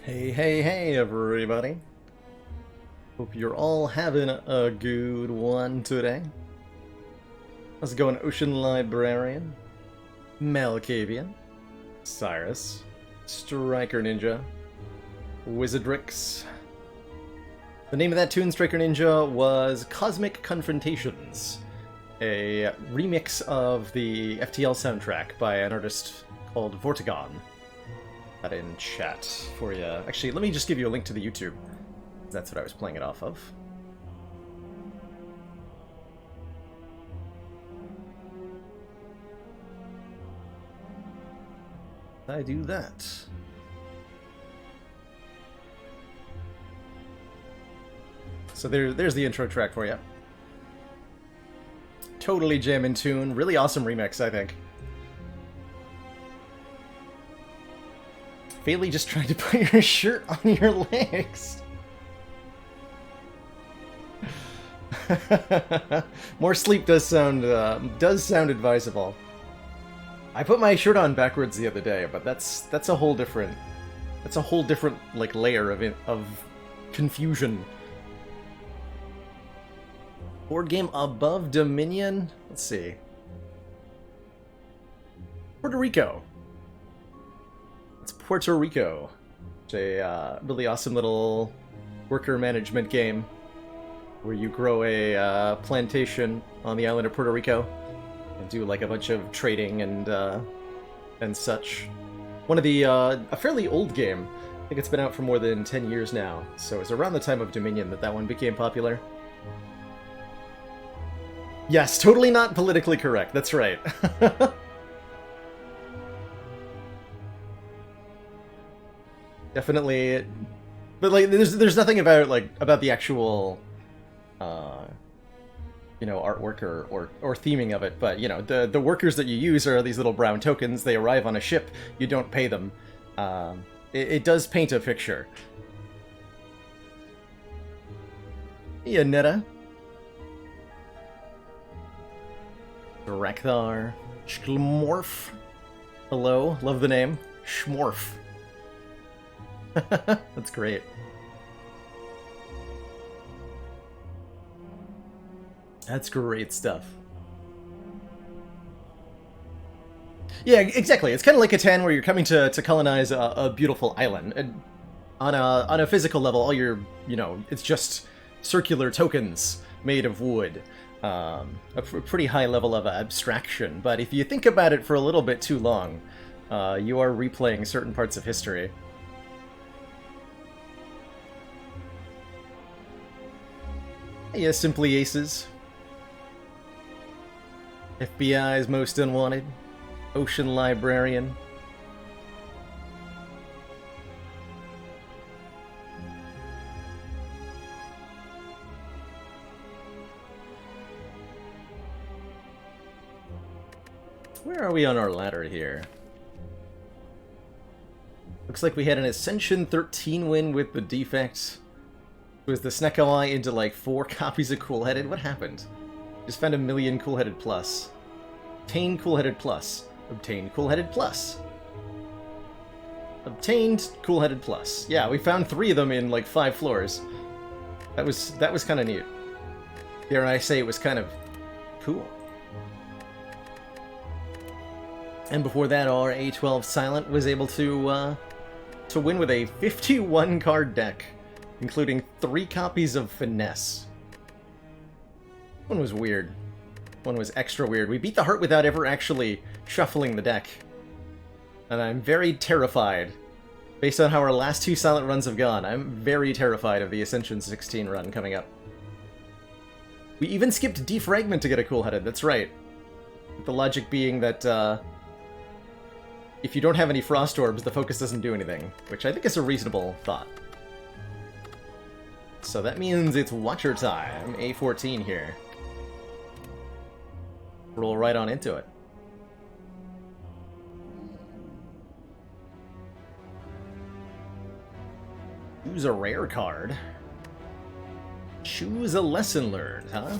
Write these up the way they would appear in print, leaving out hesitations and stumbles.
Hey, hey, hey, everybody. Hope you're all having a good one today. How's it going, Ocean Librarian, Malkavian, Cyrus, Striker Ninja, Wizardrix? The name of that tune, Striker Ninja, was Cosmic Confrontations, a remix of the FTL soundtrack by an artist called Vortigon. That in chat for you. Actually, let me just give you a link to the YouTube. That's what I was playing it off of. I do that. So there's the intro track for you. Totally jammin' tune. Really awesome remix, I think. Bailey just tried to put your shirt on your legs. More sleep does sound advisable. I put my shirt on backwards the other day, but that's a whole different like layer of confusion. Board game above Dominion? Let's see. Puerto Rico. It's Puerto Rico. It's a really awesome little worker management game where you grow a plantation on the island of Puerto Rico and do like a bunch of trading and such. One of the a fairly old game. I think it's been out for more than 10 years now. So it's around the time of Dominion that one became popular. Yes, totally not politically correct. That's right. Definitely, but like, there's nothing about the actual, artwork or theming of it. But the workers that you use are these little brown tokens. They arrive on a ship. You don't pay them. It does paint a picture. Yeah, Netta. Rekthar. Shmorf. Hello, love the name. Shmorf. That's great. That's great stuff. Yeah, exactly. It's kind of like a 10 where you're coming to colonize a beautiful island. And on a physical level, all it's just circular tokens made of wood. A pretty high level of abstraction. But if you think about it for a little bit too long, you are replaying certain parts of history. Yeah, simply aces. FBI's most unwanted. Ocean Librarian. Where are we on our ladder here? Looks like we had an Ascension 13 win with the defect. Was the Snekawai into like 4 copies of Cool-Headed? What happened? Just found 1,000,000 Cool-Headed Plus. Obtained Cool-Headed Plus. Obtained Cool-Headed Plus. Obtained Cool-Headed Plus. Yeah, we found 3 of them in like 5 floors. That was kind of neat. Dare I say it was kind of cool. And before that, our A12 Silent was able to win with a 51 card deck, including 3 copies of Finesse. One was weird. One was extra weird. We beat the heart without ever actually shuffling the deck. And I'm very terrified. Based on how our last 2 Silent runs have gone, I'm very terrified of the Ascension 16 run coming up. We even skipped Defragment to get a Cool-Headed, that's right. The logic being that, if you don't have any Frost Orbs, the focus doesn't do anything, which I think is a reasonable thought. So that means it's Watcher time. A14 here. Roll right on into it. Choose a rare card. Choose a lesson learned, huh?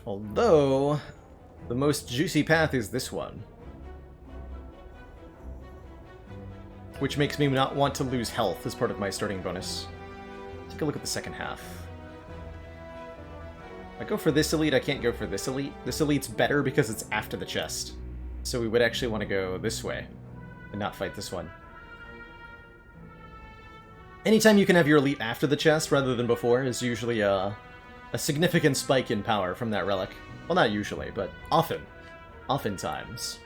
Although, the most juicy path is this one. which makes me not want to lose health as part of my starting bonus. Take a look at the second half. If I go for this elite, I can't go for this elite. This elite's better because it's after the chest. So we would actually want to go this way and not fight this one. Anytime you can have your elite after the chest rather than before is usually a significant spike in power from that relic. Well, not usually, but often. Oftentimes.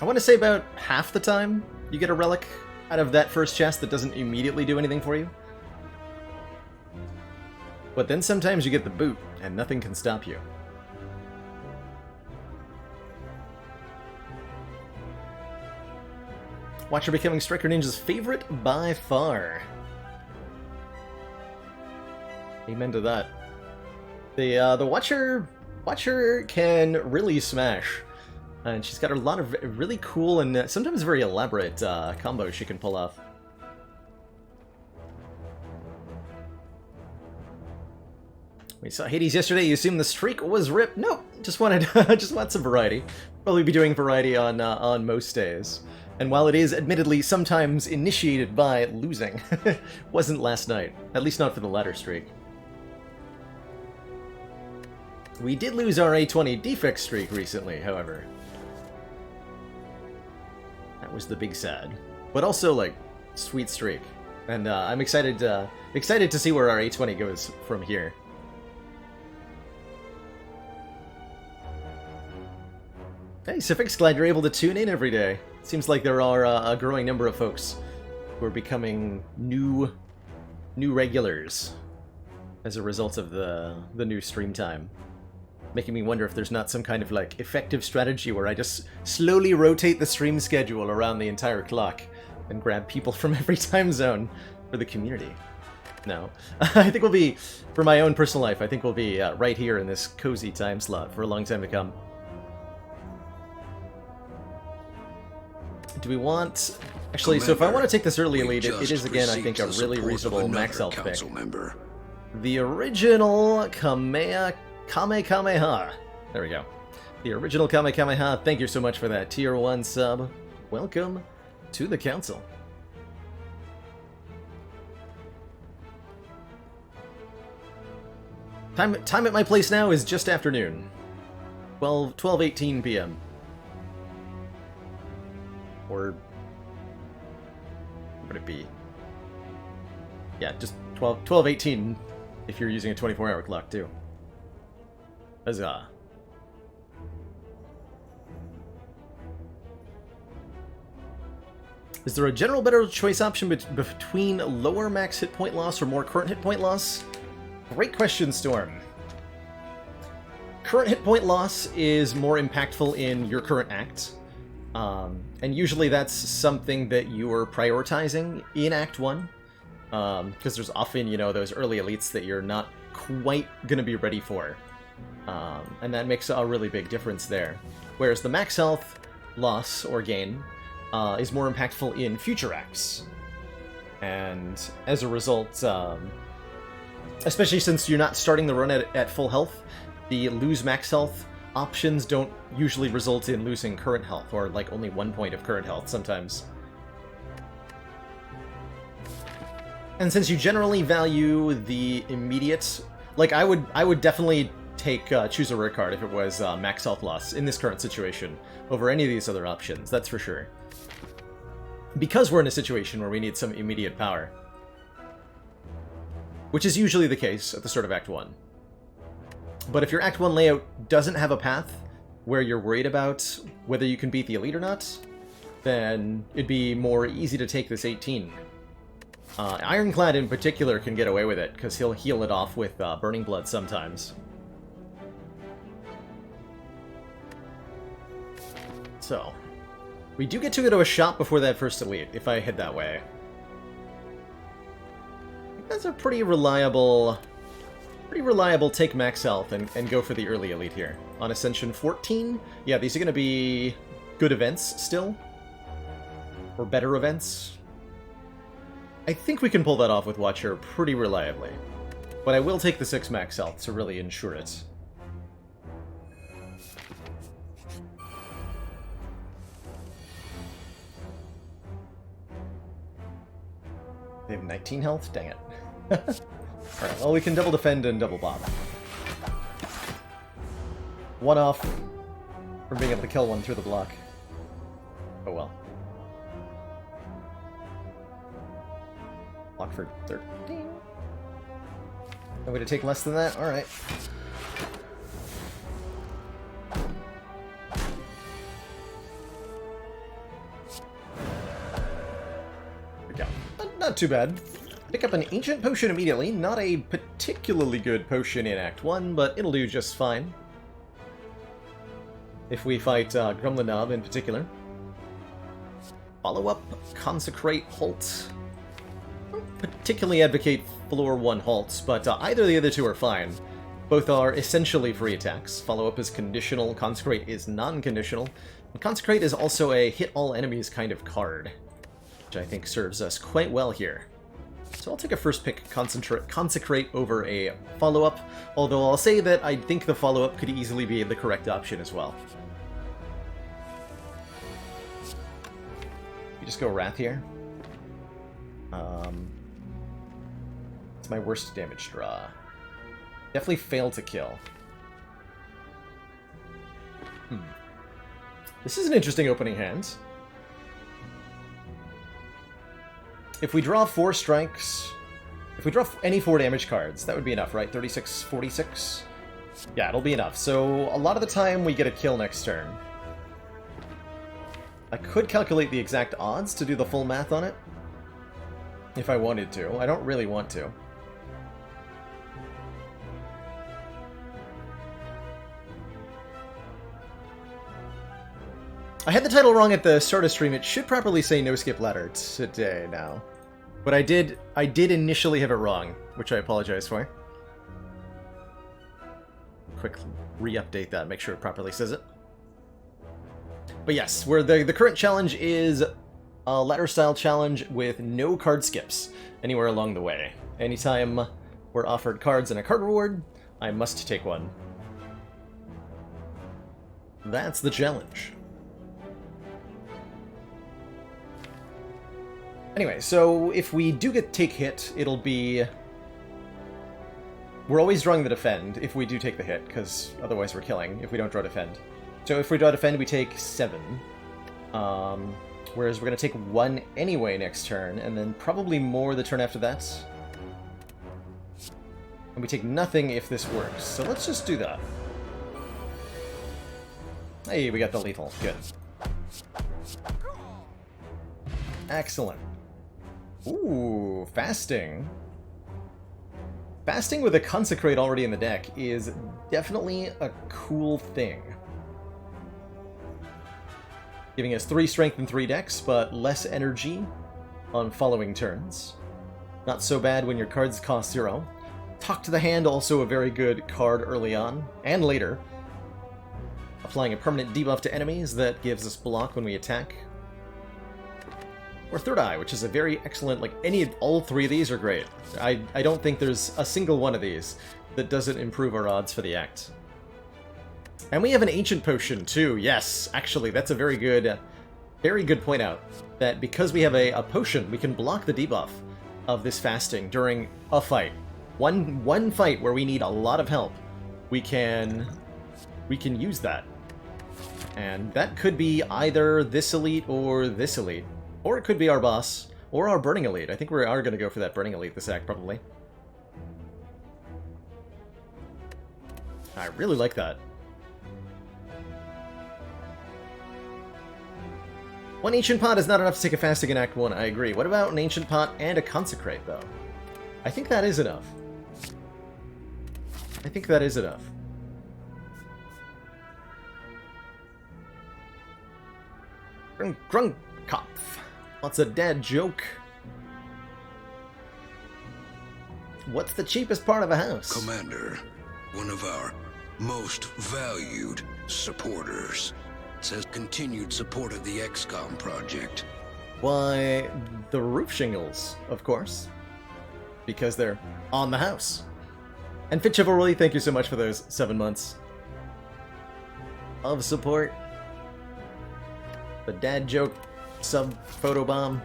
I want to say about half the time you get a relic out of that first chest that doesn't immediately do anything for you. But then sometimes you get the boot, and nothing can stop you. Watcher becoming Striker Ninja's favorite by far. Amen to that. The Watcher can really smash. And she's got a lot of really cool and sometimes very elaborate combos she can pull off. We saw Hades yesterday. You assumed the streak was ripped? Nope. Just wanted, just want some variety. Probably be doing variety on most days. And while it is admittedly sometimes initiated by losing, wasn't last night. At least not for the latter streak. We did lose our A20 defect streak recently, however. That was the big sad. But also, like, sweet streak. And I'm excited to see where our A20 goes from here. Hey, Sifix, glad you're able to tune in every day. Seems like there are a growing number of folks who are becoming new regulars as a result of the new stream time. Making me wonder if there's not some kind of, like, effective strategy where I just slowly rotate the stream schedule around the entire clock and grab people from every time zone for the community. No. I think we'll be, for my own personal life, I think we'll be right here in this cozy time slot for a long time to come. Do we want... Actually, so if I want to take this early elite, it is, again, I think, a really reasonable max health pick. The original Kamehameha. There we go. The original Kamehameha. Thank you so much for that Tier 1 sub. Welcome to the council. Time at my place now is just afternoon. 12:18 p.m. Or what would it be? Yeah, just 12:18 if you're using a 24-hour clock too. Huzzah. Is there a general better choice option between lower max hit point loss or more current hit point loss? Great question, Storm. Current hit point loss is more impactful in your current act. And usually that's something that you are prioritizing in Act 1. Because there's often, you know, those early elites that you're not quite going to be ready for. And that makes a really big difference there. Whereas the max health loss or gain is more impactful in future acts. And as a result, especially since you're not starting the run at full health, the lose max health options don't usually result in losing current health, or like only 1 point of current health sometimes. And since you generally value the immediate, like I would definitely take choose a rare card if it was max health loss in this current situation over any of these other options, that's for sure. Because we're in a situation where we need some immediate power. Which is usually the case at the start of Act 1. But if your Act 1 layout doesn't have a path where you're worried about whether you can beat the elite or not, then it'd be more easy to take this 18. Ironclad in particular can get away with it, because he'll heal it off with Burning Blood sometimes. So, we do get to go to a shop before that first elite, if I head that way. I think that's a pretty reliable take max health and go for the early elite here. On Ascension 14, yeah, these are going to be good events still. Or better events. I think we can pull that off with Watcher pretty reliably. But I will take the 6 max health to really ensure it. They have 19 health? Dang it. Alright, well, we can double defend and double bomb. One off from being able to kill one through the block. Oh well. Block for 13. No way to take less than that? Alright. There we go. Not too bad. Pick up an Ancient Potion immediately. Not a particularly good potion in Act 1, but it'll do just fine. If we fight Grumlinob in particular. Follow up, Consecrate, Halt. I don't particularly advocate floor 1 halts, but either of the other two are fine. Both are essentially free attacks. Follow up is conditional, Consecrate is non-conditional. And Consecrate is also a hit all enemies kind of card, which I think serves us quite well here. So I'll take a first pick Consecrate over a follow-up, although I'll say that I think the follow-up could easily be the correct option as well. You just go Wrath here. It's my worst damage draw. Definitely failed to kill. This is an interesting opening hand. If we draw 4 strikes... If we draw any 4 damage cards, that would be enough, right? 36, 46? Yeah, it'll be enough. So a lot of the time we get a kill next turn. I could calculate the exact odds to do the full math on it. If I wanted to. I don't really want to. I had the title wrong at the start of stream. It should properly say No Skip Ladder today now. But I did initially have it wrong, which I apologize for. Quick re-update that, make sure it properly says it. But yes, where the current challenge is a ladder-style challenge with no card skips anywhere along the way. Anytime we're offered cards and a card reward, I must take one. That's the challenge. Anyway, so if we do take hit, it'll be... We're always drawing the defend if we do take the hit, because otherwise we're killing if we don't draw defend. So if we draw defend, we take 7. Whereas we're going to take 1 anyway next turn, and then probably more the turn after that. And we take nothing if this works. So let's just do that. Hey, we got the lethal. Good. Excellent. Ooh, fasting. Fasting with a Consecrate already in the deck is definitely a cool thing. Giving us 3 strength and 3 dex, but less energy on following turns. Not so bad when your cards cost 0. Talk to the Hand, also a very good card early on, and later. Applying a permanent debuff to enemies that gives us block when we attack. Or Third Eye, which is a very excellent, like, all 3 of these are great. I don't think there's a single one of these that doesn't improve our odds for the act. And we have an Ancient Potion, too. Yes, actually, that's a very good point out. That because we have a potion, we can block the debuff of this fasting during a fight. One fight where we need a lot of help, we can use that. And that could be either this elite or this elite. Or it could be our boss, or our Burning Elite. I think we are going to go for that Burning Elite this act, probably. I really like that. 1 Ancient Pot is not enough to take a fasting in Act 1, I agree. What about an Ancient Pot and a Consecrate, though? I think that is enough. I think that is enough. Gruntkopf. What's a dad joke? What's the cheapest part of a house? Commander, one of our most valued supporters, says continued support of the XCOM project. Why, the roof shingles, of course. Because they're on the house. And Fit Chivalry, thank you so much for those 7 months of support. The dad joke sub photobomb.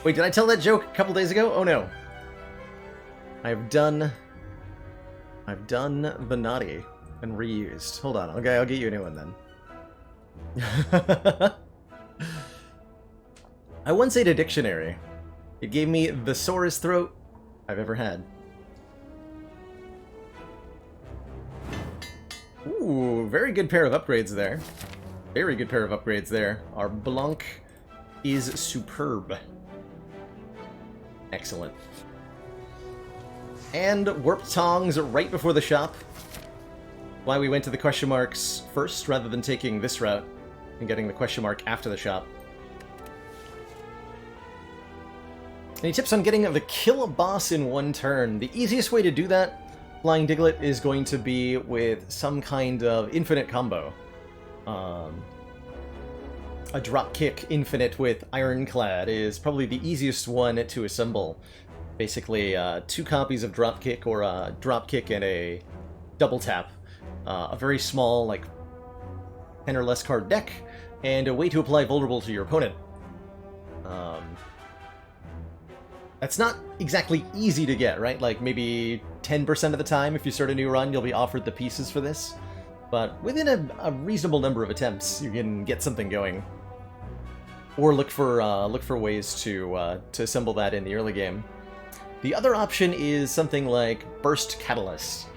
Wait, did I tell that joke a couple days ago? Oh no. I've done the naughty and reused. Hold on, okay, I'll get you a new one then. I once ate a dictionary. It gave me the sorest throat I've ever had. Ooh, very good pair of upgrades there. Very good pair of upgrades there. Our Blanc is superb. Excellent. And warp tongs right before the shop. Why we went to the question marks first rather than taking this route and getting the question mark after the shop. Any tips on getting the kill boss in one turn? The easiest way to do that, Flying Diglett, is going to be with some kind of infinite combo. A dropkick infinite with Ironclad is probably the easiest one to assemble. Basically, 2 copies of dropkick, or a dropkick and a double tap. A very small, like 10 or less card deck, and a way to apply vulnerable to your opponent. That's not exactly easy to get, right? Like, maybe 10% of the time, if you start a new run, you'll be offered the pieces for this. But within a reasonable number of attempts, you can get something going. Or look for ways to assemble that in the early game. The other option is something like Burst Catalyst.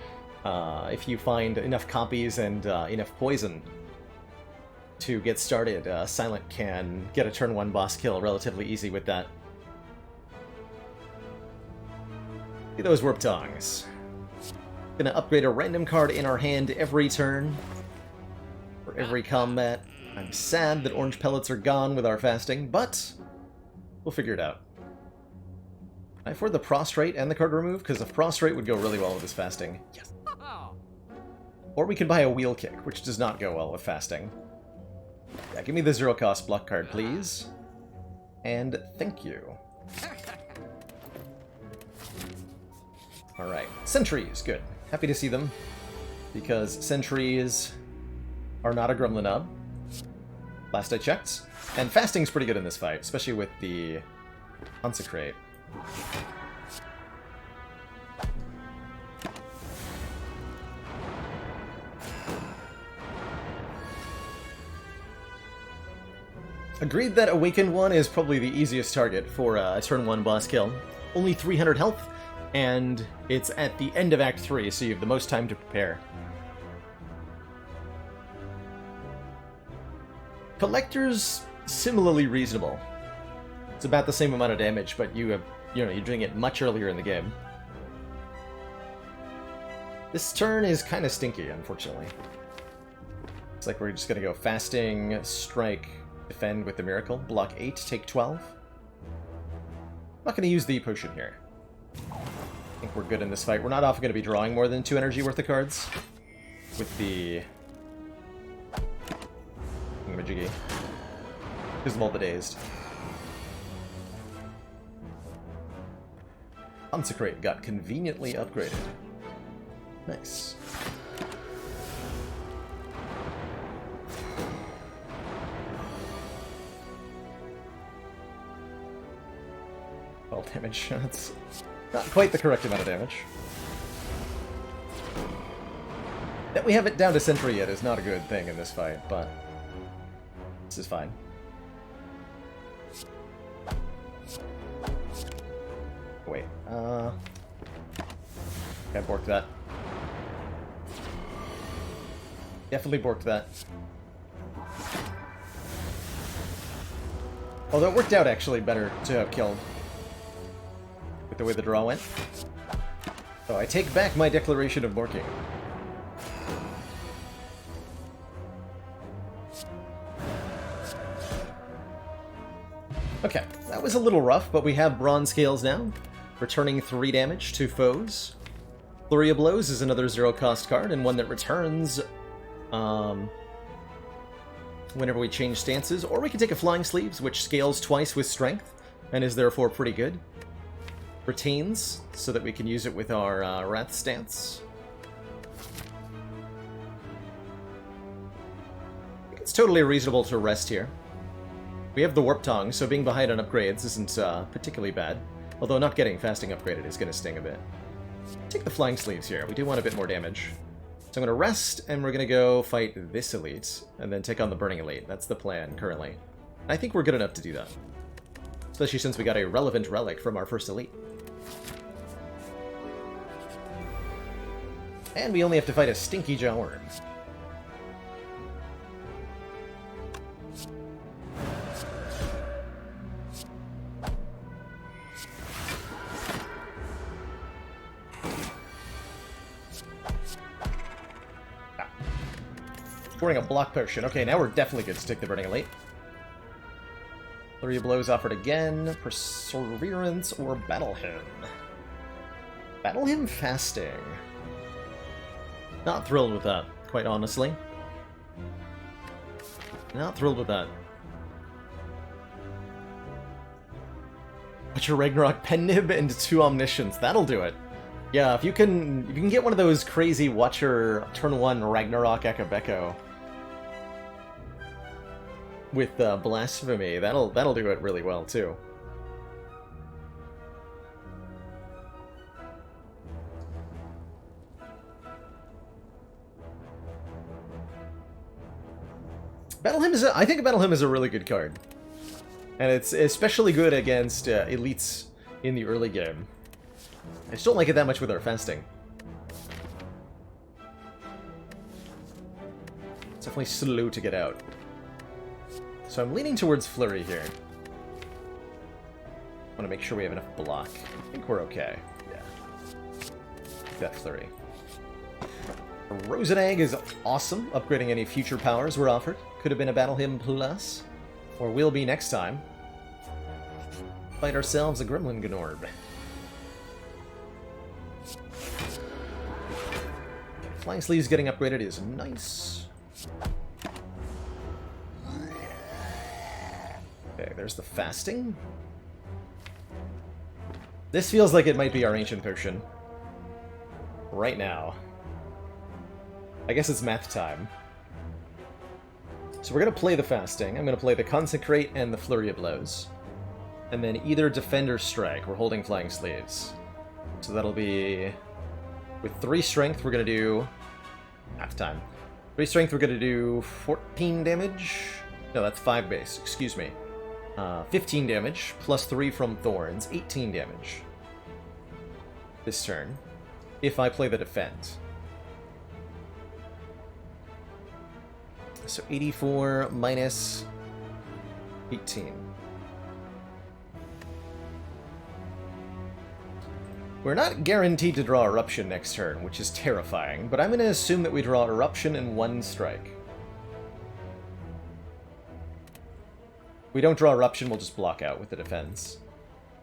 If you find enough copies and enough poison to get started, Silent can get a turn 1 boss kill relatively easy with that. Look at those warp tongs. Gonna upgrade a random card in our hand every turn. For every combat. I'm sad that orange pellets are gone with our fasting, but we'll figure it out. Can I afford the prostrate and the card remove? Because the prostrate would go really well with this fasting. Yes. Or we could buy a wheel kick, which does not go well with fasting. Yeah, give me the 0-cost block card, please. And thank you. Alright, sentries, good. Happy to see them, because sentries are not a Gremlin Nub. Last I checked. And fasting's pretty good in this fight, especially with the Consecrate. Agreed that Awakened one is probably the easiest target for a turn 1 boss kill. Only 300 health, and it's at the end of Act 3, so you have the most time to prepare. Collector's similarly reasonable. It's about the same amount of damage, but you're doing it much earlier in the game. This turn is kind of stinky, unfortunately. It's like we're just gonna go fasting, strike, defend with the miracle, block 8, take 12. I'm not gonna use the potion here. I think we're good in this fight. We're not often gonna be drawing more than 2 energy worth of cards with the Majiggy. Because of all the dazed. Consecrate got conveniently upgraded. Nice. Well, damage. That's not quite the correct amount of damage. That we haven't down to Sentry yet is not a good thing in this fight, but this is fine. Wait, I borked that. Definitely borked that. Although it worked out actually better to have killed with the way the draw went. So I take back my declaration of borking. Okay, that was a little rough, but we have bronze scales now, returning 3 damage to foes. Flurry of Blows is another 0-cost card, and one that returns whenever we change stances. Or we can take a Flying Sleeves, which scales twice with strength, and is therefore pretty good. Retains, so that we can use it with our Wrath stance. I think it's totally reasonable to rest here. We have the Warp Tongue, so being behind on upgrades isn't particularly bad. Although not getting fasting upgraded is going to sting a bit. Take the Flying Sleeves here. We do want a bit more damage. So I'm going to rest, and we're going to go fight this elite, and then take on the Burning Elite. That's the plan, currently. I think we're good enough to do that. Especially since we got a relevant relic from our first elite. And we only have to fight a Stinky Jawworm. Scoring a block potion. Okay, now we're definitely good to take the Burning Elite. Flurry of Blows offered again. Perseverance or Battle Hymn. Battle Hymn fasting. Not thrilled with that, quite honestly. Not thrilled with that. What's your Ragnarok Pen Nib and 2 Omniscience? That'll do it. Yeah, if you can get one of those crazy Watcher turn 1 Ragnarok Ekabeko with Blasphemy, that'll do it really well too. Battle Hymn I think Battle Hymn is a really good card. And it's especially good against elites in the early game. I just don't like it that much with our fasting. It's definitely slow to get out. So I'm leaning towards Flurry here. I want to make sure we have enough block. I think we're okay. Yeah. That Flurry. Rose and Egg is awesome. Upgrading any future powers were offered. Could have been a Battle Hymn Plus. Or will be next time. Fight ourselves a Gremlin Gnorb. Flying Sleeves getting upgraded is nice. Okay, there's the fasting. This feels like it might be our Ancient Potion. Right now. I guess it's math time. So we're going to play the fasting. I'm going to play the Consecrate and the Flurry of Blows. And then either Defend or Strike. We're holding Flying Sleeves. So that'll be... With 3 strength, we're going to do... half time. 3 strength, we're going to do 14 damage. No, that's 5 base. Excuse me. 15 damage, plus 3 from Thorns. 18 damage. This turn. If I play the Defend. So 84 minus 18. We're not guaranteed to draw Eruption next turn, which is terrifying, but I'm going to assume that we draw Eruption and 1 strike. If we don't draw Eruption, we'll just block out with the Defense,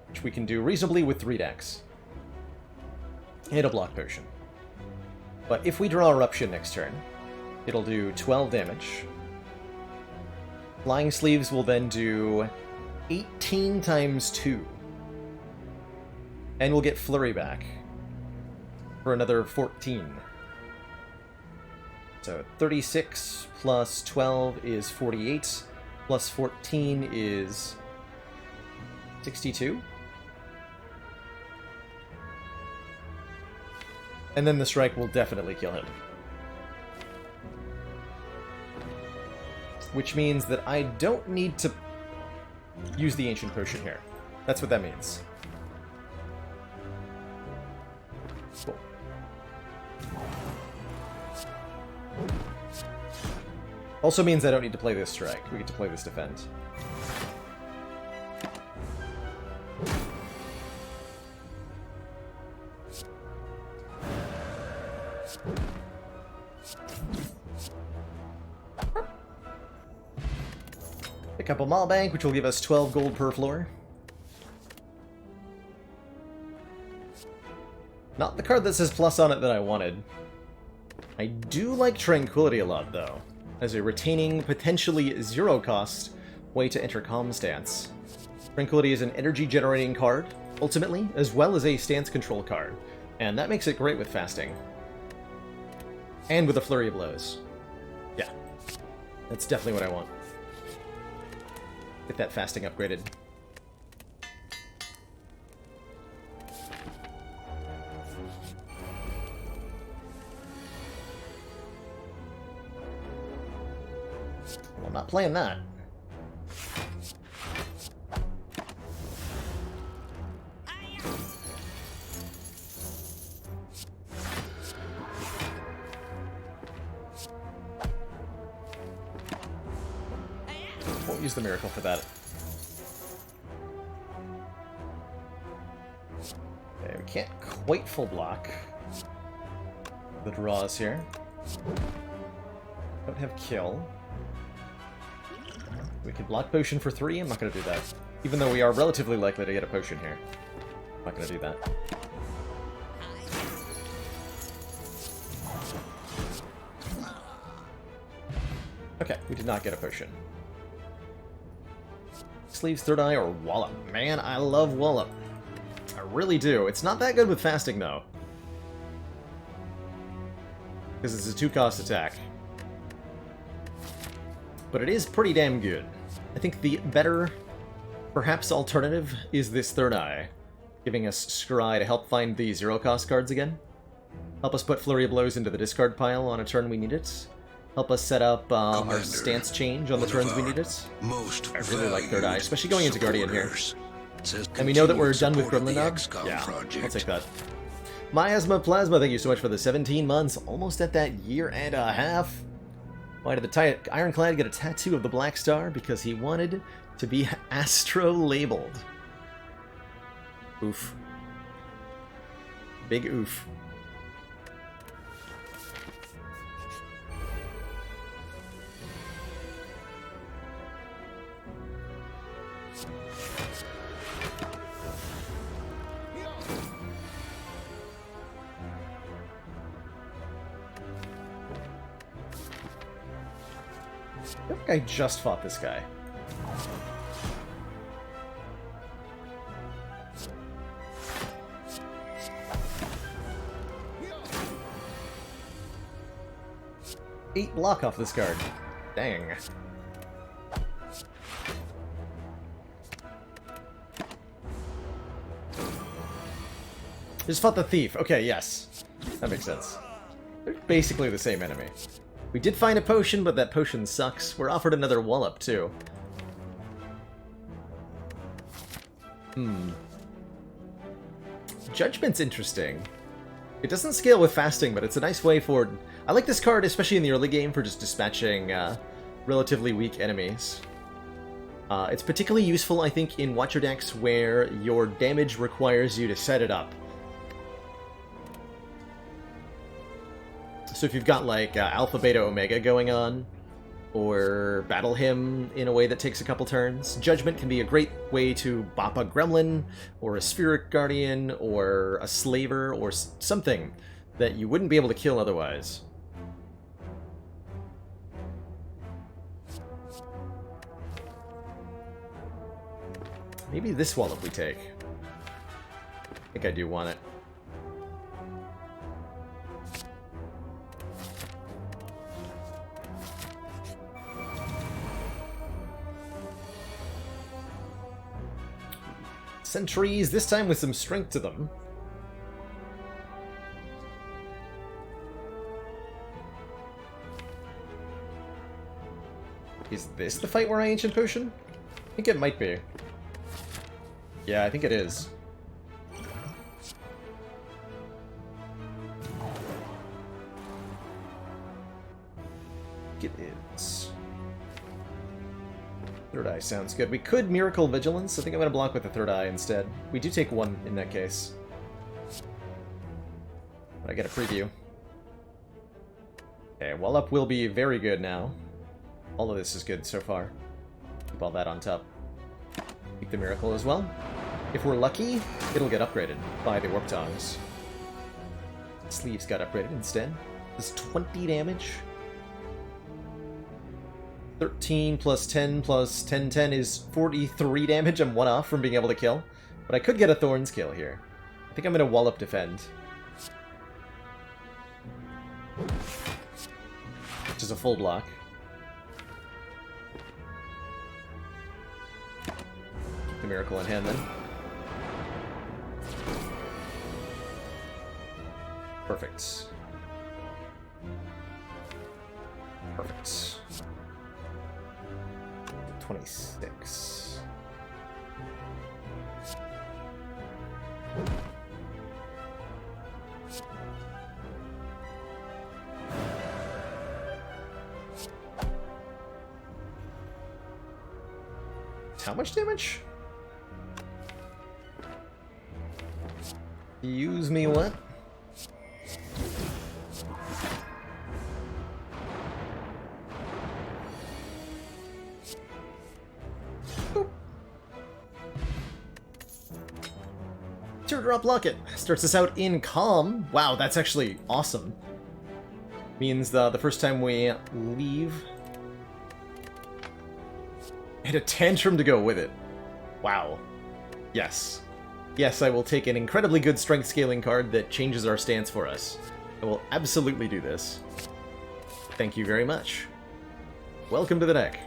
which we can do reasonably with 3 decks. And a Block Potion. But if we draw Eruption next turn, it'll do 12 damage. Flying Sleeves will then do 18 times 2. And we'll get Flurry back for another 14. So 36 plus 12 is 48, plus 14 is 62. And then the strike will definitely kill him. Which means that I don't need to use the Ancient Potion here. That's what that means. Cool. Also means I don't need to play this strike. We get to play this defend. Pick up a Maw Bank, which will give us 12 gold per floor. Not the card that says plus on it that I wanted. I do like Tranquility a lot, though, as a retaining, potentially zero-cost way to enter Calm Stance. Tranquility is an energy-generating card, ultimately, as well as a stance control card, and that makes it great with fasting. And with a Flurry of Blows. Yeah. That's definitely what I want. Get that fasting upgraded. Well, I'm not playing that. Won't use the miracle for that. Okay, we can't quite full block the draws here. Don't have kill. We can block potion for 3. I'm not going to do that. Even though we are relatively likely to get a potion here. I'm not going to do that. Okay, we did not get a potion. Sleeves, Third Eye, or Wallop. Man, I love Wallop. I really do. It's not that good with fasting, though. Because it's a 2-cost attack. But it is pretty damn good. I think the better, perhaps alternative, is this Third Eye. Giving us Scry to help find the 0-cost cards again. Help us put Flurry of Blows into the discard pile on a turn we need it. Help us set up our stance change on the turns we need it. I really like Third Eye, especially going into Guardian here. And we know that we're done with Gremlin now? Yeah, I'll take that. Miasma Plasma, thank you so much for the 17 months. Almost at that year and a half. Why did the Ironclad get a tattoo of the Black Star? Because he wanted to be Astro-labeled. Oof. Big oof. I think I just fought this guy. Eight block off this card. Dang. Just fought the thief. Okay, yes. That makes sense. They're basically the same enemy. We did find a potion, but that potion sucks. We're offered another Wallop, too. Judgment's interesting. It doesn't scale with fasting, but it's a nice way for... I like this card, especially in the early game, for just dispatching relatively weak enemies. It's particularly useful, I think, in Watcher decks where your damage requires you to set it up. So if you've got, like, Alpha, Beta, Omega going on, or Battle Hymn in a way that takes a couple turns, Judgment can be a great way to bop a Gremlin, or a Spheric Guardian, or a Slaver, or something that you wouldn't be able to kill otherwise. Maybe this Wallop we take. I think I do want it. Sentries, this time with some strength to them. Is this the fight where I Ancient Potion? I think it might be. Yeah, I think it is. It is. Third Eye sounds good. We could Miracle Vigilance. I think I'm going to block with the Third Eye instead. We do take one in that case. But I get a preview. Okay, Wallop will be very good now. All of this is good so far. Keep all that on top. Take the Miracle as well. If we're lucky, it'll get upgraded by the Warp Tongs. Sleeves got upgraded instead. This is 20 damage. 13 plus 10 plus 10, 10 is 43 damage. I'm one off from being able to kill. But I could get a Thorns kill here. I think I'm going to Wallop defend. Which is a full block. Miracle in hand then. Perfect. Perfect. 26. How much damage? Use me what? Boop. Teardrop Locket starts us out in calm. Wow, that's actually awesome. Means the first time we leave, and a tantrum to go with it. Wow. Yes. Yes, I will take an incredibly good strength scaling card that changes our stance for us. I will absolutely do this. Thank you very much. Welcome to the deck.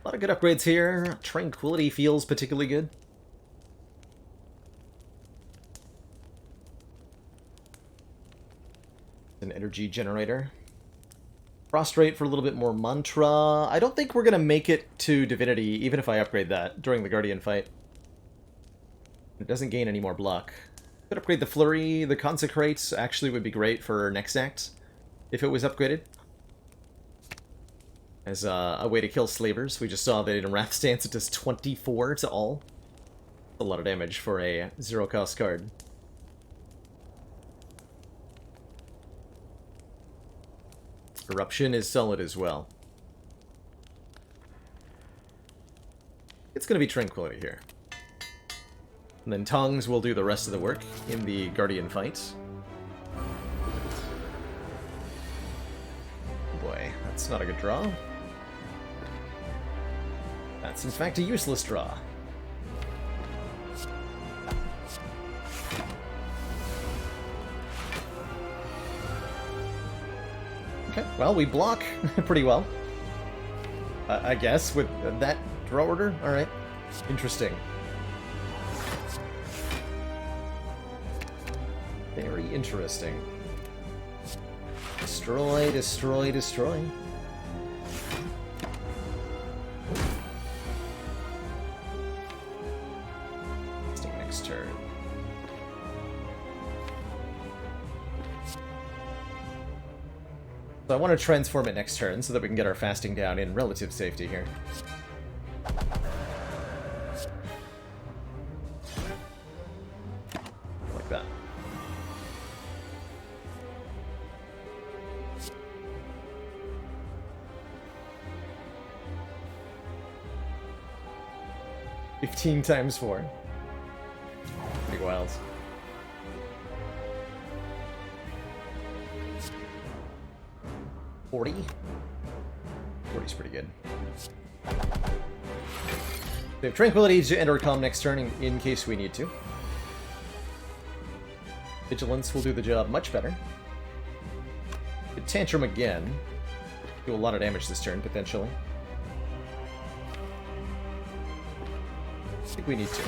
A lot of good upgrades here. Tranquility feels particularly good. An energy generator. Prostrate for a little bit more mantra. I don't think we're going to make it to Divinity, even if I upgrade that during the Guardian fight. It doesn't gain any more block. Could upgrade the Flurry. The Consecrate actually would be great for next act, if it was upgraded. As a way to kill slavers. We just saw that in Wrath Stance it does 24 to all. A lot of damage for a zero-cost card. Eruption is solid as well. It's going to be Tranquility here. And then Tongues will do the rest of the work in the Guardian fight. Oh boy, that's not a good draw. That's in fact a useless draw. Okay, well, we block pretty well. I guess, with that draw order? Alright. Interesting. Very interesting. Destroy, destroy, destroy. Let's do next turn. So I want to transform it next turn so that we can get our fasting down in relative safety here. Like that. $15 times 4. Pretty wild. $40? $40's pretty good. We have Tranquility to enter calm next turn in case we need to. Vigilance will do the job much better. Hit Tantrum again. Do a lot of damage this turn, potentially. I think we need to.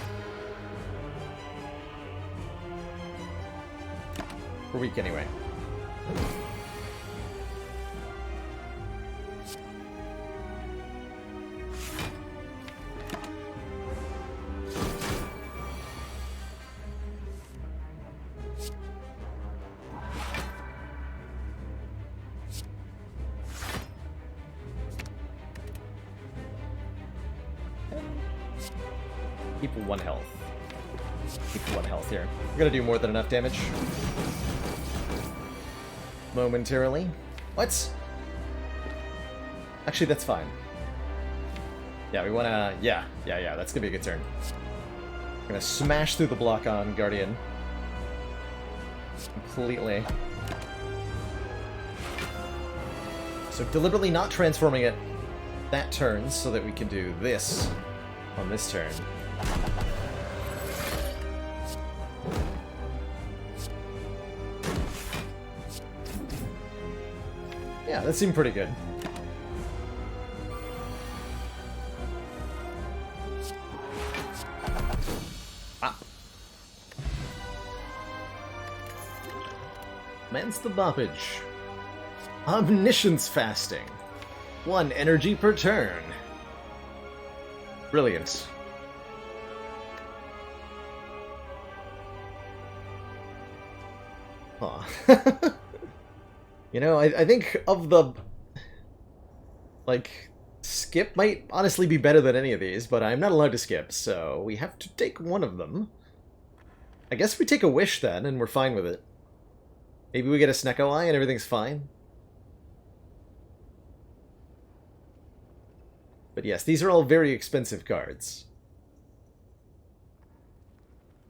We're weak anyway. Keep 1 health. Keep 1 health here. We're gonna do more than enough damage. Momentarily. What? Actually, that's fine. Yeah, we wanna... Yeah, that's gonna be a good turn. We're gonna smash through the block on Guardian. Completely. So deliberately not transforming it that turn so that we can do this on this turn. Yeah, that seemed pretty good. Ah. Commence the boppage. Omniscience fasting. 1 energy per turn. Brilliant. Huh. You know, I think of the... Like, skip might honestly be better than any of these, but I'm not allowed to skip, so we have to take one of them. I guess we take a wish then, and we're fine with it. Maybe we get a Snecko Eye and everything's fine. But yes, these are all very expensive cards.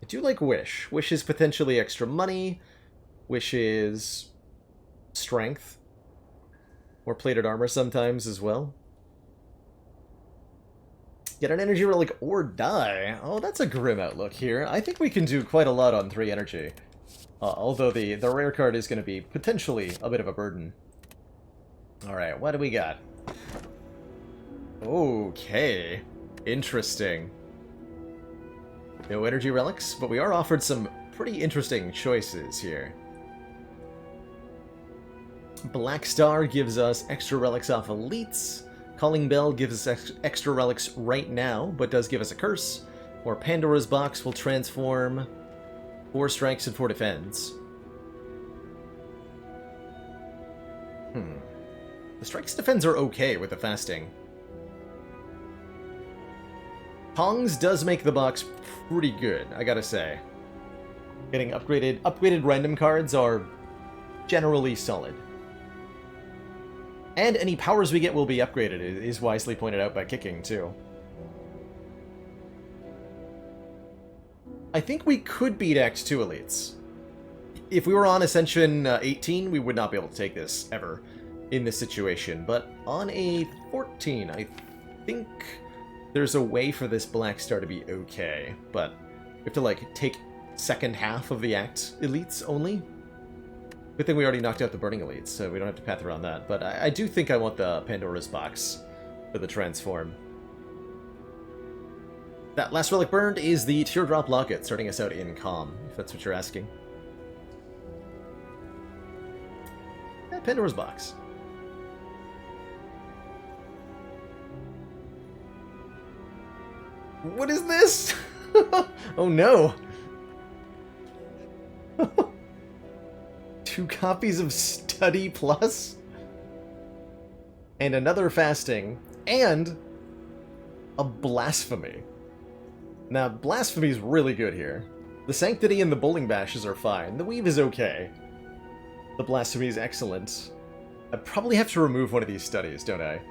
I do like Wish. Wish is potentially extra money. Wish is strength. Or plated armor sometimes as well. Get an energy relic or die. Oh, that's a grim outlook here. I think we can do quite a lot on 3 energy. Although the rare card is going to be potentially a bit of a burden. Alright, what do we got? Okay. Interesting. No energy relics, but we are offered some pretty interesting choices here. Black Star gives us extra relics off elites. Calling Bell gives us extra relics right now, but does give us a curse. Or Pandora's Box will transform 4 strikes and 4 defense. The strikes defense are okay with the fasting. Tongs does make the box pretty good, I gotta say. Getting upgraded random cards are generally solid. And any powers we get will be upgraded, is wisely pointed out by Kicking, too. I think we could beat Act 2 elites. If we were on Ascension 18, we would not be able to take this, ever, in this situation. But on a 14, I think there's a way for this Black Star to be okay. But we have to, like, take second half of the Act elites only. Good thing we already knocked out the Burning elites, so we don't have to path around that. But I do think I want the Pandora's Box for the transform. That last relic burned is the Teardrop Locket, starting us out in Calm, if that's what you're asking. Yeah, Pandora's Box. What is this? Oh no! 2 copies of Study Plus? And another fasting, and a Blasphemy. Now, Blasphemy is really good here. The Sanctity and the Bowling Bashes are fine. The Weave is okay. The Blasphemy is excellent. I probably have to remove one of these studies, don't I?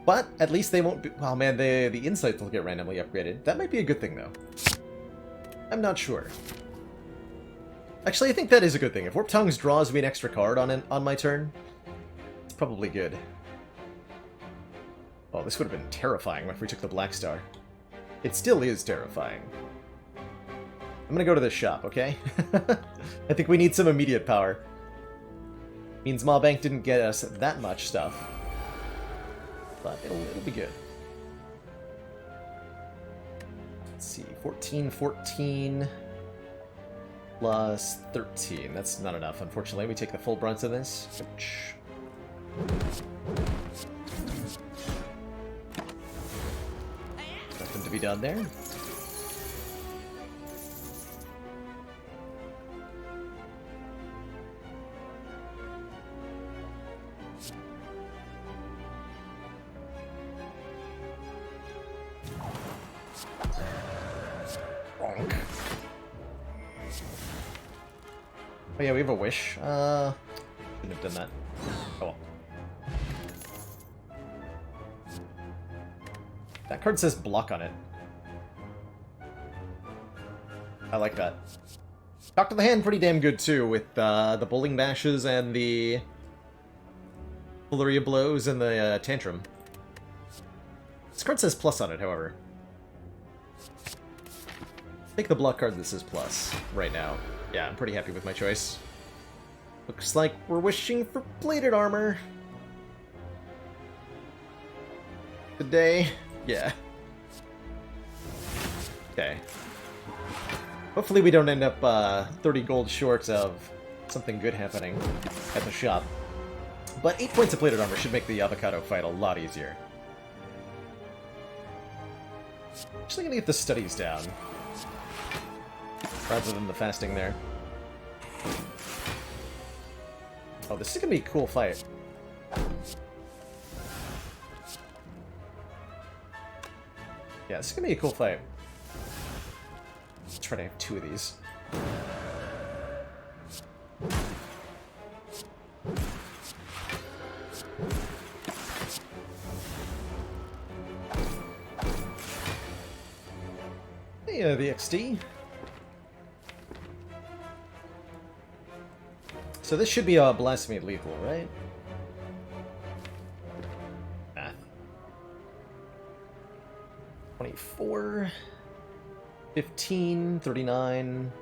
But at least they won't be... Oh man, the Insights will get randomly upgraded. That might be a good thing, though. I'm not sure. Actually, I think that is a good thing. If Warp Tongues draws me an extra card on my turn, it's probably good. Oh, this would have been terrifying if we took the Black Star. It still is terrifying. I'm gonna go to this shop, okay? I think we need some immediate power. Means Maw-Bank didn't get us that much stuff. But it'll be good. Let's see, 14, plus 13. That's not enough, unfortunately. We take the full brunt of this. Ouch. Nothing to be done there. Bonk. Oh yeah, we have a wish. Shouldn't have done that. Oh well. That card says block on it. I like that. Talk to the Hand pretty damn good too, with the Bowling Bashes and the Flurry of Blows and the Tantrum. This card says plus on it, however. Take the block card that says plus right now. Yeah, I'm pretty happy with my choice. Looks like we're wishing for plated armor. Today? Yeah. Okay. Hopefully we don't end up 30 gold short of something good happening at the shop. But 8 points of plated armor should make the avocado fight a lot easier. Actually gonna get the studies down, rather than the fasting there. Oh, this is gonna be a cool fight. Yeah, this is gonna be a cool fight. Let's try to have 2 of these. Hey, the XD. So this should be a blasphemy lethal, right? Math. 24, 15, 39.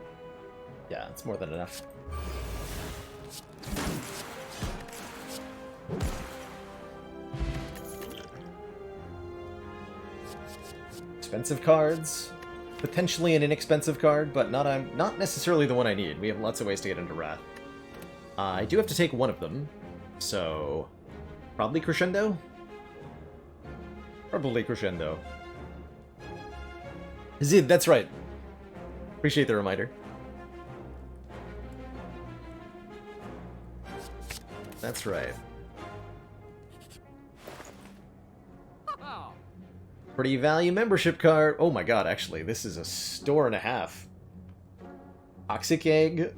Yeah, it's more than enough. Expensive cards. Potentially an inexpensive card, but not necessarily the one I need. We have lots of ways to get into Wrath. I do have to take one of them, so probably Crescendo? Probably Crescendo. Zid, that's right. Appreciate the reminder. That's right. Pretty value membership card. Oh my god, actually, this is a store and a half. Toxic Egg.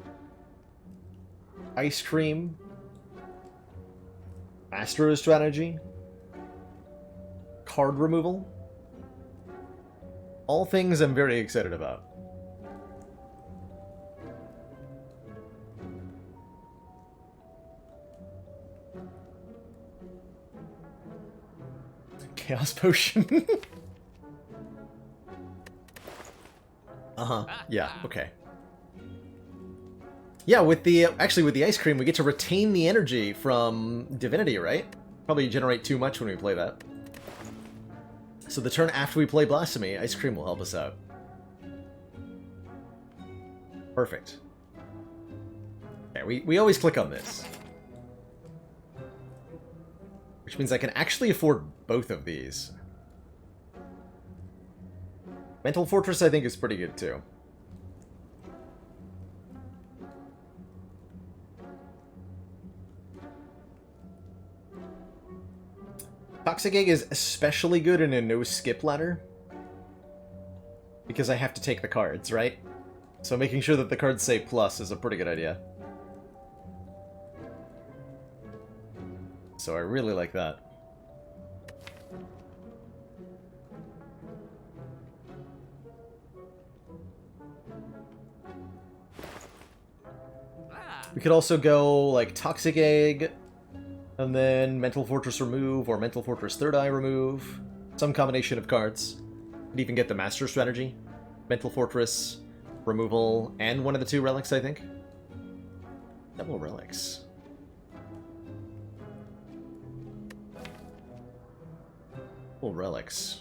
Ice Cream. Master of Strategy. Card removal. All things I'm very excited about. Chaos Potion. Uh-huh. Yeah, okay. Yeah, with the actually with the ice cream we get to retain the energy from Divinity, right? Probably generate too much when we play that. So the turn after we play Blasphemy, ice cream will help us out. Perfect. Okay, we always click on this. Which means I can actually afford both of these. Mental Fortress, I think, is pretty good, too. Toxic Egg is especially good in a no-skip ladder. Because I have to take the cards, right? So making sure that the cards say plus is a pretty good idea. So I really like that. We could also go like Toxic Egg, and then Mental Fortress remove, or Mental Fortress Third Eye remove. Some combination of cards. Could even get the Master Strategy. Mental Fortress removal, and one of the 2 relics, I think. Double relics. Double relics.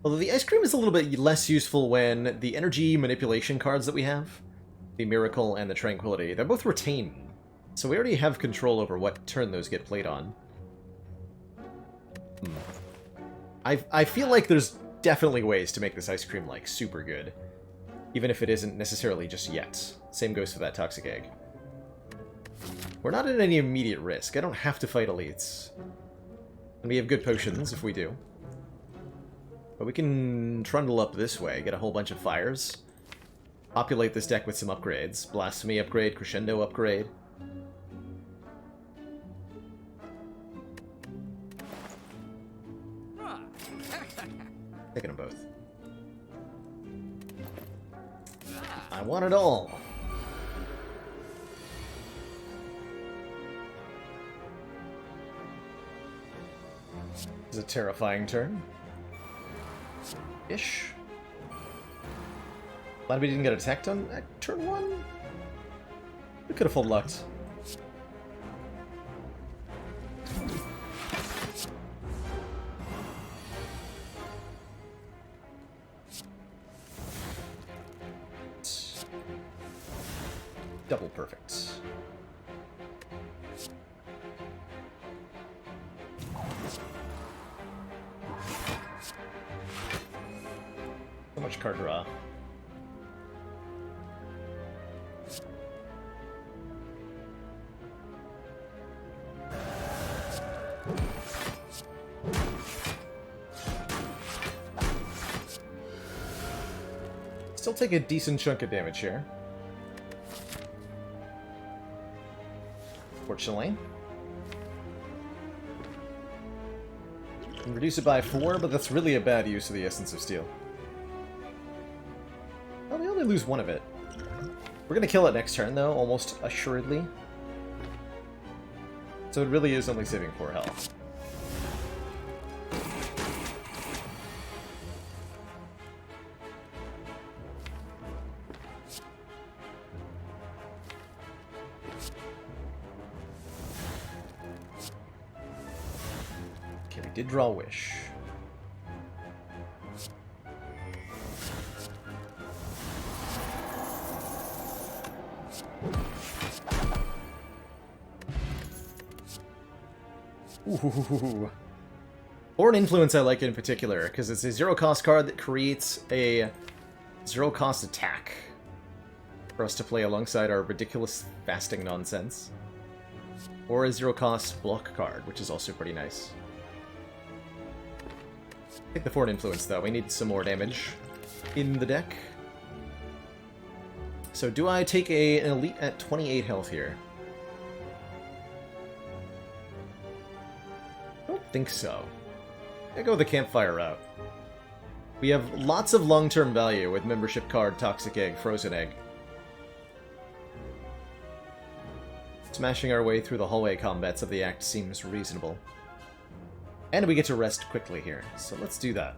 Although the ice cream is a little bit less useful when the energy manipulation cards that we have, the Miracle and the Tranquility, they're both retain. So we already have control over what turn those get played on. I feel like there's definitely ways to make this ice cream, like, super good. Even if it isn't necessarily just yet. Same goes for that Toxic Egg. We're not at any immediate risk. I don't have to fight elites. And we have good potions if we do. But we can trundle up this way, get a whole bunch of fires. Populate this deck with some upgrades. Blasphemy upgrade, Crescendo upgrade. Taking them both. I want it all. This is a terrifying turn. Ish. Glad we didn't get attacked on turn 1. We could have full lucked. Double perfect. So much card draw. Still take a decent chunk of damage here. Fortunately. Can reduce it by 4, but that's really a bad use of the Essence of Steel. Well, they only lose 1 of it. We're gonna kill it next turn, though, almost assuredly. So it really is only saving 4 health. Okay, we did draw Wish. Ooh. Or an Influence I like in particular, because it's a 0-cost card that creates a 0-cost attack for us to play alongside our ridiculous fasting nonsense. Or a 0-cost block card, which is also pretty nice. Take the Foreign Influence, though. We need some more damage in the deck. So do I take an Elite at 28 health here? I don't think so. I go the Campfire route. We have lots of long-term value with Membership card, Toxic Egg, Frozen Egg. Smashing our way through the hallway combats of the act seems reasonable. And we get to rest quickly here, so let's do that.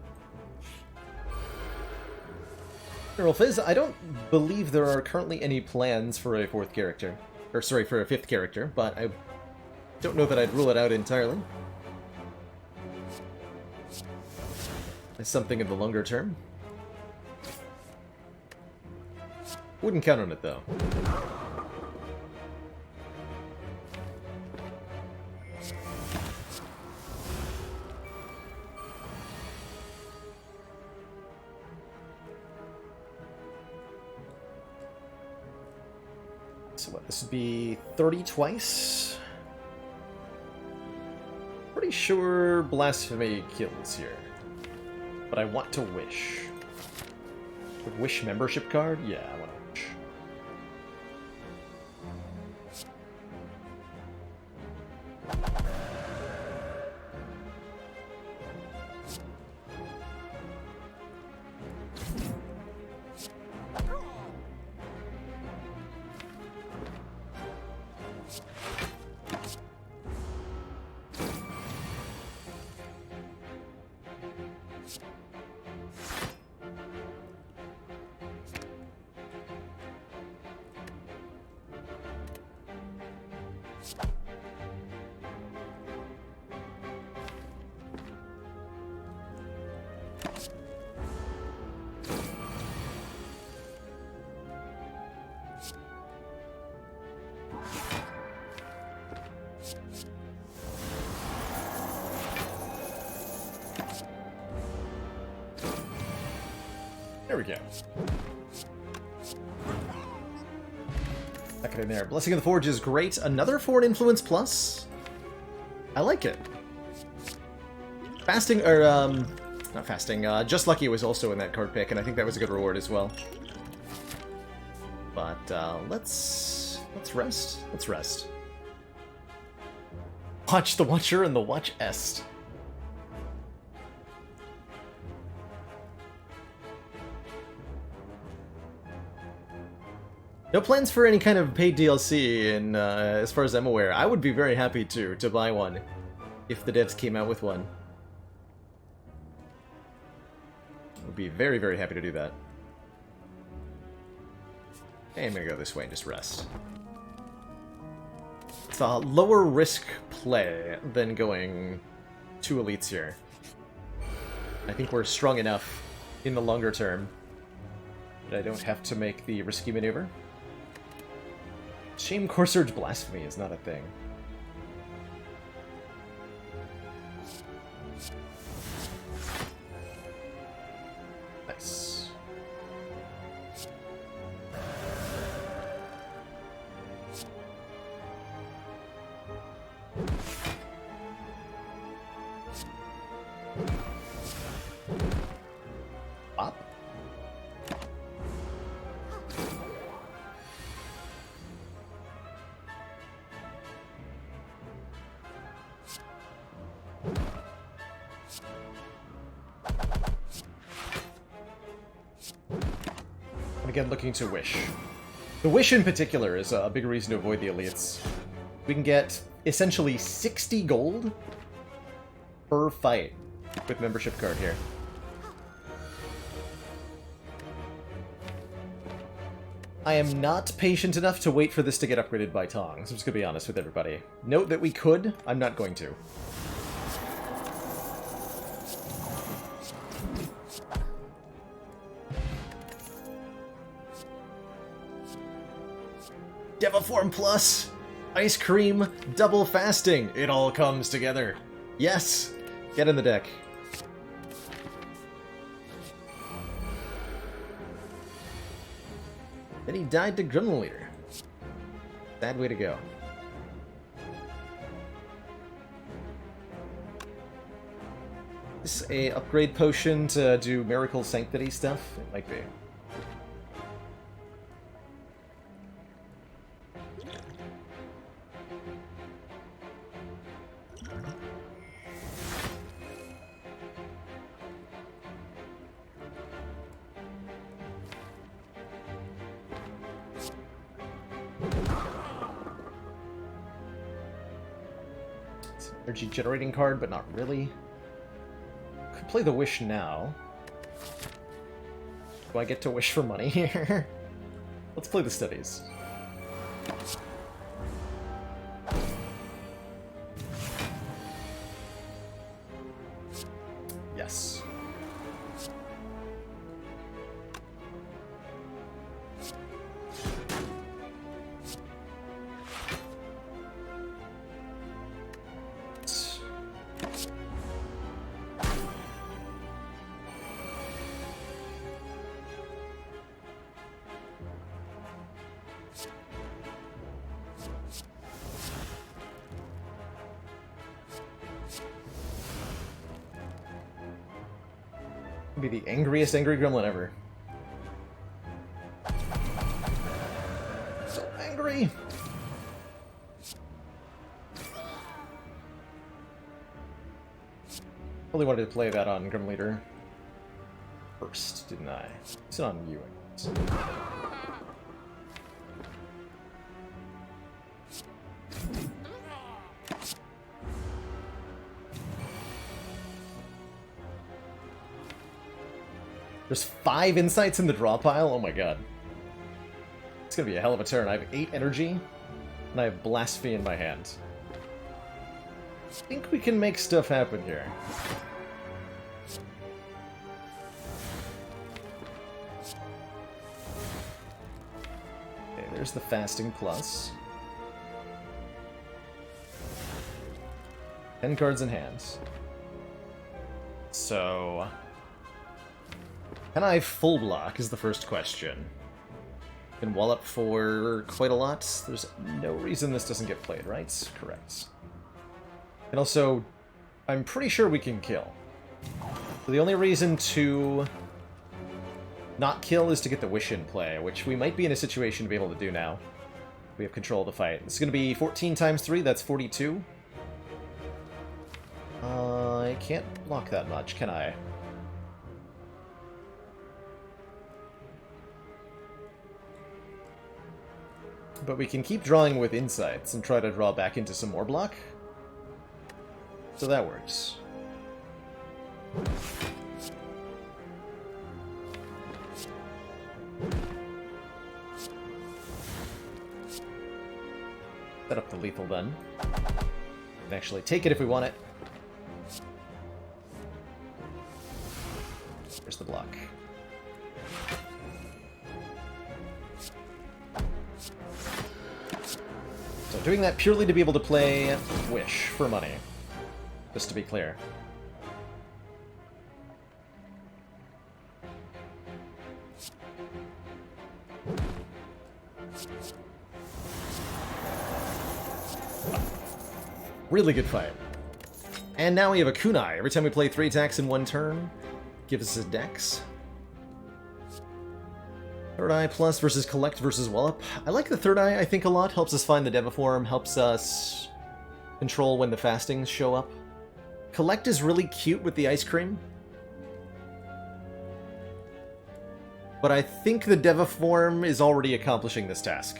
General Fizz, I don't believe there are currently any plans for a 4th character. Or, sorry, for a 5th character, but I don't know that I'd rule it out entirely. As something in the longer term. Wouldn't count on it, though. So what, this would be 30 twice? Pretty sure Blasphemy kills here. But I want to Wish. Would Wish Membership card? Yeah, I want to Wish. There we go. Back it in there. Blessing of the Forge is great. Another Foreign Influence plus. I like it. Fasting, or, not Fasting, Just Lucky was also in that card pick, and I think that was a good reward as well. But, let's rest. Let's rest. Watch the Watcher and the Watch Est. No plans for any kind of paid DLC, and as far as I'm aware, I would be very happy to buy one if the devs came out with one. I would be very, very happy to do that. Okay, I'm gonna go this way and just rest. It's a lower risk play than going 2 elites here. I think we're strong enough in the longer term that I don't have to make the risky maneuver. Shame Core Surge Blasphemy is not a thing. Nice. Pop. And again, looking to Wish. The Wish in particular is a big reason to avoid the elites. We can get essentially 60 gold per fight with membership card here. I am not patient enough to wait for this to get upgraded by Tongs. I'm just gonna be honest with everybody. Note that we could, I'm not going to. Deviform Plus! Ice Cream, double fasting! It all comes together. Yes! Get in the deck. Then he died to Gremlin Leader. Bad way to go. Is this a upgrade potion to do Miracle Sanctity stuff? It might be. Energy generating card, but not really. Could play the Wish now. Do I get to wish for money here? Let's play the Studies. Yes. Be the angriest angry gremlin ever. So angry! Really wanted to play that on Grim Leader first, didn't I? It's on you. There's 5 insights in the draw pile? Oh my god. It's gonna be a hell of a turn. I have 8 energy, and I have Blasphemy in my hand. I think we can make stuff happen here. Okay, there's the Fasting Plus. 10 cards in hand. So... can I full block is the first question. Can wallop for quite a lot. There's no reason this doesn't get played, right? Correct. And also, I'm pretty sure we can kill. So the only reason to not kill is to get the Wish in play, which we might be in a situation to be able to do now. We have control of the fight. This is going to be 14 times 3, that's 42. I can't block that much, can I? But we can keep drawing with insights and try to draw back into some more block. So that works. for lethal then. We can actually take it if we want it. There's the block. So doing that purely to be able to play Wish for money. Just to be clear. Really good fight. And now we have a kunai. Every time we play 3 attacks in 1 turn, gives us a dex. Third Eye plus versus Collect versus Wallop. I like the Third Eye, I think, a lot. Helps us find the Deviform, helps us control when the fastings show up. Collect is really cute with the ice cream. But I think the Deviform is already accomplishing this task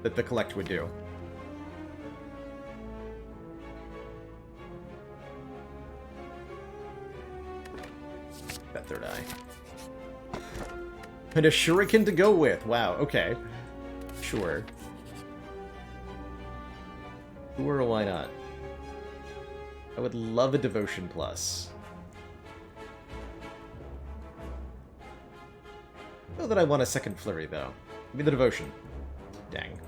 that the Collect would do. That Third Eye. And a Shuriken to go with. Wow, okay. Sure. Sure, why not? I would love a Devotion Plus. I know that I want a second Flurry, though. Give me the Devotion. Dang.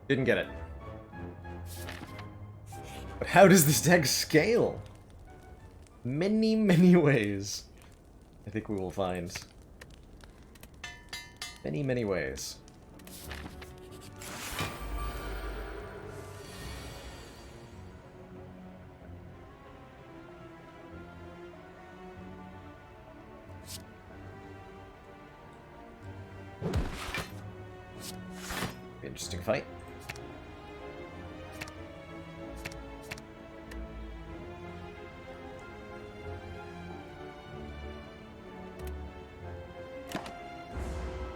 Didn't get it. But how does this deck scale? Many, many ways. I think we will find. Many, many ways. Interesting fight.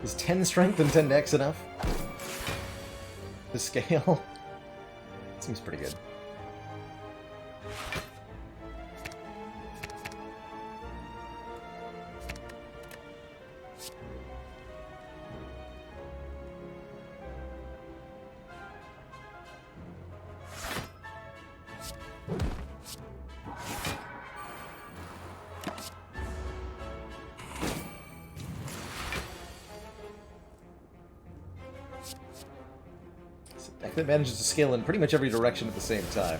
Is 10 strength and 10 dex enough? To scale? Seems pretty good. That manages to scale in pretty much every direction at the same time.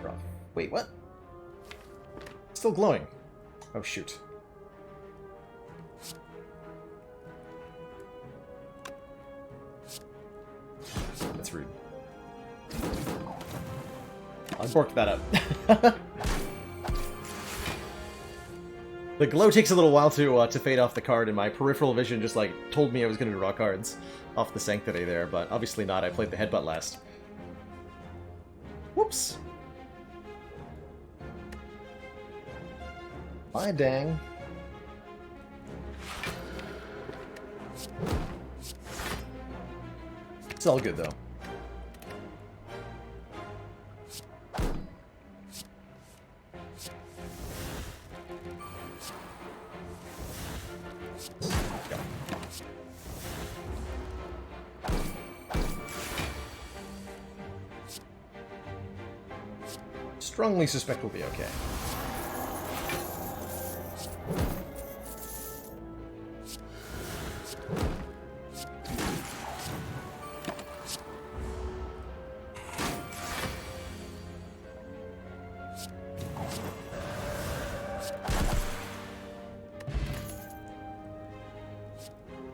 Rough. Wait, what? Still glowing. Oh, shoot. That's rude. I borked that up. The glow takes a little while to fade off the card, and my peripheral vision just, like, told me I was going to draw cards off the Sanctity there, but obviously not. I played the Headbutt last. Whoops. My dang. It's all good, though. Strongly suspect we'll be okay.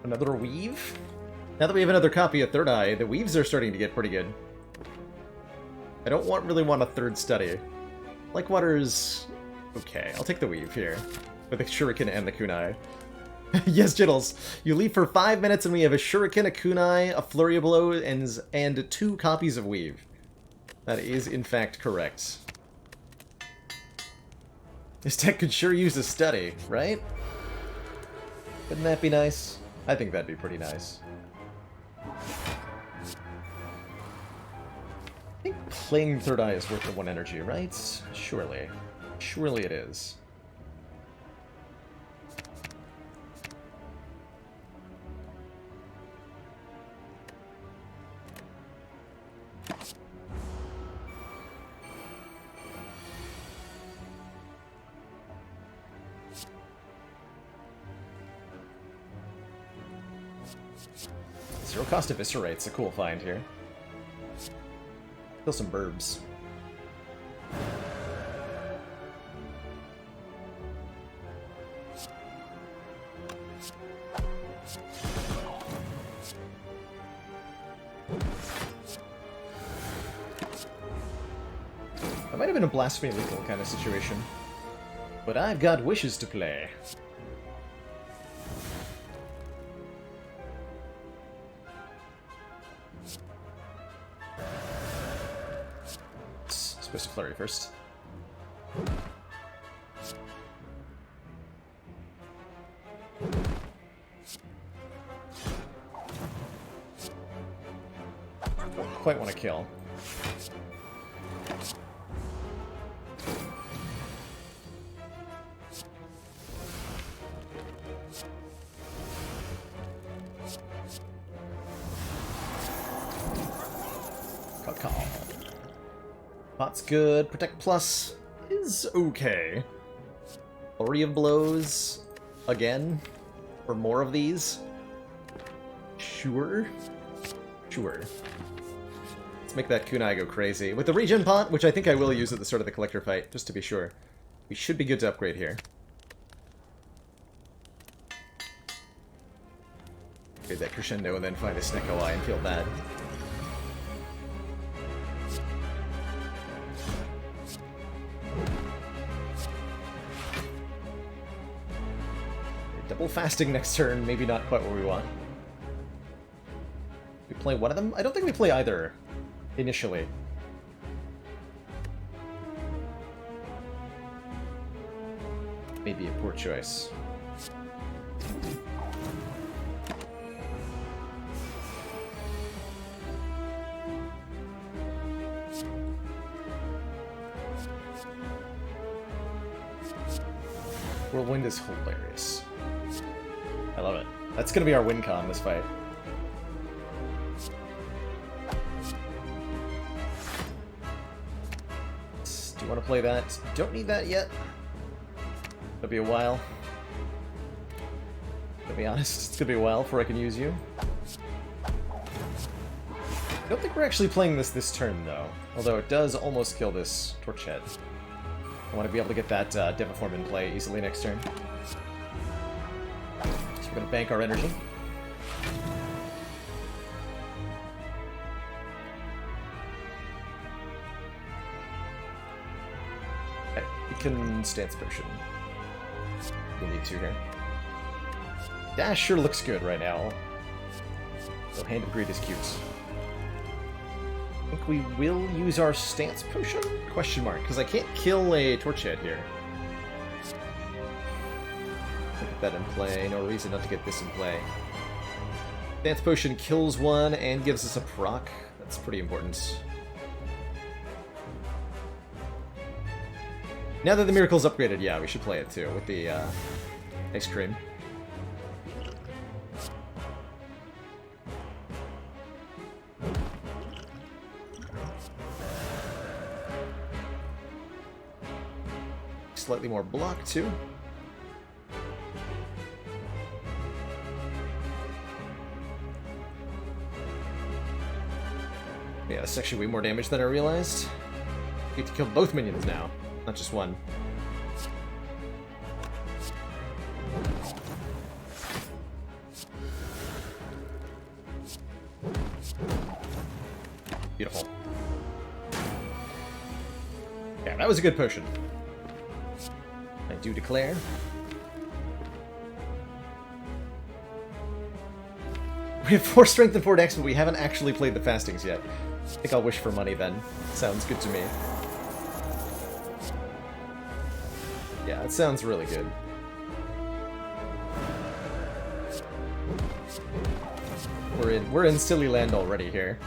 Another weave? Now that we have another copy of Third Eye, the weaves are starting to get pretty good. I don't really want a third study. Like Water's okay. I'll take the weave here. With the Shuriken and the Kunai. Yes, Jittles. You leave for 5 minutes and we have a Shuriken, a Kunai, a Flurry of Blow, and 2 copies of weave. That is, in fact, correct. This deck could sure use a study, right? Wouldn't that be nice? I think that'd be pretty nice. I think playing Third Eye is worth the 1 energy, right? Surely. Surely it is. Zero cost eviscerate's a cool find here. Kill some burbs. That might have been a blasphemy lethal kind of situation. But I've got wishes to play. Supposed to flurry first. Don't quite want to kill. Call. Pot's good. Protect Plus is okay. Flurry of Blows again? Or more of these? Sure. Sure. Let's make that Kunai go crazy. With the regen pot, which I think I will use at the start of the Collector fight, just to be sure. We should be good to upgrade here. Upgrade that Crescendo and then find a Snecko Eye and feel bad. Double fasting next turn, maybe not quite what we want. We play one of them? I don't think we play either, initially. Maybe a poor choice. Whirlwind is hilarious. I love it. That's gonna be our win con this fight. Do you want to play that? Don't need that yet. It'll be a while. To be honest, it's gonna be a while before I can use you. I don't think we're actually playing this turn, though. Although it does almost kill this Torch Head. I want to be able to get that Deviform in play easily next turn. So we're going to bank our energy. Okay, we can Stance Potion. We need to here. Dash sure looks good right now. So Hand of Greed is cute. I think we will use our Stance Potion? Question mark, because I can't kill a Torch Head here. Get that in play. No reason not to get this in play. Stance Potion kills one and gives us a proc. That's pretty important. Now that the Miracle's upgraded, yeah, we should play it too, with the Ice Cream. Slightly more block, too. Yeah, that's actually way more damage than I realized. We get to kill both minions now, not just one. Beautiful. Yeah, that was a good potion. I do declare. We have 4 strength and 4 dex, but we haven't actually played the fastings yet. I think I'll wish for money then. Sounds good to me. Yeah, it sounds really good. We're in Silly Land already here.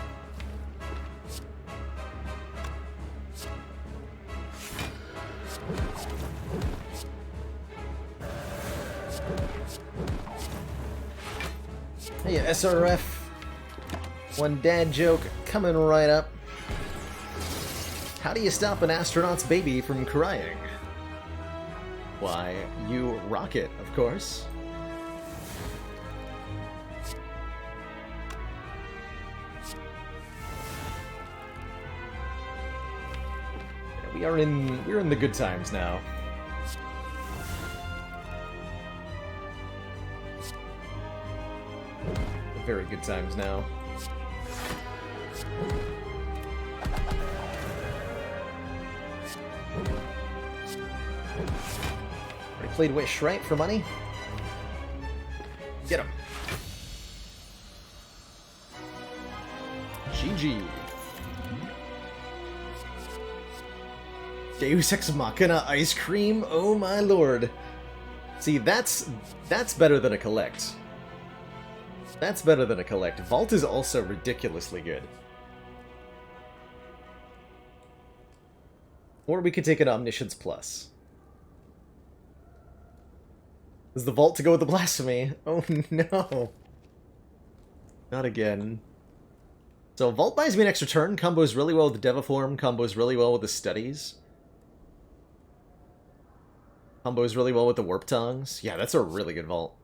Hey, SRF. One dad joke coming right up. How do you stop an astronaut's baby from crying? Why, you rock it, of course. Yeah, we're in the good times now. Very good times now. Already played Wish, right? For money? Get him. GG. Deus Ex Machina ice cream? Oh my lord. See, that's better than a collect. That's better than a collect. Vault is also ridiculously good. Or we could take an Omniscience Plus. Is the Vault to go with the Blasphemy? Oh no. Not again. So Vault buys me an extra turn, combos really well with the Deviform, combos really well with the Studies. Combos really well with the Warp Tongues. Yeah, that's a really good Vault.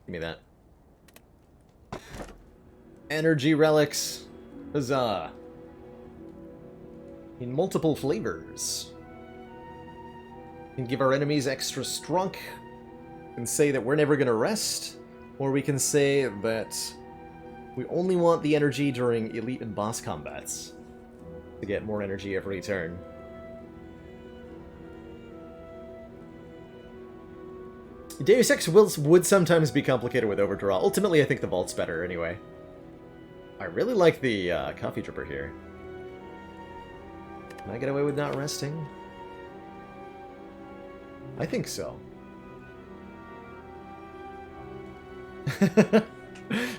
Give me that. Energy Relics. Huzzah. In multiple flavors. We can give our enemies extra strunk. We can say that we're never going to rest. Or we can say that we only want the energy during elite and boss combats. To get more energy every turn. Deus Ex would sometimes be complicated with Overdraw. Ultimately, I think the Vault's better anyway. I really like the Coffee Dripper here. Can I get away with not resting? I think so.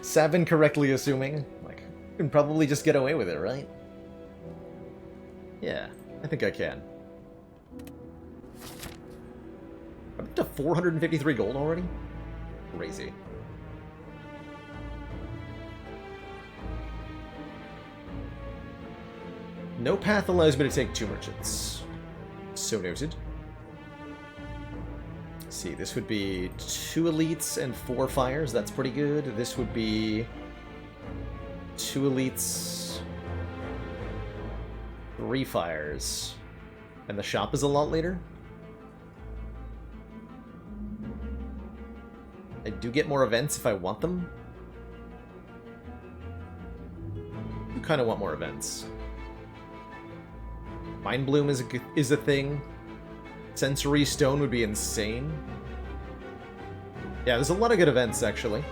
Sabin correctly assuming. Like, you can probably just get away with it, right? Yeah, I think I can. I'm up to 453 gold already? Crazy. No path allows me to take 2 merchants. So noted. Let's see, this would be 2 elites and 4 fires. That's pretty good. This would be 2 elites, 3 fires. And the shop is a lot later. I do get more events if I want them. I kind of want more events. Mind Bloom is a thing. Sensory Stone would be insane. Yeah, there's a lot of good events, actually.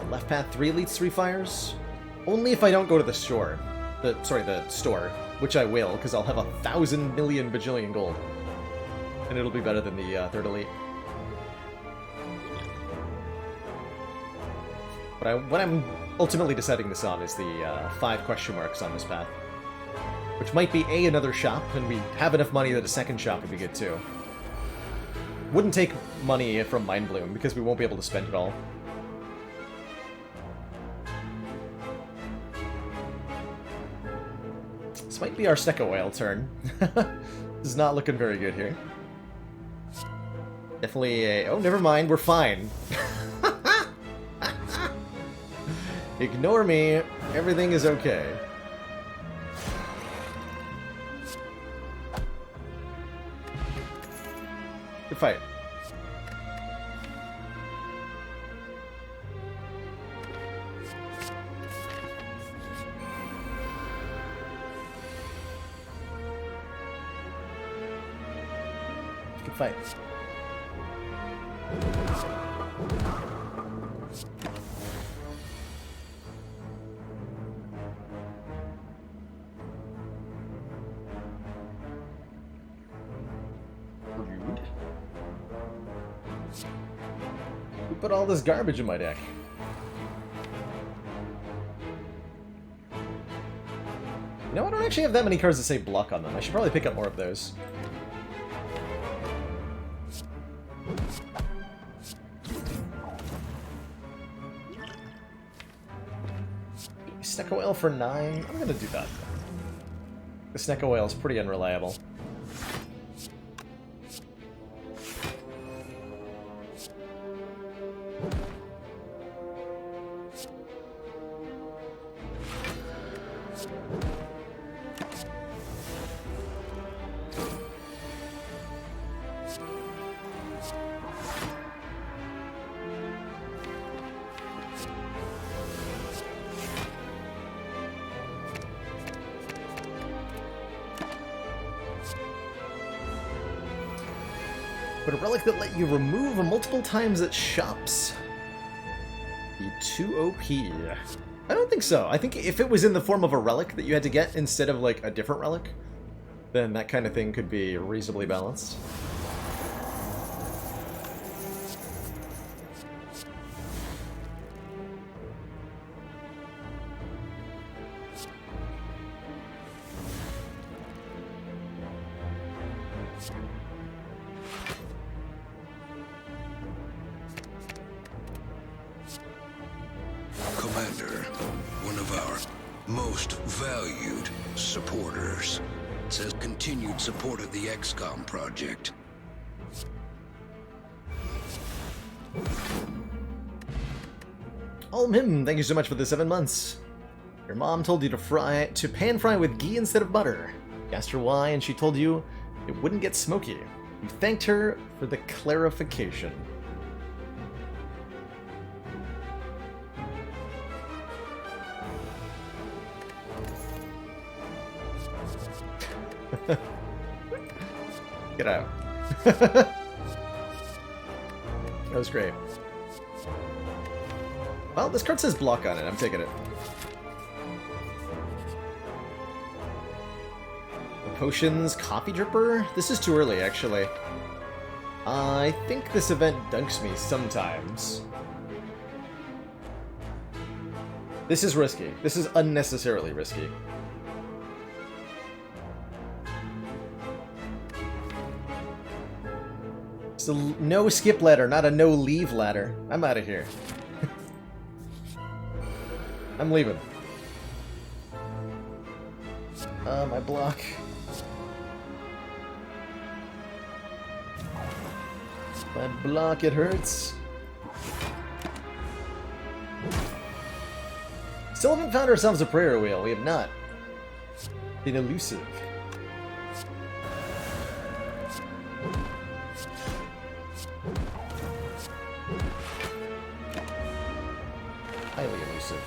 Left path, 3 elites, 3 fires. Only if I don't go to the store. The store. Which I will, because I'll have 1,000 million bajillion gold. And it'll be better than the 3rd elite. But what I'm ultimately deciding this on is the 5 question marks on this path. Which might be another shop, and we have enough money that a second shop would be good too. Wouldn't take money from Mind Bloom, because we won't be able to spend it all. This might be our second whale turn. This is not looking very good here. Definitely a... Oh, never mind, we're fine. Ignore me, everything is okay. Good fight. Good fight. Rude. Who put all this garbage in my deck? No, I don't actually have that many cards that say block on them. I should probably pick up more of those. Snecko Oil for 9? I'm gonna do that. The Snecko Oil is pretty unreliable. But a relic that let you remove multiple times at shops. Be too OP. I don't think so. I think if it was in the form of a relic that you had to get instead of like a different relic, then that kind of thing could be reasonably balanced. Commander, one of our most valued supporters, says continued support of the XCOM project. Mim, thank you so much for the 7 months. Your mom told you to pan fry with ghee instead of butter. You asked her why, and she told you it wouldn't get smoky. You thanked her for the clarification. Get out. That was great. Well, this card says block on it. I'm taking it. The potions coffee dripper? This is too early, actually. I think this event dunks me sometimes. This is risky. This is unnecessarily risky. It's a no skip ladder, not a no leave ladder. I'm out of here. I'm leaving. My block. My block, it hurts. Still haven't found ourselves a prayer wheel. We have not. Been elusive. Highly elusive.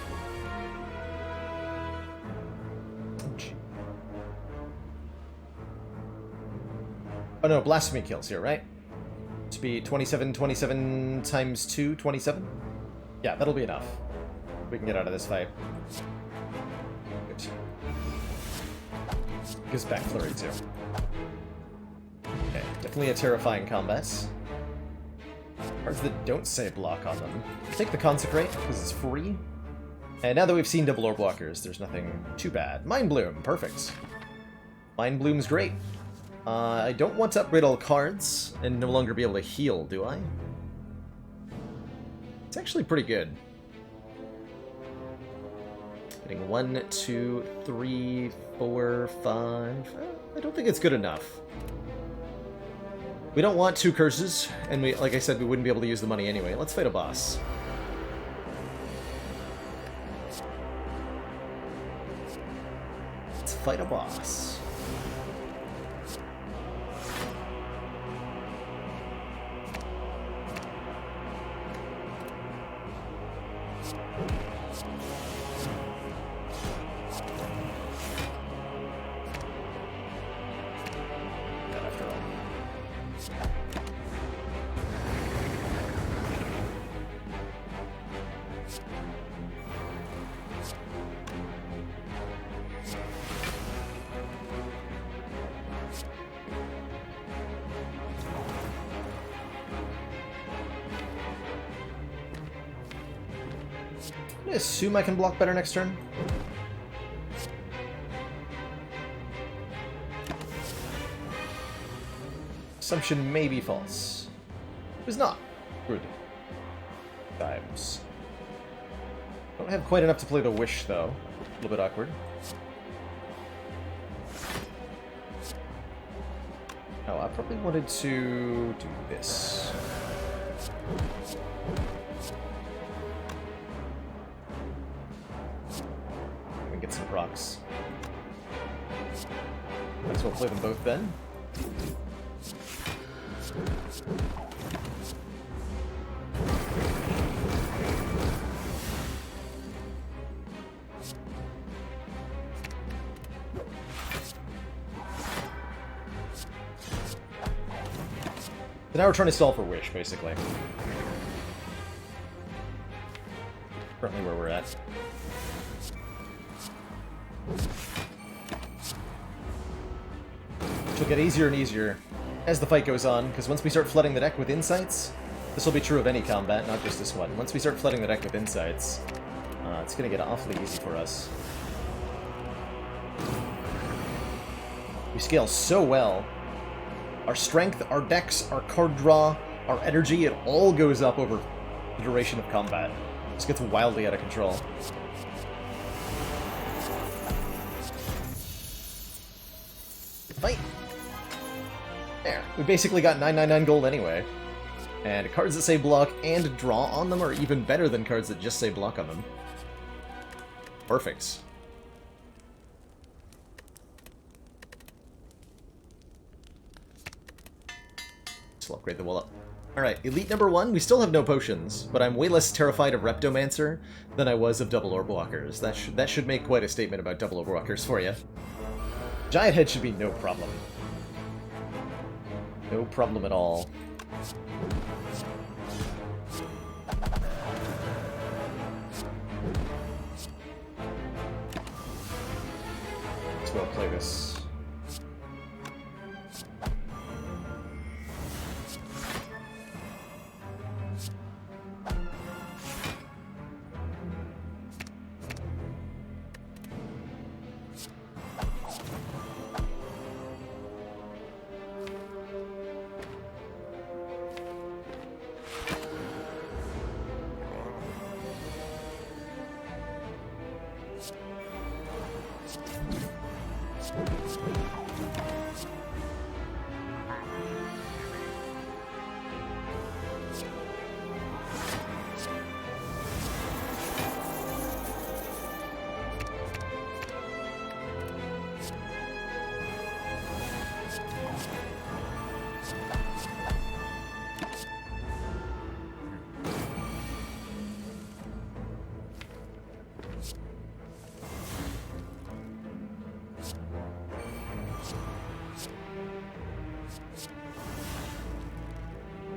Oh no, blasphemy kills here, right? To be 27, 27 times 2, 27? Yeah, that'll be enough. We can get out of this fight. Good. Gives back flurry too. Okay, definitely a terrifying combat. Cards that don't say block on them. Take the Consecrate, because it's free. And now that we've seen double ore blockers, there's nothing too bad. Mind Bloom, perfect. Mind Bloom's great. I don't want to upgrade all cards and no longer be able to heal, do I? It's actually pretty good. Getting 1, 2, 3, 4, 5. I don't think it's good enough. We don't want 2 curses, and we, like I said, we wouldn't be able to use the money anyway. Let's fight a boss. Let's fight a boss. I assume I can block better next turn. assumption may be false. It was not. Good times. Don't have quite enough to play the Wish, though. A little bit awkward. Oh, I probably wanted to do this. Let me get some procs. Might as well play them both then. So now we're trying to solve for Wish, basically. Currently where we're at. Which will get easier and easier as the fight goes on, because once we start flooding the deck with insights, this will be true of any combat, not just this one. Once we start flooding the deck with insights, it's going to get awfully easy for us. We scale so well. Our strength, our dex, our card draw, our energy, it all goes up over the duration of combat. It just gets wildly out of control. Fight! There. We basically got 999 gold anyway. And cards that say block and draw on them are even better than cards that just say block on them. Perfect. We'll upgrade the wall up. Alright, Elite number 1, we still have no potions, but I'm way less terrified of Reptomancer than I was of Double Orb Walkers. That should make quite a statement about Double Orb Walkers for you. Giant Head should be no problem. No problem at all. Let's go play this.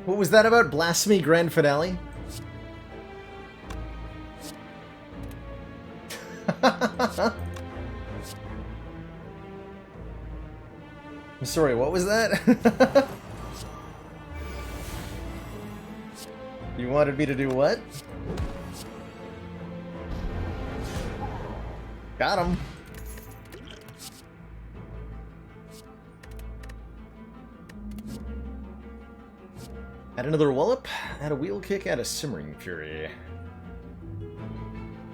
What was that about? Blasphemy Grand Finale? I'm sorry, what was that? You wanted me to do what? Got him. Add another wallop, add a wheel kick, add a simmering fury.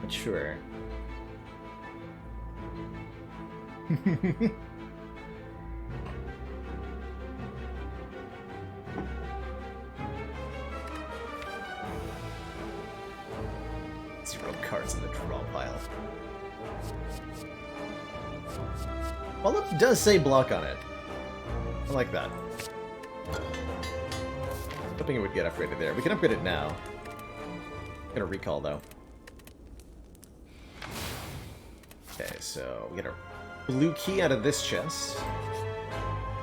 Not sure. Zero cards in the draw pile. Wallop does say block on it. I like that. Hoping it would get upgraded there. We can upgrade it now. Gonna recall though. Okay, so we get a blue key out of this chest.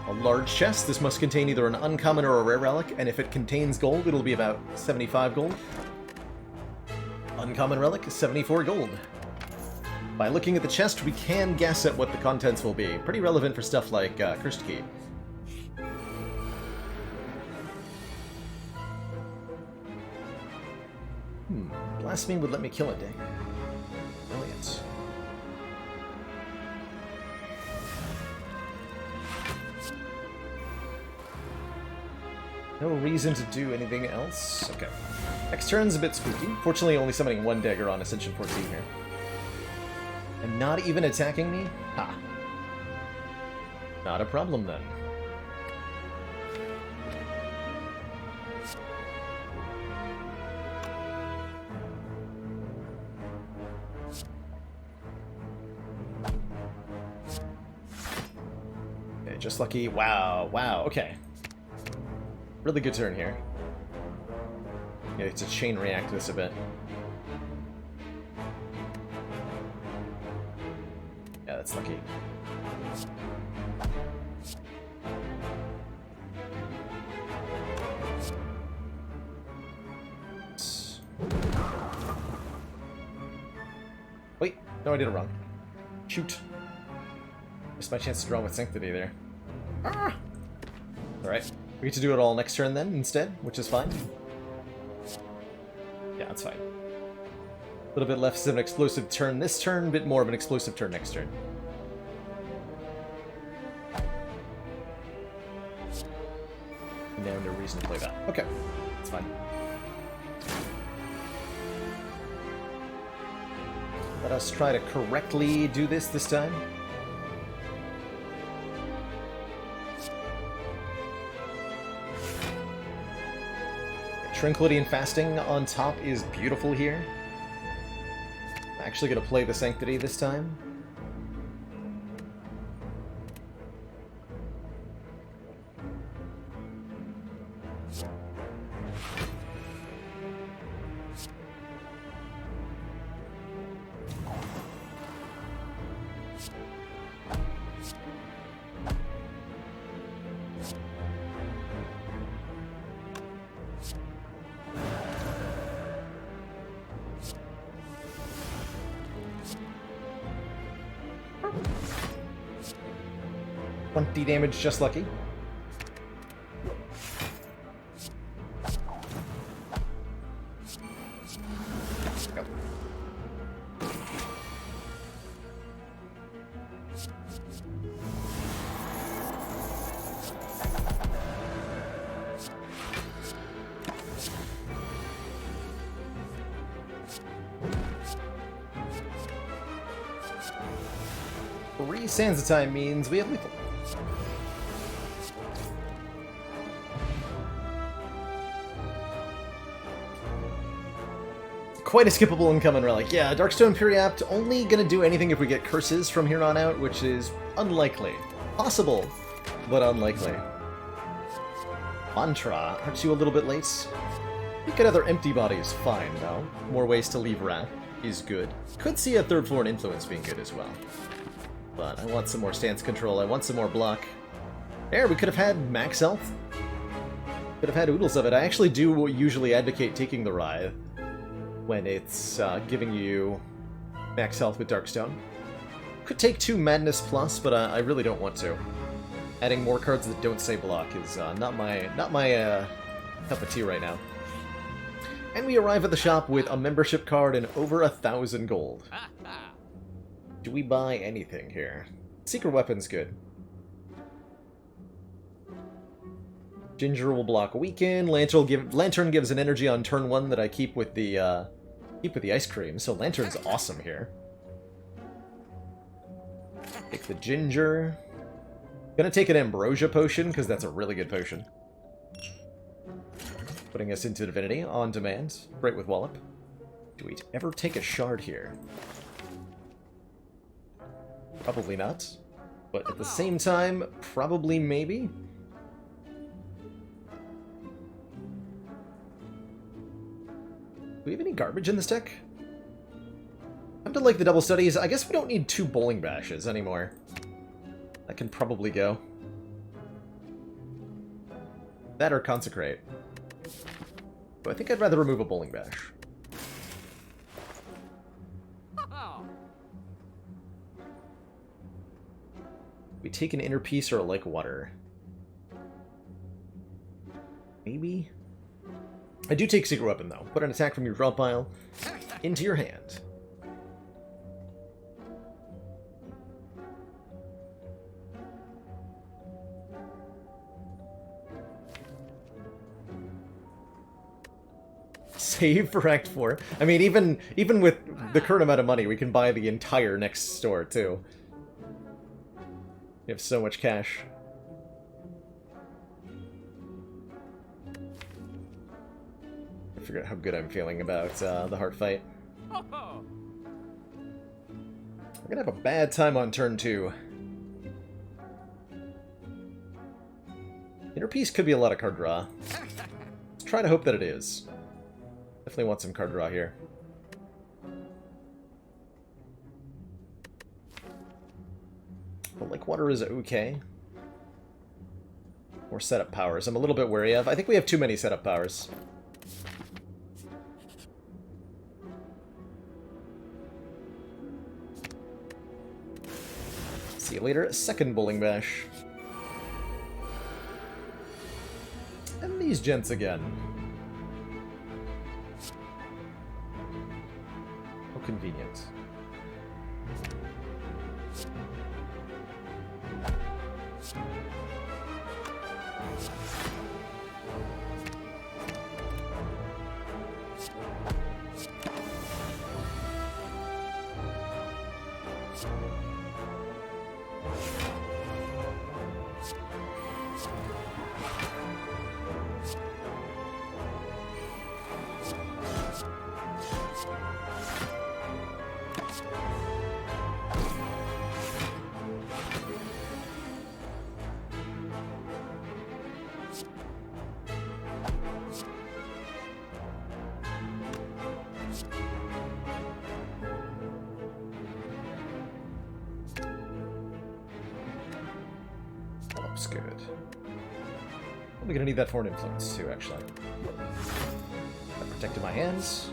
A large chest. This must contain either an uncommon or a rare relic, and if it contains gold, it'll be about 75 gold. Uncommon relic, 74 gold. By looking at the chest, we can guess at what the contents will be. Pretty relevant for stuff like Cursed Key. Blasphemy would let me kill it, dang. Brilliant. No reason to do anything else. Okay. Next turn's a bit spooky. Fortunately, only summoning one dagger on Ascension 14 here. And not even attacking me? Ha. Not a problem, then. Okay, just lucky. Wow, wow, okay. Really good turn here. Yeah, it's a chain react this a bit. Yeah, that's lucky. Wait, no, I did it wrong. Shoot. Missed my chance to draw with Sanctity there. Ah! Alright. We get to do it all next turn then, instead, which is fine. Yeah, that's fine. A little bit less of an explosive turn this turn, a bit more of an explosive turn next turn. No reason to play that. Okay, that's fine. Let us try to correctly do this time. Tranquility and Fasting on top is beautiful here. I'm actually going to play the Sanctity this time. Damage, just lucky. Go. Three sands of time means we have lethal. Quite a skippable incoming relic. Yeah, Darkstone Periapt only gonna do anything if we get curses from here on out, which is unlikely. Possible, but unlikely. Mantra, aren't you a little bit late? We could other empty bodies, fine though. More ways to leave Wrath is good. Could see a third floor and influence being good as well. But I want some more stance control, I want some more block. There, we could have had max health. Could have had oodles of it. I actually do usually advocate taking the Wrath when it's giving you max health with Darkstone. Could take 2 Madness Plus, but I really don't want to. Adding more cards that don't say block is not my cup of tea right now. And we arrive at the shop with a membership card and over 1,000 gold. Do we buy anything here? Secret Weapon's good. Ginger will block Weaken. Lantern gives an energy on turn 1 that I keep with the ice cream. So Lantern's awesome here. Take the Ginger. Gonna take an Ambrosia Potion because that's a really good potion. Putting us into Divinity on demand. Great with Wallop. Do we ever take a Shard here? Probably not. But at the same time, probably maybe. Do we have any garbage in this deck? I'm to like the double studies. I guess we don't need 2 bowling bashes anymore. That can probably go. That or Consecrate. But I think I'd rather remove a bowling bash. We take an Inner Peace or a Like Water. Maybe? I do take Secret Weapon, though. Put an attack from your draw pile into your hand. save for Act 4. I mean, even with the current amount of money, we can buy the entire next store, too. We have so much cash. I forget how good I'm feeling about the heart fight. We're gonna have a bad time on turn 2. Inner Peace could be a lot of card draw. Let's try to hope that it is. Definitely want some card draw here. But Lake Water is okay. More setup powers I'm a little bit wary of. I think we have too many setup powers. See you later. Second Bowling Bash. And these gents again. How convenient. That's good. Probably gonna need that for an influence too, actually. That protected my hands.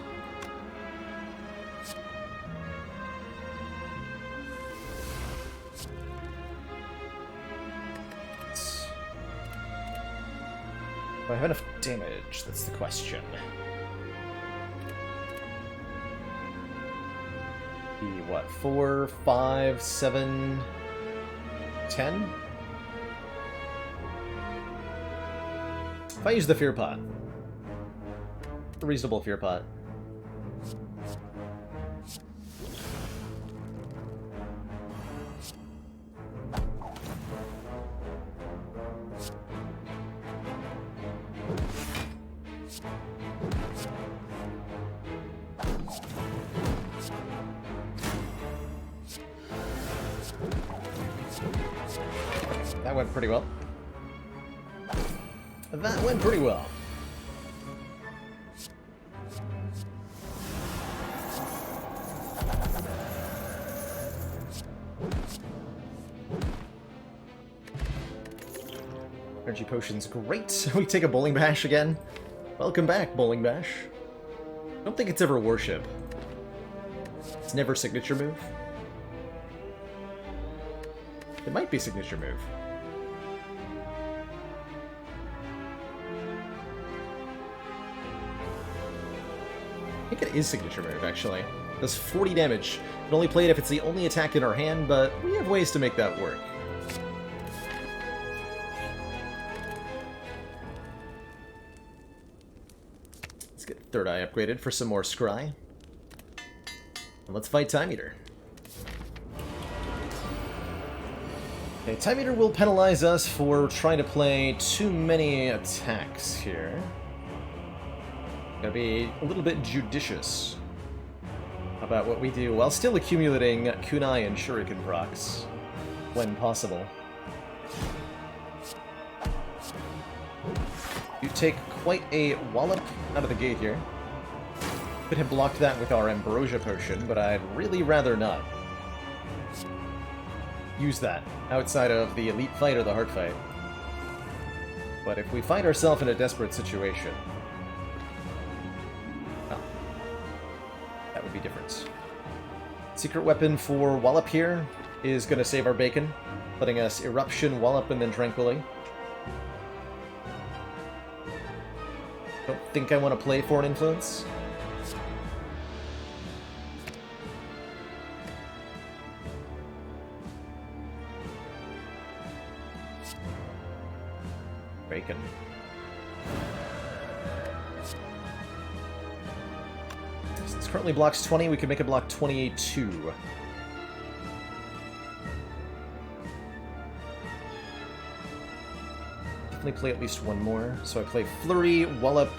Do I have enough damage? That's the question. Be what? 4, 5, 7, 10? If I use the Fear Pot. A reasonable Fear Pot. That went pretty well. That went pretty well. Energy potion's great. We take a Bowling Bash again. Welcome back, Bowling Bash. I don't think it's ever worship. It's never signature move. It might be signature move. I think it is signature move, actually. It does 40 damage. Can only play it if it's the only attack in our hand, but we have ways to make that work. Let's get Third Eye upgraded for some more scry. And let's fight Time Eater. Okay, Time Eater will penalize us for trying to play too many attacks here. Gotta be a little bit judicious about what we do while still accumulating kunai and shuriken procs when possible. You take quite a wallop out of the gate here. Could have blocked that with our Ambrosia Potion, but I'd really rather not use that outside of the Elite Fight or the Heart Fight. But if we find ourselves in a desperate situation, that would be different. Secret weapon for Wallop here is going to save our bacon, letting us Eruption, Wallop, and then Tranquilly. Don't think I want to play for an influence. Bacon. It's currently blocks 20, we could make it block 28-2. Definitely play at least one more. So I play Flurry, Wallop,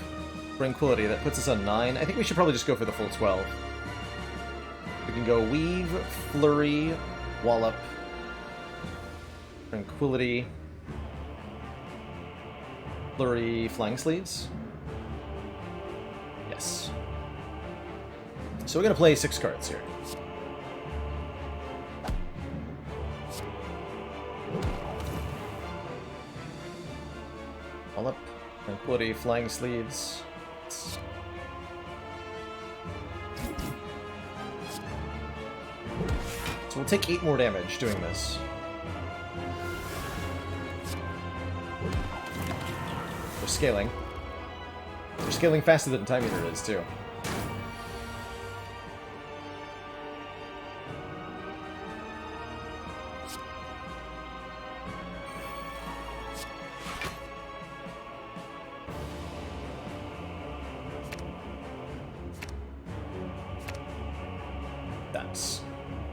Tranquility. That puts us on 9. I think we should probably just go for the full 12. We can go Weave, Flurry, Wallop, Tranquility, Flurry, Flying Sleeves. Yes. So we're going to play 6 cards here. Wallop, Tranquility, Flying Sleeves. So we'll take 8 more damage doing this. We're scaling. We're scaling faster than Time Eater is, too.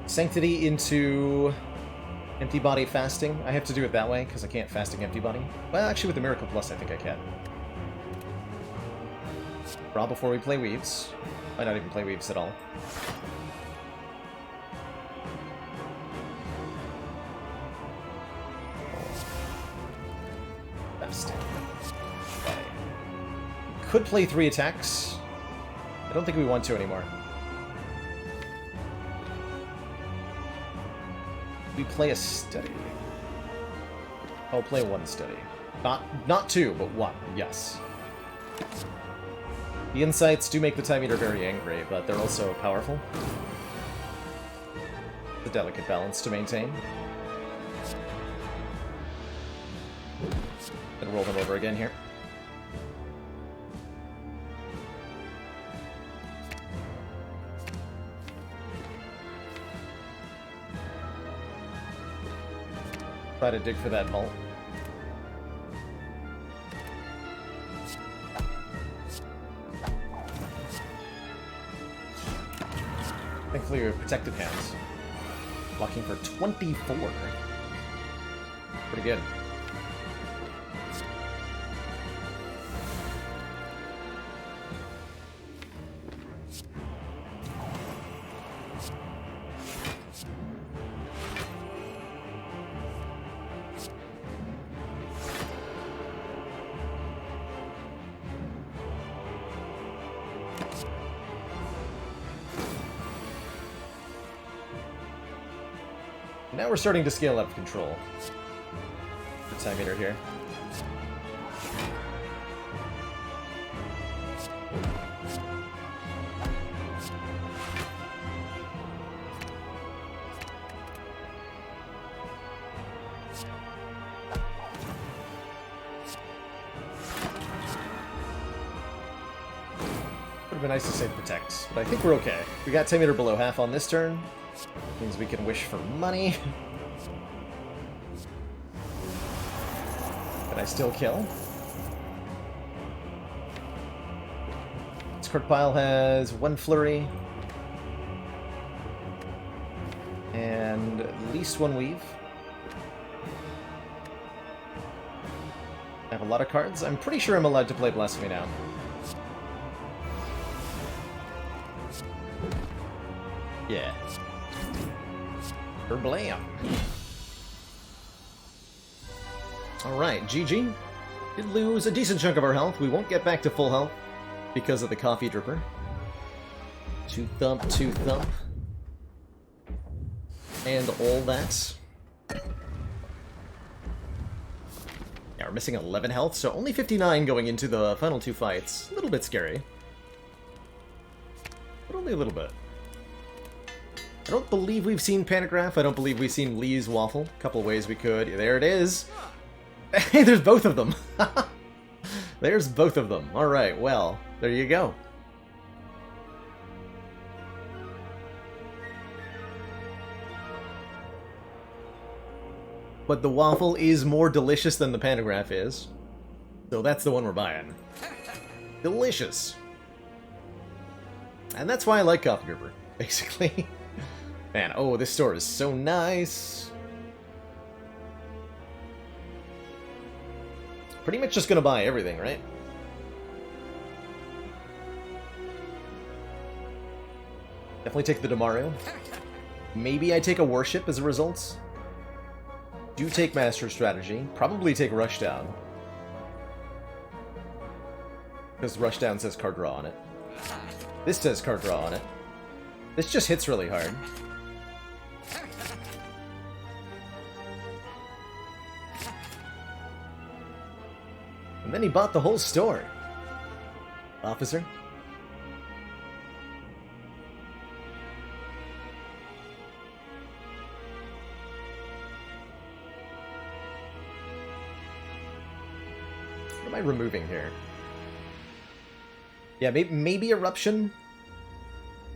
Sanctity into Empty Body Fasting. I have to do it that way, because I can't Fasting Empty Body. Well, actually, with the Miracle Plus, I think I can. Draw before we play Weaves. Might not even play Weaves at all. Fasting. Okay. Could play 3 attacks. I don't think we want to anymore. We play a study. I'll play 1 study. Not 2, but 1, yes. The insights do make the Time Eater very angry, but they're also powerful. It's a delicate balance to maintain. Gonna roll them over again here. Try to dig for that vault. Thankfully, we have protected hands. Blocking for 24. Pretty good. Now we're starting to scale out of control. The Time Eater here. Would have been nice to save Protect, but I think we're okay. We got Time Eater below half on this turn. Means we can wish for money. But I still kill. This card pile has 1 Flurry. And at least 1 Weave. I have a lot of cards. I'm pretty sure I'm allowed to play Blasphemy now. Yeah. Blam. Alright, GG. Did lose a decent chunk of our health. We won't get back to full health because of the coffee dripper. 2 thump, 2 thump. And all that. Yeah, we're missing 11 health, so only 59 going into the final 2 fights. A little bit scary. But only a little bit. I don't believe we've seen Pantograph. I don't believe we've seen Lee's Waffle. A couple ways we could. There it is. Hey, there's both of them. There's both of them. Alright, well, there you go. But the waffle is more delicious than the Pantograph is. So that's the one we're buying. Delicious. And that's why I like Coffee River, basically. Man, oh, this store is so nice. Pretty much just gonna buy everything, right? Definitely take the Demario. Maybe I take a Warship as a result. Do take Master Strategy. Probably take Rushdown. Because Rushdown says card draw on it. This says card draw on it. This just hits really hard. And then he bought the whole store. Officer? What am I removing here? Yeah, maybe Eruption.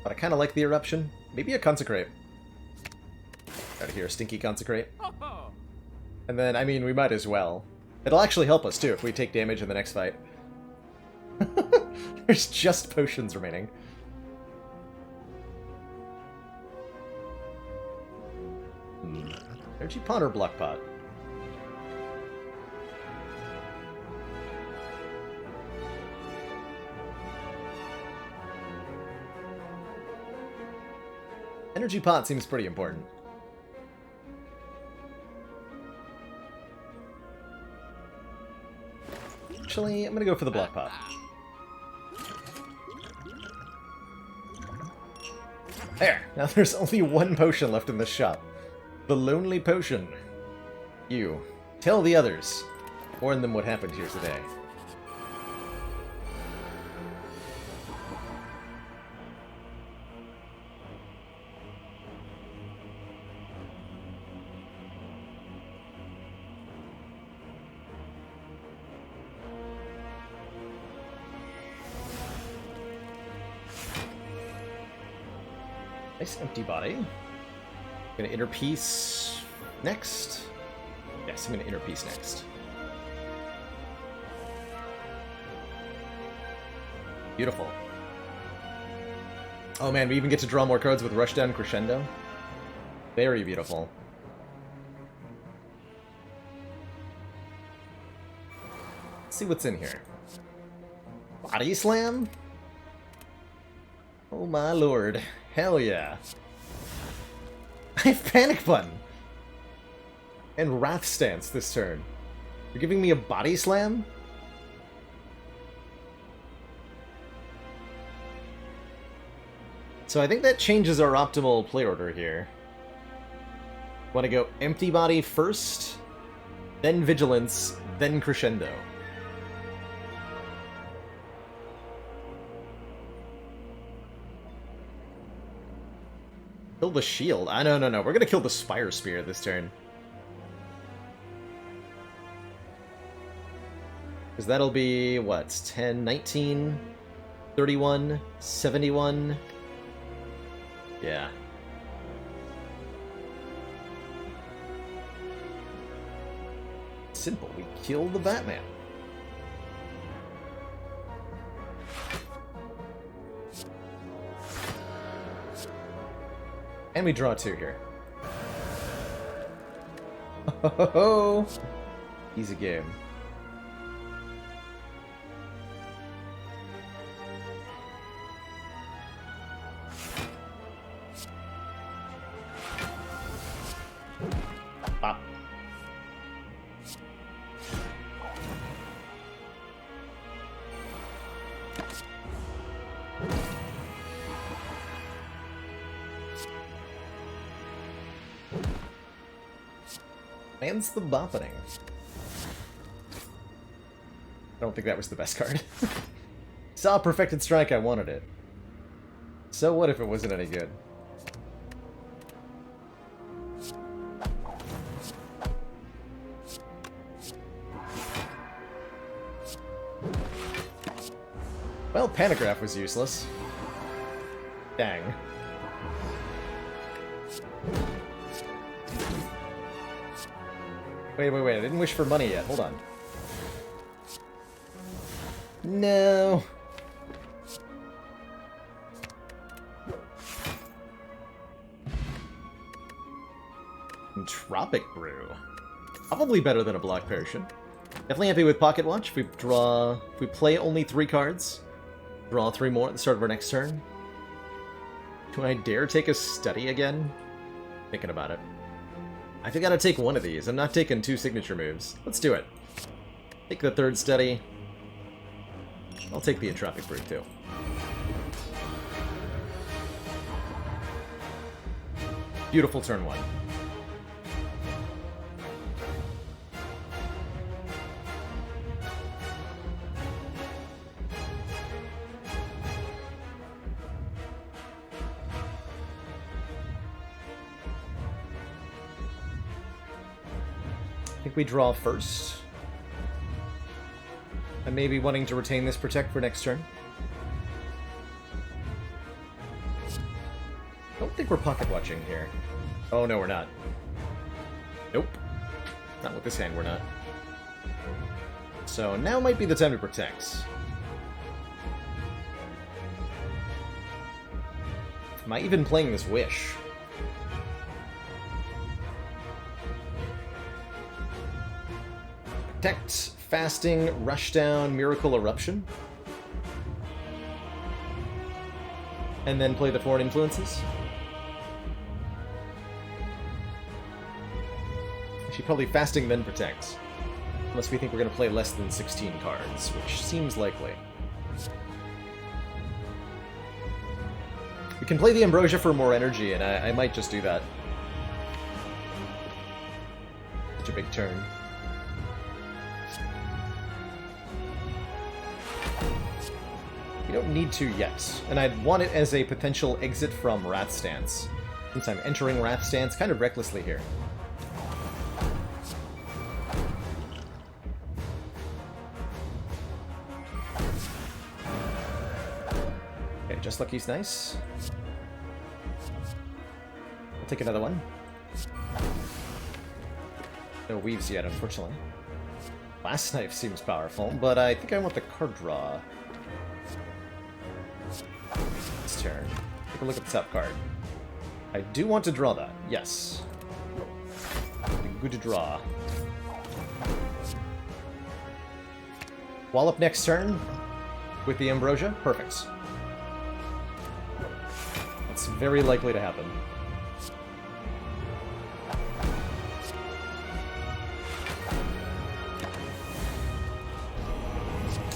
But I kind of like the Eruption. Maybe a Consecrate. Out of here, Stinky Consecrate. And then, I mean, we might as well. It'll actually help us, too, if we take damage in the next fight. There's just potions remaining. Energy Pot or Block Pot? Energy Pot seems pretty important. Actually, I'm gonna go for the Block Pot. There! Now there's only one potion left in the shop. The Lonely Potion. You. Tell the others. Warn them what happened here today. Nice empty body. Gonna inner piece next. Yes, I'm gonna inner piece next. Beautiful. Oh man, we even get to draw more cards with Rushdown Crescendo. Very beautiful. Let's see what's in here. Body Slam? Oh my lord. Hell yeah. I have Panic Button! And Wrath Stance this turn. You're giving me a Body Slam? So I think that changes our optimal play order here. Want to go Empty Body first, then Vigilance, then Crescendo. Kill the shield? No. We're gonna kill the Spire Spear this turn. Because that'll be, what, 10, 19, 31, 71... Yeah. Simple, we kill the Batman. And we draw 2 here. Oh, easy game. Pop. Lands the Boffening. I don't think that was the best card. Saw Perfected Strike, I wanted it. So what if it wasn't any good? Well, Panagraph was useless. Dang. Wait, I didn't wish for money yet. Hold on. No. Tropic Brew. Probably better than a Block Potion. Definitely happy with Pocket Watch. If we play only 3 cards, draw 3 more at the start of our next turn. Do I dare take a study again? Thinking about it. I think I gotta take one of these. I'm not taking 2 signature moves. Let's do it. Take the 3rd study. I'll take the Entropic Brew too. Beautiful turn 1. I think we draw first. I may be wanting to retain this Protect for next turn. Don't think we're pocket watching here. Oh no, we're not. Nope. Not with this hand, we're not. So now might be the time to protect. Am I even playing this Wish? Protect, Fasting, Rushdown, Miracle Eruption. And then play the foreign influences. Actually, probably Fasting, then Protect. Unless we think we're going to play less than 16 cards, which seems likely. We can play the Ambrosia for more energy, and I might just do that. Such a big turn. We don't need to yet, and I'd want it as a potential exit from Wrath Stance, since I'm entering Wrath Stance kind of recklessly here. Okay, Just Lucky's nice. I'll take another one. No weaves yet, unfortunately. Last Knife seems powerful, but I think I want the card draw. This turn. Take a look at the top card. I do want to draw that, yes. Good to draw. Wallop next turn with the Ambrosia. Perfect. That's very likely to happen.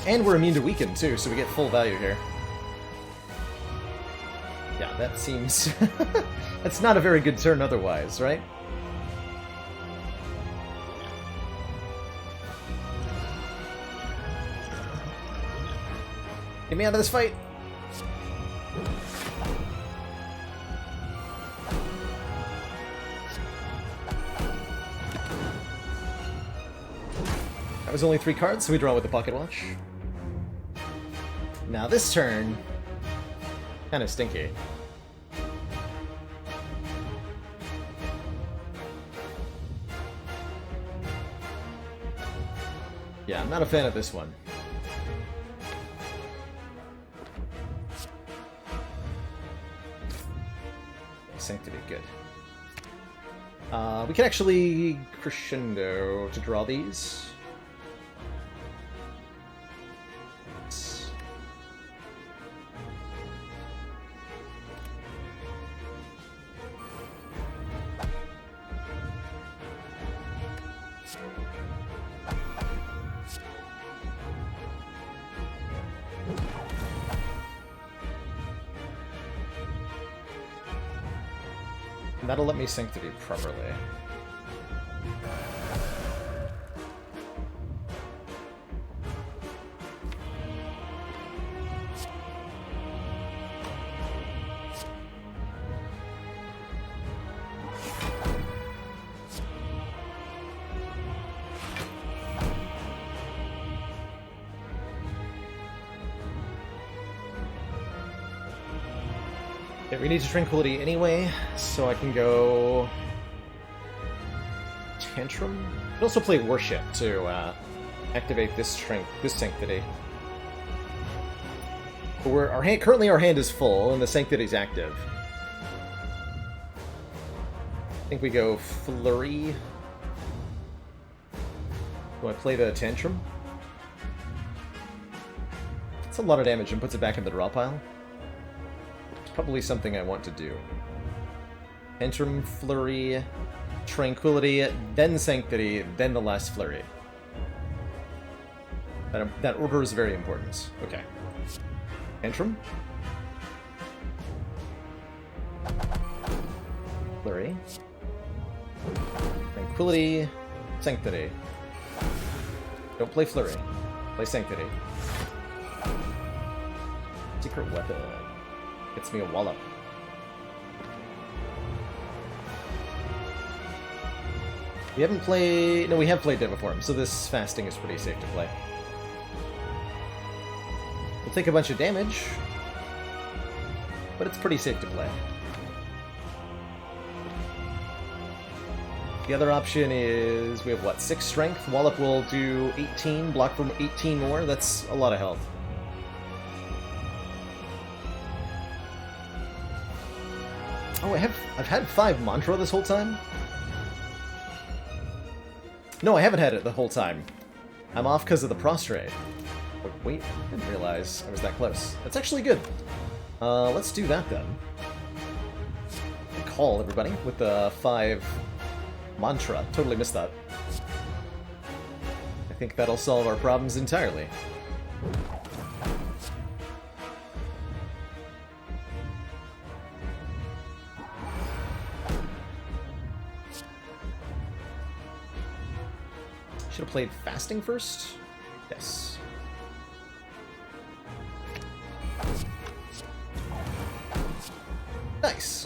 And we're immune to weaken too, so we get full value here. Yeah, that seems... That's not a very good turn otherwise, right? Get me out of this fight! That was only 3 cards, so we draw with the Pocket Watch. Now this turn, kind of stinky. Yeah, I'm not a fan of this one. Sanctity, good. We can actually crescendo to draw these. That'll let me Sanctity properly. Yeah, we need to Tranquility anyway, so I can go... Tantrum? I can also play Worship to activate this Sanctity. But currently our hand is full, and the Sanctity's active. I think we go Flurry. Do I play the Tantrum? It's a lot of damage and puts it back in the draw pile. It's probably something I want to do. Tantrum, Flurry, Tranquility, then Sanctity, then the last Flurry. That order is very important. Okay. Tantrum. Flurry. Tranquility. Sanctity. Don't play Flurry. Play Sanctity. Secret Weapon. Gets me a wallop. We haven't played... No, we have played Deviform, so this fasting is pretty safe to play. We'll take a bunch of damage, but it's pretty safe to play. The other option is, we have what, 6 strength? Wallop will do 18, block from 18 more. That's a lot of health. Oh, I've had 5 mantra this whole time? No, I haven't had it the whole time. I'm off because of the prostrate. Wait, I didn't realize I was that close. That's actually good. Let's do that then. Call everybody with the 5 mantra. Totally missed that. I think that'll solve our problems entirely. Should have played fasting first? Yes. Nice.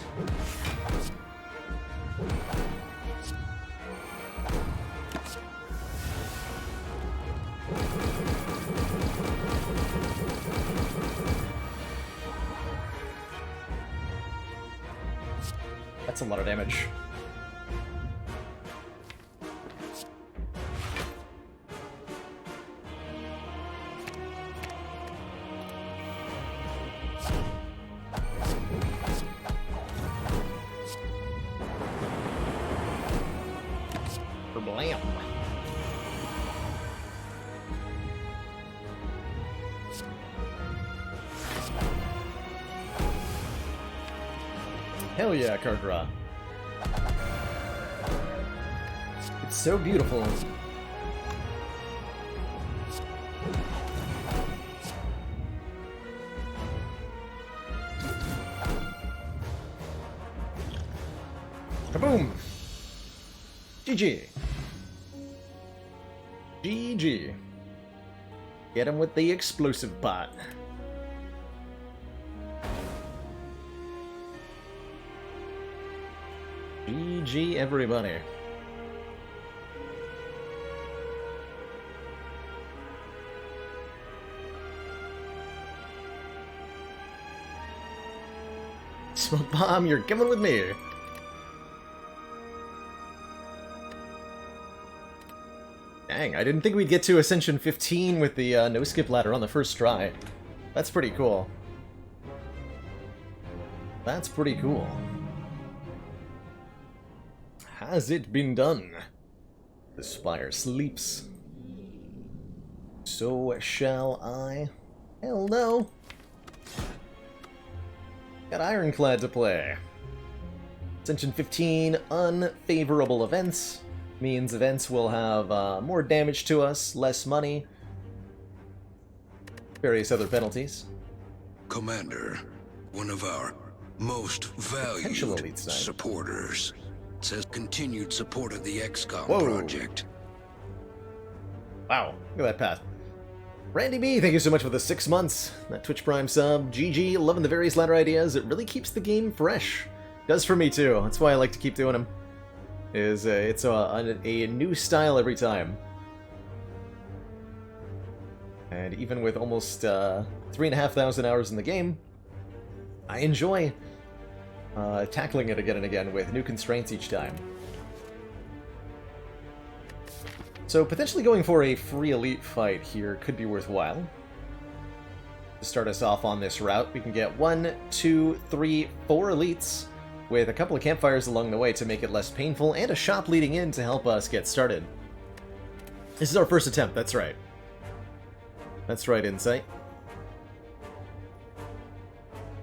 That's a lot of damage. Blam. Hell yeah, card draw. It's so beautiful. Kaboom! GG. GG. Get him with the explosive bot. GG, everybody. Smoke bomb, you're coming with me. Dang, I didn't think we'd get to Ascension 15 with the no-skip ladder on the first try. That's pretty cool. That's pretty cool. Has it been done? The Spire sleeps. So shall I? Hell no. Got Ironclad to play. Ascension 15, unfavorable events. Means events will have more damage to us, less money, various other penalties. Commander, one of our most valued supporters, says continued support of the XCOM project. Wow, look at that path. Randy B, thank you so much for the 6 months. That Twitch Prime sub. GG, loving the various ladder ideas. It really keeps the game fresh. Does for me too. That's why I like to keep doing them. It's a new style every time. And even with almost 3,500 hours in the game, I enjoy tackling it again and again with new constraints each time. So potentially going for a free elite fight here could be worthwhile. To start us off on this route, we can get 1, 2, 3, 4 elites with a couple of campfires along the way to make it less painful, and a shop leading in to help us get started. This is our first attempt, that's right. That's right, Insight.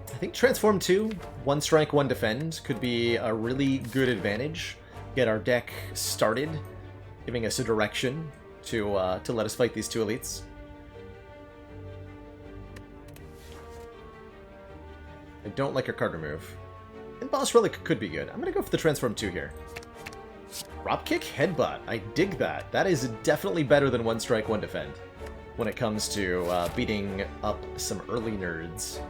I think Transform 2, 1 strike, 1 defend, could be a really good advantage. Get our deck started, giving us a direction to let us fight these two elites. I don't like our card remove. And Boss Relic could be good. I'm going to go for the Transform 2 here. Dropkick Headbutt. I dig that. That is definitely better than 1 strike, 1 defend when it comes to beating up some early nerds.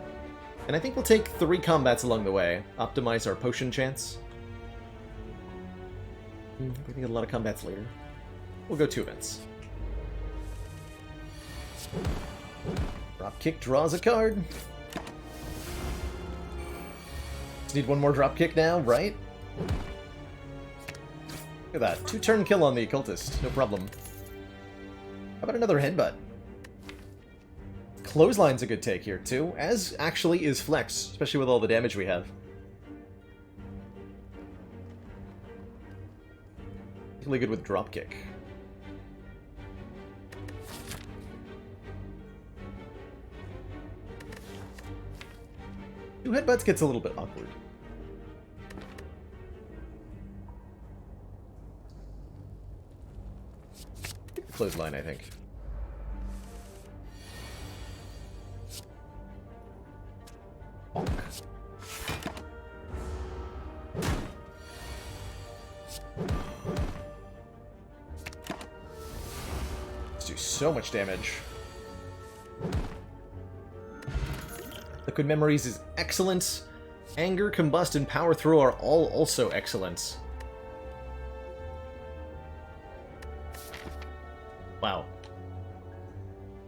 And I think we'll take 3 combats along the way. Optimize our potion chance. We're going to get a lot of combats later. We'll go 2 events. Dropkick draws a card. Just need 1 more dropkick now, right? Look at that. 2-turn kill on the occultist. No problem. How about another headbutt? Clothesline's a good take here, too, as actually is Flex, especially with all the damage we have. Really good with dropkick. Two headbutts gets a little bit awkward. Clothesline, I think. Bonk. Let's do so much damage. Liquid Memories is excellent. Anger, Combust, and Power Throw are all also excellent. Wow.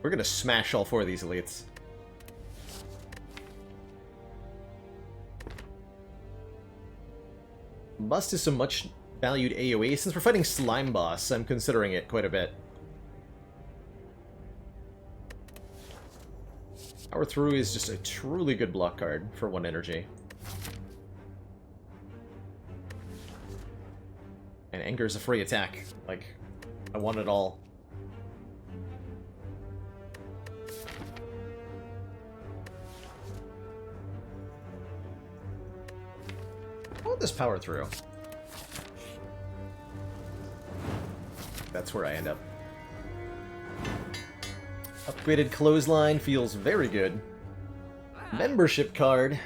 We're gonna smash all 4 of these elites. Combust is some much valued AoE. Since we're fighting Slime Boss, I'm considering it quite a bit. Power Through is just a truly good block card for 1 energy. And Anger is a free attack. Like, I want it all. I want this Power Through. That's where I end up. Upgraded Clothesline feels very good. Membership card.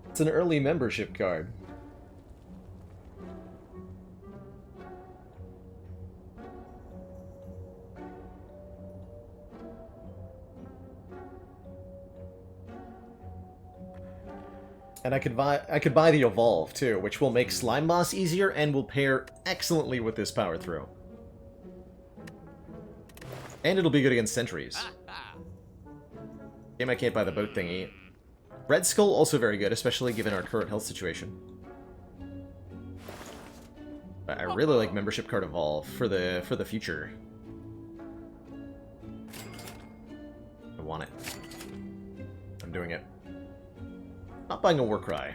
It's an early membership card. And I could buy the Evolve too, which will make Slime Boss easier and will pair excellently with this Power Throw. And it'll be good against sentries. Game I can't buy the boat thingy. Red Skull also very good, especially given our current health situation. But I really like Membership Card Evolve for the future. I want it. I'm doing it. Not buying a Warcry.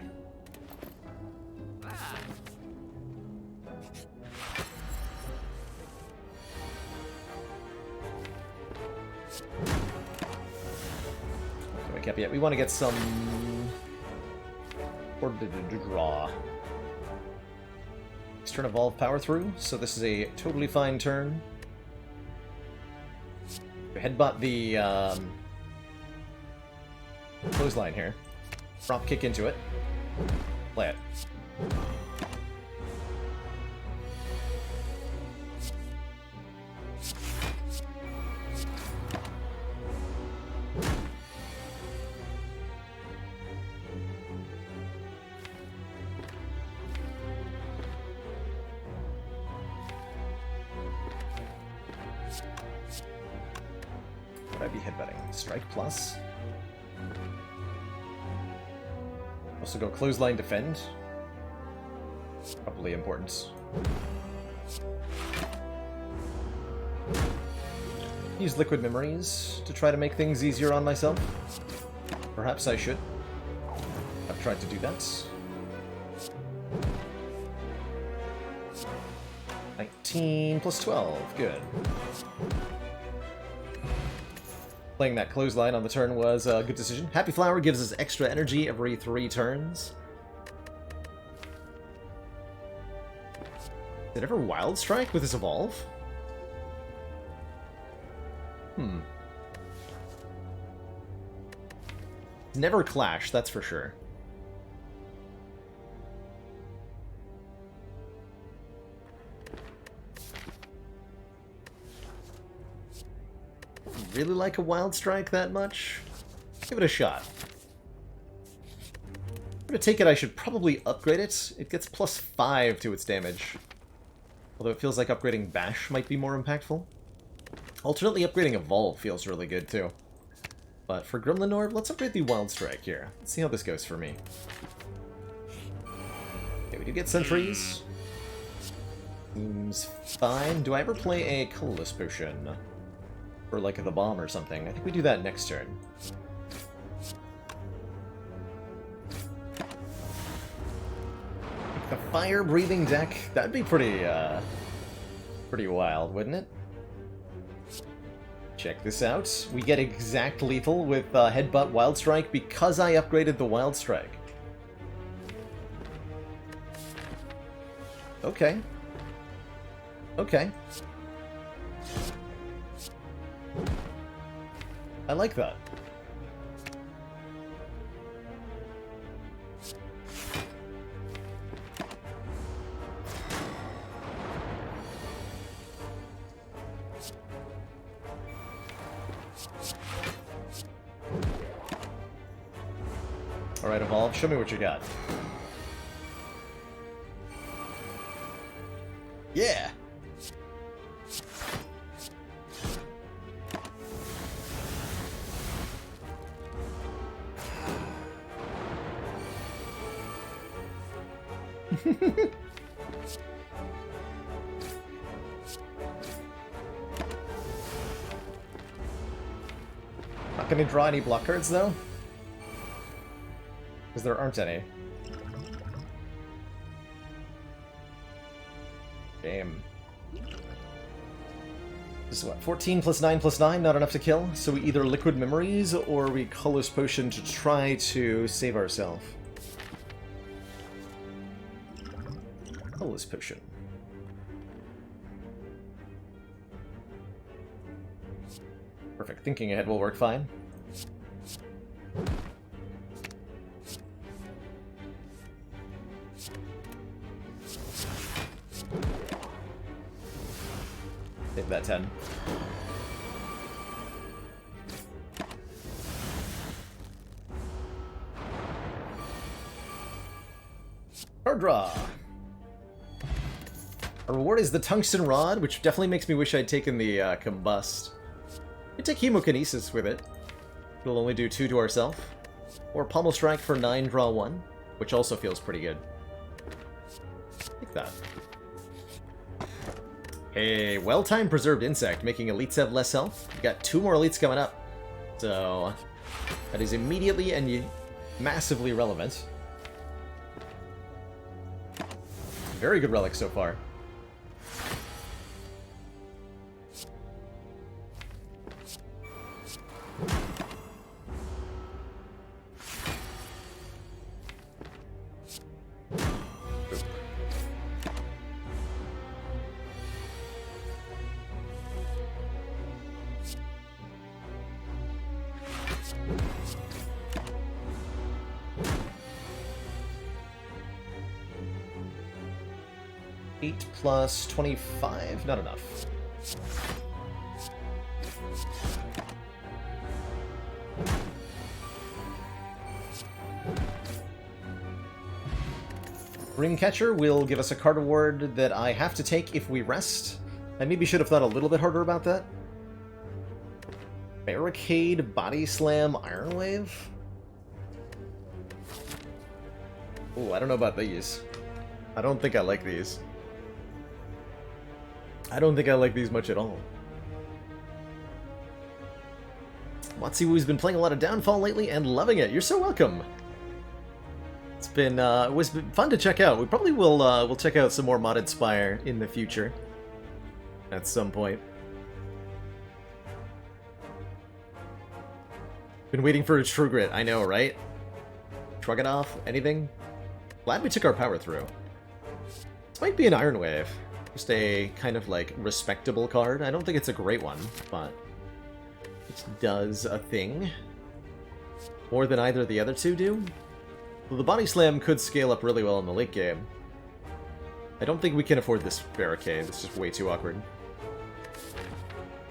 Wake up yet. We want to get some or draw. Next turn Evolve Power Through, so this is a totally fine turn. Headbutt the clothesline here. Drop kick into it. Play it. Would I be headbutting? Strike plus? Also go Clothesline Defend. Probably important. Use Liquid Memories to try to make things easier on myself. perhaps I should. I've tried to do that. 19 plus 12. Good. Playing that clothesline on the turn was a good decision. Happy Flower gives us extra energy every 3 turns. Did it ever Wild Strike with this Evolve? Never Clash, that's for sure. Really like a Wild Strike that much? Give it a shot. I'm gonna take it, I should probably upgrade it. It gets plus 5 to its damage. Although it feels like upgrading Bash might be more impactful. Alternately, upgrading Evolve feels really good too. But for Gremlin Orb, let's upgrade the Wild Strike here. Let's see how this goes for me. Okay, we do get Sentries. Seems fine. Do I ever play a Colorless Potion? Or like the Bomb or something? I think we do that next turn. The Fire-breathing deck, that'd be pretty wild, wouldn't it? Check this out. We get exact lethal with Headbutt Wild Strike because I upgraded the Wild Strike. Okay. Okay. I like that. Alright, Evolve, show me what you got. Yeah! Not gonna draw any block cards, though? Because there aren't any. Game. This is what, 14 plus 9 plus 9, not enough to kill? So we either Liquid Memories or we Colorless Potion to try to save ourselves. Colorless Potion. Perfect. Thinking ahead will work fine. Save that 10. Card draw. Our reward is the Tungsten Rod, which definitely makes me wish I'd taken the Combust. We take Hemokinesis with it. It'll only do 2 to ourselves. Or Pommel Strike for 9, draw 1, which also feels pretty good. Take that. A well-timed Preserved Insect, making elites have less health. We've got 2 more elites coming up. So, that is immediately and massively relevant. Very good relic so far. Plus 25, not enough. Dreamcatcher will give us a card award that I have to take if we rest. I maybe should have thought a little bit harder about that. Barricade, Body Slam, Iron Wave? Ooh, I don't know about these. I don't think I like these. I don't think I like these much at all. Watsiwoo's been playing a lot of Downfall lately and loving it. You're so welcome. It's been it was fun to check out. We probably will we'll check out some more modded Spire in the future at some point. Been waiting for a True Grit. I know, right? Shrug it off. Anything? Glad we took our power through. This might be an Iron Wave. Just a kind of like respectable card. I don't think it's a great one, but it does a thing. More than either of the other two do. Well, the Body Slam could scale up really well in the late game. I don't think we can afford this barricade. It's just way too awkward.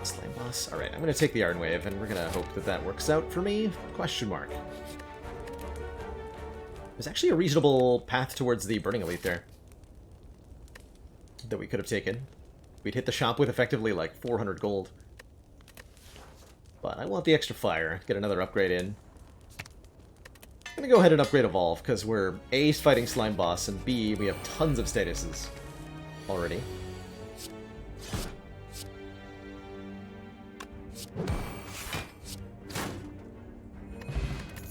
Slam boss. Alright, I'm going to take the Iron Wave, and we're going to hope that that works out for me. Question mark. There's actually a reasonable path towards the Burning Elite there that we could have taken. We'd hit the shop with effectively like 400 gold. But I want the extra fire. Get another upgrade in. I'm going to go ahead and upgrade Evolve, because we're A, fighting Slime Boss, and B, we have tons of statuses already.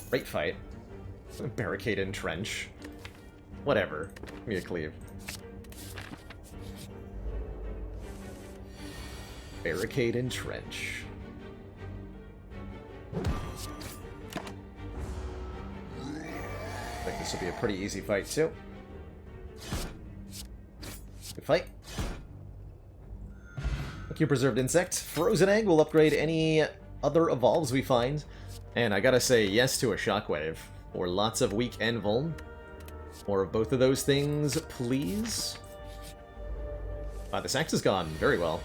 Great fight. Barricade and trench. Whatever. Give me a cleave. Barricade and trench. I think this will be a pretty easy fight, too. Good fight. Thank you, Preserved Insect. Frozen Egg will upgrade any other evolves we find. And I gotta say yes to a Shockwave. Or lots of weak and vuln. More of both of those things, please. This axe is gone very well.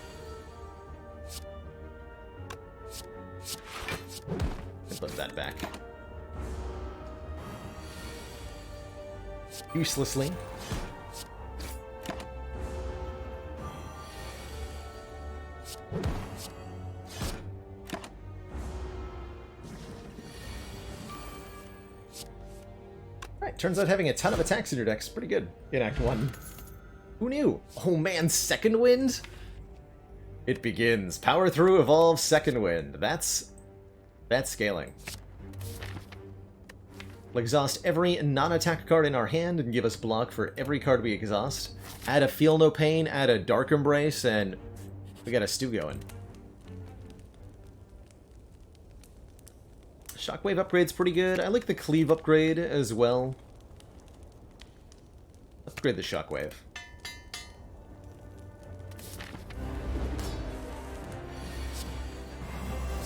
And put that back. Uselessly. Alright, turns out having a ton of attacks in your deck's pretty good in Act 1. Who knew? Oh man, Second Wind? It begins. Power through, evolve, Second Wind. That's scaling. We'll exhaust every non-attack card in our hand and give us block for every card we exhaust. Add a Feel No Pain, add a Dark Embrace, and we got a stew going. Shockwave upgrade's pretty good. I like the Cleave upgrade as well. Upgrade the Shockwave.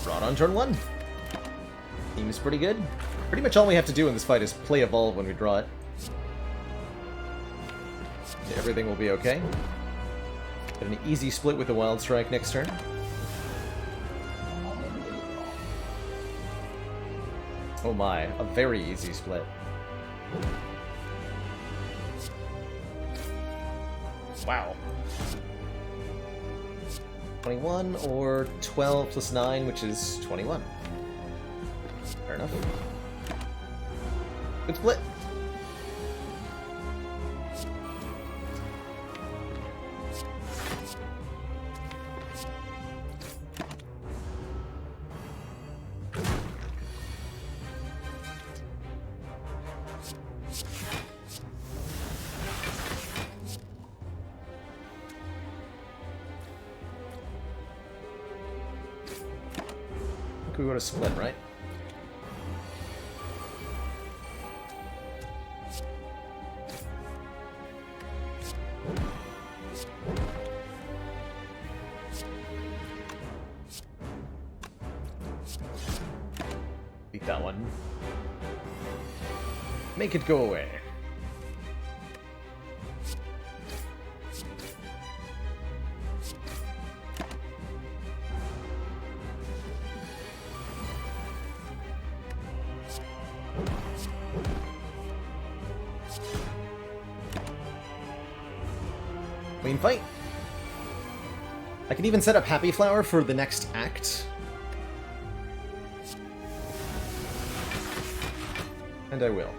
Brought on turn 1. Seems pretty good. Pretty much all we have to do in this fight is play Evolve when we draw it. Everything will be okay. Get an easy split with a Wild Strike next turn. Oh my, a very easy split. Wow. 21 or 12 plus 9, which is 21. Fair enough. Good split. We go to split, right? Beat that one. Make it go away. Clean fight. I can even set up Happy Flower for the next act. And I will.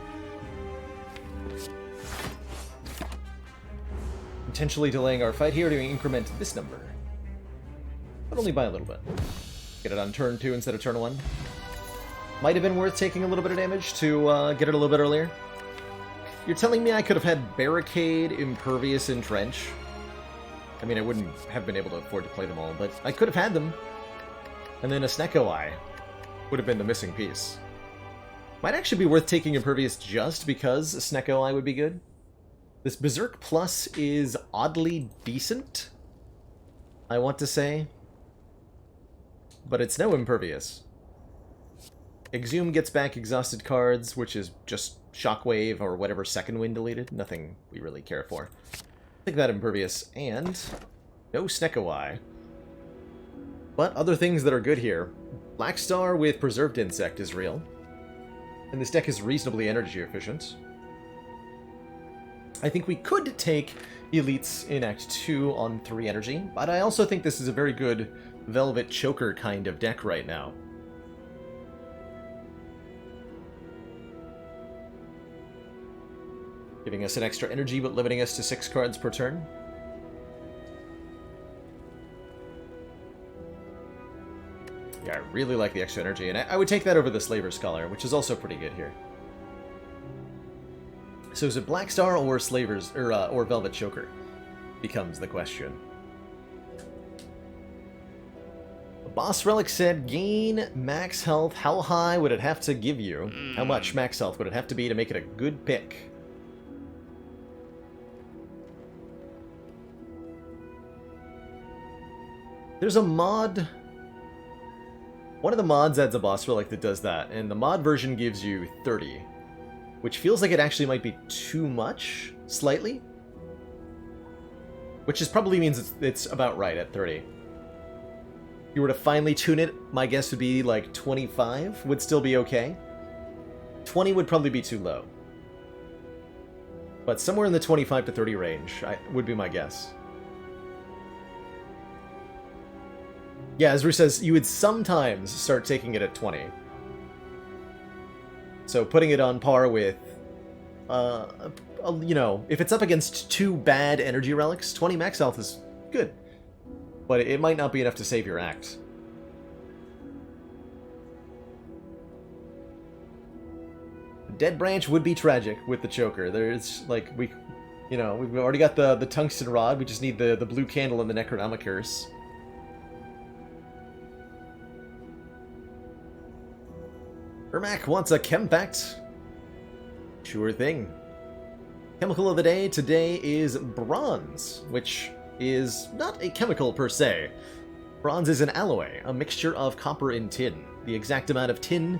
Intentionally delaying our fight here to increment this number. But only by a little bit. Get it on turn 2 instead of turn 1. Might have been worth taking a little bit of damage to get it a little bit earlier. You're telling me I could have had Barricade, Impervious, and Trench? I mean, I wouldn't have been able to afford to play them all, but I could have had them. And then a Snecko Eye would have been the missing piece. Might actually be worth taking Impervious just because a Snecko Eye would be good. This Berserk Plus is oddly decent, I want to say. But it's no Impervious. Exhume gets back exhausted cards, which is just Shockwave or whatever Second Wind deleted. Nothing we really care for. Take that Impervious, and no Snecko Eye. But other things that are good here. Black Star with Preserved Insect is real. And this deck is reasonably energy efficient. I think we could take Elites in Act 2 on 3 energy, but I also think this is a very good Velvet Choker kind of deck right now. Giving us an extra energy, but limiting us to 6 cards per turn. Yeah, I really like the extra energy, and I would take that over the Slaver Scholar, which is also pretty good here. So is it Black Star or Slavers or Velvet Choker? Becomes the question. Boss Relic said, gain max health. How high would it have to give you? How much max health would it have to be to make it a good pick? There's a mod. One of the mods adds a boss relic that does that, and the mod version gives you 30. Which feels like it actually might be too much, slightly. Which just probably means it's about right at 30. If you were to finally tune it, my guess would be like 25 would still be okay. 20 would probably be too low. But somewhere in the 25 to 30 range would be my guess. Yeah, Azru says you would sometimes start taking it at 20. So putting it on par with, you know, if it's up against 2 bad energy relics, 20 max health is good. But it might not be enough to save your act. Dead Branch would be tragic with the Choker. There's, like, we've already got the Tungsten Rod, we just need the blue candle and the Necronomicurse. Ermac wants a Chem Pact. Sure thing. Chemical of the day today is bronze, which is not a chemical per se. Bronze is an alloy, a mixture of copper and tin. The exact amount of tin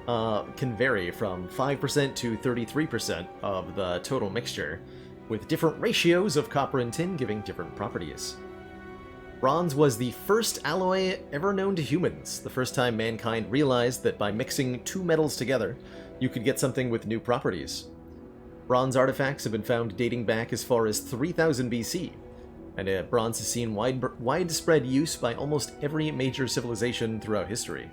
can vary from 5% to 33% of the total mixture, with different ratios of copper and tin giving different properties. Bronze was the first alloy ever known to humans, the first time mankind realized that by mixing 2 metals together, you could get something with new properties. Bronze artifacts have been found dating back as far as 3000 BC, and bronze has seen widespread use by almost every major civilization throughout history.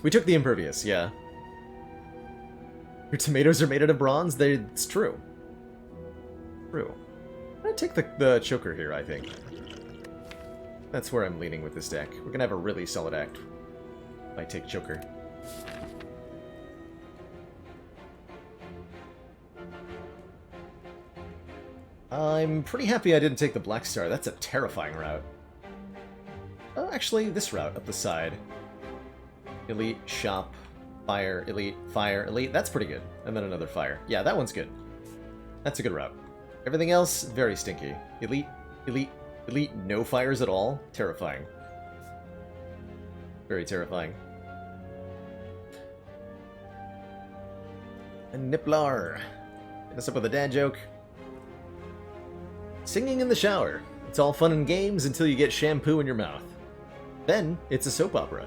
We took the Impervious, yeah. Your tomatoes are made out of bronze? It's true. True. I'm gonna take the Choker here, I think. That's where I'm leaning with this deck. We're gonna have a really solid act if I take Choker. I'm pretty happy I didn't take the Black Star. That's a terrifying route. Actually, this route up the side. Elite, Shop, Fire, Elite, Fire, Elite. That's pretty good. And then another Fire. Yeah, that one's good. That's a good route. Everything else, very stinky. Elite, Elite, Elite, no fires at all. Terrifying. Very terrifying. And Nipplar. Hit us up with a dad joke. Singing in the shower. It's all fun and games until you get shampoo in your mouth. Then, it's a soap opera.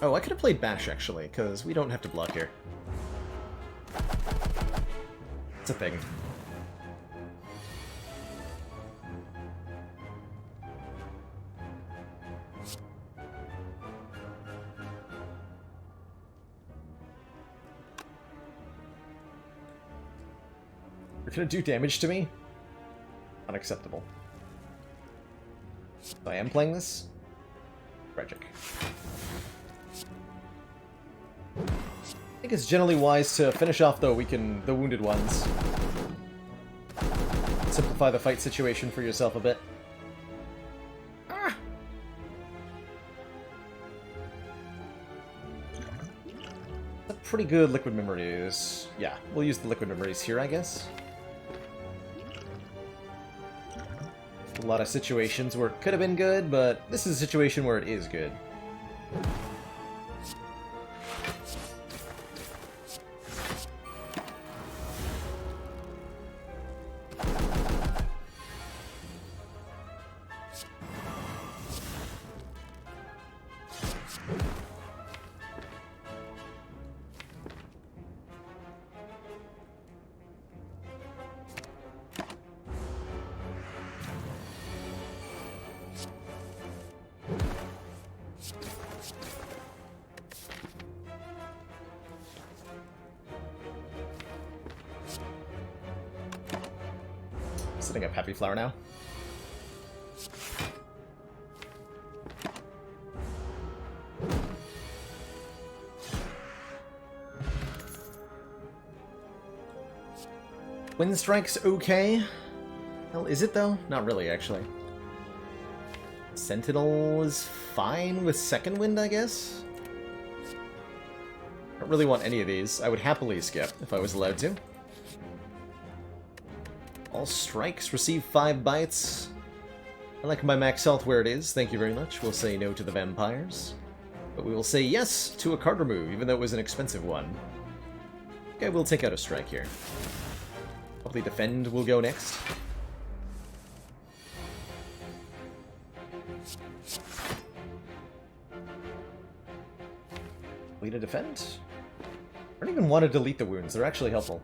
Oh, I could have played Bash, actually, because we don't have to block here. It's a thing. You're gonna do damage to me? Unacceptable. So I am playing this? Tragic. I think it's generally wise to finish off the wounded ones. Simplify the fight situation for yourself a bit. Pretty good liquid memories. Yeah, we'll use the liquid memories here, I guess. A lot of situations where it could have been good, but this is a situation where it is good. Setting up Happy Flower now. Wind Strike's okay. Hell, is it though? Not really, actually. Sentinel is fine with Second Wind, I guess? I don't really want any of these. I would happily skip if I was allowed to. All strikes receive 5 bites. I like my max health where it is, thank you very much. We'll say no to the vampires. But we will say yes to a card remove, even though it was an expensive one. Okay, we'll take out a strike here. Probably defend will go next. Way to defend? I don't even want to delete the wounds, they're actually helpful.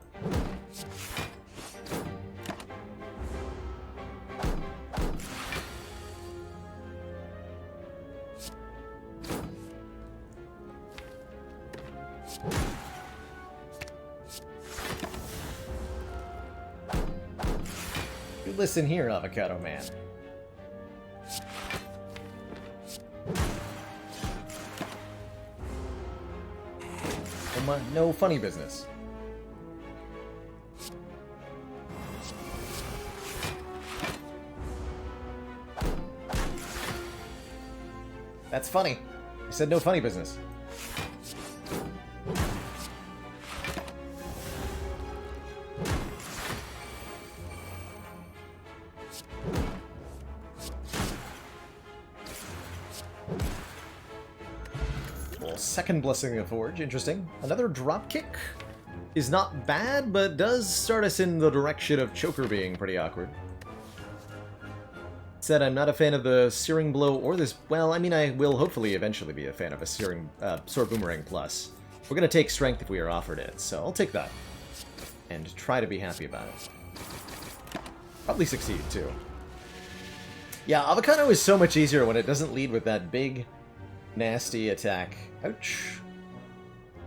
Listen here, Avocado Man. No funny business. That's funny. I said no funny business. Second Blessing of Forge, interesting. Another dropkick is not bad, but does start us in the direction of Choker being pretty awkward. Said I'm not a fan of the Searing Blow or this... Well, I mean, I will hopefully eventually be a fan of a Searing Sword Boomerang Plus. We're going to take Strength if we are offered it, so I'll take that. And try to be happy about it. Probably succeed, too. Yeah, Avocado is so much easier when it doesn't lead with that big... nasty attack. Ouch.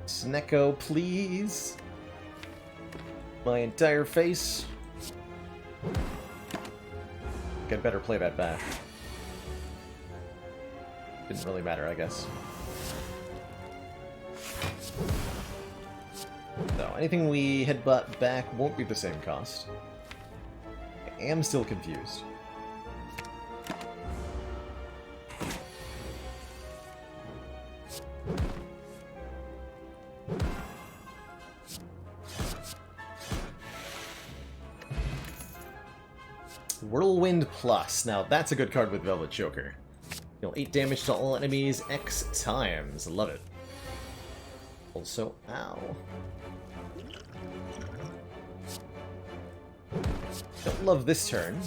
Snecko, please. My entire face. I'd better play that back. Didn't really matter, I guess. So, anything we headbutt back won't be the same cost. I am still confused. Whirlwind Plus. Now, that's a good card with Velvet Choker. Deal 8 damage to all enemies X times. Love it. Also, ow. Don't love this turn.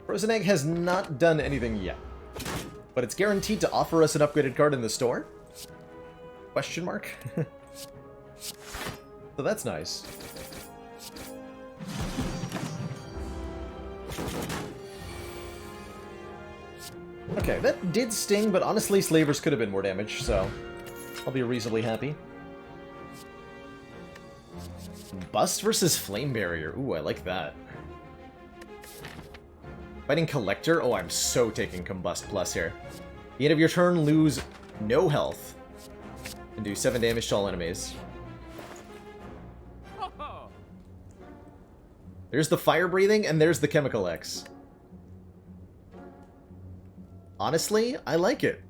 Frozen Egg has not done anything yet. But it's guaranteed to offer us an upgraded card in the store? Question mark? So that's nice. Okay, that did sting, but honestly, Slavers could have been more damage, so I'll be reasonably happy. Bust versus Flame Barrier. Ooh, I like that. Fighting Collector? Oh, I'm so taking Combust Plus here. At the end of your turn, lose no health. And do 7 damage to all enemies. There's the Fire Breathing, and there's the Chemical X. Honestly, I like it.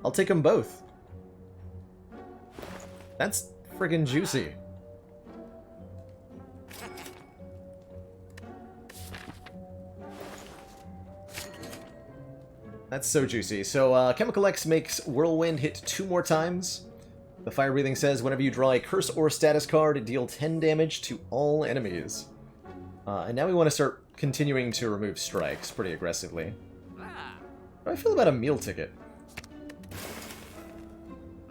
I'll take them both. That's friggin' juicy. That's so juicy. So, Chemical X makes Whirlwind hit 2 more times. The Fire Breathing says, whenever you draw a curse or status card, deal 10 damage to all enemies. And now we want to start continuing to remove strikes pretty aggressively. How do I feel about a meal ticket?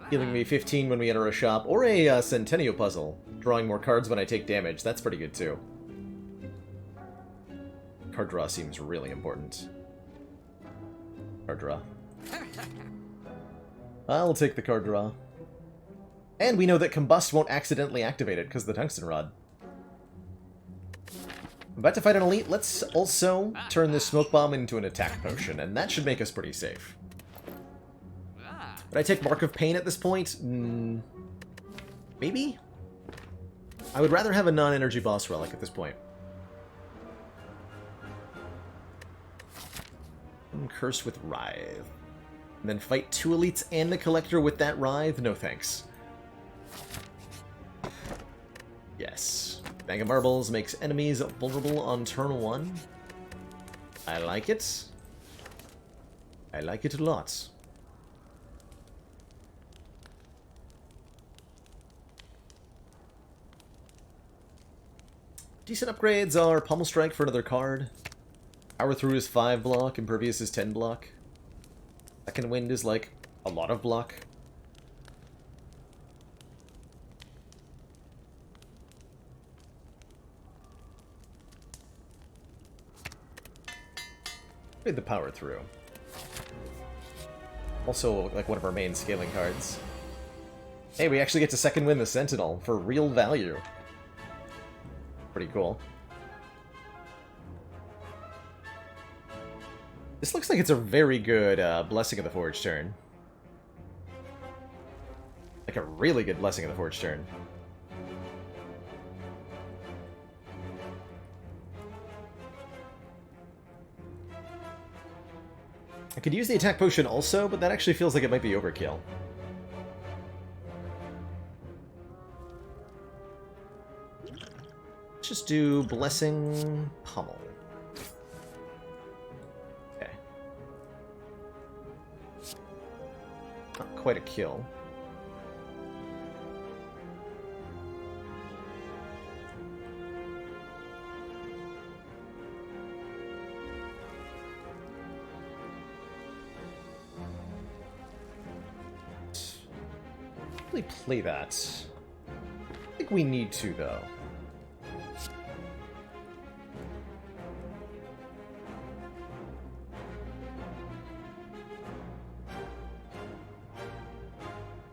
Healing me 15 when we enter a shop, or a Centennial Puzzle. Drawing more cards when I take damage, that's pretty good too. Card draw seems really important. Card draw. I'll take the card draw. And we know that Combust won't accidentally activate it because of the Tungsten Rod. I'm about to fight an elite. Let's also turn this Smoke Bomb into an attack potion, and that should make us pretty safe. Would I take Mark of Pain at this point? Maybe? I would rather have a non-energy boss relic at this point. Curse with Writhe. And then fight 2 elites and the Collector with that Writhe? No thanks. Yes. Bag of Marbles makes enemies vulnerable on turn 1. I like it. I like it a lot. Decent upgrades are Pommel Strike for another card. Power Through is 5 block, Impervious is 10 block. Second Wind is like a lot of block. Made the Power Through. Also, like one of our main scaling cards. Hey, we actually get to second win the Sentinel for real value. Pretty cool. This looks like it's a very good Blessing of the Forge turn. Like a really good Blessing of the Forge turn. I could use the attack potion also, but that actually feels like it might be overkill. Let's just do Blessing Pommel. Okay. Not quite a kill. Really play that. I think we need to, though.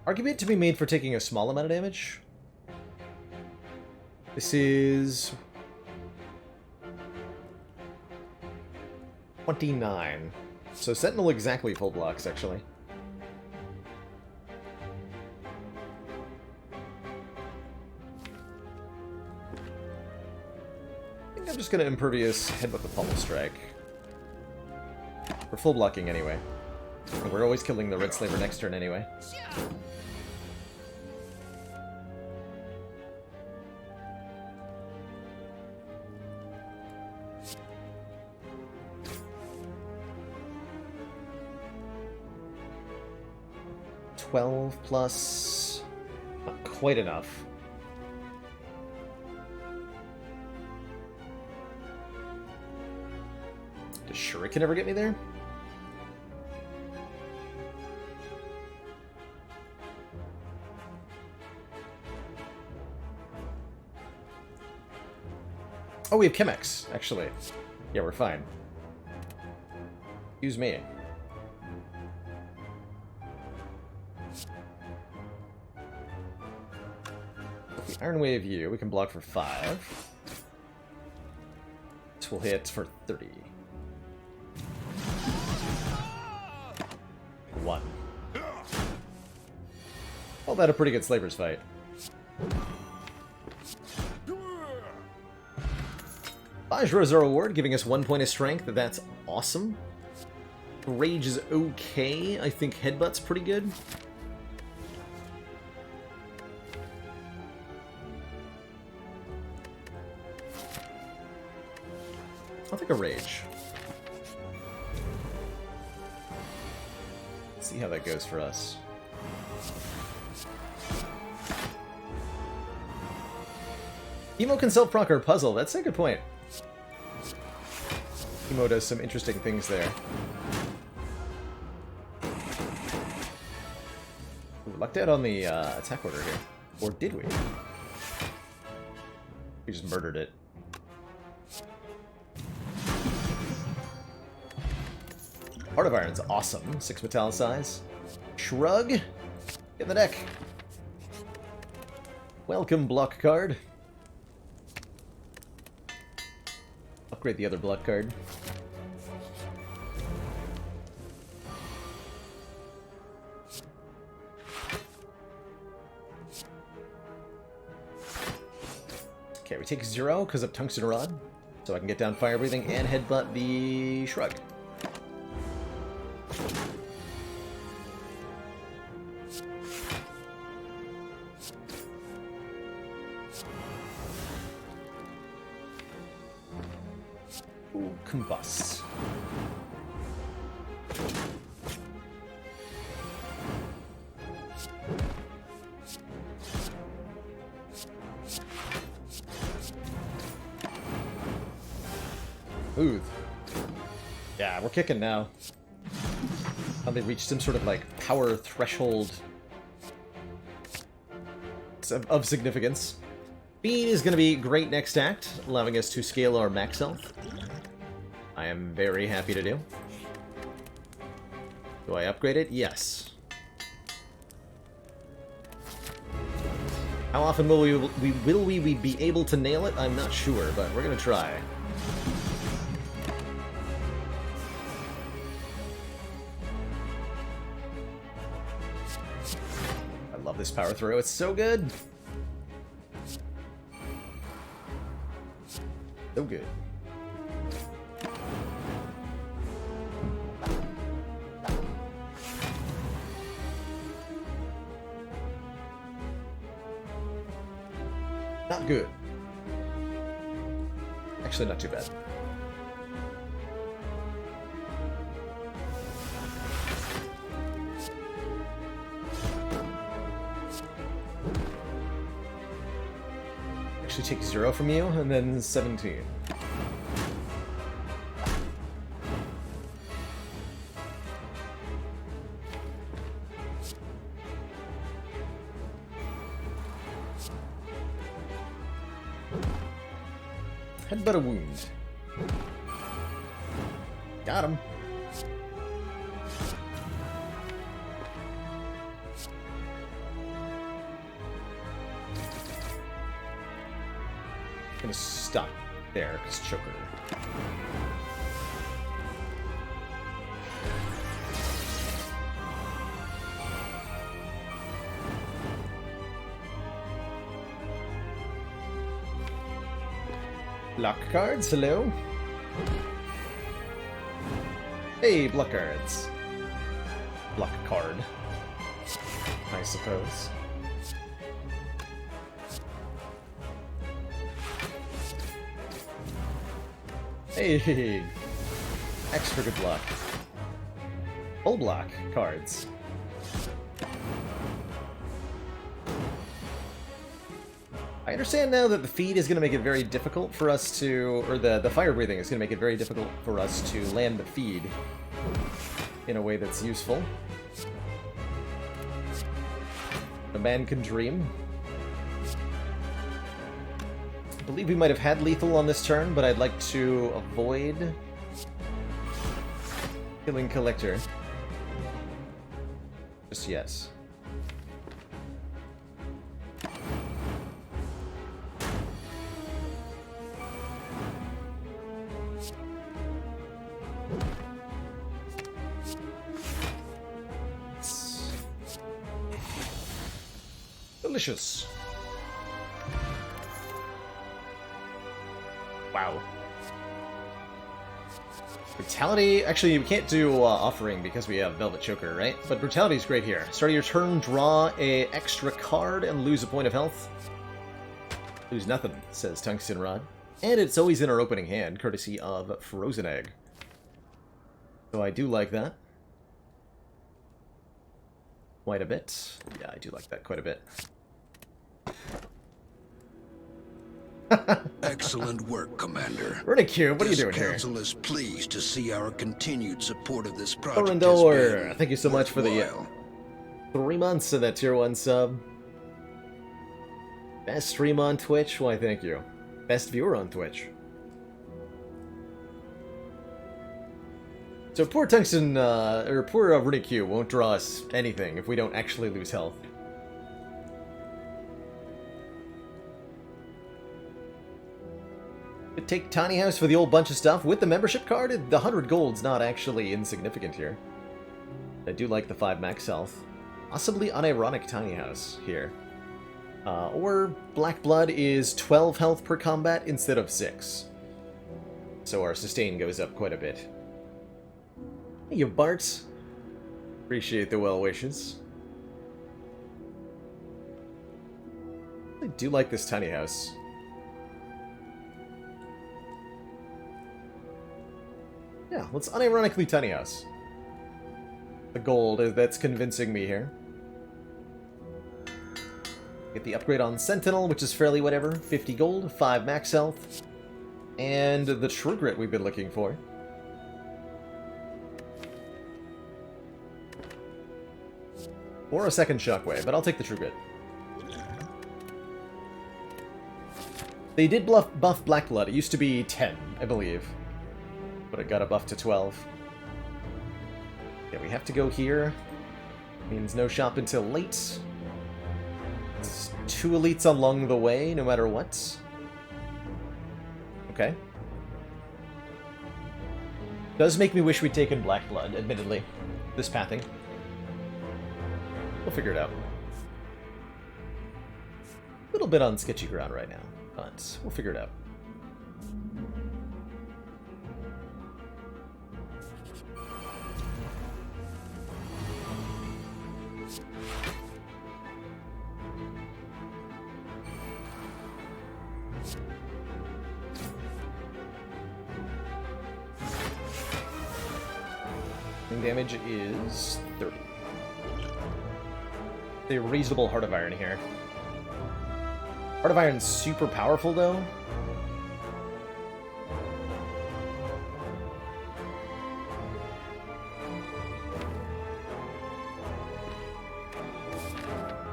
Argument to be made for taking a small amount of damage. This is 29. So Sentinel exactly full blocks, actually. I'm just gonna Impervious Headbutt the Pommel Strike. We're full blocking anyway. And we're always killing the Red Slaver next turn anyway. +12, not quite enough. Does Shuriken ever get me there? Oh, we have Chemex, actually. Yeah, we're fine. Excuse me. With the Iron Wave you, we can block for 5. This will hit for 30. 1. Well, that a pretty good Slaver's fight. Vajra's our reward, giving us 1 point of strength. That's awesome. Rage is okay. I think Headbutt's pretty good. I'll take a Rage. Let's see how that goes for us. Emo can self-proc our puzzle. That's a good point. Emo does some interesting things there. We lucked out on the attack order here. Or did we? We just murdered it. Heart of Iron's awesome. 6 metallicize. Shrug. Get the deck. Welcome, block card. Upgrade the other block card. Okay, we take 0 because of Tungsten Rod. So I can get down Fire Breathing and headbutt the Shrug. Ooh, combust. Smooth. Yeah, we're kicking now. How they reached some sort of like power threshold of significance. Bean is going to be great next act, allowing us to scale our max health. I am very happy to do. Do I upgrade it? Yes. How often will we be able to nail it? I'm not sure, but we're going to try. I love this power throw. It's so good. So good. Not good. Actually, not too bad. Actually take 0 from you, and then 17. Headbutt a wound. Got him. Gonna stop there, because choker. Block cards, hello. Hey, block cards. Block card, I suppose. Hey, extra good block. Full block cards. I understand now that the feed is going to make it very difficult for us to, or the fire breathing is going to make it very difficult for us to land the feed in a way that's useful. A man can dream. I believe we might have had lethal on this turn, but I'd like to avoid Killing Collector. Just yet. Delicious. Wow. Brutality, actually we can't do Offering because we have Velvet Choker, right? But Brutality is great here. Start of your turn, draw a extra card and lose a point of health. Lose nothing, says Tungsten Rod. And it's always in our opening hand, courtesy of Frozen Egg. So I do like that. Quite a bit. Yeah, I do like that quite a bit. Excellent work, Commander. Runic, what are you doing here? This council is pleased to see our continued support of this project. Orendor, thank you so much for the 3 months of that Tier 1 sub. Best stream on Twitch? Why, thank you. Best viewer on Twitch. So poor Tungsten, or poor Runic won't draw us anything if we don't actually lose health. Take Tiny House for the old bunch of stuff. With the membership card, the 100 gold's not actually insignificant here. I do like the 5 max health. Possibly unironic Tiny House here. Or Black Blood is 12 health per combat instead of 6. So our sustain goes up quite a bit. Hey, you Bart. Appreciate the well wishes. I do like this Tiny House. Yeah, let's unironically Tiny House. The gold, that's convincing me here. Get the upgrade on Sentinel, which is fairly whatever. 50 gold, 5 max health. And the True Grit we've been looking for. Or a second Shockwave, but I'll take the True Grit. They did buff Black Blood. It used to be 10, I believe. But it got a buff to 12. Yeah, we have to go here. Means no shop until late. It's 2 elites along the way, no matter what. Okay. Does make me wish we'd taken Black Blood, admittedly. This pathing. We'll figure it out. A little bit on sketchy ground right now, but we'll figure it out. Damage is 30. A reasonable Heart of Iron here. Heart of Iron's super powerful, though.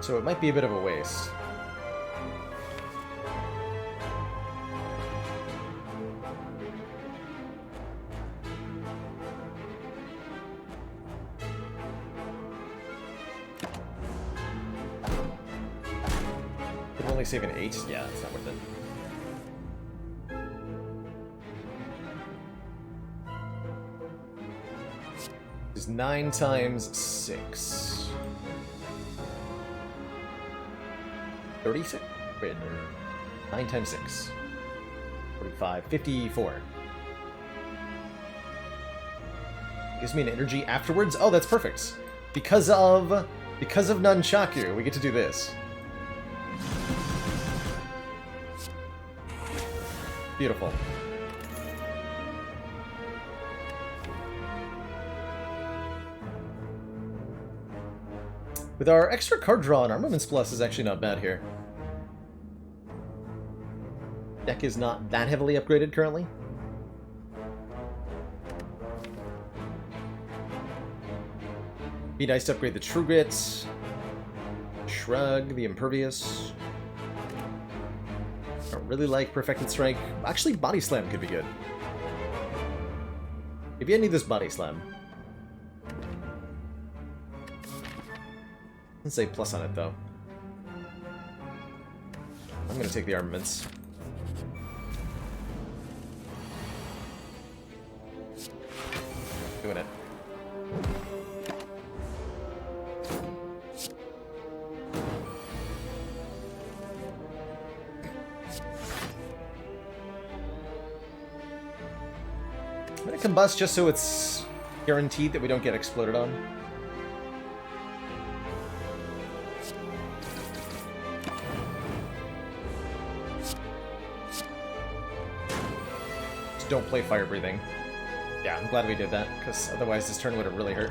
So it might be a bit of a waste. Save an 8? Yeah, it's not worth it. Is 9 times 6. 36? Wait, 9 times 6. 45. 54. Gives me an energy afterwards? Oh, that's perfect. Because of Nunchaku, we get to do this. Beautiful. With our extra card draw and Armaments Plus is actually not bad here. Deck is not that heavily upgraded currently. Be nice to upgrade the True Grit, Shrug, the Impervious. I don't really like Perfected Strike. Actually, Body Slam could be good. If you need this Body Slam. Let's say plus on it, though. I'm gonna take the armaments. Doing it. I'm gonna combust just so it's guaranteed that we don't get exploded on. Just don't play fire breathing. Yeah, I'm glad we did that, because otherwise this turn would have really hurt.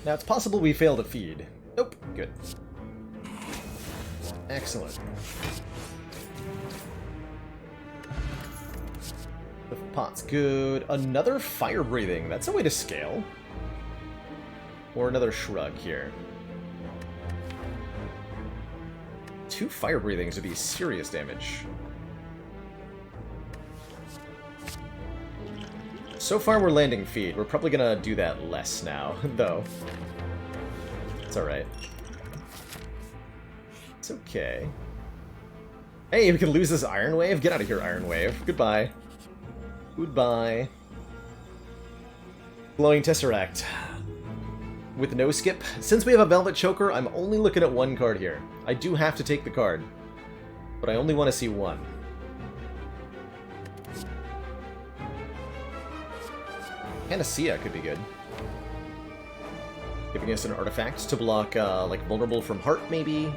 Now, it's possible we failed to feed. Nope, good. Excellent. The pot's good. Another fire breathing. That's a way to scale. Or another shrug here. 2 fire breathings would be serious damage. So far we're landing feed. We're probably gonna do that less now, though. It's alright. It's okay. Hey, we can lose this Iron Wave? Get out of here, Iron Wave. Goodbye. Goodbye. Glowing Tesseract. With no skip. Since we have a Velvet Choker, I'm only looking at 1 card here. I do have to take the card, but I only want to see 1. Panacea could be good. Giving us an artifact to block, like, vulnerable from heart, maybe?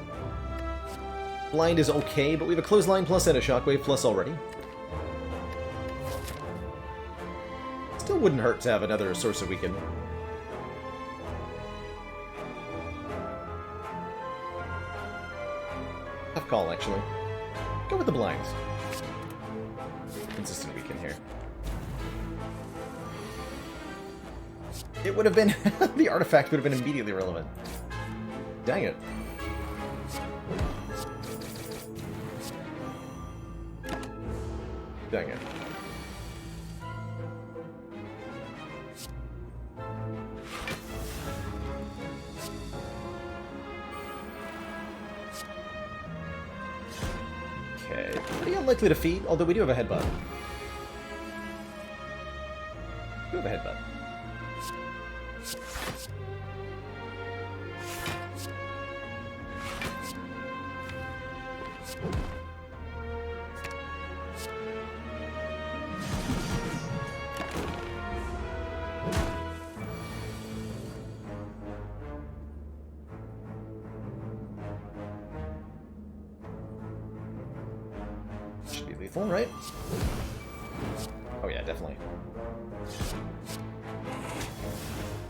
Blind is okay, but we have a Clothesline plus and a Shockwave plus already. Still wouldn't hurt to have another source of weaken. Tough call, actually. Go with the blind. Consistent weaken here. It would have been... the artifact would have been immediately relevant. Dang it. Dang it. Okay, pretty unlikely to feed, although we do have a headbutt. We have a headbutt. Should be lethal, right? Oh yeah, definitely.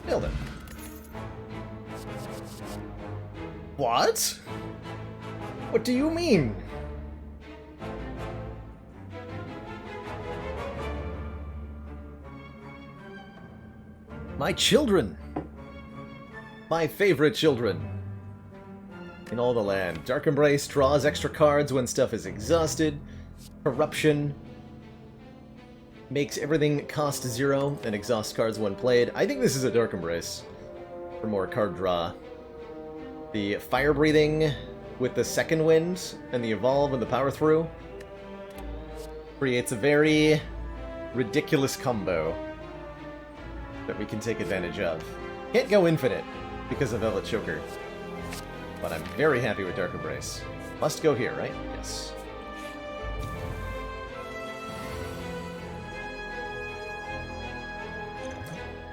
Nailed it. What? What do you mean? My children! My favorite children! In all the land. Dark Embrace draws extra cards when stuff is exhausted. Corruption makes everything cost 0 and exhaust cards when played. I think this is a Dark Embrace for more card draw. The Fire Breathing with the Second Wind and the Evolve and the Power Through creates a very ridiculous combo that we can take advantage of. Can't go infinite because of Velvet Choker, but I'm very happy with Dark Embrace. Must go here, right? Yes.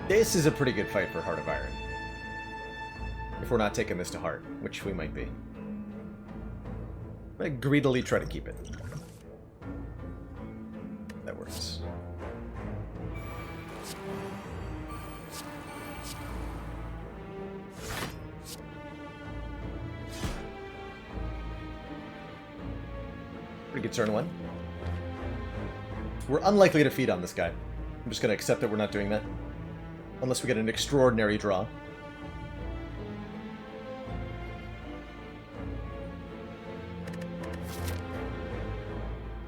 This is a pretty good fight for Heart of Iron. If we're not taking this to heart, which we might be. I'm gonna greedily try to keep it. That works. Pretty good turn 1. We're unlikely to feed on this guy. I'm just gonna accept that we're not doing that. Unless we get an extraordinary draw.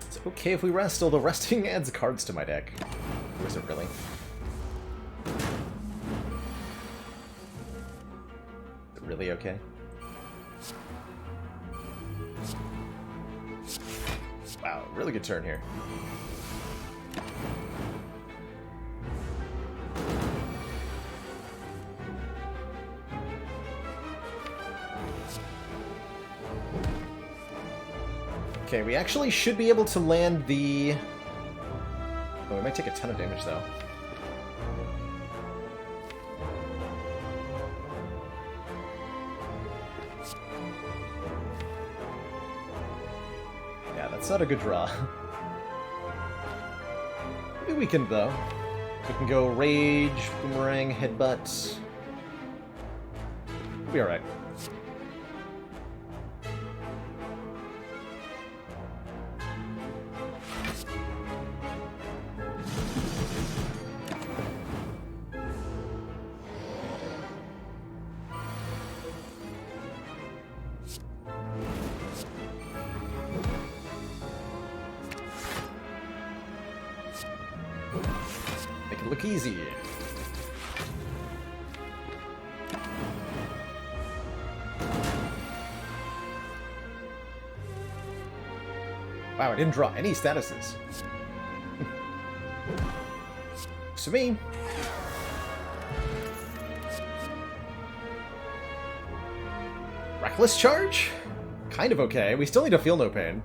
It's okay if we rest, although resting adds cards to my deck. Or is it really? Is it really okay? Wow, really good turn here. Okay, we actually should be able to land the... Oh, we might take a ton of damage, though. Yeah, that's not a good draw. Maybe we can, though. We can go Rage, Boomerang, Headbutt. We'll be alright. Make it look easy. Wow, I didn't draw any statuses. To me. Reckless Charge? Kind of okay. We still need to feel no pain.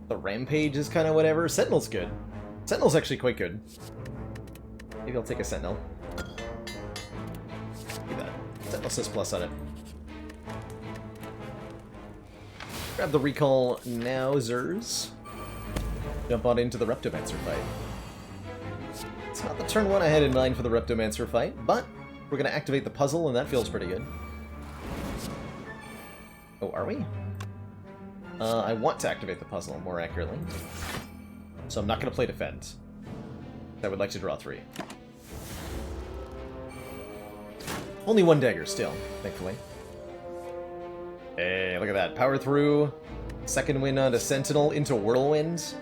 The Rampage is kind of whatever. Sentinel's good. Sentinel's actually quite good. Maybe I'll take a Sentinel. Look at that. Sentinel says plus on it. Grab the Recall now, Zers. Jump on into the Reptomancer fight. It's not the turn one I had in mind for the Reptomancer fight, but we're going to activate the puzzle, and that feels pretty good. Oh, are we? I want to activate the puzzle, more accurately. So I'm not going to play Defend. I would like to draw 3. Only 1 dagger still, thankfully. Hey, look at that. Power through. Second win onto Sentinel into Whirlwind.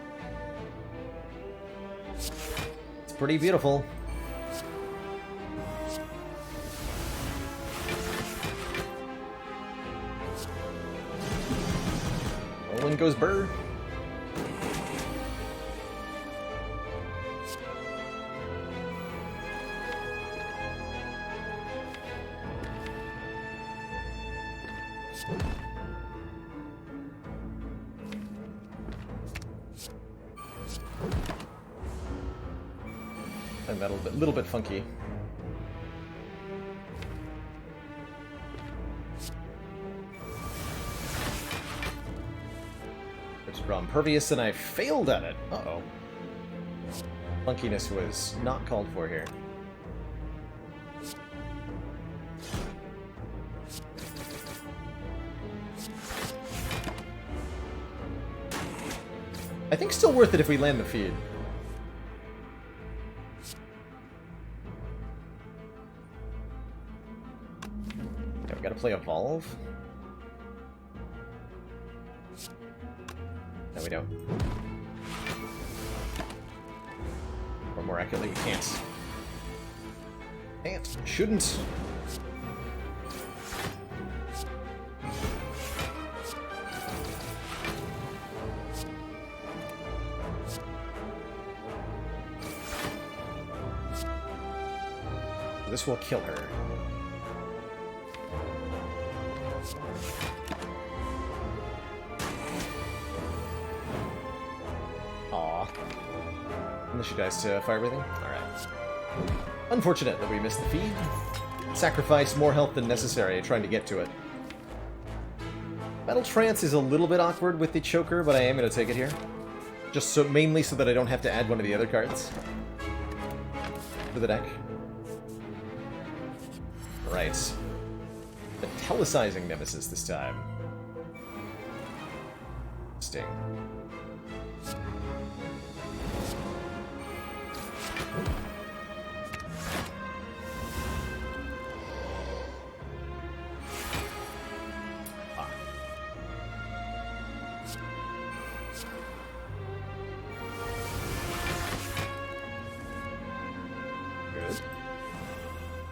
It's pretty beautiful. Whirlwind goes burr. And that a little bit funky. Just draw Impervious, and I failed at it. Uh-oh. Funkiness was not called for here. I think still worth it if we land the feed. Okay, we gotta play Evolve. No, we don't. Or more accurately, we can't. Can't. Shouldn't. This will kill her. Aww. Unless she dies to fire breathing? Alright. Unfortunate that we missed the feed. Sacrificed more health than necessary trying to get to it. Battle Trance is a little bit awkward with the choker, but I am going to take it here. Just so mainly so that I don't have to add one of the other cards to the deck. Right. The Telecizing Nemesis this time. Sting.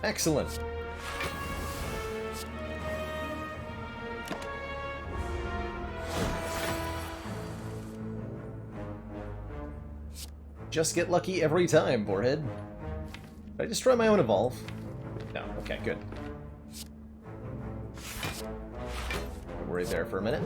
Excellent. Just get lucky every time, Boarhead. Did I destroy my own evolve? No. Okay, good. I'm worried there for a minute.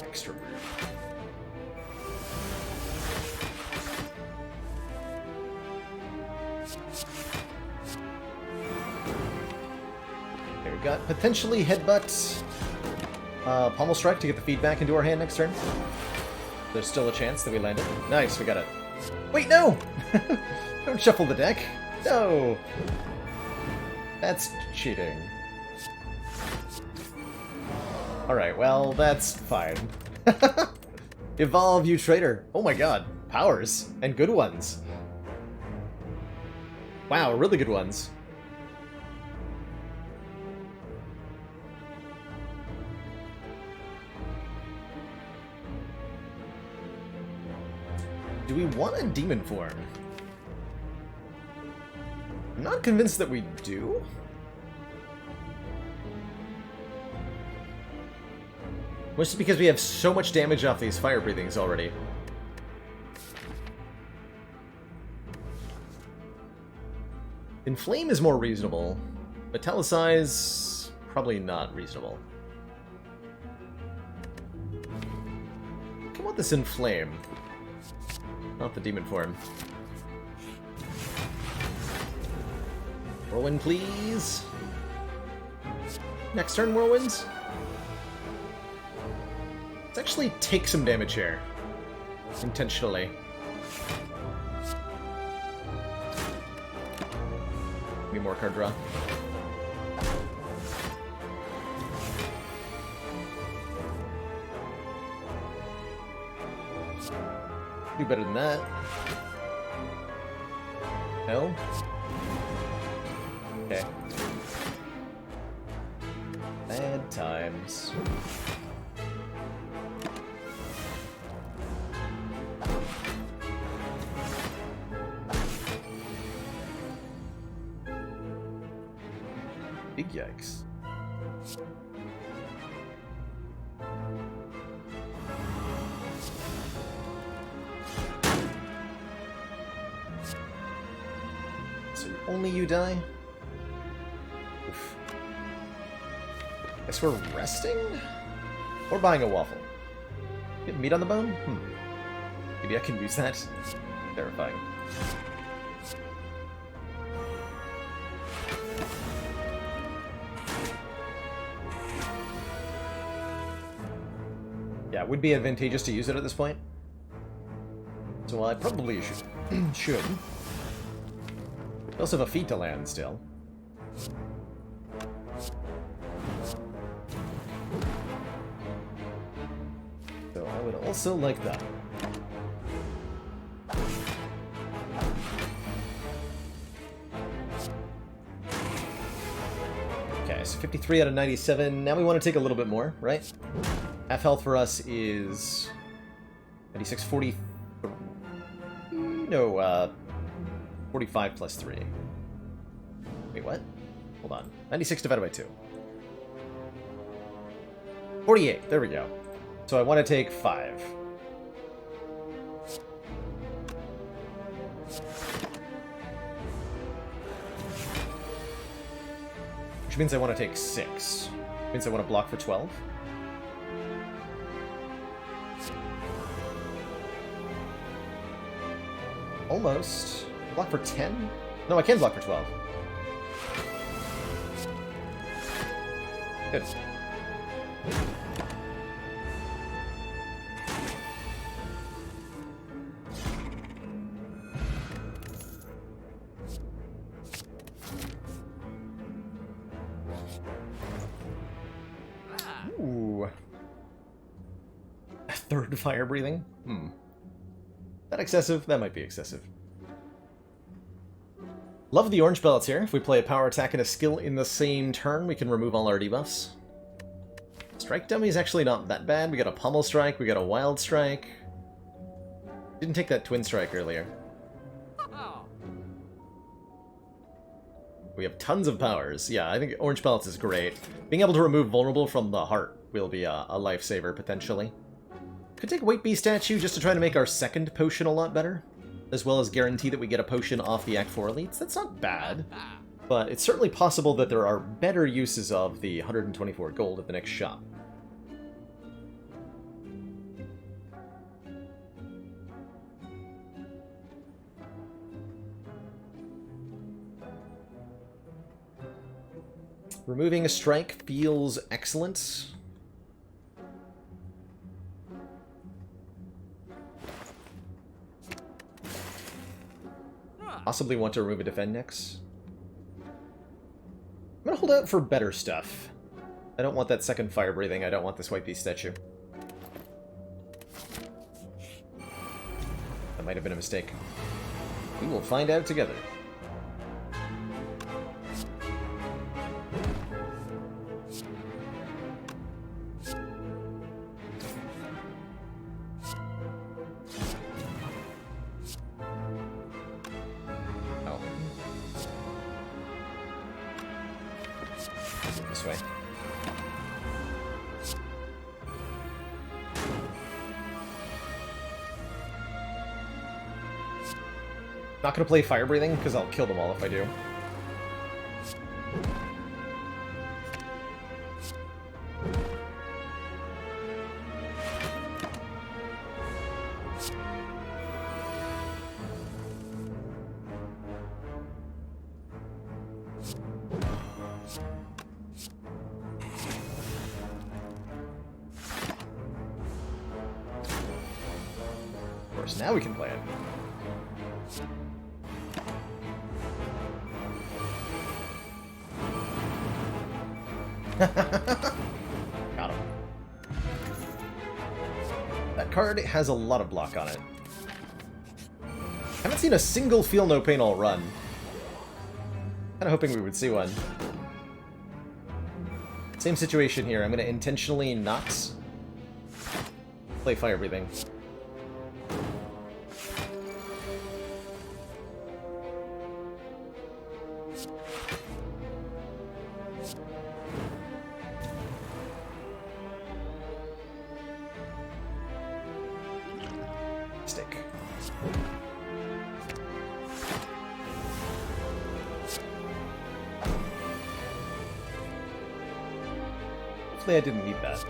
Extra. Okay, we got potentially headbutt, pommel strike to get the feedback into our hand next turn. There's still a chance that we land it. Nice, we got it. Wait, no! Don't shuffle the deck. No! That's cheating. Alright, well, that's fine. Evolve, you traitor. Oh my god. Powers. And good ones. Wow, really good ones. Do we want a demon form? I'm not convinced that we do. Mostly because we have so much damage off these fire breathings already. Inflame is more reasonable. Metallicize, probably not reasonable. Come on, this Inflame. Not the demon form. Whirlwind, please. Next turn, Whirlwinds. Let's actually take some damage here. Intentionally. Give me more card draw. Do better than that. No? Okay. Bad times. Big yikes. So only you die? Oof. Guess we're resting? Or buying a waffle. Get meat on the bone? Maybe I can use that. Terrifying. Yeah, it would be advantageous to use it at this point. So I probably should. We also have a feat to land still. So I would also like that. Okay, so 53 out of 97. Now we want to take a little bit more, right? Half health for us is 96, 40. No, 45 plus 3. Wait, what? Hold on. 96 divided by 2. 48. There we go. So I want to take 5. Which means I want to take 6. Which means I want to block for 12. Almost. Block for 10? No, I can block for 12. Good. Ooh. A third fire breathing? That excessive? That might be excessive. Love the orange pellets here. If we play a power attack and a skill in the same turn, we can remove all our debuffs. Strike dummy is actually not that bad. We got a pummel strike, we got a wild strike. Didn't take that twin strike earlier. We have tons of powers. Yeah, I think orange pellets is great. Being able to remove vulnerable from the heart will be a lifesaver, potentially. Could take Weight Bee statue just to try to make our second potion a lot better, as well as guarantee that we get a potion off the Act 4 elites. That's not bad, but it's certainly possible that there are better uses of the 124 gold at the next shop. Removing a strike feels excellent. Possibly want to remove a defend next. I'm gonna hold out for better stuff. I don't want that second fire breathing. I don't want this White Beast statue. That might have been a mistake. We will find out together. This way. Not gonna play fire breathing because I'll kill them all if I do. Now we can play it. Got him. That card has a lot of block on it. Haven't seen a single Feel No Pain all run. Kinda hoping we would see one. Same situation here. I'm gonna intentionally not play fire breathing. Hopefully I didn't need that.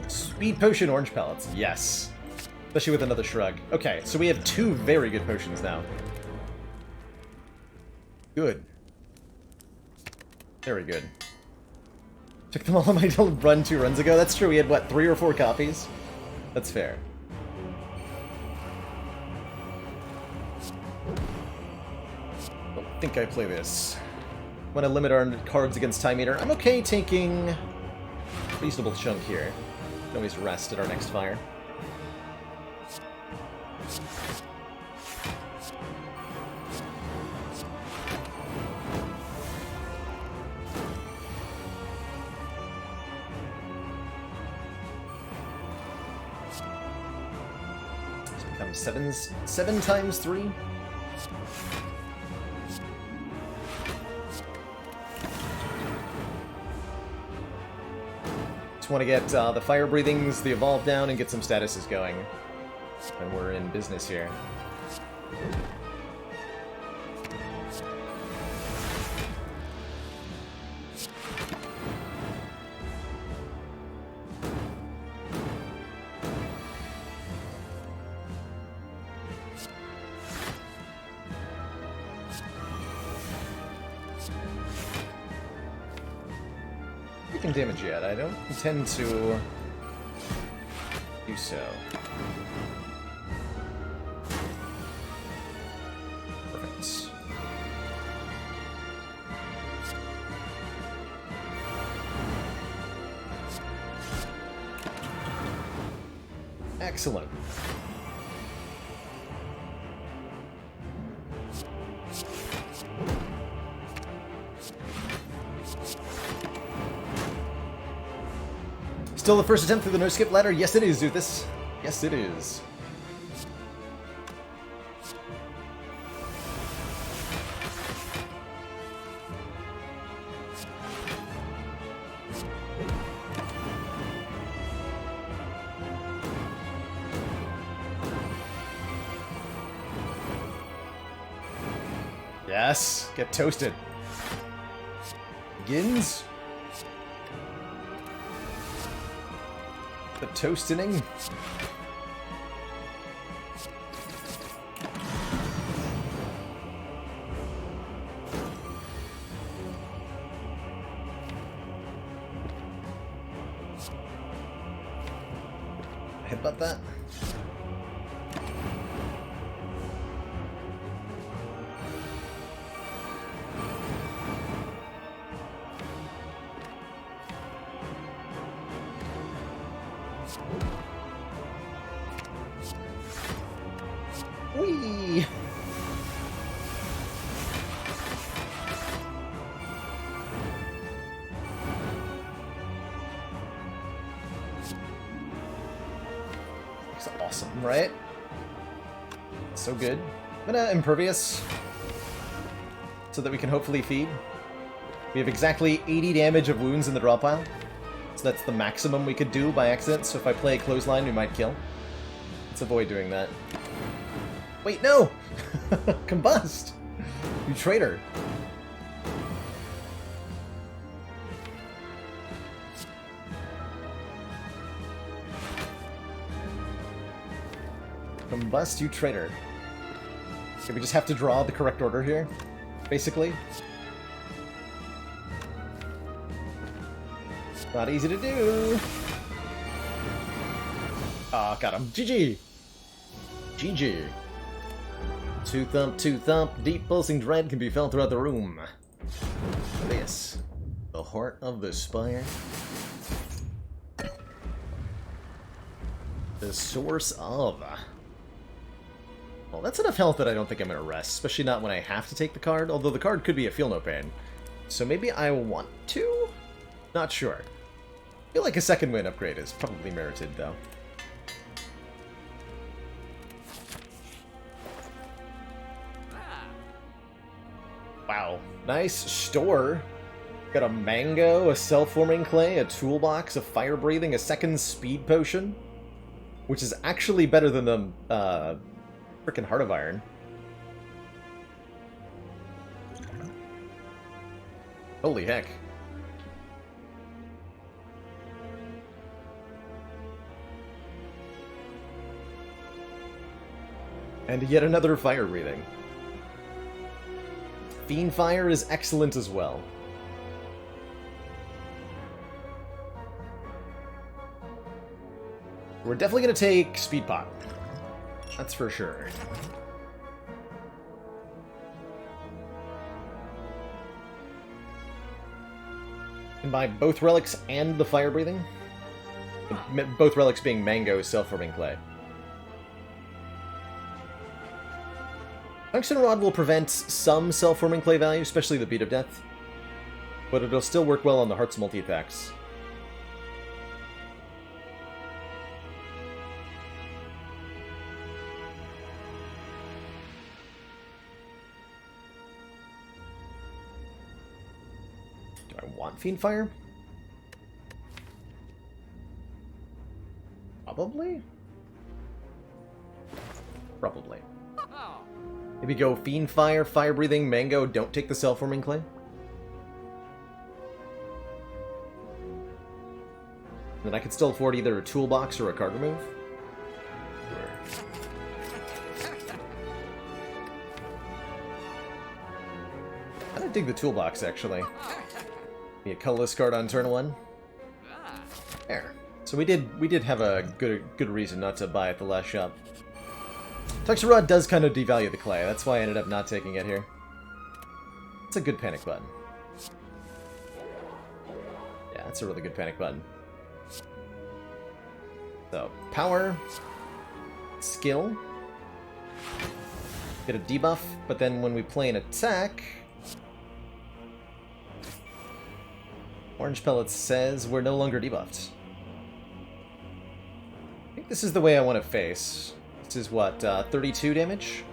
Speed potion orange pellets, yes. Especially with another shrug. Okay, so we have two very good potions now. Good. Very good. Took them all on my run 2 runs ago. That's true, we had, what, 3 or 4 copies? That's fair. Don't think I play this. Want to limit our cards against Time Eater. I'm okay taking a reasonable chunk here. Can always rest at our next fire. This becomes 7 times 3. Want to get the fire breathings, the evolve down, and get some statuses going. when we're in business here. Taking damage yet. I don't intend to do so. Perfect. Excellent. Still the first attempt through the no-skip ladder? Yes, it is, Zuthus. Yes, it is. Yes, get toasted. Begins. The toasting. Headbutt that. Whee! Looks awesome, right? So good. I'm gonna Impervious so that we can hopefully feed. We have exactly 80 damage of wounds in the draw pile. So that's the maximum we could do by accident, so if I play a Clothesline, we might kill. Let's avoid doing that. Wait, no! Combust! You traitor! Combust, you traitor. Okay, we just have to draw the correct order here, basically. Not easy to do. Ah, got him. GG! GG. Two thump, deep pulsing dread can be felt throughout the room. This, the heart of the Spire. The source of... Well, that's enough health that I don't think I'm going to rest, especially not when I have to take the card, although the card could be a Feel No Pain. So maybe I want to? Not sure. I feel like a second win upgrade is probably merited, though. Wow. Nice store. Got a mango, a self-forming clay, a toolbox, a fire-breathing, a second speed potion. Which is actually better than the, frickin' Heart of Iron. Holy heck. And yet another fire-breathing. Fiend Fire is excellent as well. We're definitely going to take Speed Pot. That's for sure. And by both relics and the fire breathing? Both relics being Mango, Self-Forming Clay. Tungsten Rod will prevent some self-forming clay value, especially the Beat of Death. But it'll still work well on the Heart's multi-attacks. Do I want Fiend Fire? Probably? Probably. Maybe go Fiend Fire, Fire Breathing, Mango, don't take the Cell-Forming Clay. Then I could still afford either a Toolbox or a card remove. I don't dig the Toolbox, actually. Be a colorless card on turn 1. There. So we did have a good reason not to buy at the last shop. Texture Rod does kind of devalue the clay. That's why I ended up not taking it here. It's a good panic button. Yeah, that's a really good panic button. So, power, skill, get a debuff, but then when we play an attack, Orange Pellets says we're no longer debuffed. I think this is the way I want to face. This is what, 32 damage?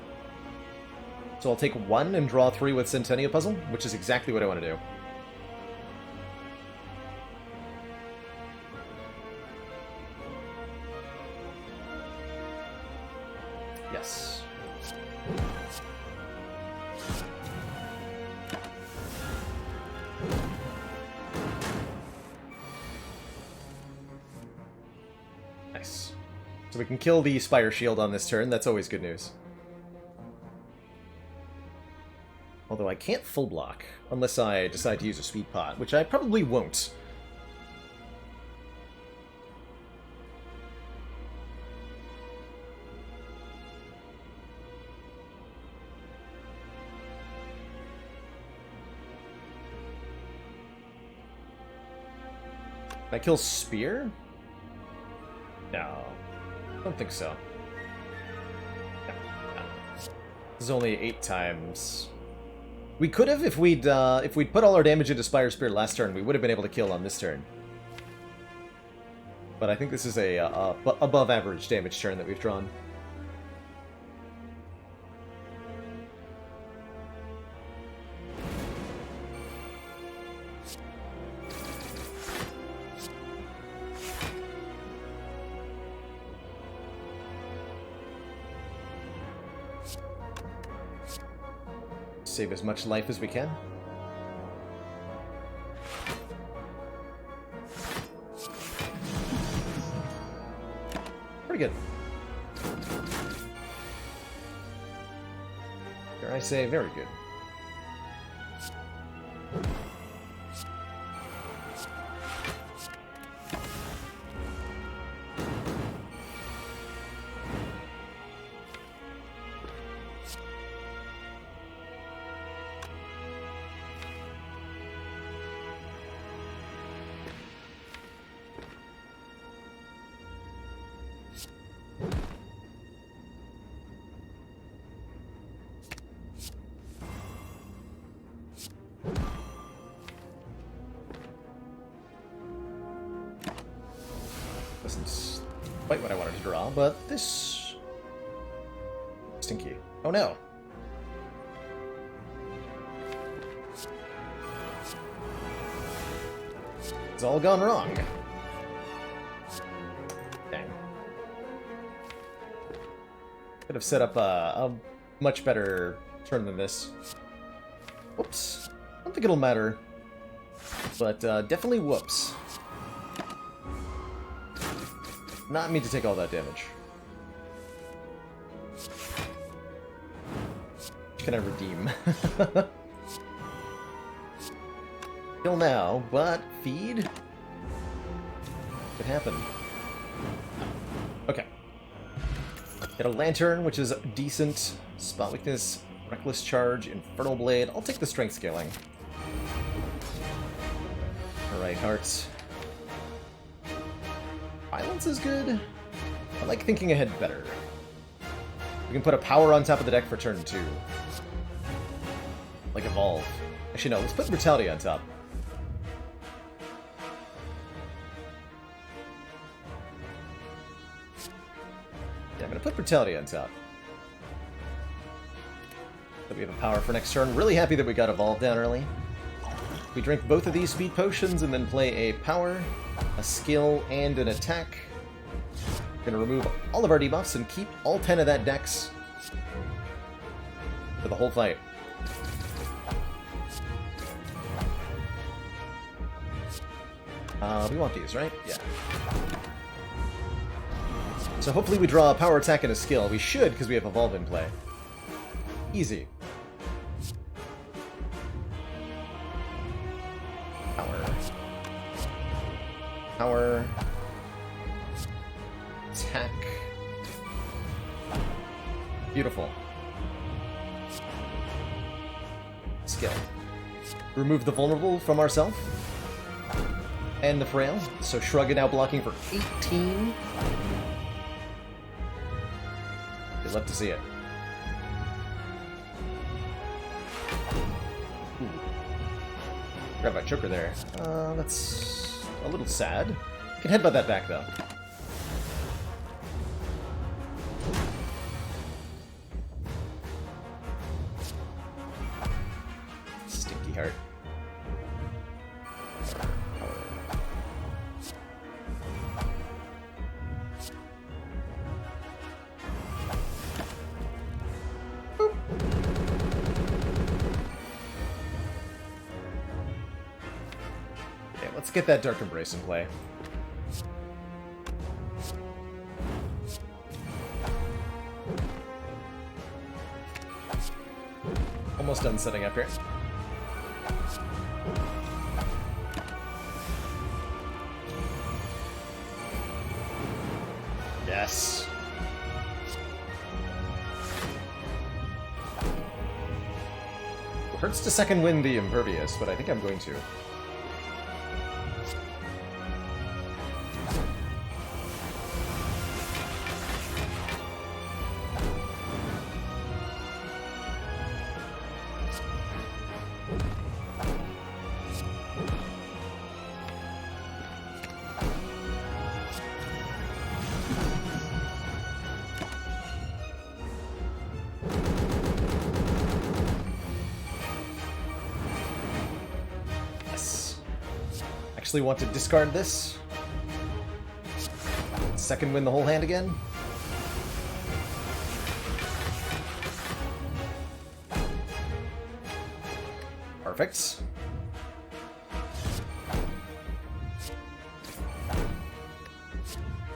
So I'll take 1 and draw 3 with Centennial Puzzle, which is exactly what I want to do. Yes. Nice. So we can kill the Spire Shield on this turn, that's always good news. Although I can't full block, unless I decide to use a Speed Pot, which I probably won't. Can I kill Spear? No. I don't think so. No. This is only 8 times. We could have, if we'd put all our damage into Spire Spear last turn, we would have been able to kill on this turn. But I think this is a above average damage turn that we've drawn. Save as much life as we can. Pretty good. Dare I say, very good. Wasn't quite what I wanted to draw, but this... Stinky. Oh no! It's all gone wrong. Dang. Could have set up a much better turn than this. Whoops. I don't think it'll matter. But definitely whoops. Not mean to take all that damage. Can I redeem? Kill now, but feed? Could happen. Okay. Get a Lantern, which is decent. Spot Weakness, Reckless Charge, Infernal Blade. I'll take the Strength Scaling. Alright, Hearts. Violence is good. I like thinking ahead better. We can put a power on top of the deck for turn 2. Like Evolve. Actually, no, let's put Brutality on top. Yeah, I'm gonna put Brutality on top. So we have a power for next turn. Really happy that we got Evolve down early. We drink both of these speed potions and then play a power, a skill, and an attack. Gonna remove all of our debuffs and keep all 10 of that dex for the whole fight. We want these, right? Yeah. So hopefully we draw a power attack and a skill. We should, because we have Evolve in play. Easy. Power. Attack. Beautiful. Skill. Remove the vulnerable from ourselves. And the frail. So Shrug it now blocking for 18. You'd love to see it. Ooh. Grab my choker there. That's a little sad. You can headbutt that back though. Stinky heart. Let's get that Dark Embrace in play. Almost done setting up here. Yes. It hurts to second wind the Impervious, but I think I'm going to. Want to discard this. Second win the whole hand again. Perfect.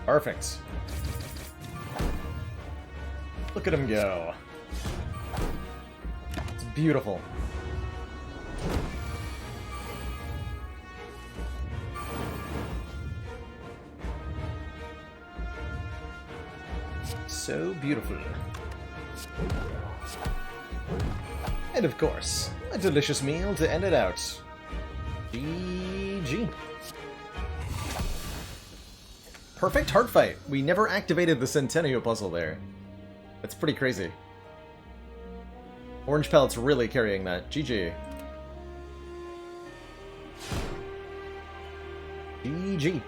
Perfect. Look at him go. It's beautiful. So beautiful. And of course, a delicious meal to end it out. GG. Perfect heart fight. We never activated the Centennial puzzle there. That's pretty crazy. Orange Pellet's really carrying that. GG. GG.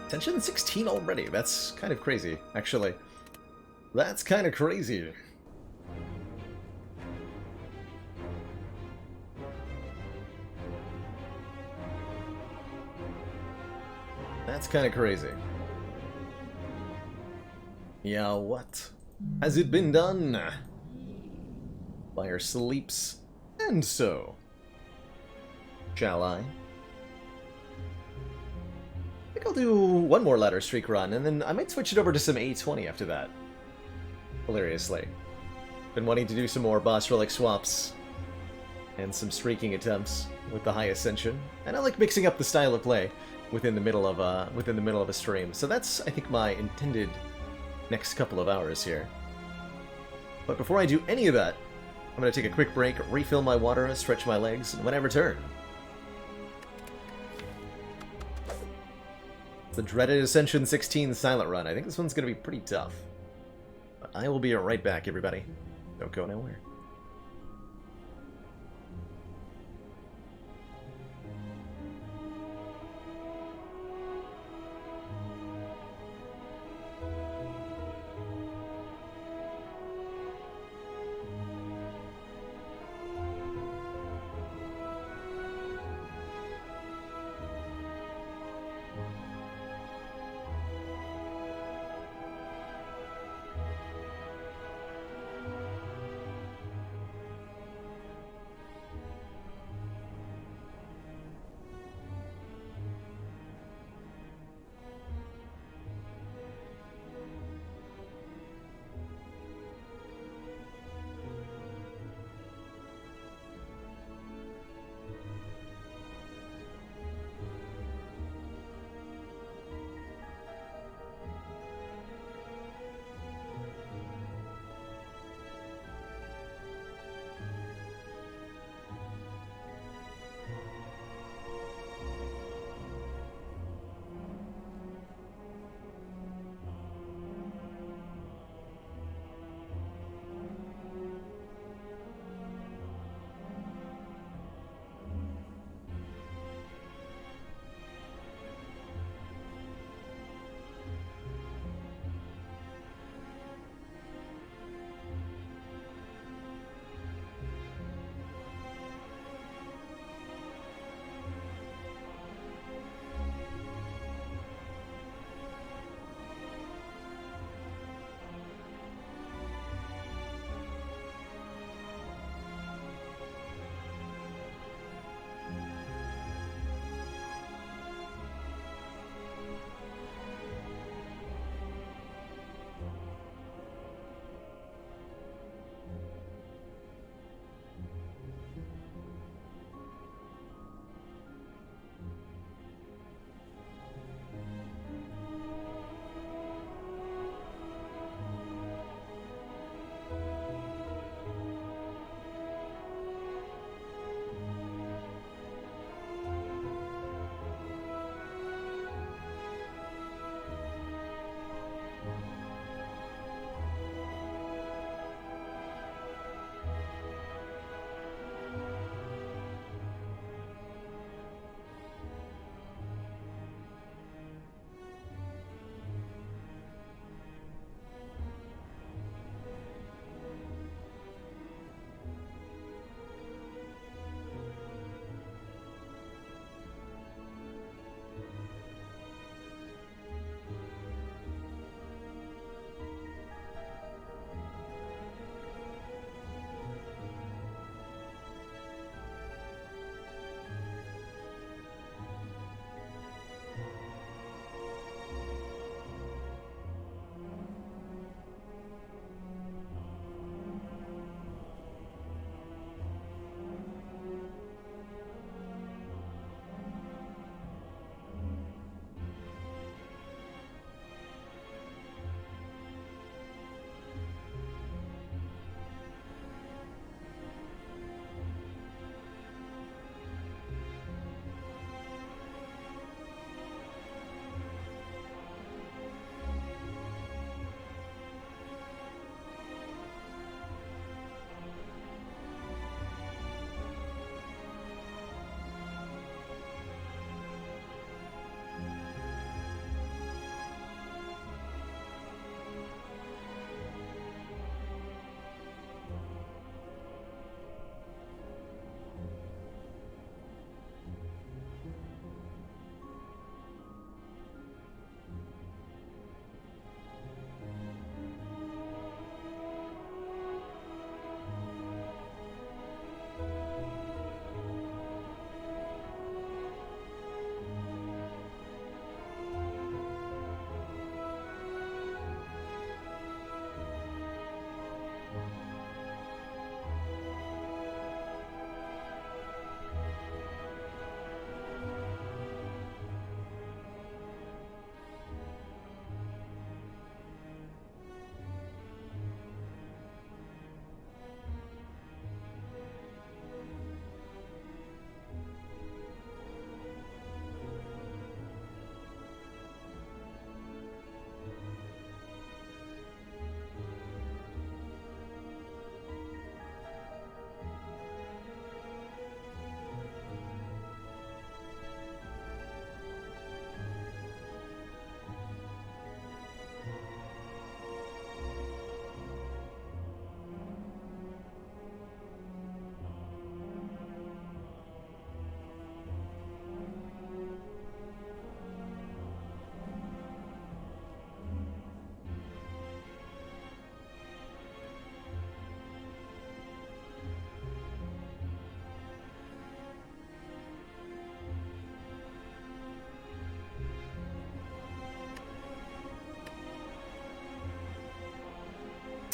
Ascension 16 already. That's kind of crazy, actually. That's kind of crazy. That's kind of crazy. Yeah, what? Has it been done? Spire sleeps, and so shall I? I think I'll do one more ladder streak run, and then I might switch it over to some A20 after that. Hilariously. Been wanting to do some more boss relic swaps and some streaking attempts with the high Ascension, and I like mixing up the style of play within the middle of a stream. So that's, I think, my intended next couple of hours here. But before I do any of that, I'm going to take a quick break, refill my water, stretch my legs, and when I return, the dreaded Ascension 16 silent run. I think this one's going to be pretty tough. But I will be right back, everybody. Don't go nowhere.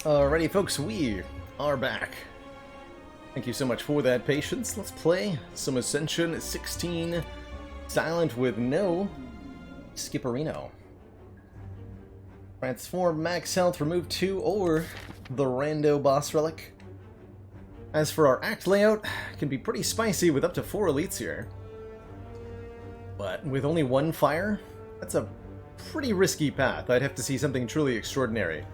Alrighty, folks, we are back. Thank you so much for that patience. Let's play some Ascension 16 Silent with no Skipperino. Transform, max health, remove 2, or the Rando Boss Relic. As for our act layout, it can be pretty spicy with up to 4 elites here. But with only 1 fire, that's a pretty risky path. I'd have to see something truly extraordinary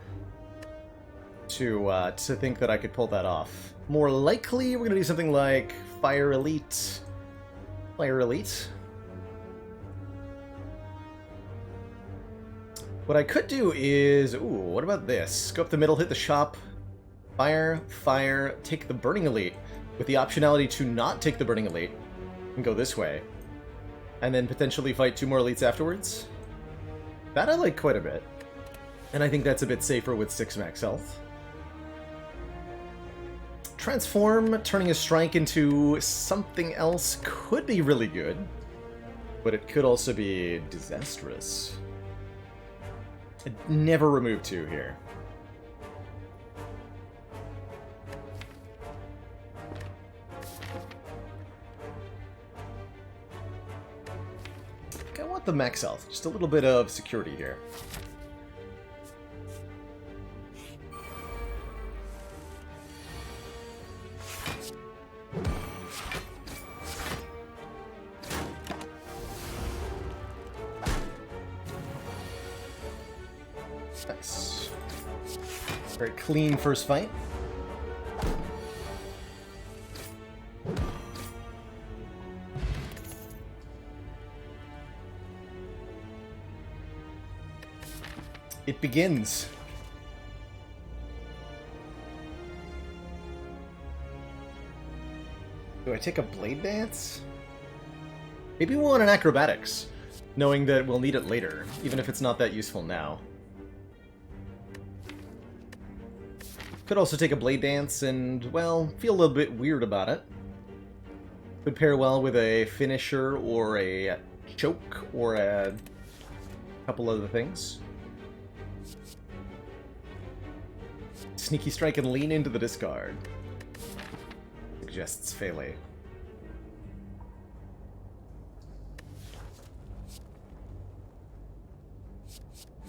to think that I could pull that off. More likely, we're going to do something like Fire Elite. Fire Elite. What I could do is... Ooh, what about this? Go up the middle, hit the shop. Fire, fire, take the Burning Elite. With the optionality to not take the Burning Elite. And go this way. And then potentially fight 2 more elites afterwards. That I like quite a bit. And I think that's a bit safer with 6 max health. Transform, turning a strike into something else could be really good. But it could also be disastrous. I'd never remove 2 here. I want the max health. Just a little bit of security here. Nice. Very clean first fight. It begins. Do I take a blade dance? Maybe we'll want an acrobatics, knowing that we'll need it later, even if it's not that useful now. Could also take a blade dance and, well, feel a little bit weird about it. Could pair well with a finisher or a choke or a couple other things. Sneaky strike and lean into the discard. Suggests Fele.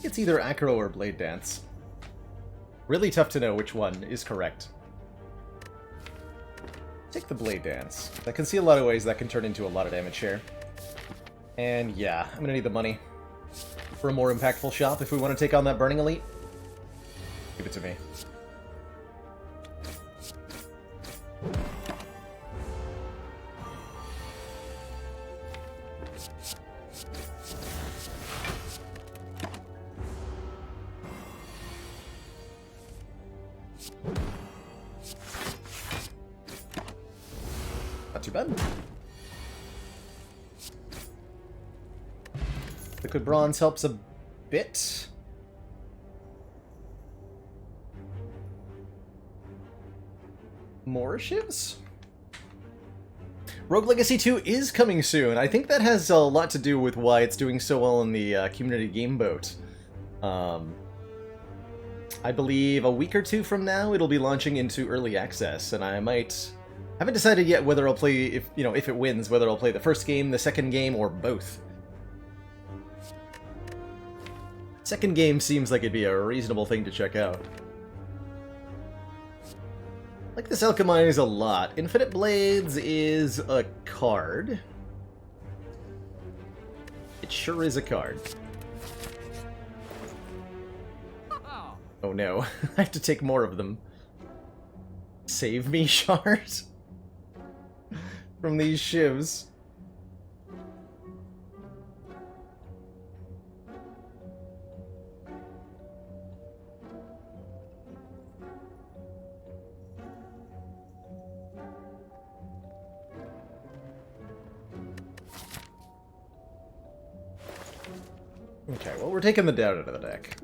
It's either Acro or Blade Dance. Really tough to know which one is correct. Take the Blade Dance. I can see a lot of ways that can turn into a lot of damage here. And yeah, I'm gonna need the money for a more impactful shop if we want to take on that Burning Elite. Give it to me. Not too bad. Liquid Bronze helps a bit. More shivs? Rogue Legacy 2 is coming soon. I think that has a lot to do with why it's doing so well in the community game boat. I believe a week or 2 from now it'll be launching into early access, and I haven't decided yet whether I'll play, if it wins, whether I'll play the first game, the second game, or both. Second game seems like it'd be a reasonable thing to check out. I like this Alchemize a lot. Infinite Blades is a card. It sure is a card. Oh no, I have to take more of them. Save me, Shard? From these shivs. Okay, well, we're taking the doubt out of the deck.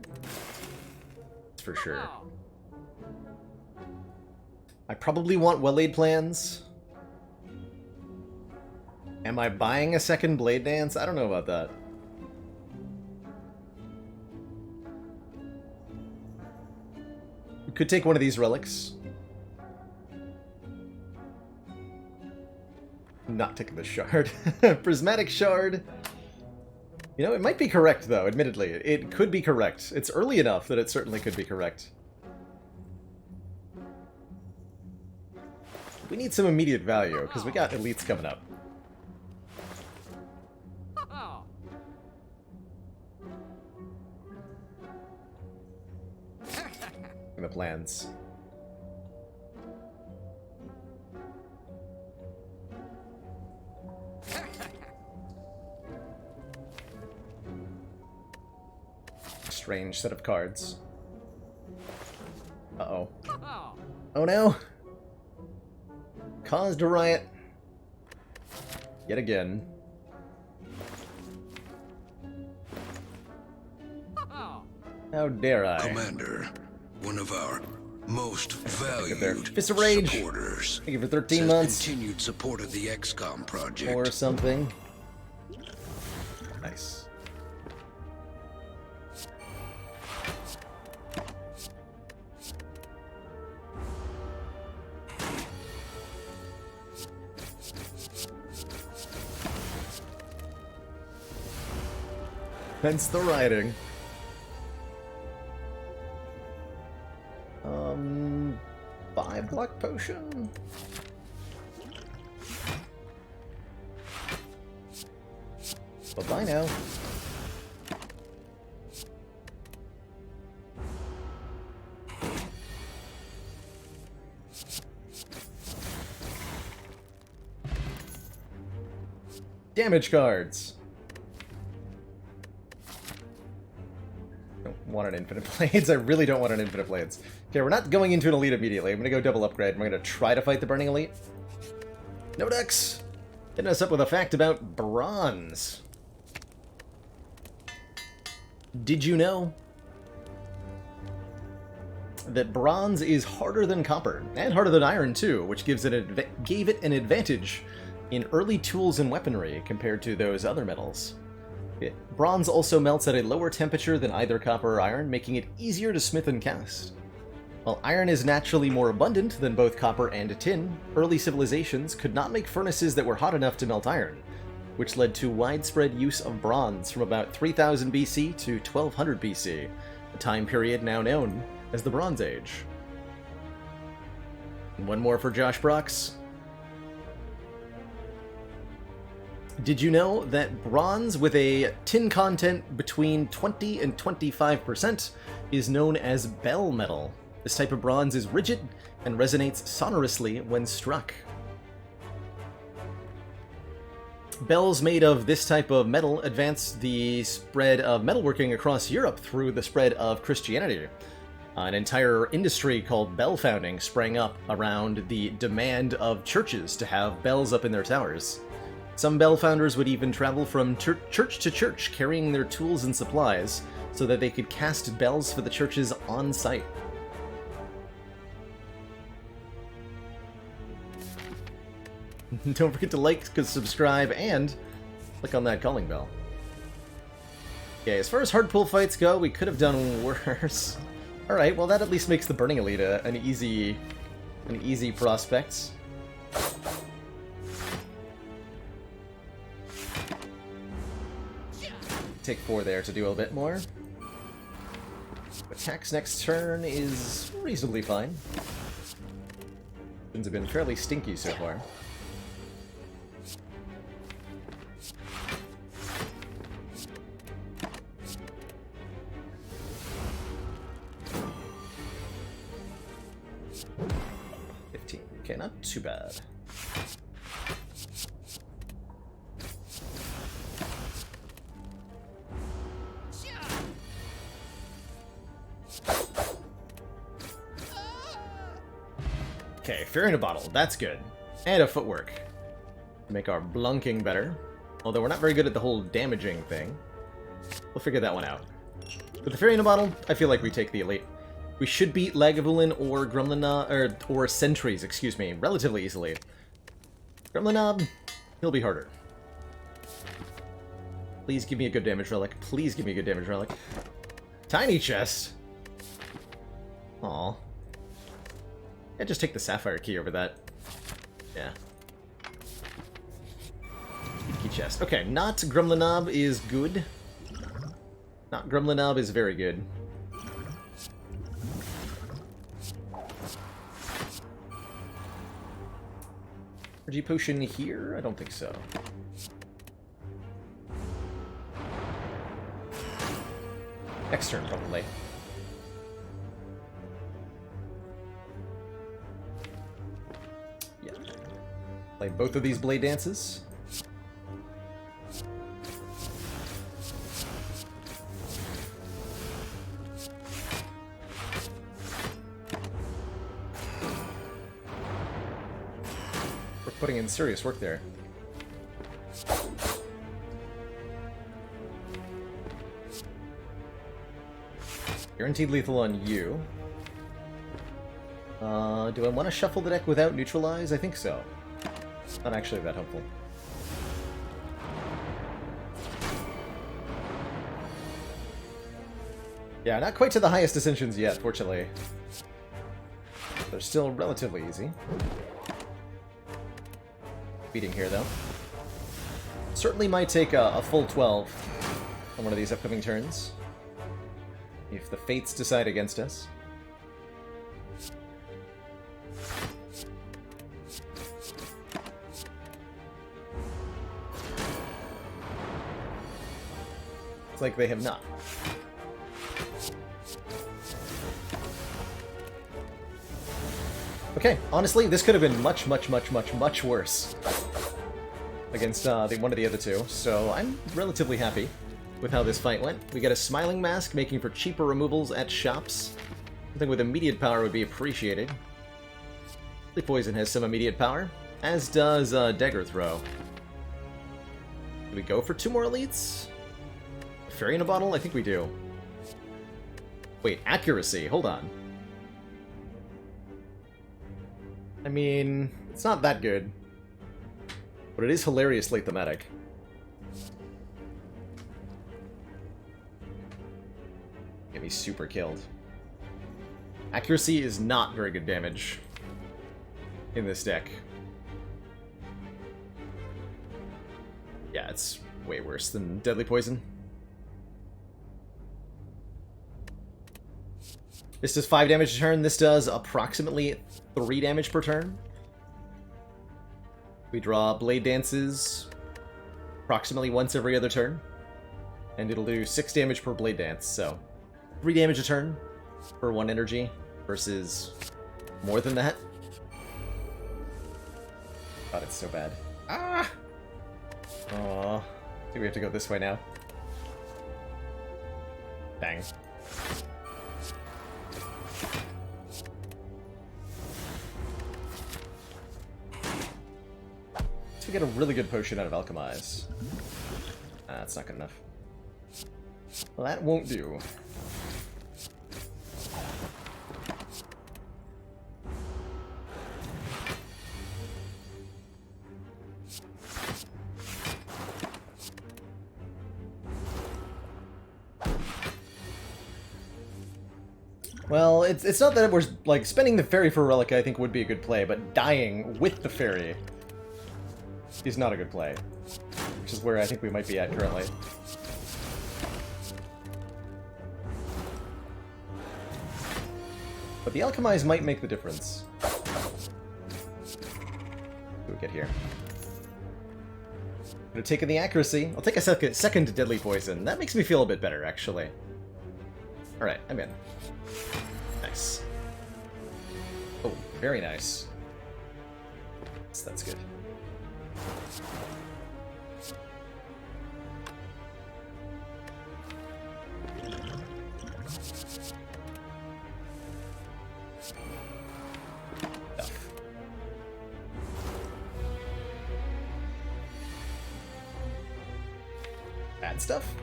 That's for sure. I probably want well-laid plans. Am I buying a second Blade Dance? I don't know about that. Could take one of these relics. Not taking the shard. Prismatic shard. You know, it might be correct, though, admittedly. It could be correct. It's early enough that it certainly could be correct. We need some immediate value, because we got elites coming up. In the plans. Strange set of cards. Uh-oh. Oh no! Caused a riot. Yet again. How dare I? Commander, one of our most valued Fist of Rage. supporters. Thank you for 13 months. Continued support of the XCOM project. Or something. Nice. Hence the rioting. Buy block potion. Bye-bye now. Damage cards. Don't want an infinite blades. I really don't want an infinite blades. Okay, we're not going into an elite immediately. I'm gonna go double upgrade. And we're gonna try to fight the burning elite. No ducks. Hitting us up with a fact about bronze. Did you know that bronze is harder than copper, and harder than iron too, which gave it an advantage in early tools and weaponry compared to those other metals? Bronze also melts at a lower temperature than either copper or iron, making it easier to smith and cast. While iron is naturally more abundant than both copper and tin, early civilizations could not make furnaces that were hot enough to melt iron, which led to widespread use of bronze from about 3000 BC to 1200 BC, a time period now known as the Bronze Age. And one more for Josh Brox. Did you know that bronze with a tin content between 20 and 25% is known as bell metal? This type of bronze is rigid and resonates sonorously when struck. Bells made of this type of metal advanced the spread of metalworking across Europe through the spread of Christianity. An entire industry called bell founding sprang up around the demand of churches to have bells up in their towers. Some bell founders would even travel from church to church carrying their tools and supplies so that they could cast bells for the churches on site. Don't forget to like, subscribe, and click on that calling bell. Okay, as far as hard pull fights go, we could have done worse. Alright, well that at least makes the Burning Elite an easy prospect. Take 4 there to do a little bit more. Attacks next turn is reasonably fine. Things have been fairly stinky so far. Okay, not too bad. Okay, Fear in a Bottle, that's good. And a footwork. Make our blunking better. Although we're not very good at the whole damaging thing. We'll figure that one out. With the Fear in a Bottle, I feel like we take the elite. We should beat Lagavulin or Gremlin, or Sentries, excuse me, relatively easily. Gremlin, he'll be harder. Please give me a good damage relic. Please give me a good damage relic. Tiny chest. Aw. Yeah, just take the Sapphire Key over that. Yeah. Key chest. Okay, not Grumlinob is good. Not Grumlinob is very good. Energy potion here? I don't think so. Next turn, probably. Yeah. Play both of these Blade Dances. We're putting in serious work there. Guaranteed lethal on you. Do I want to shuffle the deck without neutralize? I think so. Not actually that helpful. Yeah, not quite to the highest Ascensions yet, fortunately. They're still relatively easy. Beating here, though. Certainly might take a full 12 on one of these upcoming turns. If the fates decide against us. It's like they have not. Okay, honestly, this could have been much, much, much, much, much worse against one of the other two, so I'm relatively happy with how this fight went. We get a Smiling Mask, making for cheaper removals at shops. Something with immediate power would be appreciated. Deadly Poison has some immediate power, as does Dagger Throw. Do we go for 2 more elites? Fairy in a Bottle? I think we do. Wait, Accuracy, hold on. I mean, it's not that good. But it is hilariously thematic. Get me super killed. Accuracy is not very good damage in this deck. Yeah, it's way worse than Deadly Poison. This does 5 damage a turn. This does approximately 3 damage per turn. We draw Blade Dances approximately once every other turn. And it'll do 6 damage per Blade Dance, so 3 damage a turn for 1 energy versus more than that. God, it's so bad. Ah! Aww. I think we have to go this way now. Dang. We get a really good potion out of Alchemize. That's not good enough. Well, that won't do. Well, it's not that we're, like, spending the fairy for a relic I think would be a good play, but dying with the fairy is not a good play. Which is where I think we might be at currently. But the Alchemize might make the difference. What do we get here? Could have taken the Accuracy. I'll take a second Deadly Poison. That makes me feel a bit better, actually. Alright, I'm in. Nice. Oh, very nice. So that's good. Bad stuff.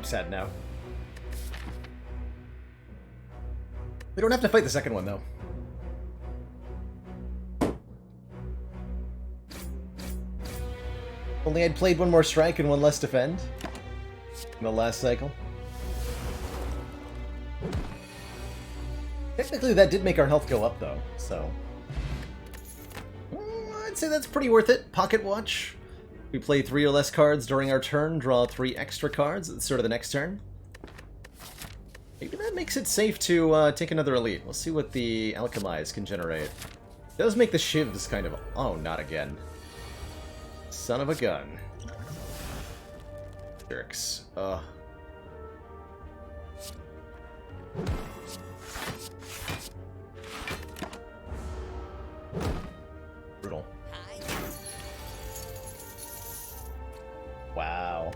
sad now. We don't have to fight the second one, though. Only I'd played one more strike and one less defend in the last cycle. Technically, that did make our health go up, though, so... I'd say that's pretty worth it. Pocket Watch. We play 3 or less cards during our turn, draw 3 extra cards at the start of the next turn. Maybe that makes it safe to take another elite. We'll see what the Alchemize can generate. It does make the shivs kind of... Oh, not again. Son of a gun. Jerks. Ugh. Brutal. Wow.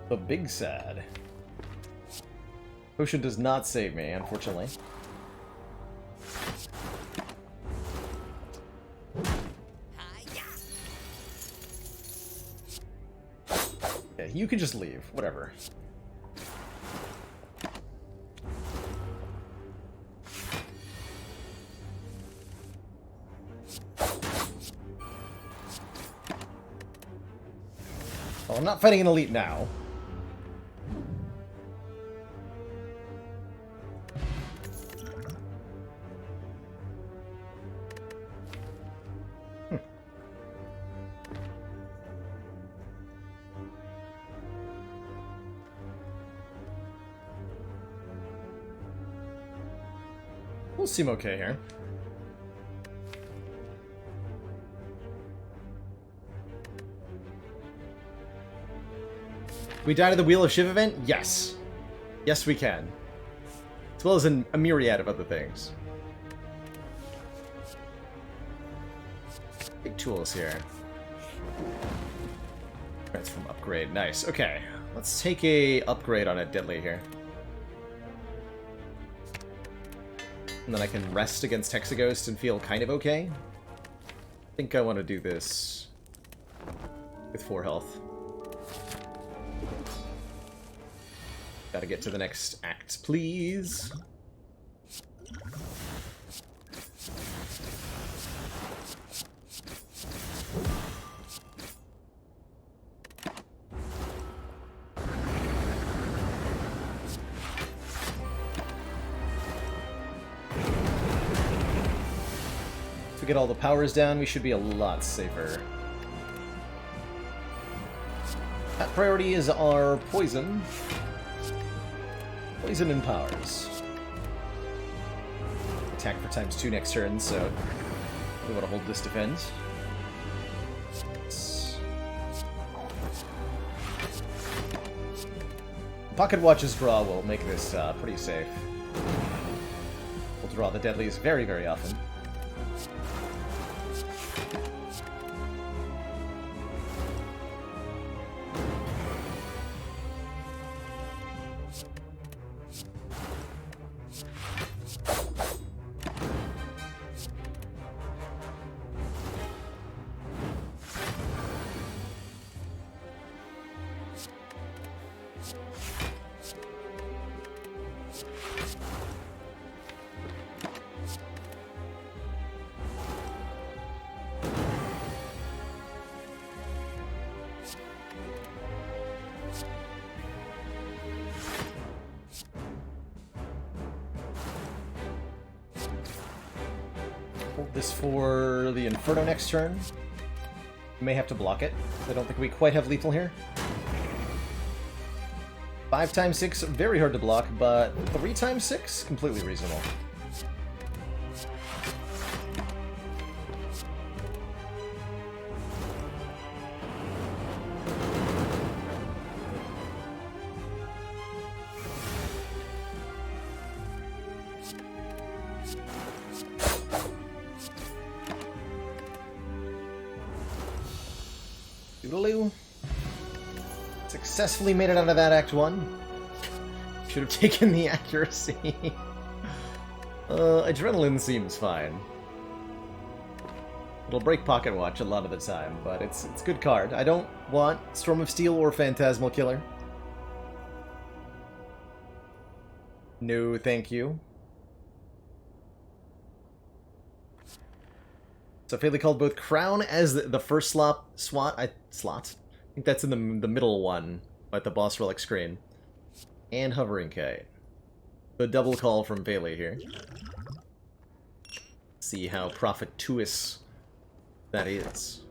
The big sad. Potion does not save me, unfortunately. Yeah, you can just leave. Whatever. Well, I'm not fighting an elite now. We'll seem okay here. We die to the Wheel of Shiv event? Yes. Yes, we can. As well as a myriad of other things. Big tools here. That's from upgrade. Nice. Okay. Let's take a upgrade on a deadly here. And then I can rest against Hexaghost and feel kind of okay. I think I want to do this with 4 health. Gotta get to the next act, please. If we get all the powers down, we should be a lot safer. That priority is our poison. Poison and powers. Attack for ×2 next turn, so we want to hold this defend. Pocket Watch's draw will make this pretty safe. We'll draw the deadlies very, very often. Hold this for the Inferno next turn. We may have to block it. I don't think we quite have lethal here. 5×6, very hard to block, but 3×6, completely reasonable. Doodaloo. Successfully made it out of that Act 1. Should have taken the accuracy. Adrenaline seems fine. It'll break Pocket Watch a lot of the time, but it's a good card. I don't want Storm of Steel or Phantasmal Killer. No, thank you. So Fairly called both Crown as the first slot. I think that's in the middle one at the boss relic screen. And Hovering Kite. The double call from Fairly here. See how profituous that is.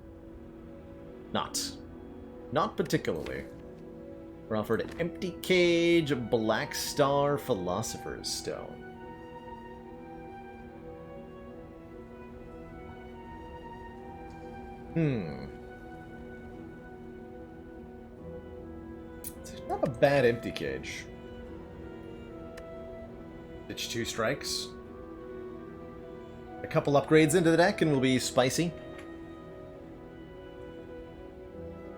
Not particularly. We're offered Empty Cage, Black Star, Philosopher's Stone. It's not a bad Empty Cage. Ditch 2 strikes. A couple upgrades into the deck and we'll be spicy.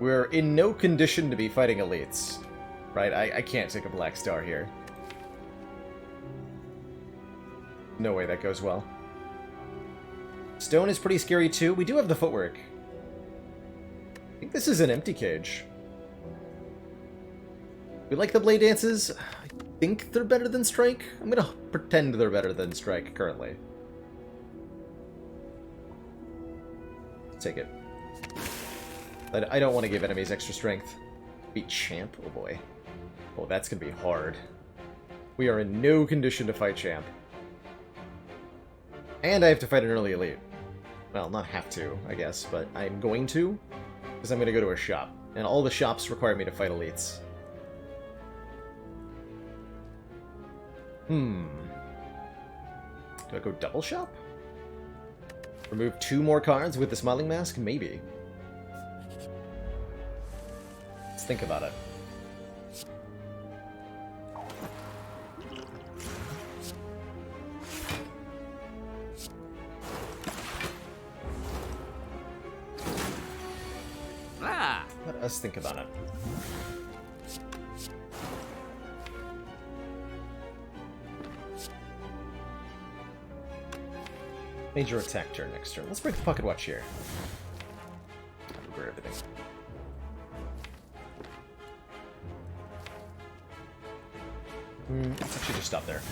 We're in no condition to be fighting elites. Right? I can't take a Black Star here. No way that goes well. Stone is pretty scary too. We do have the footwork. I think this is an Empty Cage. We like the Blade Dances. I think they're better than Strike. I'm gonna pretend they're better than Strike currently. Take it. I don't want to give enemies extra strength. Beat Champ? Oh boy. Oh, that's gonna be hard. We are in no condition to fight Champ. And I have to fight an early elite. Well, not have to, I guess, but I'm going to. Because I'm going to go to a shop. And all the shops require me to fight elites. Do I go double shop? Remove 2 more cards with the Smiling Mask? Maybe. Let's think about it. Let us think about it. Major attack turn next turn. Let's break the Pocket Watch here. Over everything. Let's actually just stop there.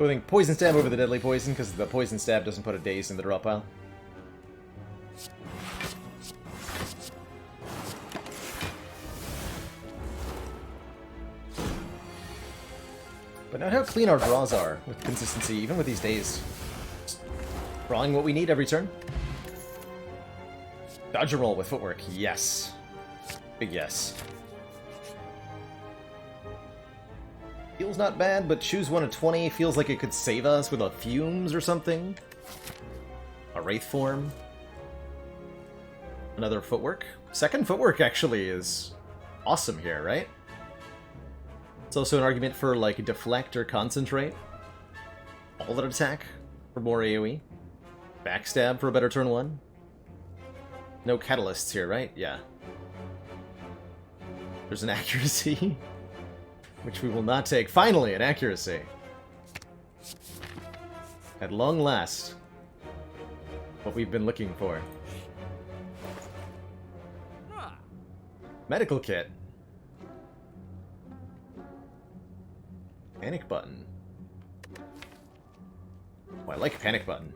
I think Poison Stab over the Deadly Poison, because the Poison Stab doesn't put a Daze in the draw pile. But note how clean our draws are with consistency, even with these days. Just drawing what we need every turn. Dodge a roll with footwork, yes. Big yes. Feels not bad, but choose 1 of 20 feels like it could save us with a Fumes or something. A Wraith Form. Another footwork. Second footwork actually is awesome here, right? It's also an argument for like deflect or concentrate. All that attack for more AoE. Backstab for a better turn 1. No catalysts here, right? Yeah. There's an accuracy. Which we will not take. Finally, an accuracy. At long last. What we've been looking for. Medical kit. Panic button. Oh, I like panic button.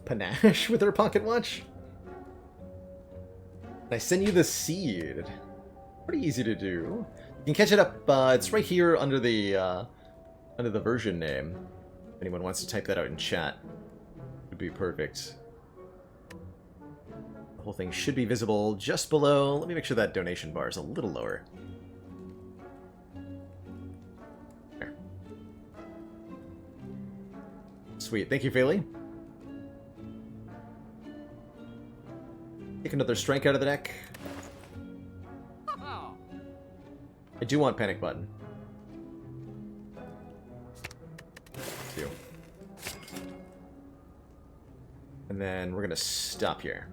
Panache with her pocket watch? I send you the seed. Pretty easy to do. You can catch it up. It's right here under the version name. If anyone wants to type that out in chat, it would be perfect. The whole thing should be visible just below. Let me make sure that donation bar is a little lower. There. Sweet. Thank you, Fairly. Take another strike out of the deck. I do want panic button. Two. And then we're gonna stop here.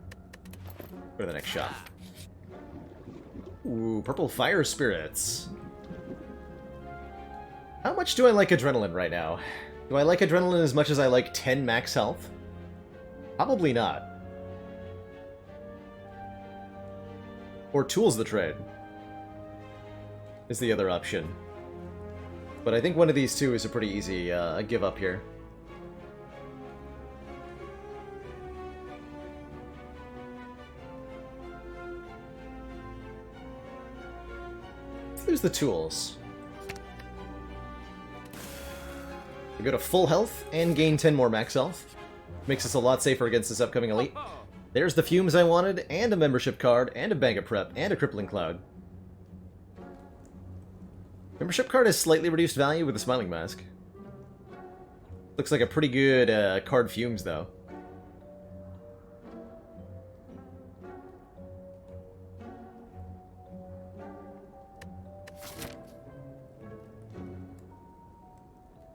Go to the next shop. Ooh, purple fire spirits. How much do I like adrenaline right now? Do I like adrenaline as much as I like 10 max health? Probably not. Or tools the trade is the other option. But I think one of these two is a pretty easy give up here. Let's lose the tools. We go to full health and gain 10 more max health. Makes us a lot safer against this upcoming elite. There's the fumes I wanted, and a membership card, and a bag of prep, and a crippling cloud. Membership card has slightly reduced value with the smiling mask. Looks like a pretty good card fumes, though.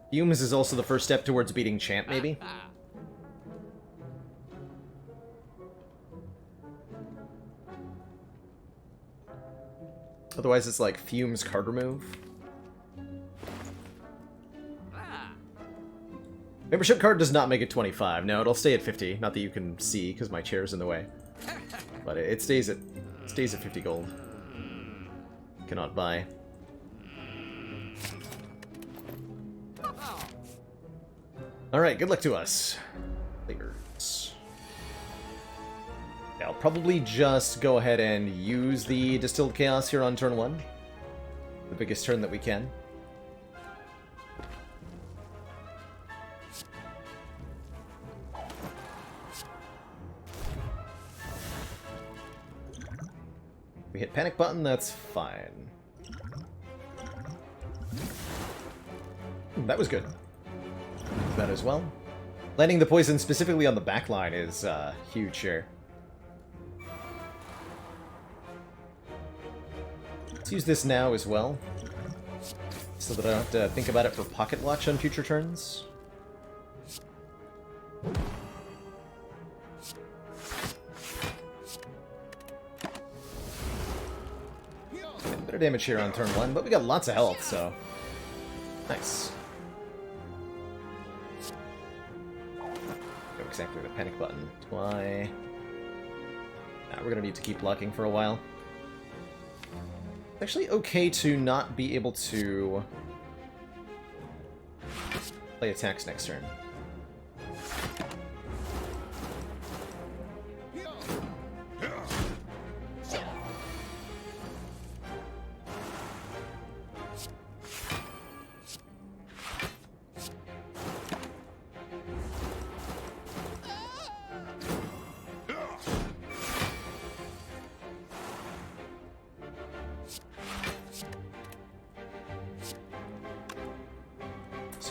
Fumes is also the first step towards beating Champ, maybe? Otherwise, it's like Fumes card remove. Membership card does not make it 25. No, it'll stay at 50. Not that you can see, because my chair's in the way. But it stays at 50 gold. Cannot buy. Alright, good luck to us. Flavors. Yeah, I'll probably just go ahead and use the Distilled Chaos here on turn 1. The biggest turn that we can. We hit panic button, that's fine. That was good. That as well. Landing the poison specifically on the back line is huge here. Let's use this now as well, so that I don't have to think about it for pocket watch on future turns. A bit of damage here on turn 1, but we got lots of health, so nice. Go exactly the panic button. Why? Nah, we're gonna need to keep blocking for a while. It's actually okay to not be able to play attacks next turn.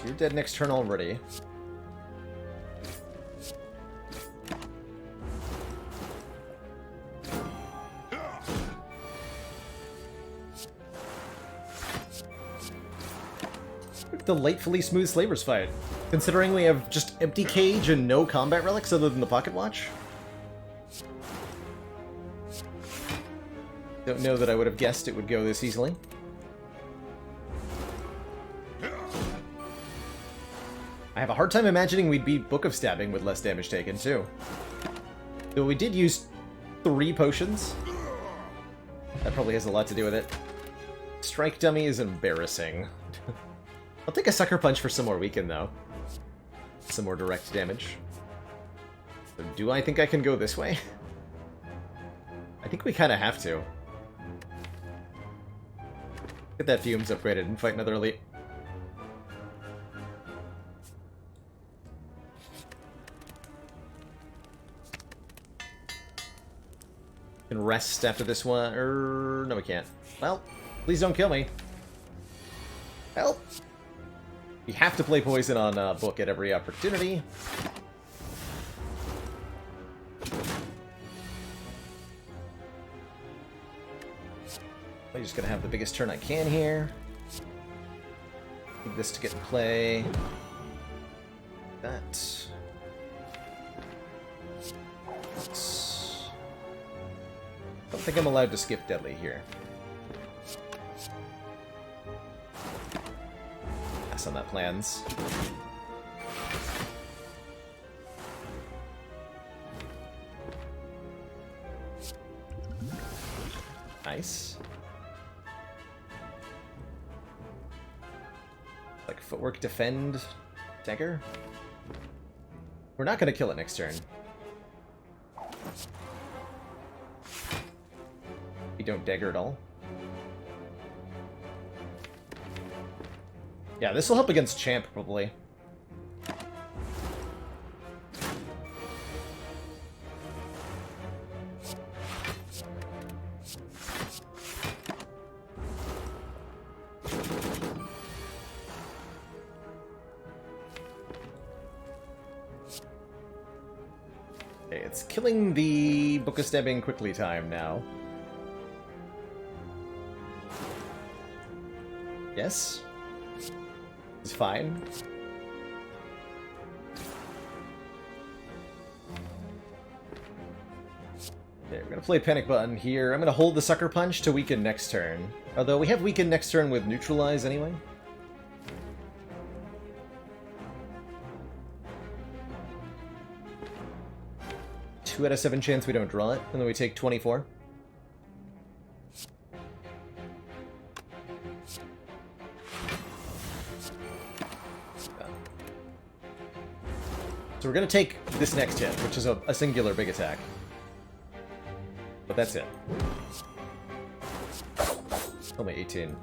You're dead next turn already. Delightfully smooth Slavers fight, considering we have just empty cage and no combat relics other than the pocket watch. Don't know that I would have guessed it would go this easily. I have a hard time imagining we'd beat Book of Stabbing with less damage taken, too. Though we did use 3 potions. That probably has a lot to do with it. Strike Dummy is embarrassing. I'll take a Sucker Punch for some more weaken, though. Some more direct damage. So do I think I can go this way? I think we kind of have to. Get that Fumes upgraded and fight another elite. Can rest after this one. No, we can't. Well, please don't kill me. Help! We have to play poison on Book at every opportunity. I'm just gonna have the biggest turn I can here. Need this to get in play. That. Don't think I'm allowed to skip deadly here. Pass on that plans. Nice. Like footwork, defend, dagger. We're not gonna kill it next turn. We don't dagger at all. Yeah, this will help against Champ, probably. Okay, it's killing the Book of Stabbing quickly time now. Yes. It's fine. Okay, we're gonna play Panic Button here. I'm gonna hold the Sucker Punch to weaken next turn. Although we have weaken next turn with Neutralize anyway. Two out of 7 chance we don't draw it, and then we take 24. So we're going to take this next hit, which is a singular big attack. But that's it. Only 18.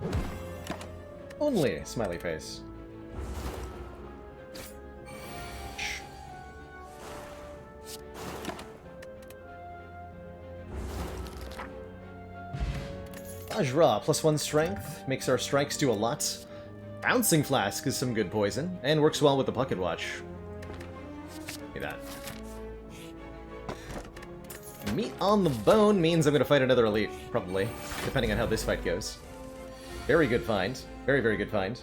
Only smiley face. Ajra, +1 strength, makes our strikes do a lot. Bouncing Flask is some good poison, and works well with the Pocket Watch. Look at that. Meat on the bone means I'm going to fight another elite, probably, depending on how this fight goes. Very good find. Very, very good find.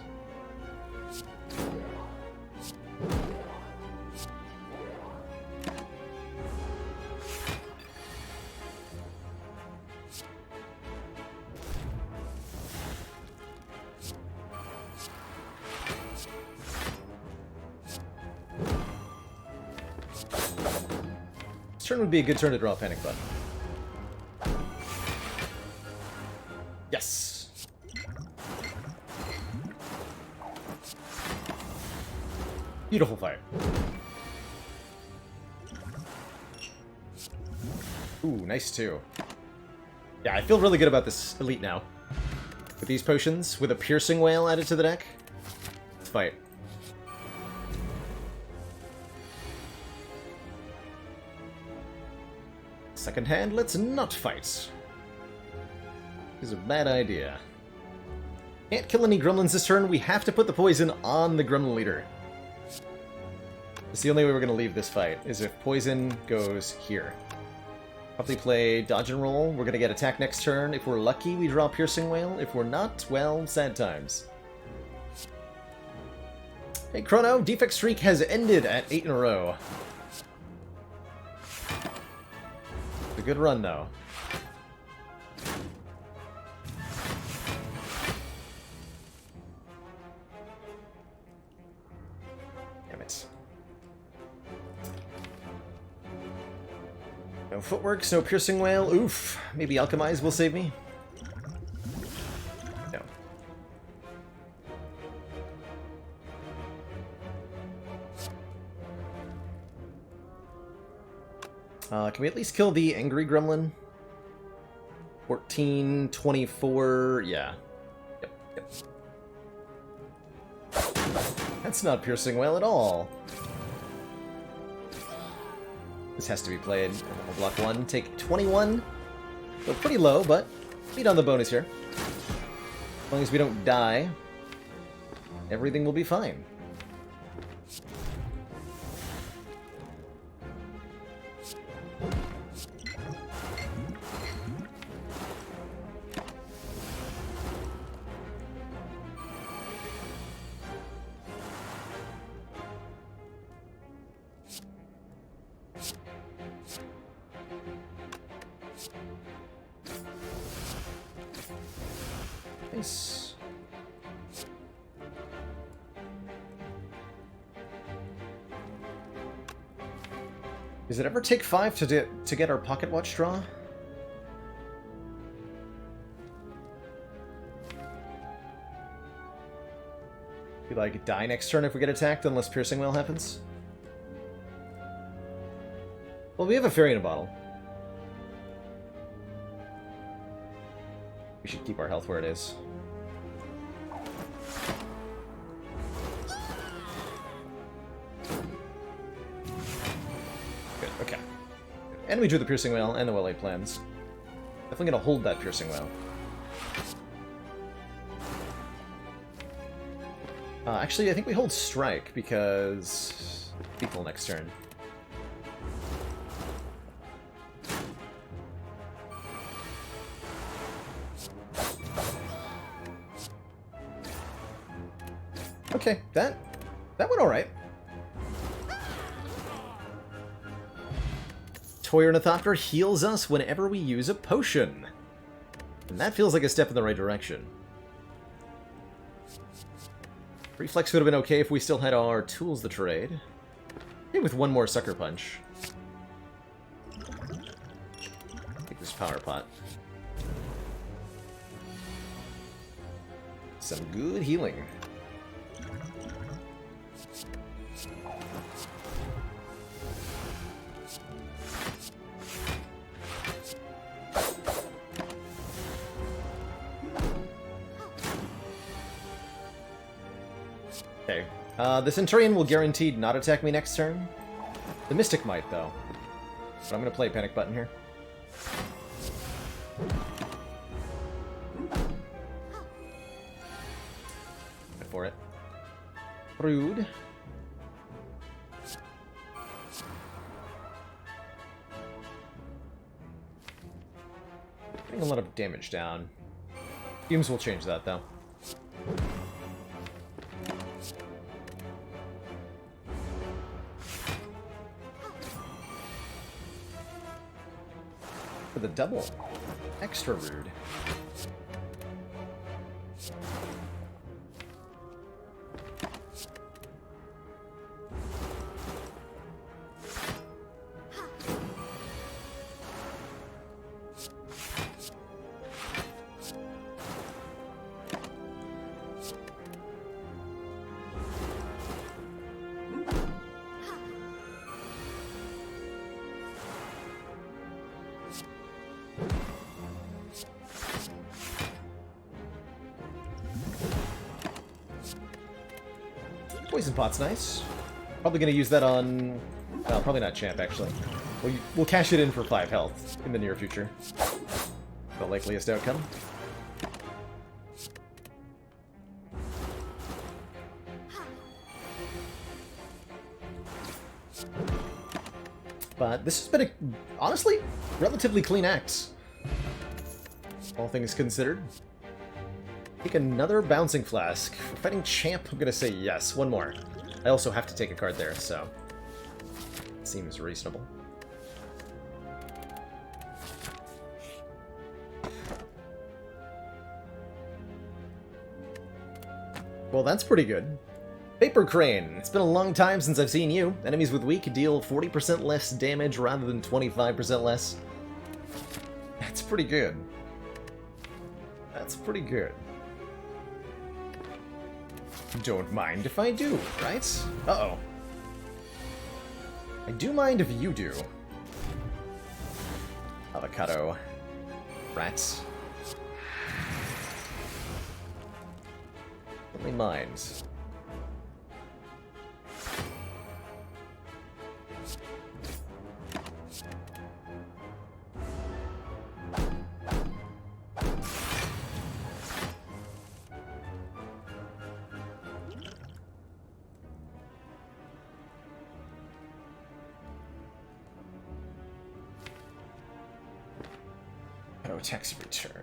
Turn would be a good turn to draw a Panic Button. Yes! Beautiful fight. Ooh, nice too. Yeah, I feel really good about this elite now. With these potions, with a Piercing Wail added to the deck. Let's fight. Second hand, let's not fight. This is a bad idea. Can't kill any gremlins this turn, we have to put the poison on the gremlin leader. It's the only way we're going to leave this fight, is if poison goes here. Probably play dodge and roll, we're going to get attack next turn. If we're lucky, we draw Piercing Wail. If we're not, well, sad times. Hey Chrono, Defect Streak has ended at 8 in a row. A good run, though. Damn it. No footwork, no Piercing Wail. Oof. Maybe Alchemize will save me? No. Can we at least kill the Angry Gremlin? 14, 24, yeah. Yep. That's not Piercing Wail at all. This has to be played. We'll block 1, take 21. So pretty low, but beat on the bonus here. As long as we don't die, everything will be fine. Nice. Does it ever take 5 to get our pocket watch draw? We like die next turn if we get attacked unless piercing whale happens. Well, we have a fairy in a bottle. We should keep our health where it is. Good, okay. And we drew the piercing whale and the well-laid plans. Definitely gonna hold that piercing whale. Actually, I think we hold strike because lethal next turn. Okay, that went alright. Toy Ornithopter heals us whenever we use a potion. And that feels like a step in the right direction. Reflex would have been okay if we still had our tools to trade. Maybe with one more Sucker Punch. Take this Power Pot. Some good healing. Okay. The Centurion will guaranteed not attack me next turn. The Mystic might, though. But I'm going to play Panic Button here. Go for it. Rude. Getting a lot of damage down. Fumes will change that, though. For the double. Extra rude. Poison Pot's nice. Probably going to use that on... Well, probably not Champ, actually. We'll cash it in for 5 health in the near future. The likeliest outcome. But this has been a, honestly, relatively clean axe. All things considered. Take another Bouncing Flask. For fighting Champ, I'm gonna say yes. One more. I also have to take a card there, so... Seems reasonable. Well, that's pretty good. Vapor Crane. It's been a long time since I've seen you. Enemies with weak deal 40% less damage rather than 25% less. That's pretty good. That's pretty good. Don't mind if I do, right? Uh-oh. I do mind if you do. Avocado. Rats. Only mind. Tax return.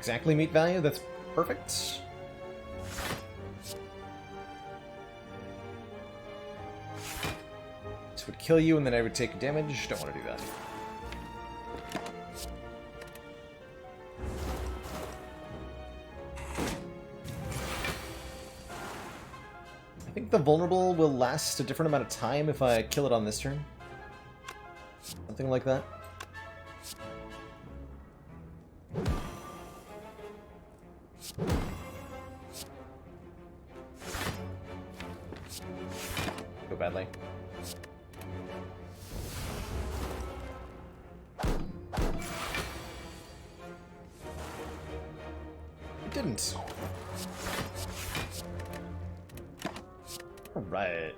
exactly meet value. That's perfect. This would kill you, and then I would take damage. Don't want to do that. I think the vulnerable will last a different amount of time if I kill it on this turn. Something like that. Go badly. It didn't. All right.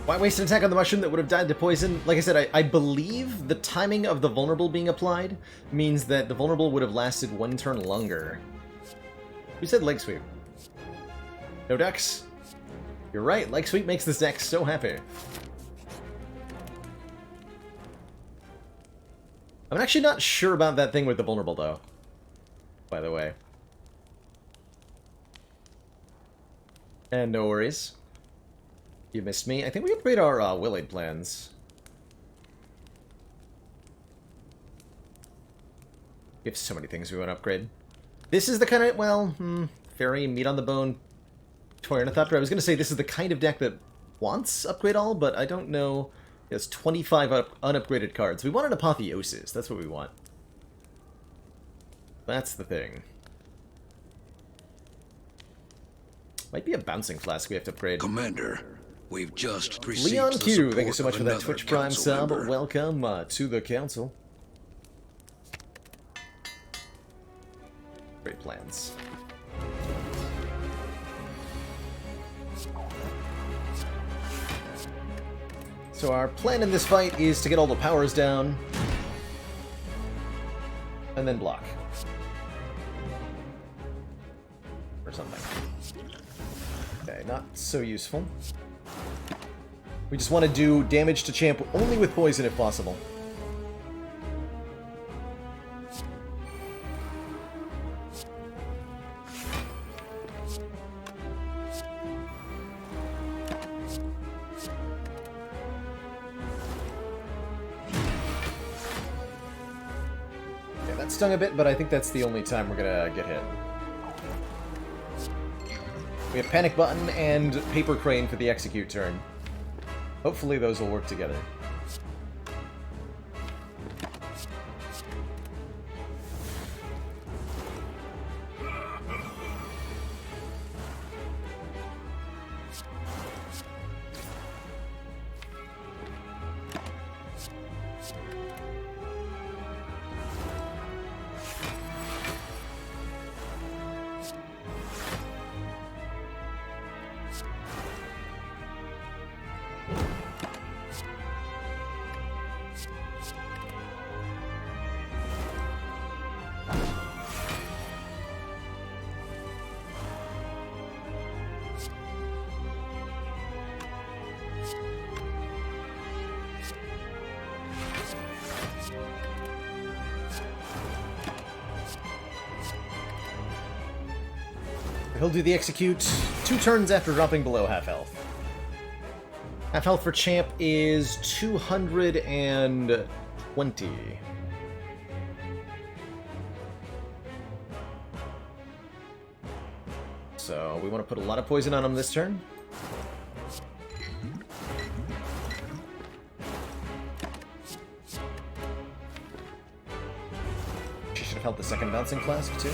Why waste an attack on the mushroom that would have died to poison? Like I said, I believe the timing of the vulnerable being applied means that the vulnerable would have lasted one turn longer. Who said leg sweep? No decks? You're right, leg sweep makes this deck so happy. I'm actually not sure about that thing with the vulnerable, though. By the way. And no worries. You missed me. I think we upgrade our Will-Aid plans. We have so many things we want to upgrade. This is the kind of, well, fairy, meat on the bone, toy ornithopter. I was going to say this is the kind of deck that wants upgrade all, but I don't know. It's 25 unupgraded cards. We want an apotheosis. That's what we want. That's the thing. Might be a bouncing flask we have to upgrade. Commander, we've just received Leon the Q, thank you so much support for that of Twitch another Prime sub. member. Welcome to the council. Great plans. So our plan in this fight is to get all the powers down and then block. Or something. Okay, not so useful. We just want to do damage to champ only with poison if possible. That stung a bit, but I think that's the only time we're gonna get hit. We have Panic Button and Paper Crane for the execute turn. Hopefully those will work together. He'll do the execute 2 turns after dropping below half health. Half health for champ is 220. So we want to put a lot of poison on him this turn. She should have held the second bouncing flask too.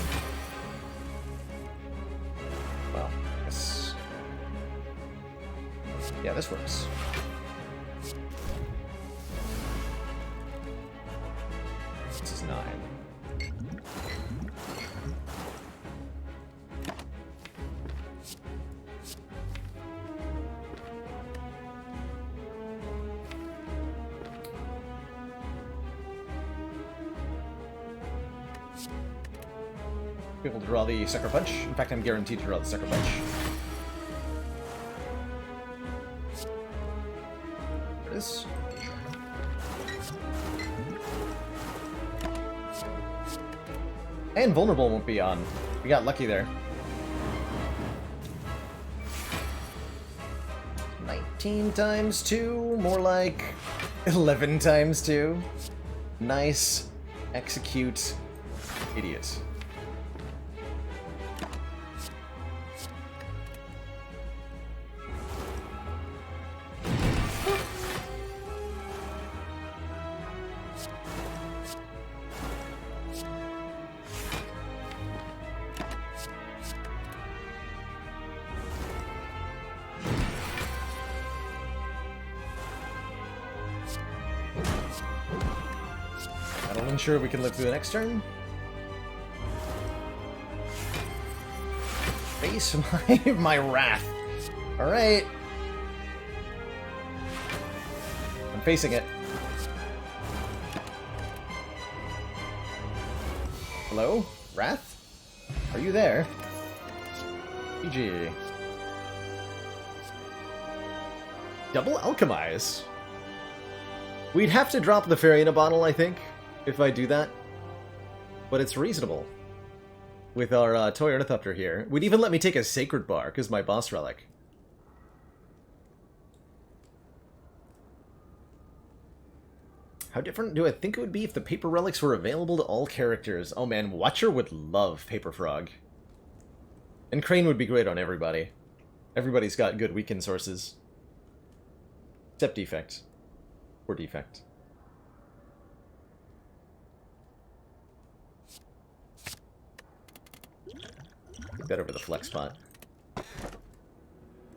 Well, I guess... yeah, this works. This is 9. Be able to draw the Sucker Punch. In fact, I'm guaranteed to draw the Sucker Punch. There it is. And Vulnerable won't be on. We got lucky there. 19 times 2, more like 11 times 2. Nice. Execute. Idiot. That'll ensure we can live through the next turn. Face my wrath. Alright. I'm facing it. Hello? Wrath? Are you there? GG. Double Alchemize. We'd have to drop the Fairy in a Bottle, I think, if I do that. But it's reasonable. With our Toy Ornithopter here. Would even let me take a Sacred Bark as my boss relic. How different do I think it would be if the paper relics were available to all characters? Oh man, Watcher would love Paper Frog. And Crane would be great on everybody. Everybody's got good weaken sources. Except Defect. Or Defect. Get that over the flex spot.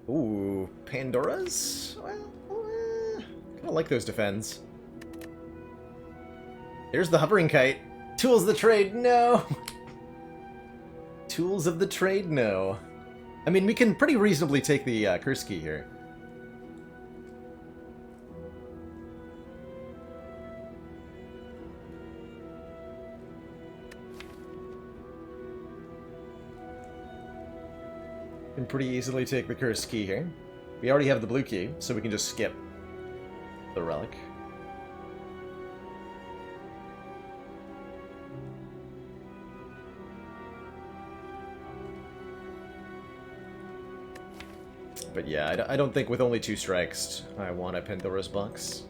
Ooh, Pandora's? Well, kind of like those defends. There's the Hovering Kite. Tools of the Trade, no! Tools of the Trade, no. I mean, we can pretty reasonably take the Curse Key here. Can pretty easily take the Curse Key here. We already have the blue key, so we can just skip the relic. But yeah, I don't think with only 2 strikes I want a Pandora's Box.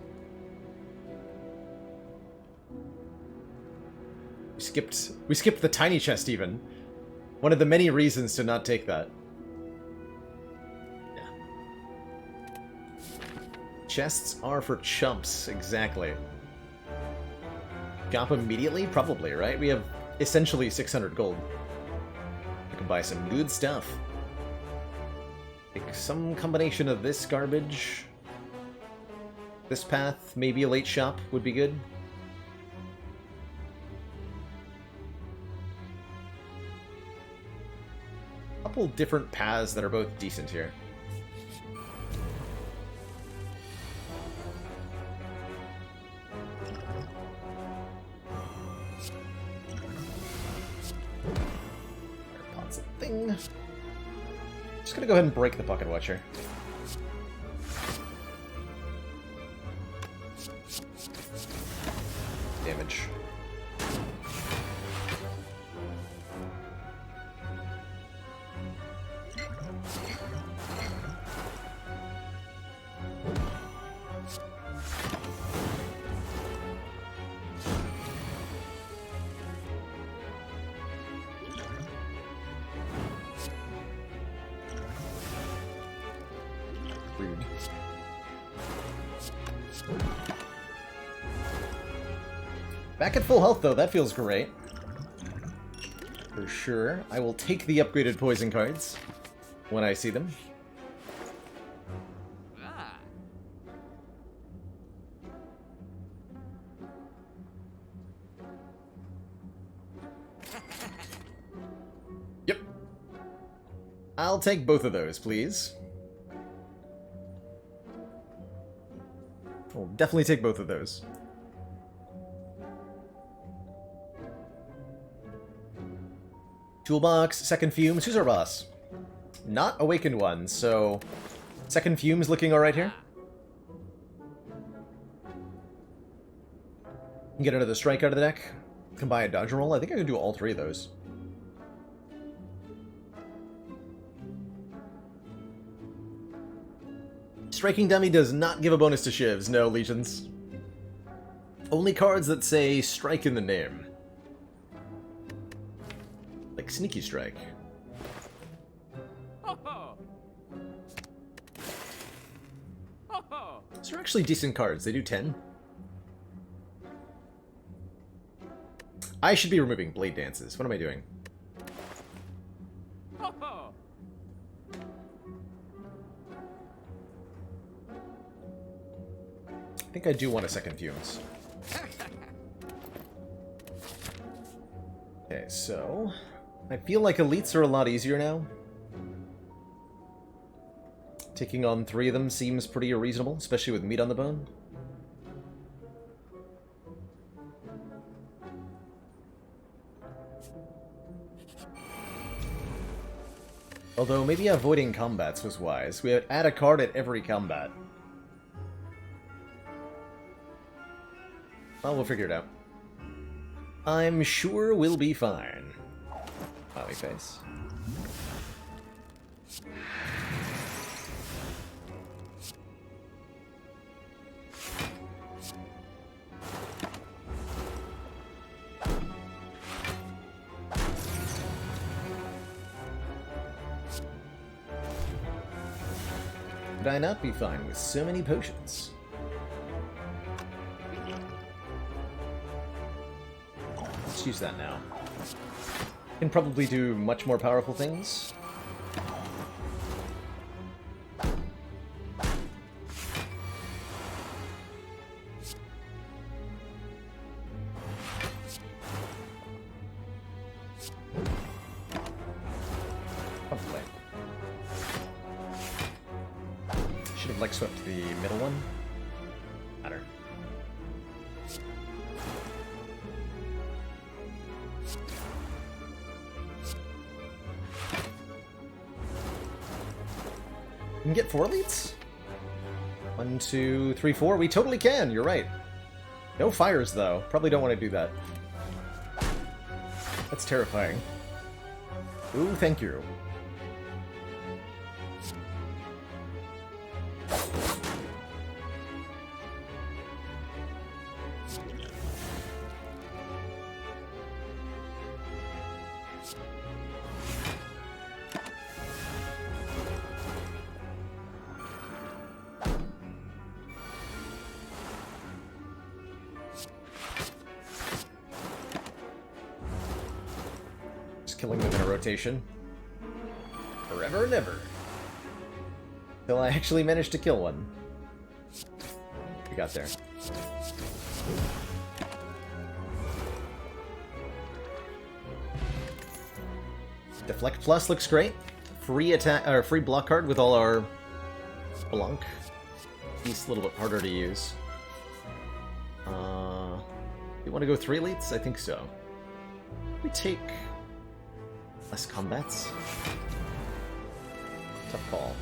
We skipped the tiny chest even. One of the many reasons to not take that. Yeah. Chests are for chumps, exactly. Gop immediately? Probably, right? We have essentially 600 gold. We can buy some good stuff. Like some combination of this garbage. This path, maybe a late shop would be good. Couple different paths that are both decent here. Pots of thing. Just gonna go ahead and break the Pocket Watcher. Damage. Back at full health, though. That feels great. For sure. I will take the upgraded poison cards when I see them. Yep. I'll take both of those, please. I'll definitely take both of those. Toolbox, second fumes. Who's our boss? Not awakened one, so second fumes looking alright here. Get another strike out of the deck. Combine a dodge roll. I think I can do all three of those. Striking Dummy does not give a bonus to shivs, no, Legions. Only cards that say strike in the name. Like Sneaky Strike. These are actually decent cards. They do 10. I should be removing Blade Dances. What am I doing? I think I do want a second Fumes. Okay, so I feel like elites are a lot easier now. Taking on 3 of them seems pretty reasonable, especially with meat on the bone. Although maybe avoiding combats was wise. We would add a card at every combat. Well, we'll figure it out. I'm sure we'll be fine. Smiley face. Would I not be fine with so many potions? Let's use that now. Can probably do much more powerful things. Probably. Should have like swept the middle one. Matter. We can get 4 elites? 1, 2, 3, 4. We totally can, you're right. No fires, though. Probably don't want to do that. That's terrifying. Ooh, thank you. Killing them in a rotation. Forever and ever. Till I actually managed to kill one. We got there. Deflect Plus looks great. Free attack or free block card with all our Blanc. He's a little bit harder to use. You want to go 3 elites? I think so. We take less combats. Tough call.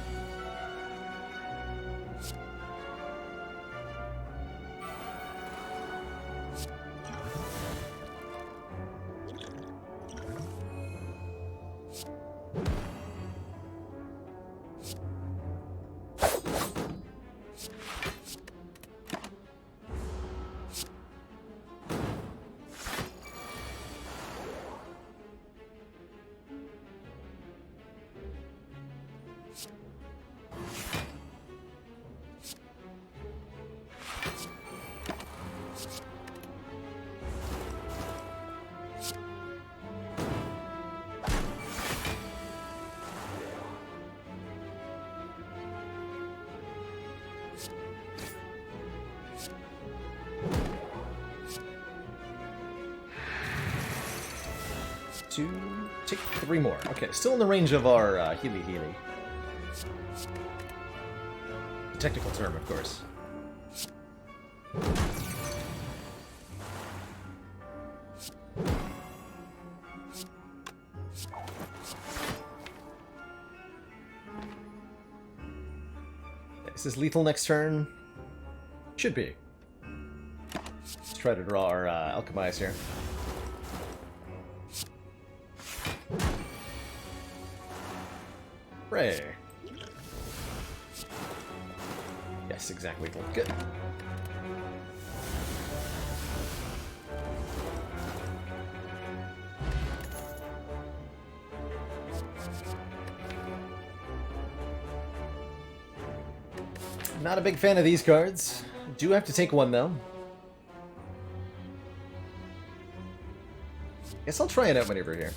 To take 3 more. Okay, still in the range of our Healy. Technical term, of course. Is this lethal next turn? Should be. Let's try to draw our Alchemize here. Hooray. Yes, exactly. Good. Not a big fan of these cards. Do have to take one, though. Guess I'll try an outmaneuver here.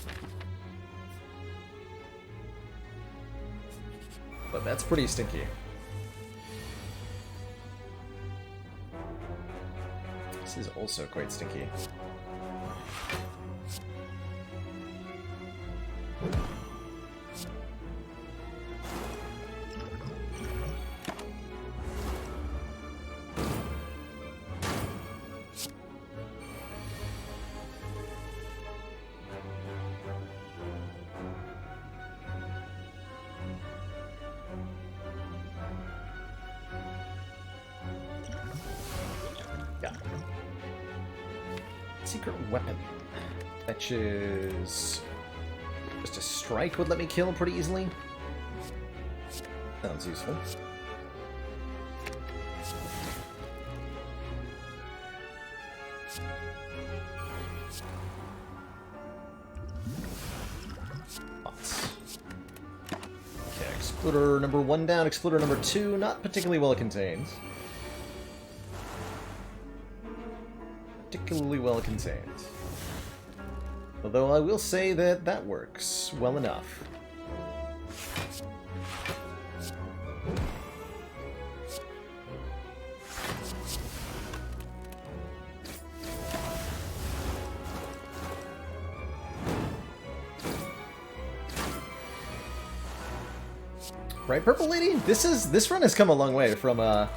But that's pretty stinky. This is also quite stinky. Secret weapon. Fetches. Just a strike would let me kill pretty easily. Sounds useful. Lots. Okay, Exploder number 1 down, Exploder number 2, not particularly well contained. Particularly well contained. Although I will say that that works well enough. Right, Purple Lady? This run has come a long way from a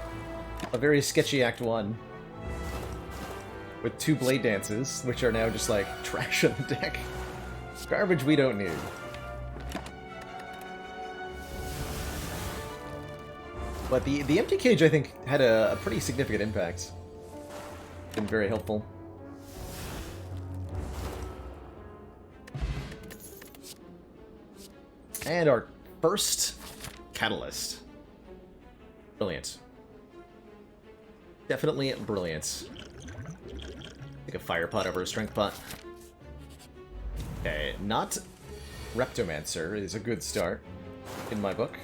very sketchy Act 1. With 2 Blade Dances, which are now just like trash on the deck. Garbage we don't need. But the Empty Cage, I think, had a pretty significant impact. Been very helpful. And our first Catalyst. Brilliant. Definitely brilliant. Like a fire pot over a strength pot. Okay, not Reptomancer is a good start in my book.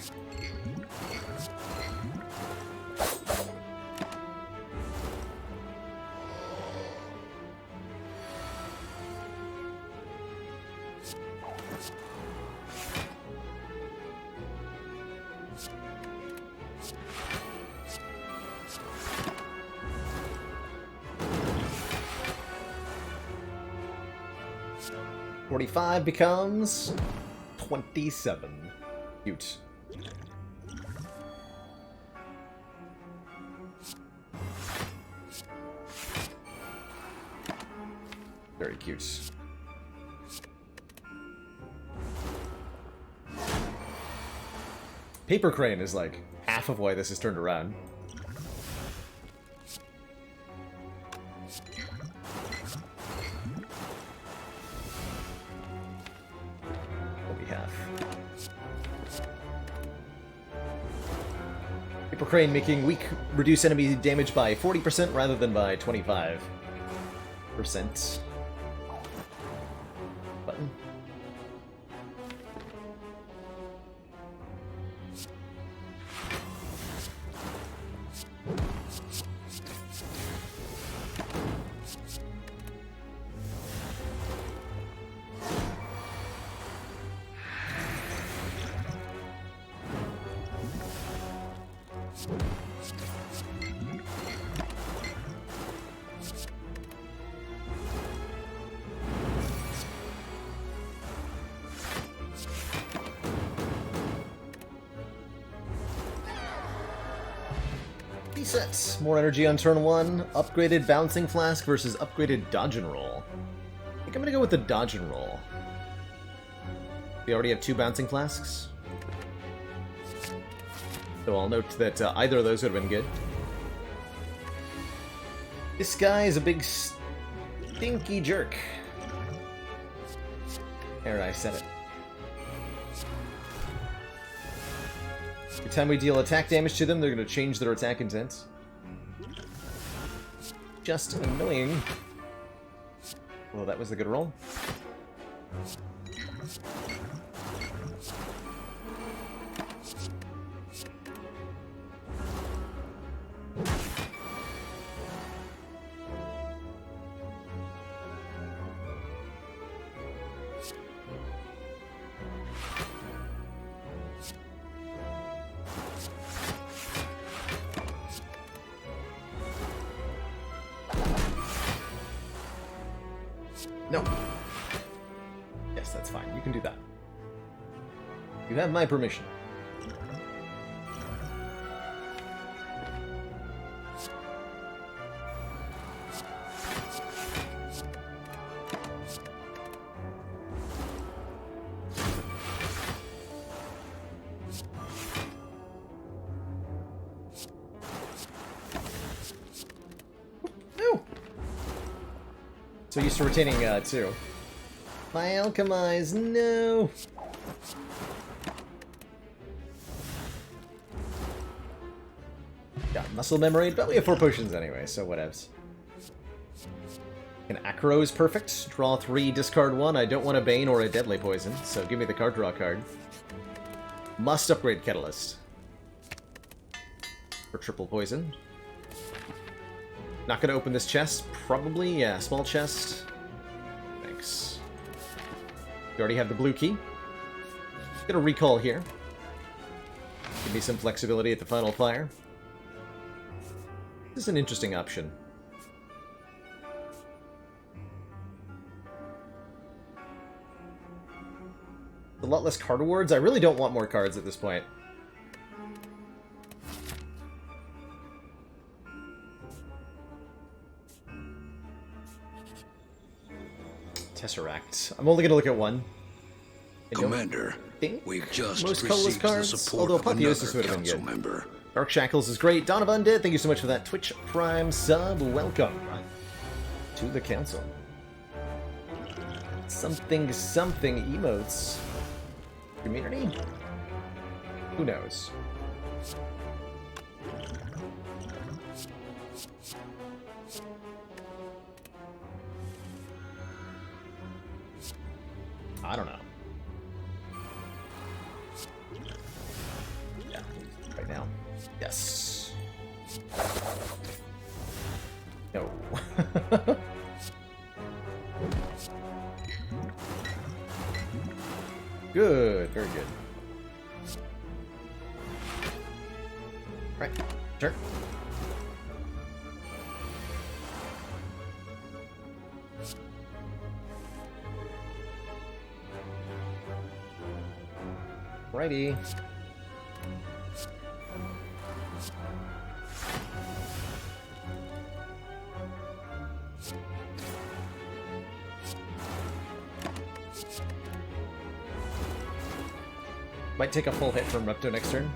$45 becomes 27. Cute. Very cute. Paper Crane is like half of why this is turned around. Paper Crane making weak reduce enemy damage by 40% rather than by 25%. Button. Resets. More energy on turn 1. Upgraded Bouncing Flask versus upgraded Dodge and Roll. I think I'm gonna go with the Dodge and Roll. We already have 2 Bouncing Flasks. So I'll note that either of those would have been good. This guy is a big stinky jerk. There, I said it. Every time we deal attack damage to them, they're going to change their attack intent. Just annoying. Well, that was a good roll. No. Yes, that's fine. You can do that. You have my permission. So used to retaining 2. My alchemize, no! Got muscle memory, but we have 4 potions anyway, so whatevs. An Acro is perfect. Draw 3, discard 1. I don't want a Bane or a Deadly Poison, so give me the card draw card. Must upgrade Catalyst. For triple poison. Not gonna open this chest. Probably, yeah, small chest. Thanks. You already have the blue key. Gonna recall here. Give me some flexibility at the final fire. This is an interesting option. A lot less card awards. I really don't want more cards at this point. Tesseract. I'm only going to look at one. Commander, we've just most colorless received the cards, support although of another Apotheosis would have been council good. member. Dark Shackles is great. Dawn of Undead, thank you so much for that Twitch Prime sub. Welcome to the council. Something emotes. Community? Who knows? I don't know. Yeah, right now. Yes. No. Good, very good. Right, turn. Righty. Might take a full hit from Repto next turn.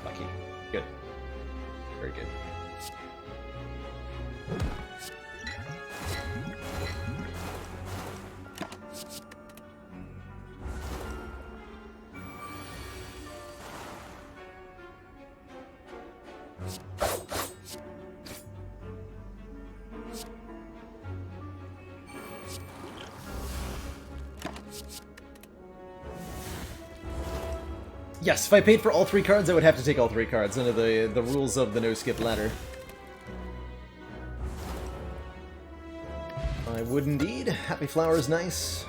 Got lucky. Good. Very good. Yes, if I paid for all 3 cards, I would have to take all 3 cards under the rules of the no-skip ladder. I would indeed. Happy Flower is nice.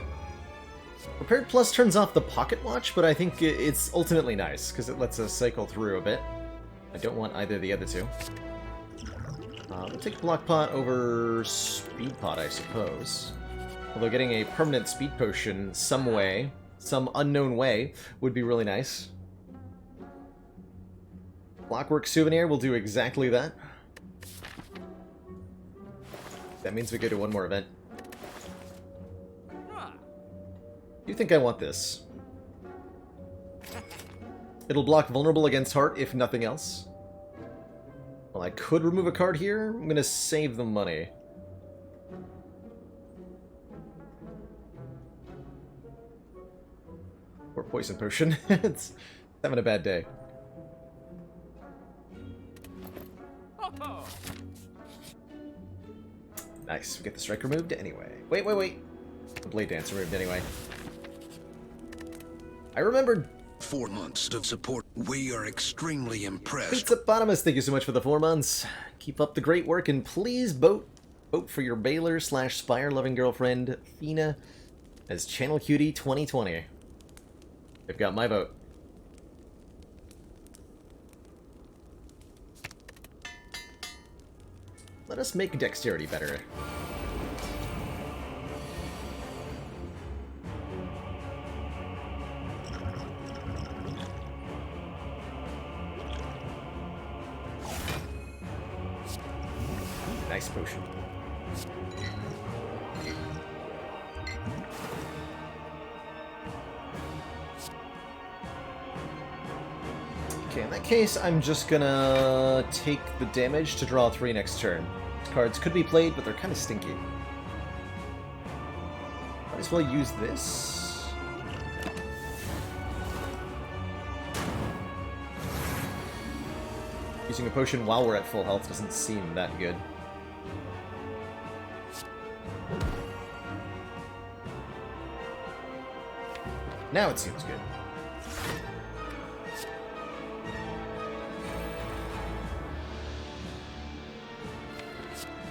Prepared Plus turns off the Pocket Watch, but I think it's ultimately nice, because it lets us cycle through a bit. I don't want either of the other 2. We'll take Block Pot over Speed Pot, I suppose. Although getting a permanent Speed Potion some way, some unknown way, would be really nice. Clockwork Souvenir will do exactly that. That means we go to one more event. You think I want this? It'll block vulnerable against heart, if nothing else. Well, I could remove a card here. I'm gonna save the money. Or poison potion. It's having a bad day. Nice, we get the strike removed anyway. Wait. The blade dance removed anyway. I remembered. 4 months of support. We are extremely impressed. Pizzapotamus, thank you so much for the 4 months. Keep up the great work and please vote for your Baylor/Spire loving girlfriend, Fina, as Channel Cutie 2020. They've got my vote. Let us make dexterity better. Nice potion. Okay, in that case, I'm just gonna take the damage to draw 3 next turn. These cards could be played, but they're kind of stinky. Might as well use this. Using a potion while we're at full health doesn't seem that good. Now it seems good.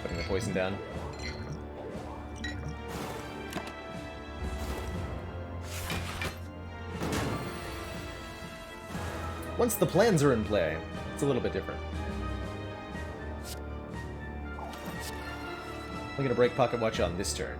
Putting the poison down. Once the plans are in play, it's a little bit different. I'm gonna break Pocket Watch on this turn.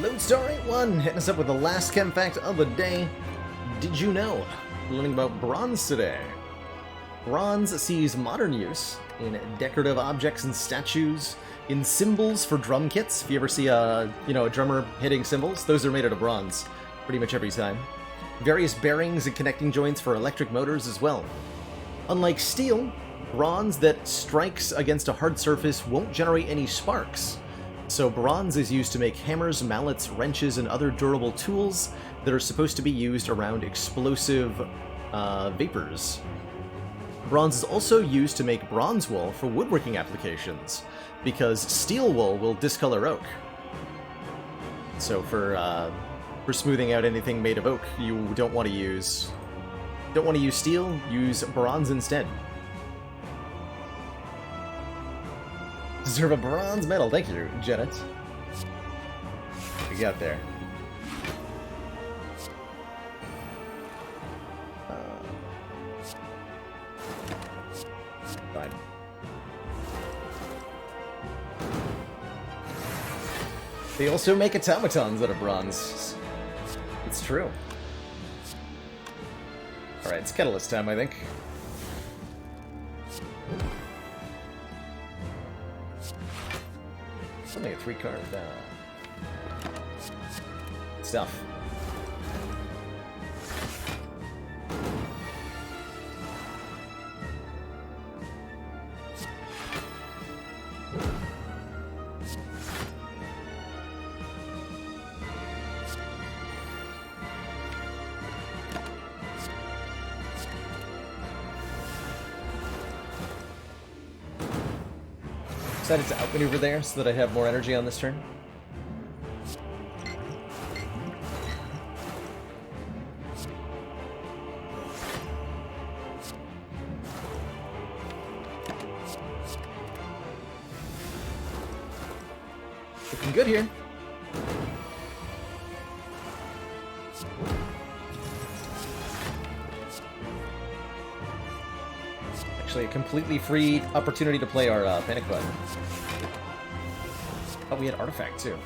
Lodestar 81 hitting us up with the last chem fact of the day. Did you know? We're learning about bronze today. Bronze sees modern use in decorative objects and statues, in cymbals for drum kits. If you ever see a drummer hitting cymbals, those are made out of bronze pretty much every time. Various bearings and connecting joints for electric motors as well. Unlike steel, bronze that strikes against a hard surface won't generate any sparks. So bronze is used to make hammers, mallets, wrenches, and other durable tools that are supposed to be used around explosive vapors. Bronze is also used to make bronze wool for woodworking applications, because steel wool will discolor oak. So for smoothing out anything made of oak, you don't want to use steel. Use bronze instead. Deserve a bronze medal. Thank you, Janet. We got there. Fine. They also make automatons out of bronze. It's true. Alright, it's Catalyst time, I think. It's only a 3-card stuff. Decided to outmaneuver there so that I have more energy on this turn. Looking good here. Actually, a completely free opportunity to play our panic button. Oh, we had artifact too.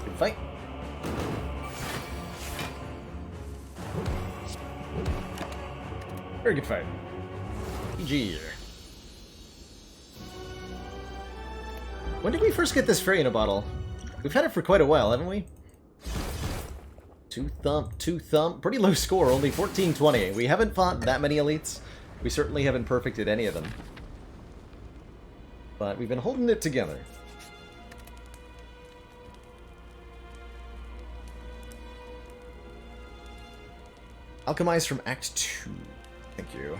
Good fight. Very good fight. GG. When did we first get this fairy in a bottle? We've had it for quite a while, haven't we? Two thump. Pretty low score, only 1420. We haven't fought that many elites. We certainly haven't perfected any of them. But we've been holding it together. Alchemize from Act 2. Thank you.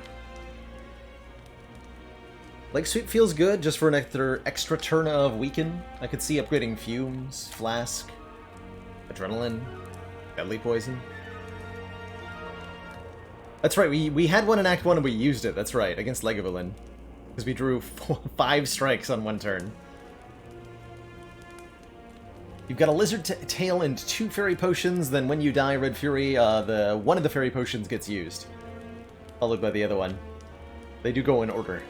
Leg sweep feels good, just for an extra turn of weaken. I could see upgrading fumes, flask, adrenaline, deadly poison. That's right, we had one in Act 1 and we used it, that's right, against Lagavulin. Because we drew 5 strikes on one turn. You've got a lizard tail and 2 fairy potions, then when you die, Red Fury, one of the fairy potions gets used. Followed by the other one. They do go in order.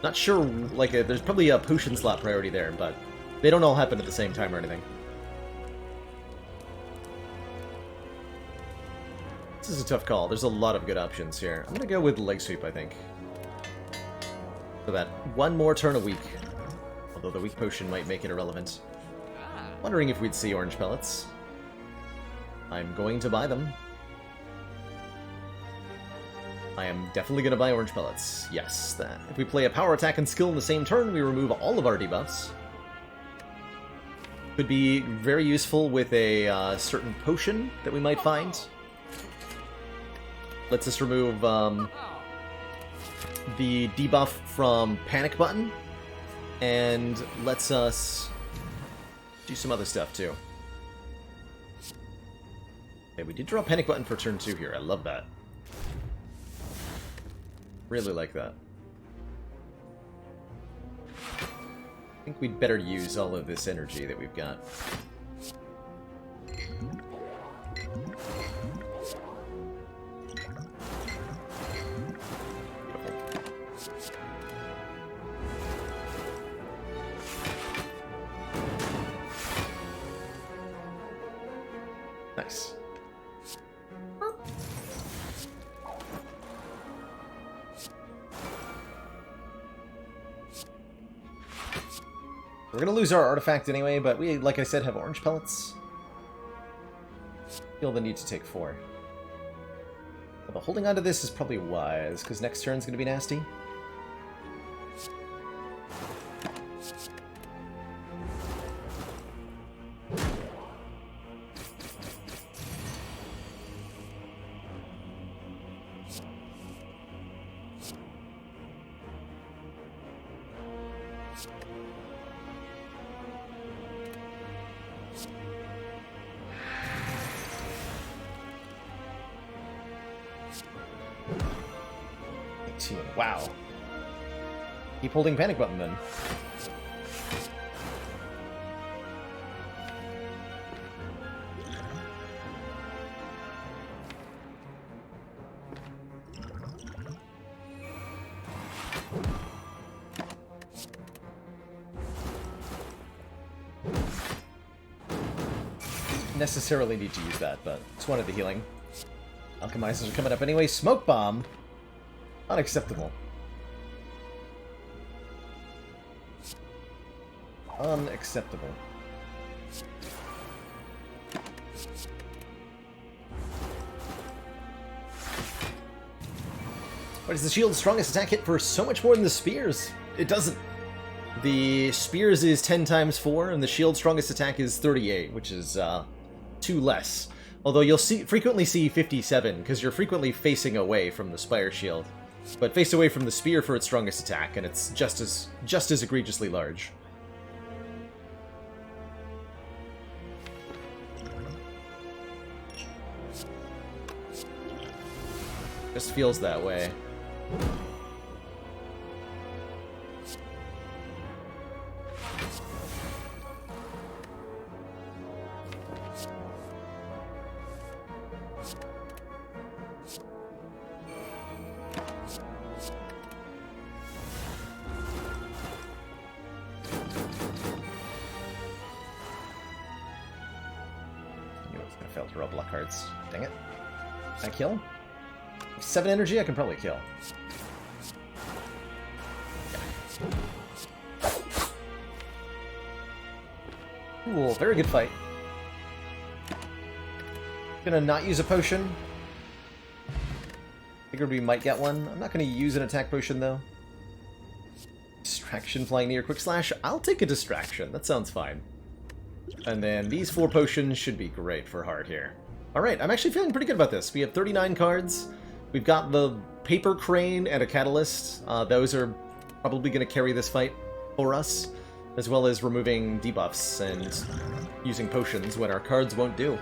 Not sure, like, there's probably a potion slot priority there, but they don't all happen at the same time or anything. This is a tough call. There's a lot of good options here. I'm gonna go with leg sweep, I think. For that one more turn a week. Although the weak potion might make it irrelevant. Wondering if we'd see orange pellets. I'm going to buy them. I am definitely going to buy orange pellets. Yes, that. If we play a power attack and skill in the same turn, we remove all of our debuffs. Could be very useful with a certain potion that we might find. Lets us remove the debuff from Panic Button, and lets us do some other stuff too. Okay, we did draw Panic Button for turn 2 here. I love that. Really like that. I think we'd better use all of this energy that we've got. Nice. We're gonna lose our artifact anyway, but we, like I said, have orange pellets. Feel the need to take 4. Although holding on to this is probably wise, because next turn's gonna be nasty. Wow. Keep holding Panic Button then. Necessarily need to use that, but it's one of the healing. Alchemizers are coming up anyway. Smoke Bomb. Unacceptable. Unacceptable. Why does the shield's strongest attack hit for so much more than the spears? It doesn't. The spears is 10 times 4, and the shield's strongest attack is 38, which is 2 less. Although you'll frequently see 57, because you're frequently facing away from the Spire shield. But face away from the spear for its strongest attack, and it's just as egregiously large. Just feels that way. Failed to roll block cards. Dang it. Can I kill? 7 energy, I can probably kill. Yeah. Cool, very good fight. Gonna not use a potion. Figured we might get one. I'm not gonna use an attack potion though. Distraction flying near quick slash. I'll take a distraction. That sounds fine. And then these 4 potions should be great for hard here. Alright, I'm actually feeling pretty good about this. We have 39 cards. We've got the Paper Crane and a Catalyst. Those are probably going to carry this fight for us, as well as removing debuffs and using potions when our cards won't do.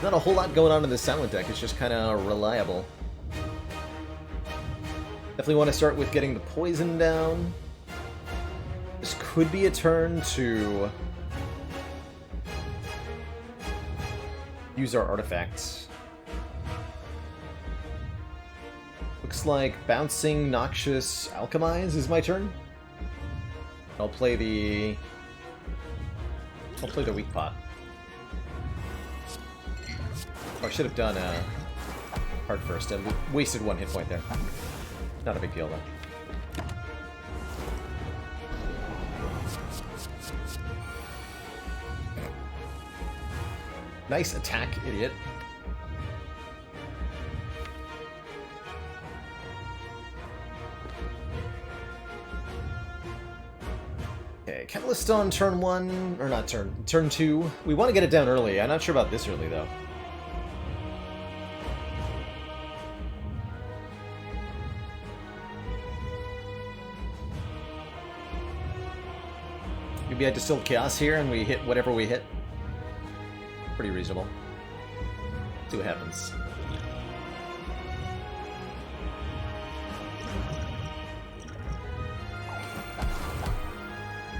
Not a whole lot going on in this Silent deck, it's just kind of reliable. Definitely want to start with getting the poison down. This could be a turn to use our artifacts. Looks like Bouncing Noxious Alchemize is my turn. I'll play the weak pot. Oh, I should have done hard first. I wasted 1 hit point there. Not a big deal though. Nice attack, idiot. Okay, Catalyst on turn 1, or not turn 2. We want to get it down early. I'm not sure about this early, though. Maybe I distill Chaos here and we hit whatever we hit. Pretty reasonable. See what happens.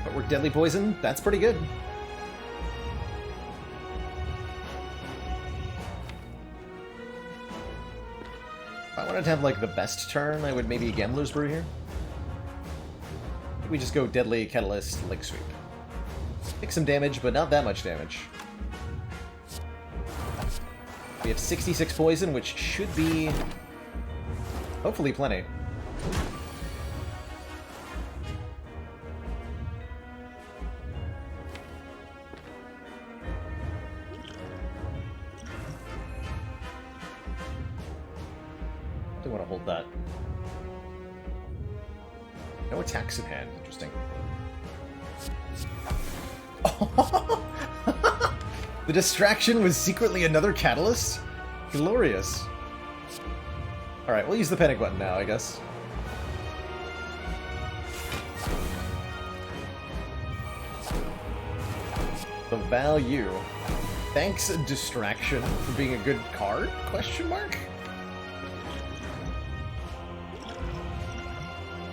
But we're Deadly Poison. That's pretty good. If I wanted to have like the best turn, I would maybe Gambler's Brew here. We just go Deadly Catalyst Leg Sweep. Take some damage, but not that much damage. We have 66 poison, which should be hopefully plenty. I do want to hold that. No attacks in hand. Interesting. The distraction was secretly another catalyst? Glorious. Alright, we'll use the panic button now, I guess. The value. Thanks, Distraction, for being a good card? Question mark?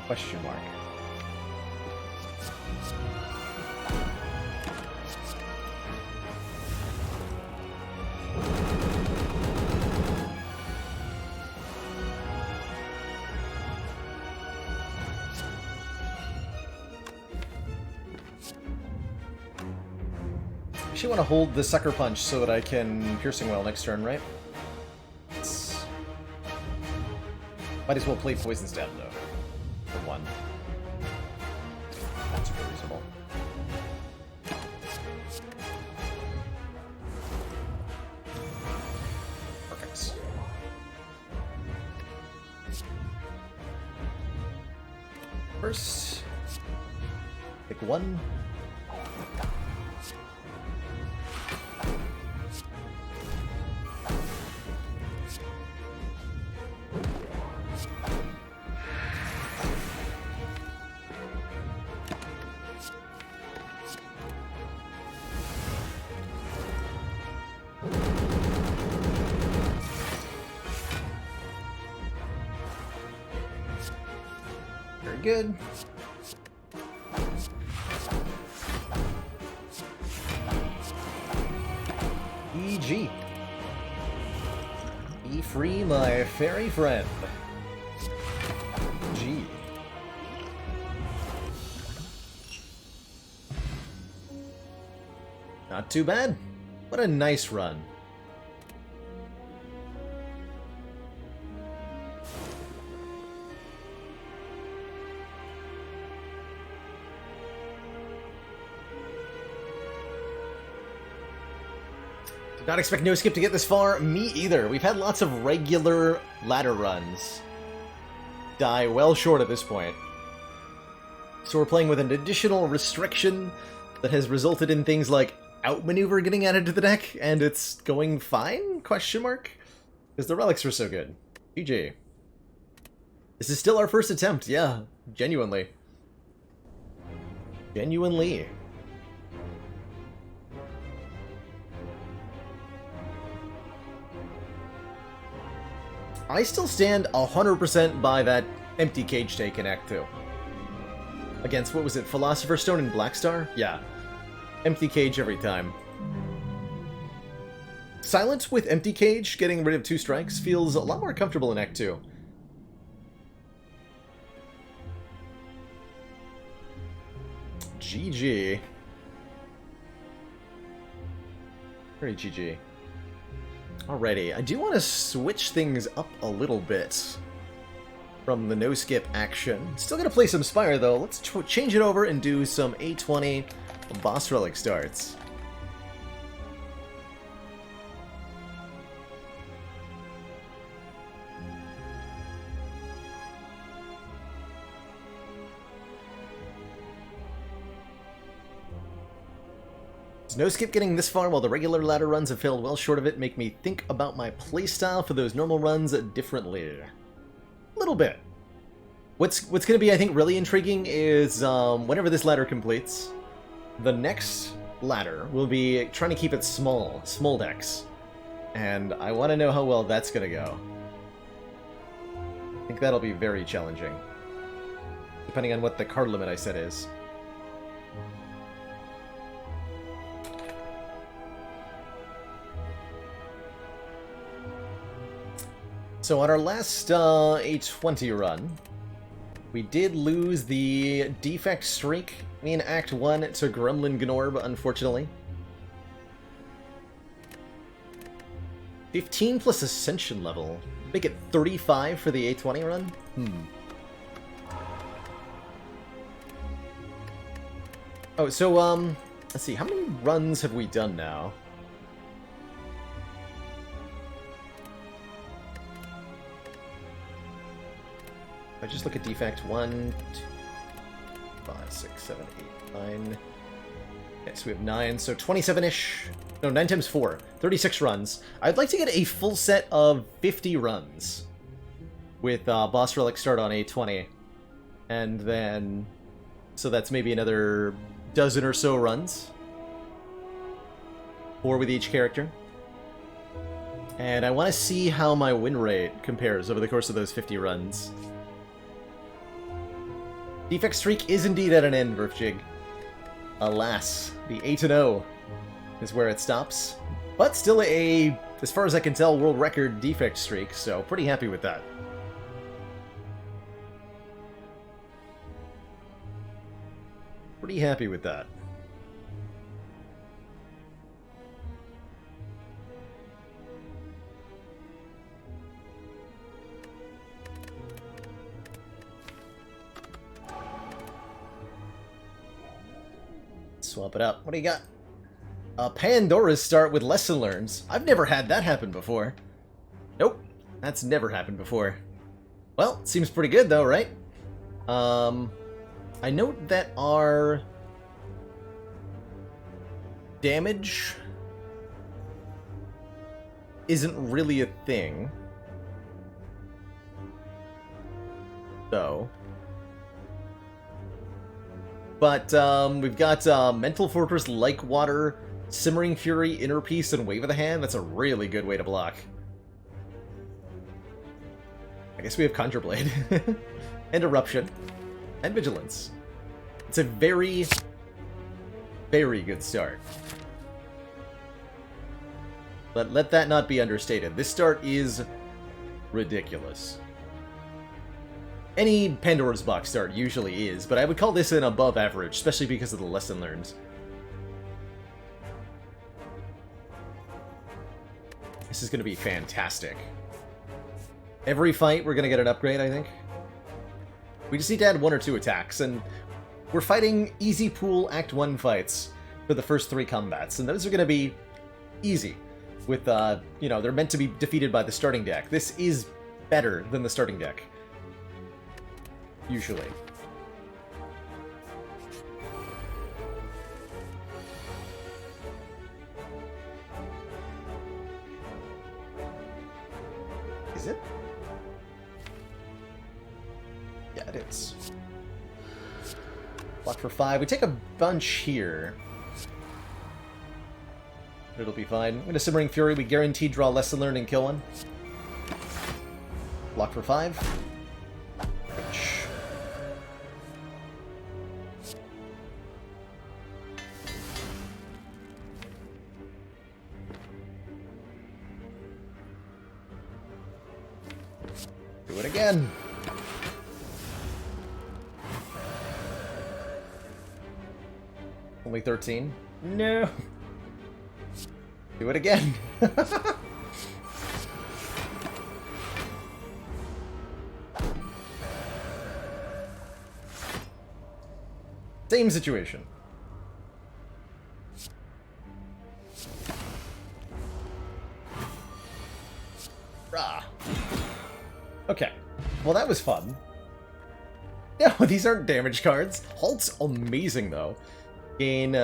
Question mark. Actually want to hold the Sucker Punch so that I can Piercing Well next turn, right? Might as well play Poison Stab, though. For 1. That's super reasonable. Perfect. First, pick 1. Very good. EG. Be free, my fairy friend. G. Not too bad. What a nice run. Did not expect No Skip to get this far. Me either. We've had lots of regular ladder runs die well short at this point. So we're playing with an additional restriction that has resulted in things like outmaneuver getting added to the deck, and it's going fine? Question mark? Because the relics were so good. GG. This is still our first attempt, yeah. Genuinely. Genuinely. I still stand 100% by that empty cage take in Act 2. Against, what was it, Philosopher's Stone and Blackstar? Yeah. Empty cage every time. Silence with empty cage, getting rid of 2 strikes, feels a lot more comfortable in Act 2. GG. Very GG. Alrighty, I do want to switch things up a little bit from the no-skip action. Still gonna play some Spire, though. Let's change it over and do some A20 boss relic starts. No skip getting this far while the regular ladder runs have failed well short of it make me think about my playstyle for those normal runs differently. A little bit. What's going to be, I think, really intriguing is whenever this ladder completes, the next ladder will be trying to keep it small decks. And I want to know how well that's going to go. I think that'll be very challenging. Depending on what the card limit I set is. So on our last A20 run, we did lose the defect streak in Act 1 to Gremlin Gnorb, unfortunately. 15 plus Ascension level. Make it 35 for the A20 run? Oh, so, let's see, how many runs have we done now? If I just look at defect 1, 2, 5, 6, 7, 8, 9. Okay, so we have 9, so 27-ish. No, 9 times 4. 36 runs. I'd like to get a full set of 50 runs with Boss Relic start on A20. And then... so that's maybe another dozen or so runs. 4 with each character. And I want to see how my win rate compares over the course of those 50 runs. Defect streak is indeed at an end, Verfjig. Alas, the 8-0 is where it stops. But still a, as far as I can tell, world record defect streak, so pretty happy with that. Pretty happy with that. Swap it up. What do you got? Pandora's start with lesson learns. I've never had that happen before. Nope. That's never happened before. Well, seems pretty good though, right? I note that our damage isn't really a thing, though. But we've got Mental Fortress, Like Water, Simmering Fury, Inner Peace, and Wave of the Hand. That's a really good way to block. I guess we have Conjure Blade. And Eruption. and Vigilance. It's a very, very good start. But let that not be understated. This start is ridiculous. Any Pandora's Box start usually is, but I would call this an above average, especially because of the lesson learned. This is going to be fantastic. Every fight, we're going to get an upgrade, I think. We just need to add 1 or 2 attacks, and we're fighting easy pool Act 1 fights for the first 3 combats, and those are going to be easy. With, you know, they're meant to be defeated by the starting deck. This is better than the starting deck. Usually. Is it? Yeah, it is. Block for 5. We take a bunch here. It'll be fine. I'm gonna Simmering Fury. We guarantee draw Lesson Learned and kill one. Block for 5. Ouch. Do it again. Only 13. No. Do it again. Same situation. Rah. Okay. Well, that was fun. No, these aren't damage cards. Halt's amazing, though. Gain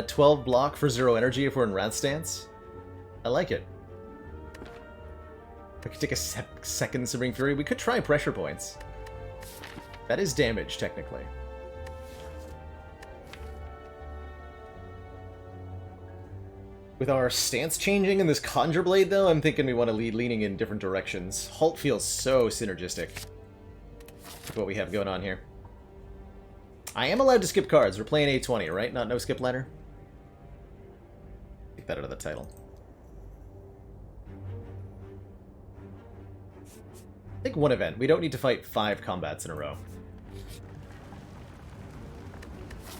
12 block for 0 energy if we're in Wrath Stance. I like it. I could take a second Simmering Fury. We could try Pressure Points. That is damage, technically. With our stance changing and this Conjure Blade, though, I'm thinking we want to leaning in different directions. Halt feels so synergistic with what we have going on here. I am allowed to skip cards. We're playing A20, right? Not no skip ladder? Take that out of the title. I think 1 event. We don't need to fight 5 combats in a row.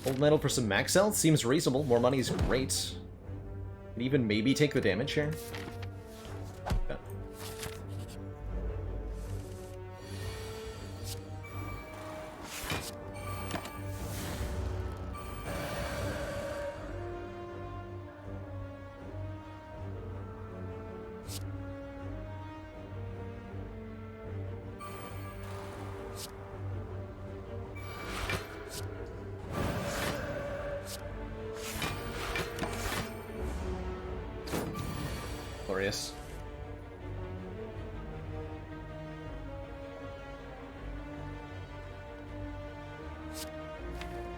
Old metal for some max health seems reasonable. More money is great. And even maybe take the damage here. Okay. Glorious.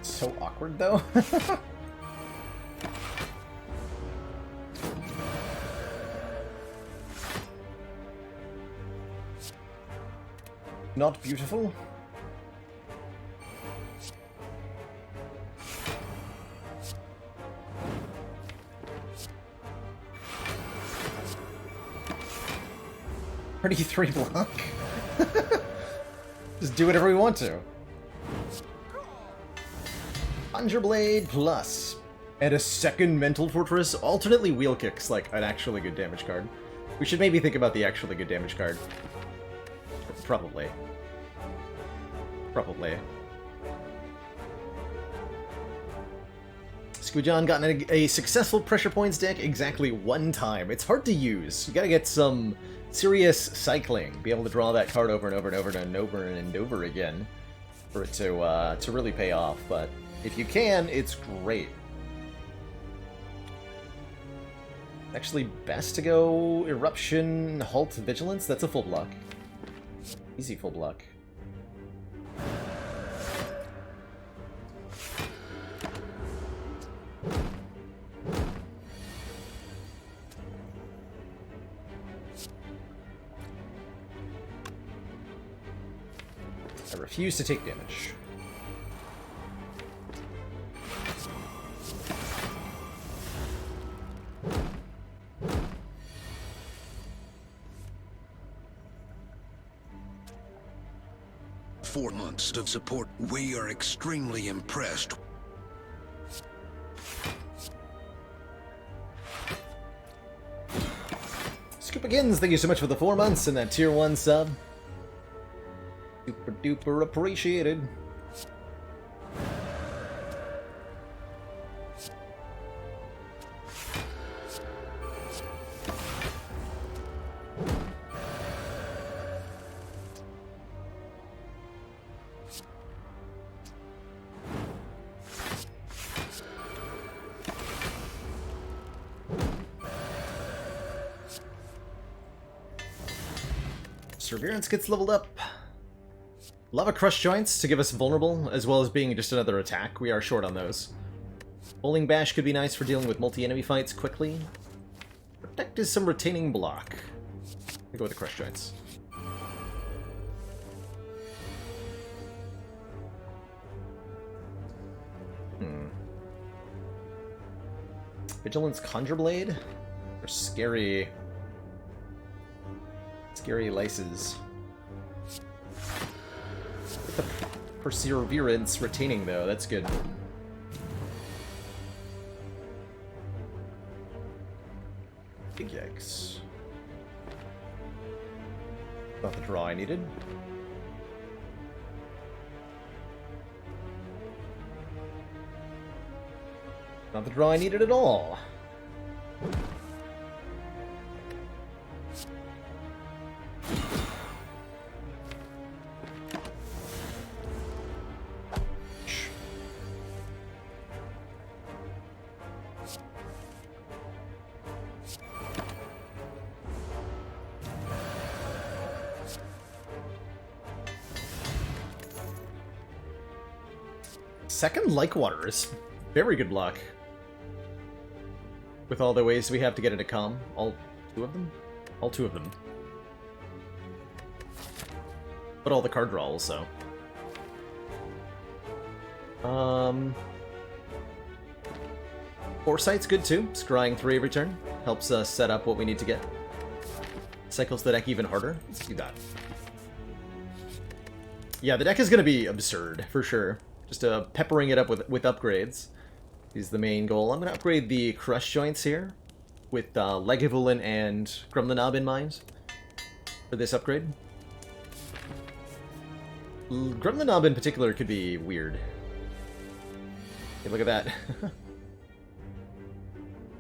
So awkward, though. Not beautiful. Three block. Just do whatever we want to. Conjure Blade plus. And a second Mental Fortress. Alternately Wheel Kick's like an actually good damage card. We should maybe think about the actually good damage card. Probably. Probably. Squidjon got a successful Pressure Points deck exactly 1 time. It's hard to use. You gotta get some serious cycling. Be able to draw that card over and over and over and over and over again for it to really pay off. But if you can, it's great. Actually, best to go Eruption, Halt, Vigilance. That's a full block. Easy full block. I refuse to take damage. 4 months of support. We are extremely impressed. Scoopagins, thank you so much for the 4 months and that tier 1 sub. Super duper appreciated. Perseverance gets leveled up. Lava Crush Joints to give us vulnerable, as well as being just another attack. We are short on those. Bowling Bash could be nice for dealing with multi-enemy fights quickly. Protect is some retaining block. I'll go with the Crush Joints. Vigilance Conjure Blade? Or Scary... Scary Laces. With the Perseverance retaining, though, that's good. Big yikes. Not the draw I needed. Not the draw I needed at all. Second Like Water is very good block. With all the ways we have to get into calm. All 2 of them? All 2 of them. But all the card draw also. Foresight's good too. Scrying 3 every turn. Helps us set up what we need to get. Cycles the deck even harder. Let's do that. Yeah, the deck is going to be absurd, for sure. Just peppering it up with upgrades is the main goal. I'm going to upgrade the Crush Joints here with Legivulin and Grumlenob in mind for this upgrade. Grumlenob in particular could be weird. Hey, look at that.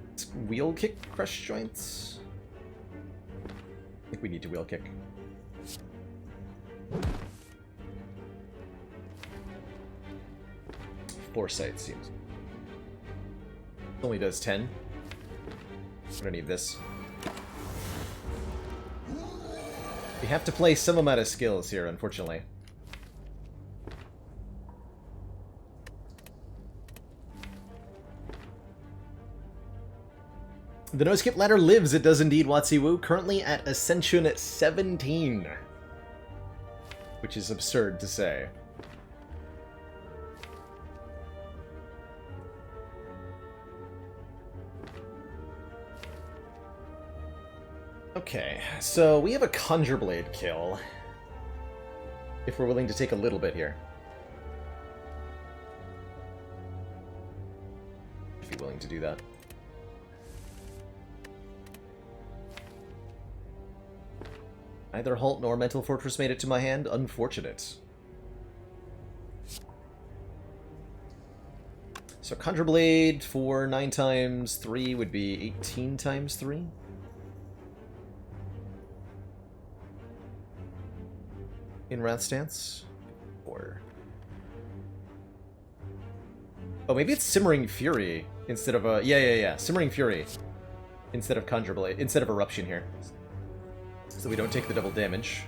Let's wheel kick Crush Joints. I think we need to wheel kick. Foresight seems. It only does 10. I don't need this. We have to play some amount of skills here, unfortunately. The No Skip Ladder lives, it does indeed, Watsiwu. Currently at Ascension at 17. Which is absurd to say. Okay, so we have a Conjure Blade kill. If we're willing to take a little bit here. Be willing to do that. Neither Halt nor Mental Fortress made it to my hand. Unfortunate. So Conjure Blade for 9 times 3 would be 18 times 3. In Wrath Stance? Or... oh, maybe it's Simmering Fury instead of a... yeah. Simmering Fury instead of Conjure Blade, instead of Eruption here. So we don't take the double damage.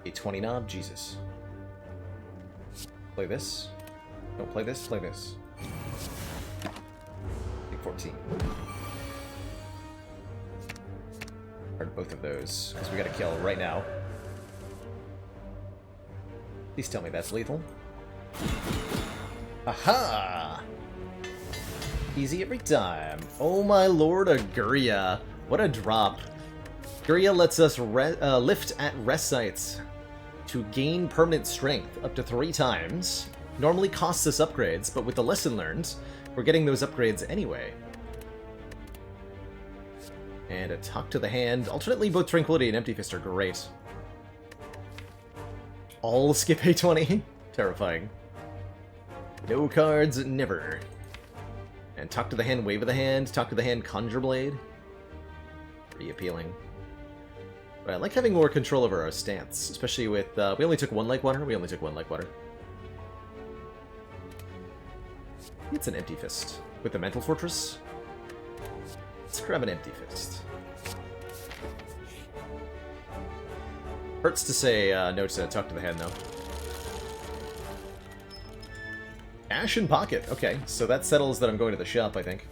A 20 knob, Jesus. Play this. Don't play this, play this. Take 14. Hard both of those, because we gotta kill right now. Please tell me that's lethal. Aha! Easy every time. Oh my lord, a Guria. What a drop. Guria lets us lift at rest sites. to gain permanent strength up to 3 times. Normally costs us upgrades, but with the lesson learned, we're getting those upgrades anyway. And a Talk to the Hand. Alternately, both Tranquility and Empty Fist are great. All skip A20? Terrifying. No cards, never. And Talk to the Hand, Wave of the Hand. Talk to the Hand, Conjure Blade. Pretty appealing. But I like having more control over our stance, especially with... we only took 1 Like Water. It's an Empty Fist. With the Mental Fortress. Let's grab an Empty Fist. Hurts to say no to Talk to the Hand, though. Cash in pocket. Okay, so that settles that I'm going to the shop, I think.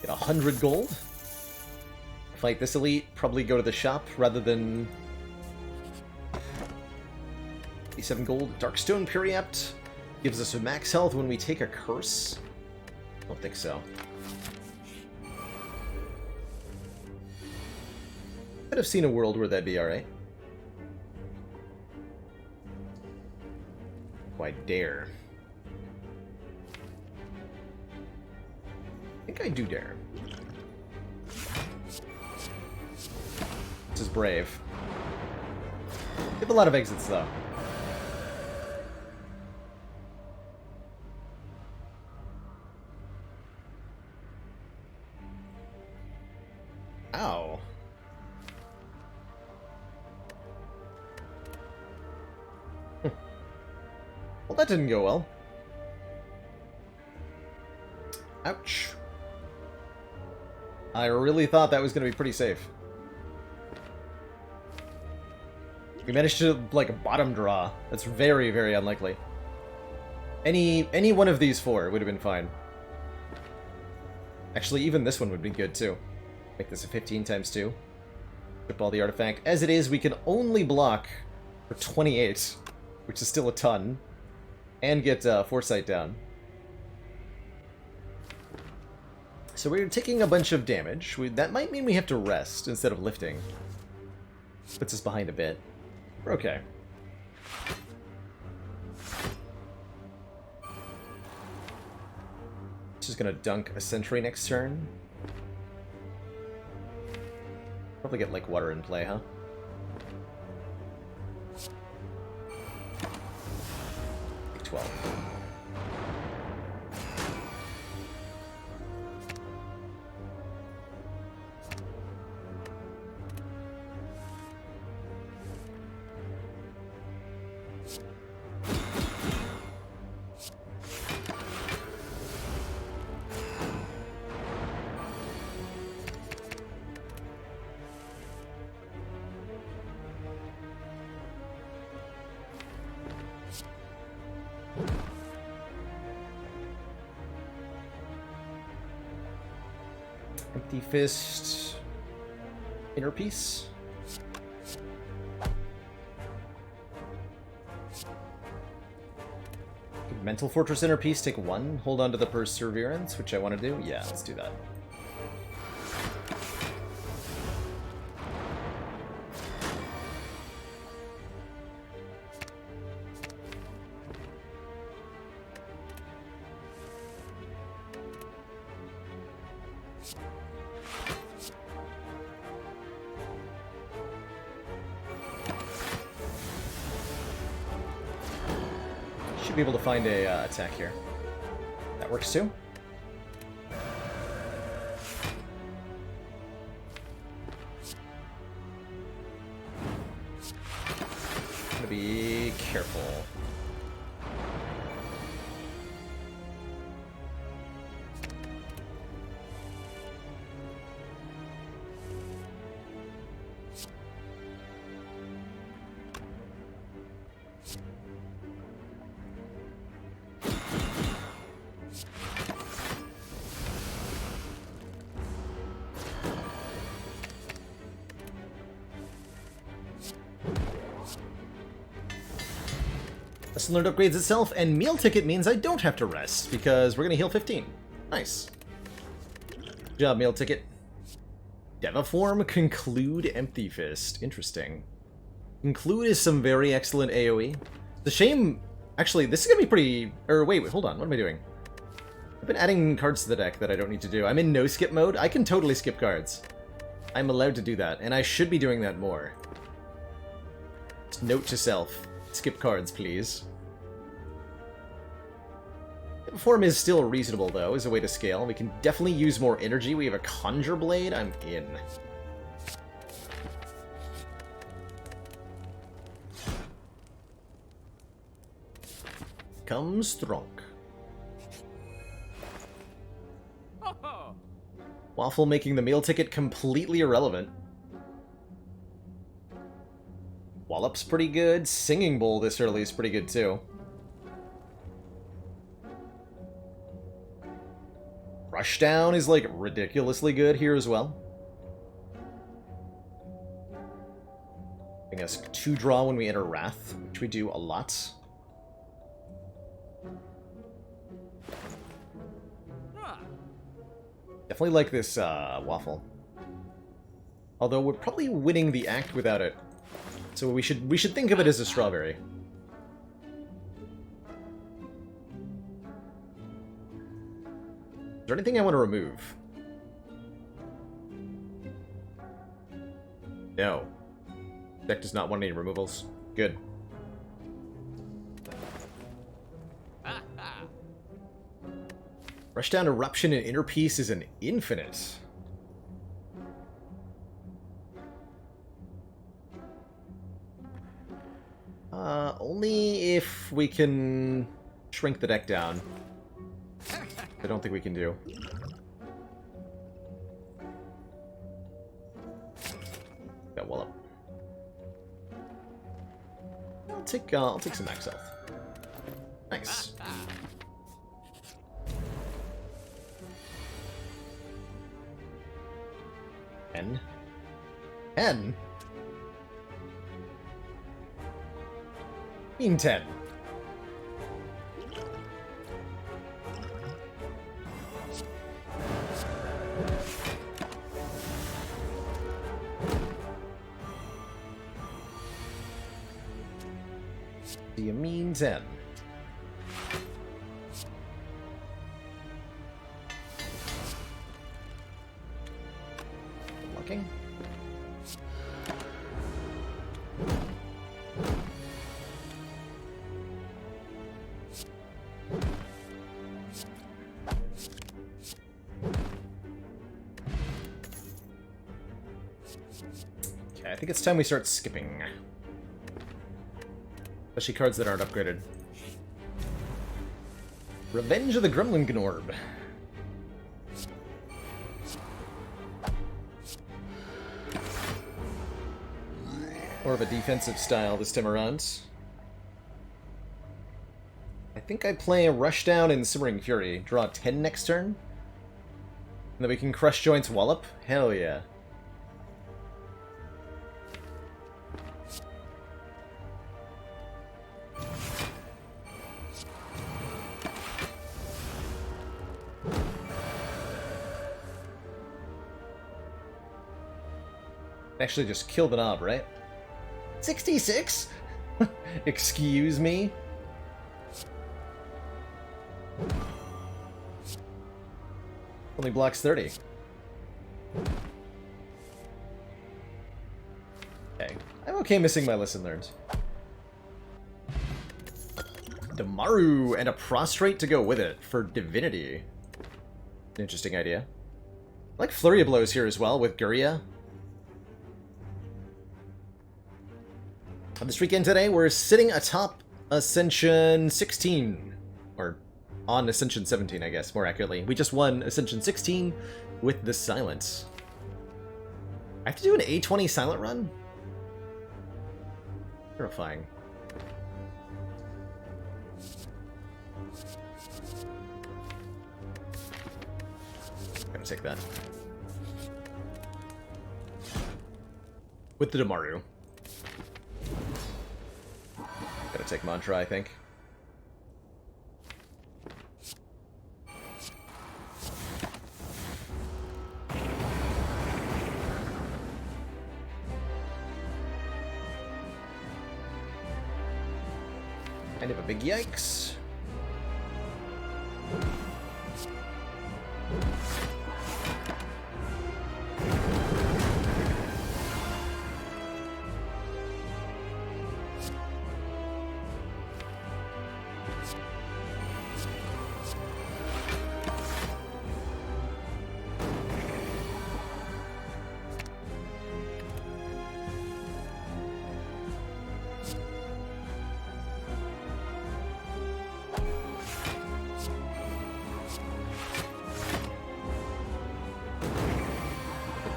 Get 100 gold. Fight this elite, probably go to the shop rather than... 87 gold. Darkstone Periapt gives us a max health when we take a curse. I don't think so. Could have seen a world where that'd be alright. Oh, I dare. I think I do dare. This is brave. We have a lot of exits, though. Ow. Well, that didn't go well. Ouch. I really thought that was going to be pretty safe. We managed to, like, a bottom draw. That's very, very unlikely. Any one of these 4 would have been fine. Actually, even this one would be good, too. Make this a 15 times 2. Rip all the artifact. As it is, we can only block for 28, which is still a ton. And get Foresight down. So we're taking a bunch of damage. That might mean we have to rest instead of lifting. Puts us behind a bit. We're okay. Just gonna dunk a sentry next turn. Probably get like water in play, huh? Take 12. Empty Fist, Inner Peace. Mental Fortress, Inner Peace, take 1. Hold on to the Perseverance, which I want to do. Yeah, let's do that. Be able to find a attack here. That works too. Gotta be careful. Learned upgrades itself, and meal ticket means I don't have to rest, because we're going to heal 15. Nice. Good job, meal ticket. Devaform, Conclude, Empty Fist. Interesting. Conclude is some very excellent AoE. It's a shame... Actually, this is going to be pretty... Or wait, hold on. What am I doing? I've been adding cards to the deck that I don't need to do. I'm in no-skip mode. I can totally skip cards. I'm allowed to do that, and I should be doing that more. Just note to self. Skip cards, please. Form is still reasonable, though, as a way to scale. We can definitely use more energy. We have a Conjure Blade. I'm in. Comes Strunk. Waffle making the meal ticket completely irrelevant. Wallop's pretty good. Singing Bowl this early is pretty good, too. Rushdown is, like, ridiculously good here as well. Giving us 2 draw when we enter Wrath, which we do a lot. Definitely like this Waffle. Although we're probably winning the act without it. So we should think of it as a strawberry. Is there anything I want to remove? No. Deck does not want any removals. Good. Rushdown, Eruption, and Inner Peace is an infinite. Only if we can shrink the deck down. I don't think we can do. Got Wallop. I'll take some max health. Nice. N. Mean 10. Do you mean 10? Looking. Okay, I think it's time we start skipping. Especially cards that aren't upgraded. Revenge of the Gremlin Gnorb. More of a defensive style this time around. I think I play a Rushdown and Simmering Fury. Draw 10 next turn. And then we can Crush Joints Wallop. Hell yeah. Actually just kill the knob, right? 66? Excuse me? Only blocks 30. Okay. I'm okay missing my lesson learned. Damaru and a Prostrate to go with it for Divinity. Interesting idea. I like Flurry of Blows here as well with Guria. On this weekend today, we're sitting atop Ascension 16. Or on Ascension 17, I guess, more accurately. We just won Ascension 16 with the Silence. I have to do an A20 Silent run? Terrifying. Gonna take that. With the Damaru. Gotta take Mantra, I think. Kind of a big yikes.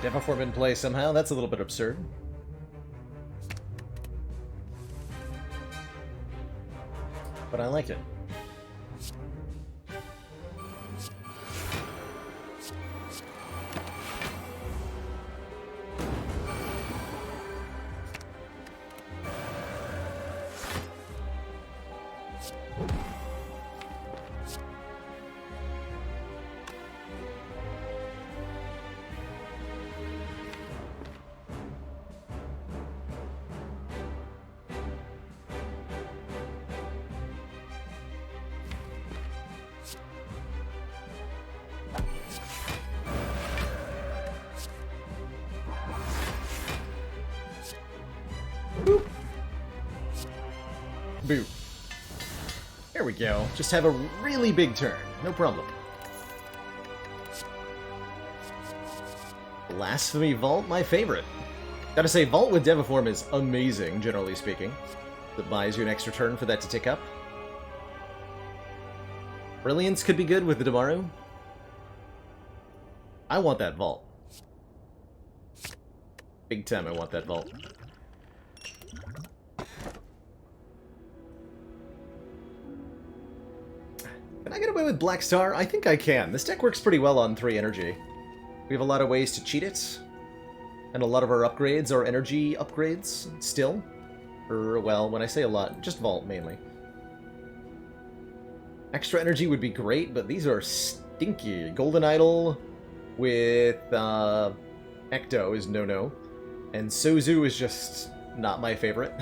Devaform in play somehow. That's a little bit absurd. But I like it. Boop. Boo. There we go. Just have a really big turn. No problem. Blasphemy Vault, my favorite. Gotta say, Vault with Devaform is amazing, generally speaking. That buys you an extra turn for that to tick up. Brilliance could be good with the Damaru. I want that Vault. Big time I want that Vault. Can I get away with Black Star? I think I can. This deck works pretty well on 3 energy. We have a lot of ways to cheat it. And a lot of our upgrades are energy upgrades, still. Or, well, when I say a lot, just Vault, mainly. Extra energy would be great, but these are stinky. Golden Idol with Ecto is no-no. And Sozu is just not my favorite.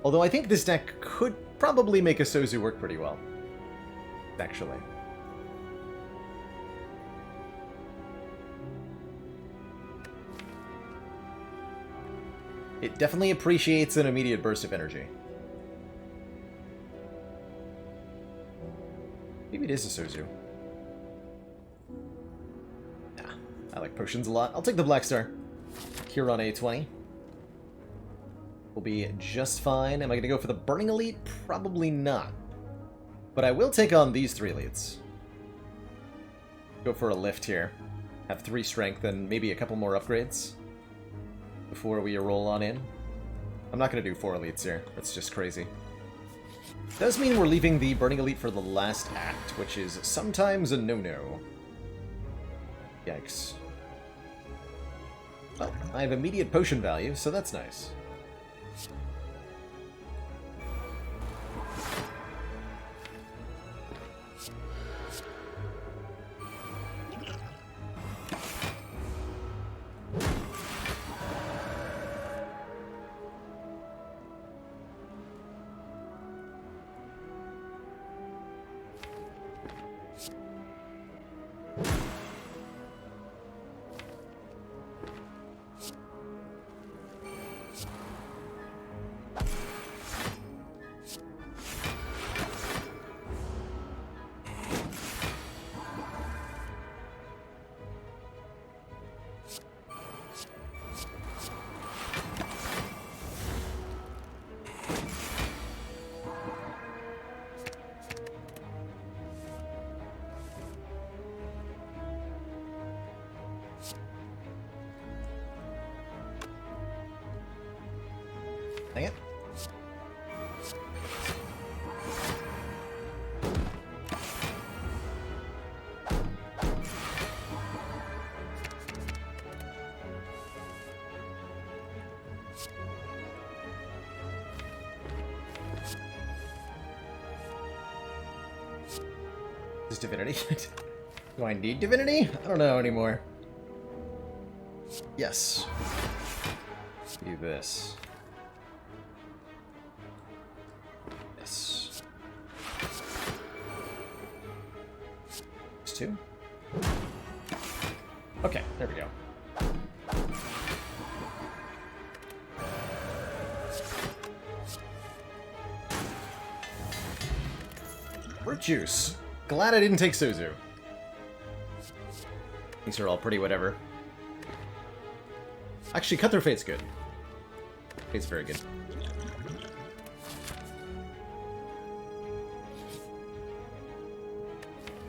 Although I think this deck could probably make a Sozu work pretty well. Actually. It definitely appreciates an immediate burst of energy. Maybe it is a Sozu. Nah, I like potions a lot. I'll take the Black Star. Huron A20. Will be just fine. Am I going to go for the Burning Elite? Probably not. But I will take on these 3 elites. Go for a lift here. Have 3 strength and maybe a couple more upgrades before we roll on in. I'm not going to do 4 elites here. That's just crazy. Does mean we're leaving the Burning Elite for the last act, which is sometimes a no-no. Yikes. Well, I have immediate potion value, so that's nice. Dang it. Is Divinity? Do I need Divinity? I don't know anymore. Yes. Do this. 2. Okay, there we go. Fruit juice. Glad I didn't take Suzu. These are all pretty whatever. Actually, Cut Through Fate's good. Fate's very good.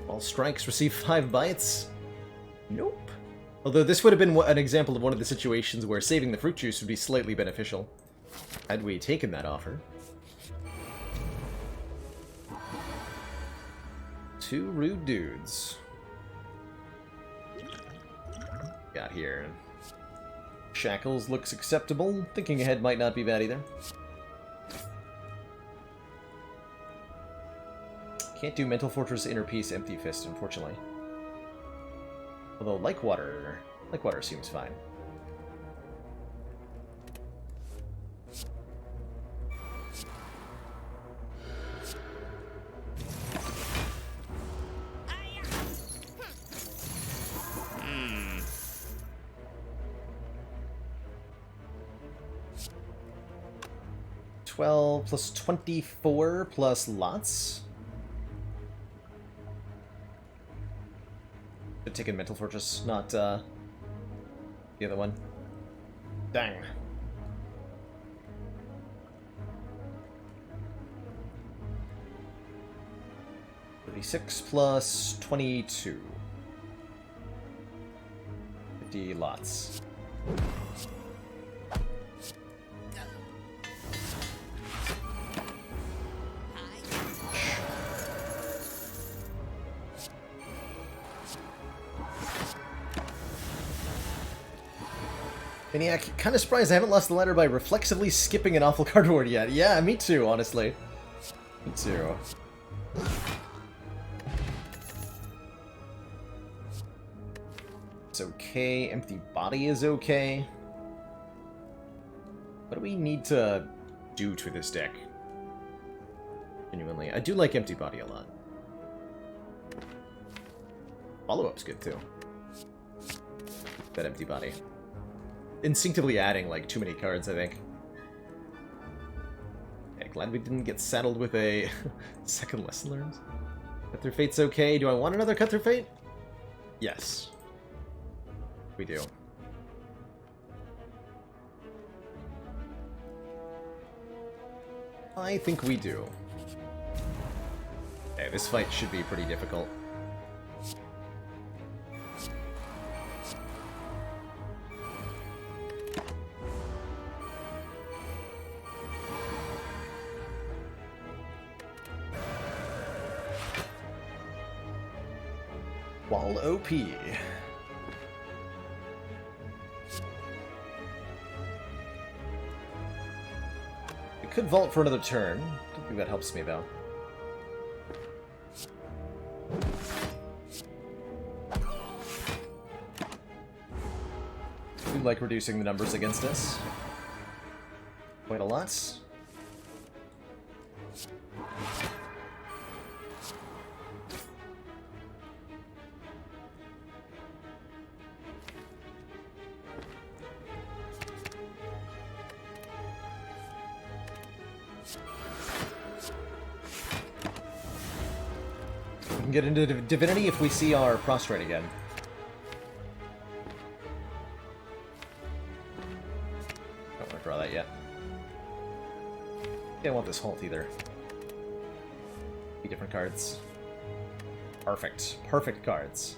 All strikes receive 5 bites. Nope. Although this would have been an example of one of the situations where saving the fruit juice would be slightly beneficial, had we taken that offer. 2 rude dudes. Got here. Shackles looks acceptable. Thinking ahead might not be bad either. Can't do Mental Fortress, Inner Peace, Empty Fist, unfortunately. Although like water seems fine. Hmm. 12 plus 24 plus lots. Taken Mental Fortress, not the other one. Dang. $36 plus 22. 50 lots. Maniac, kind of surprised I haven't lost the ladder by reflexively skipping an awful card ward yet. Yeah, me too, honestly. Me too. It's okay. Empty Body is okay. What do we need to do to this deck? Genuinely. I do like Empty Body a lot. Follow-up's good, too. That Empty Body. Instinctively adding, like, too many cards, I think. Okay, glad we didn't get saddled with a second Lesson Learned. Cut Through Fate's okay. Do I want another Cut Through Fate? Yes. We do. I think we do. Okay, this fight should be pretty difficult. Wall OP. We could vault for another turn. I don't think that helps me, though. I do like reducing the numbers against us. Quite a lot. Get into Divinity if we see our Prostrate again. Don't want to draw that yet. I don't want this Halt either. Different cards. Perfect. Perfect cards.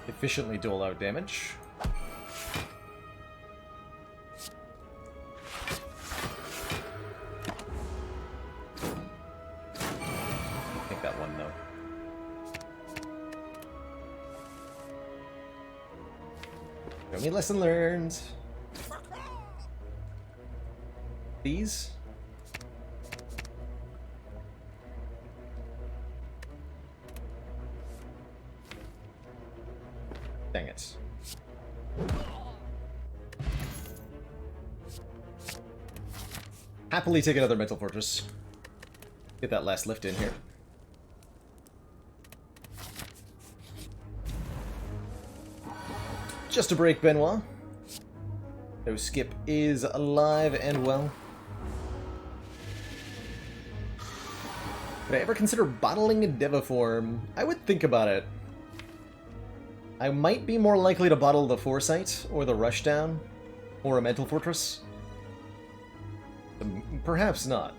Efficiently dole out damage. Take that one though. Show me Lesson Learned. These. Dang it. Happily take another Mental Fortress. Get that last lift in here. Just a break, Benoit. No, Skip is alive and well. Would I ever consider bottling a Deviform? I would think about it. I might be more likely to bottle the Foresight, or the Rushdown, or a Mental Fortress. Perhaps not.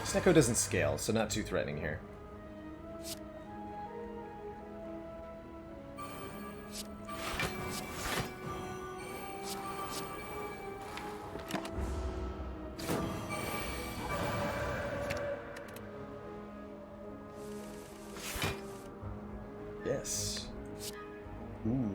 Snecko doesn't scale, so not too threatening here. Yes. Ooh.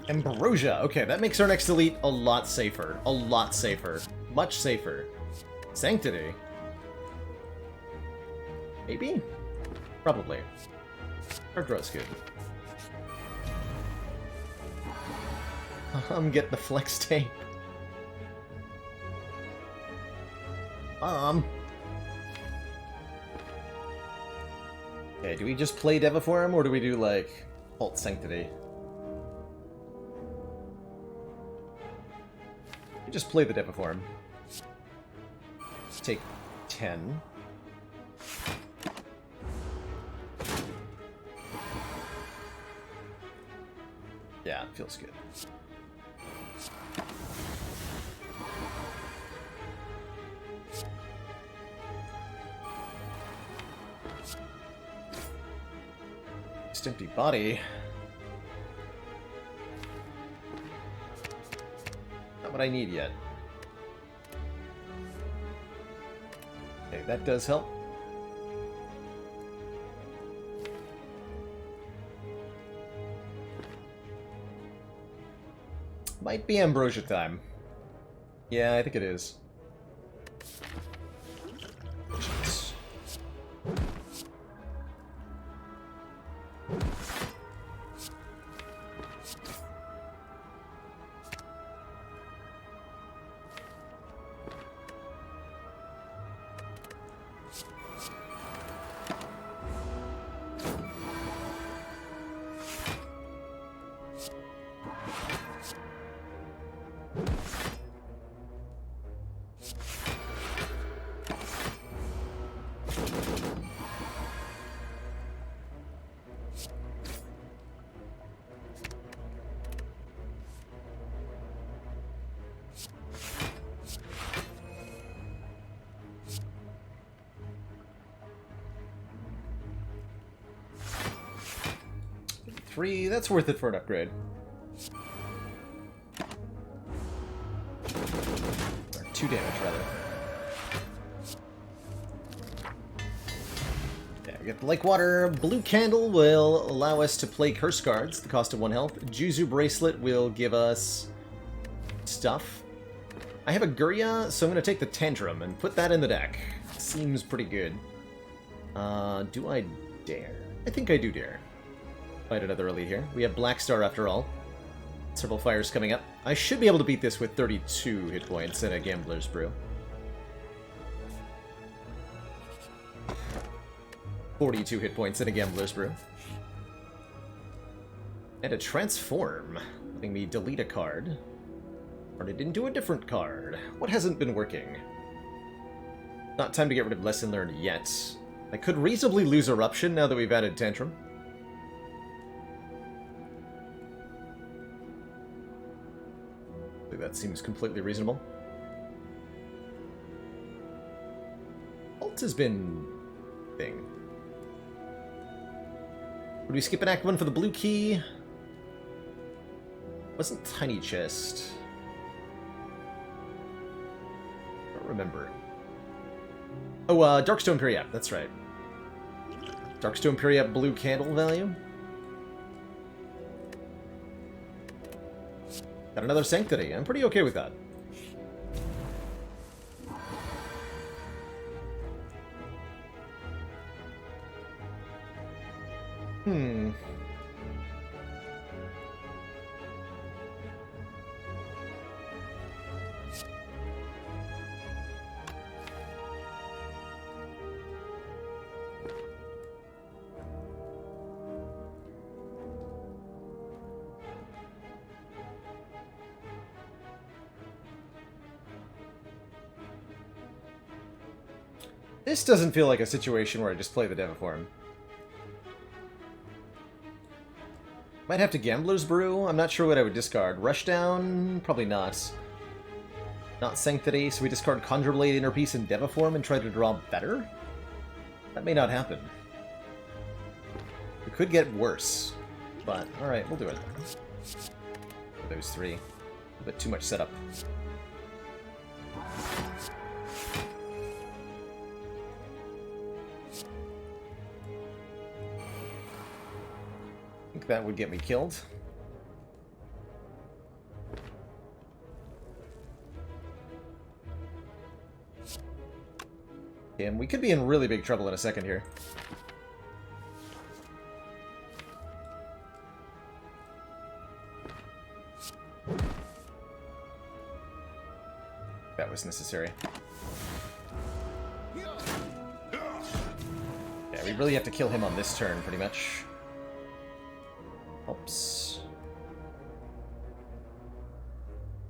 Ambrosia. Okay, that makes our next elite a lot safer. A lot safer. Much safer. Sanctity. Maybe? Probably. Card draw's good. I'm getting the flex tape. Okay, do we just play Deviform, or do we do, like, Cult Sanctity? We just play the Deviform. Let's take 10. Yeah, it feels good. Just empty body. Not what I need yet. Okay, that does help. Might be Ambrosia time. Yeah, I think it is. Three, that's worth it for an upgrade. Or 2 damage, rather. Yeah, we get the Lake Water. Blue Candle will allow us to play curse cards, the cost of 1 health. Juzu Bracelet will give us stuff. I have a Gurya, so I'm going to take the Tantrum and put that in the deck. Seems pretty good. Do I dare? I think I do dare. Fight another elite here. We have Black Star after all. Several fires coming up. I should be able to beat this with 32 hit points and a Gambler's Brew. 42 hit points and a Gambler's Brew. And a Transform, letting me delete a card. Turn it into a different card. What hasn't been working? Not time to get rid of Lesson Learned yet. I could reasonably lose Eruption now that we've added Tantrum. think that seems completely reasonable. Alt has been... thing. Would we skip an Act 1 for the blue key? Wasn't Tiny Chest. I don't remember. Oh, Darkstone Periap, that's right. Darkstone Periap blue candle value. Got another Sanctity. I'm pretty okay with that. This doesn't feel like a situation where I just play the Deviform. Might have to Gambler's Brew. I'm not sure what I would discard. Rushdown? Probably not. Not Sanctity, so we discard Conjure Blade, Inner Peace, and Deviform and try to draw better? That may not happen. It could get worse. But, alright, we'll do it. For those three. A bit too much setup. I think that would get me killed. And we could be in really big trouble in a second here. That was necessary. Yeah, we really have to kill him on this turn, pretty much. Helps.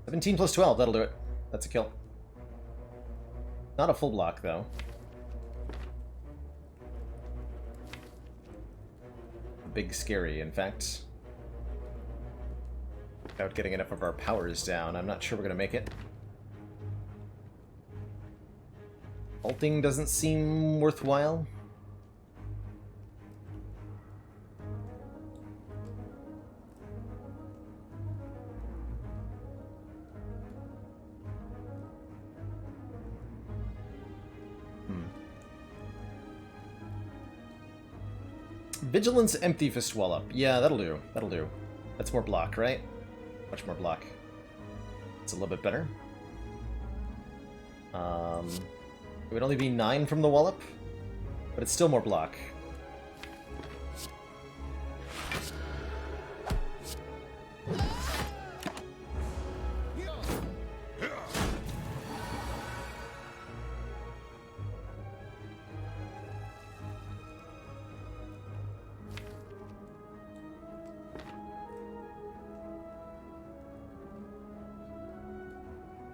17 plus 12, that'll do it. That's a kill. Not a full block, though. Big scary, in fact. Without getting enough of our powers down, I'm not sure we're gonna make it. Ulting doesn't seem worthwhile. Vigilance, Empty Fist Wallop. Yeah, that'll do. That'll do. That's more block, right? Much more block. It's a little bit better. It would only be 9 from the Wallop, but it's still more block.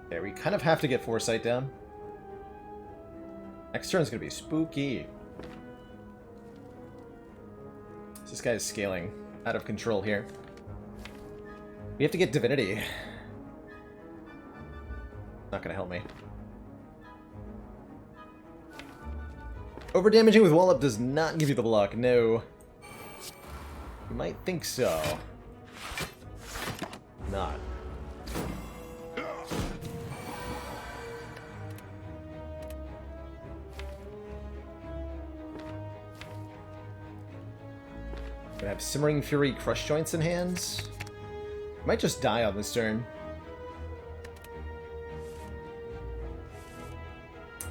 There, we kind of have to get Foresight down. Next turn's gonna be spooky. This guy is scaling out of control here. We have to get Divinity. Not gonna help me. Overdamaging with Wallop does not give you the block, no. You might think so. Not. Gonna have Simmering Fury Crush Joints in hands. Might just die on this turn.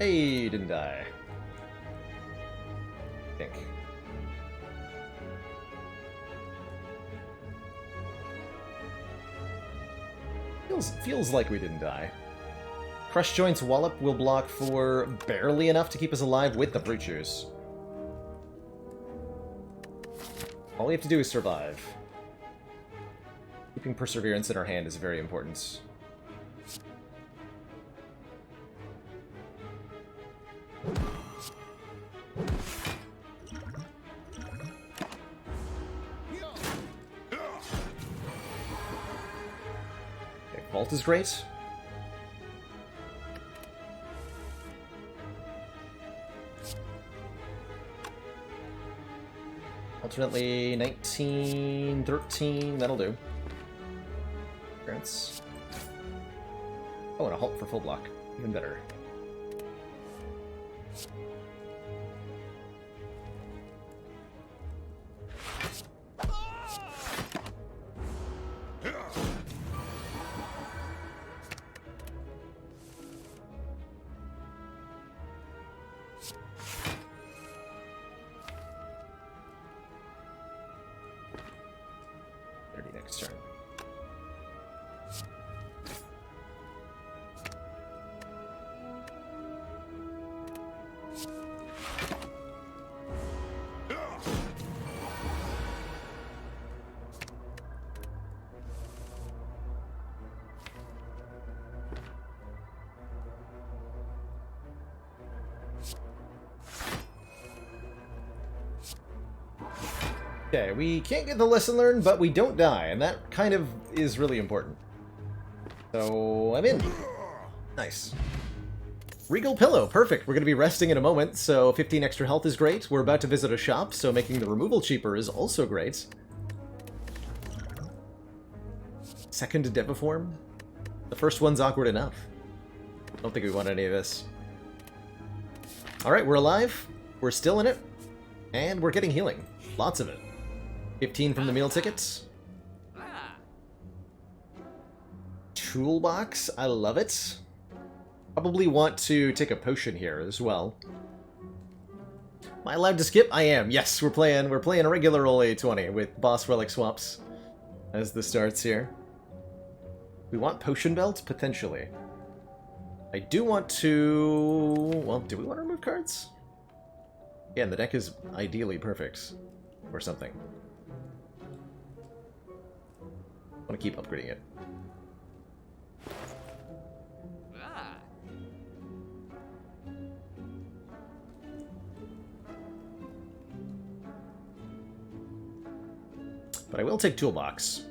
Hey, didn't die. I think. Feels like we didn't die. Crush Joints Wallop will block for barely enough to keep us alive with the Brute Juice. All we have to do is survive. Keeping Perseverance in our hand is very important. Okay, Vault is great. Alternately, 19, 13, that'll do. Grants. Oh, and a halt for full block. Even better. Next turn. Okay, we can't get the lesson learned, but we don't die, and that kind of is really important. So, I'm in. Nice. Regal Pillow, perfect. We're going to be resting in a moment, so 15 extra health is great. We're about to visit a shop, so making the removal cheaper is also great. Second Deviform? The first one's awkward enough. I don't think we want any of this. Alright, we're alive. We're still in it. And we're getting healing. Lots of it. 15 from the meal tickets. Toolbox, I love it. Probably want to take a potion here as well. Am I allowed to skip? I am. Yes, we're playing a regular old A20 with boss relic swaps as the starts here. We want potion belt potentially. I do want to. Well, do we want to remove cards? Yeah, and the deck is ideally perfect or something. I want to keep upgrading it. But I will take Toolbox.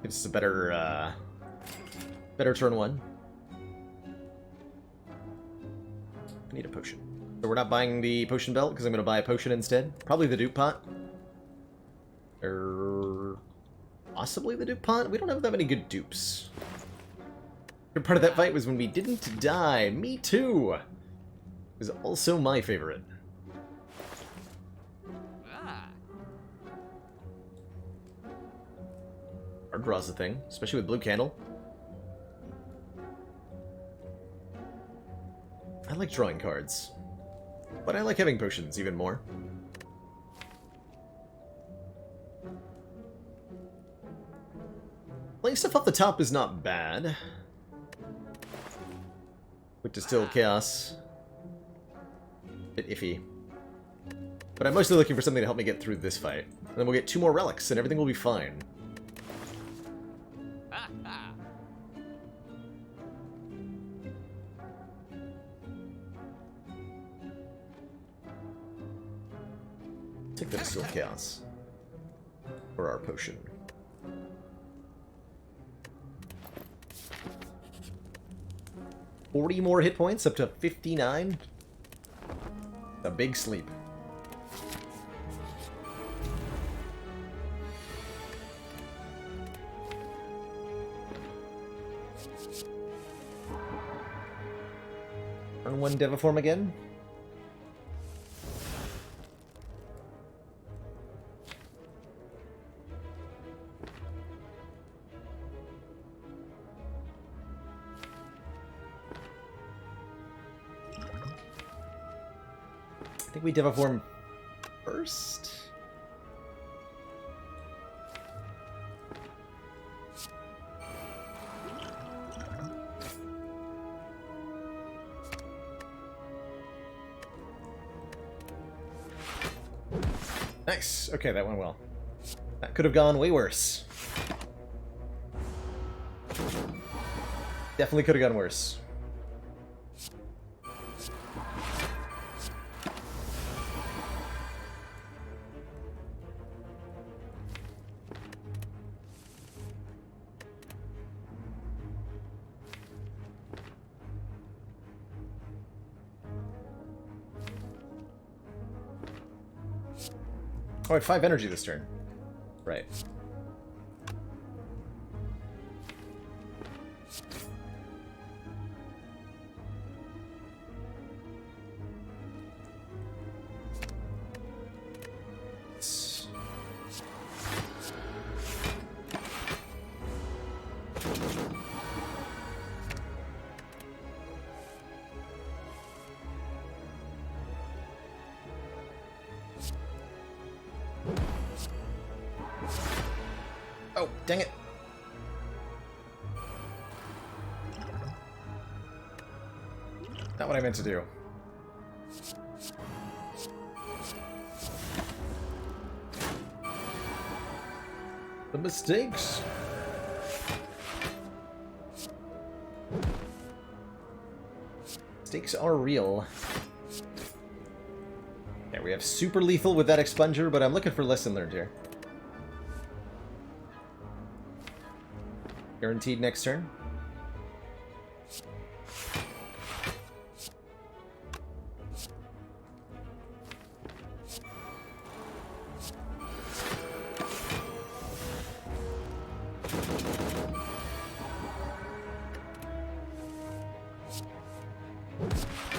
Gives us a better, better turn one. I need a potion. So we're not buying the potion belt because I'm going to buy a potion instead. Probably the dupe pot. Or possibly the dupe pot. We don't have that many good dupes. Part of that fight was when we didn't die. Me too. It was also my favorite. Hard draw's the thing, especially with blue candle. I like drawing cards, but I like having potions even more. Playing stuff off the top is not bad. With Distill Chaos. Bit iffy. But I'm mostly looking for something to help me get through this fight. And then we'll get 2 more relics and everything will be fine. Take the Distill Chaos. For our potion. $40 more hit points, up to 59. A big sleep. Turn 1 Deviform again. I think we Deviform first. Nice. Okay, that went well. That could have gone way worse. Definitely could have gone worse. I have 5 energy this turn. Right. Oh, dang it. Not what I meant to do. The mistakes. Mistakes are real. Yeah, we have super lethal with that expunger, but I'm looking for lesson learned here. Guaranteed next turn.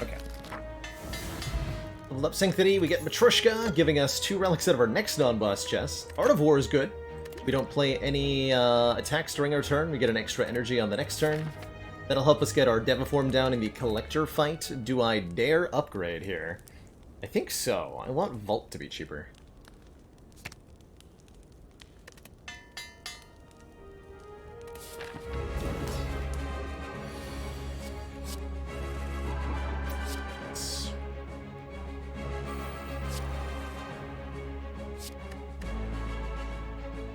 Okay. Level up Sanctity, we get Matryoshka, giving us 2 relics out of our next non-boss chest. Art of War is good. We don't play any attacks during our turn. We get an extra energy on the next turn. That'll help us get our Deviform down in the Collector fight. Do I dare upgrade here? I think so. I want Vault to be cheaper.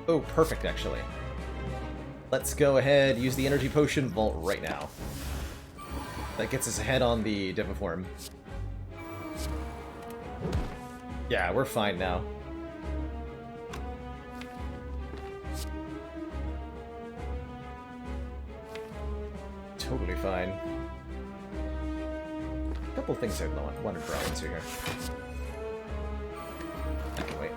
Oh, perfect, actually. Let's go ahead, use the Energy Potion, Vault right now. That gets us ahead on the Deviform. Yeah, we're fine now. Totally fine. A couple things I wanted to draw into here. I can wait.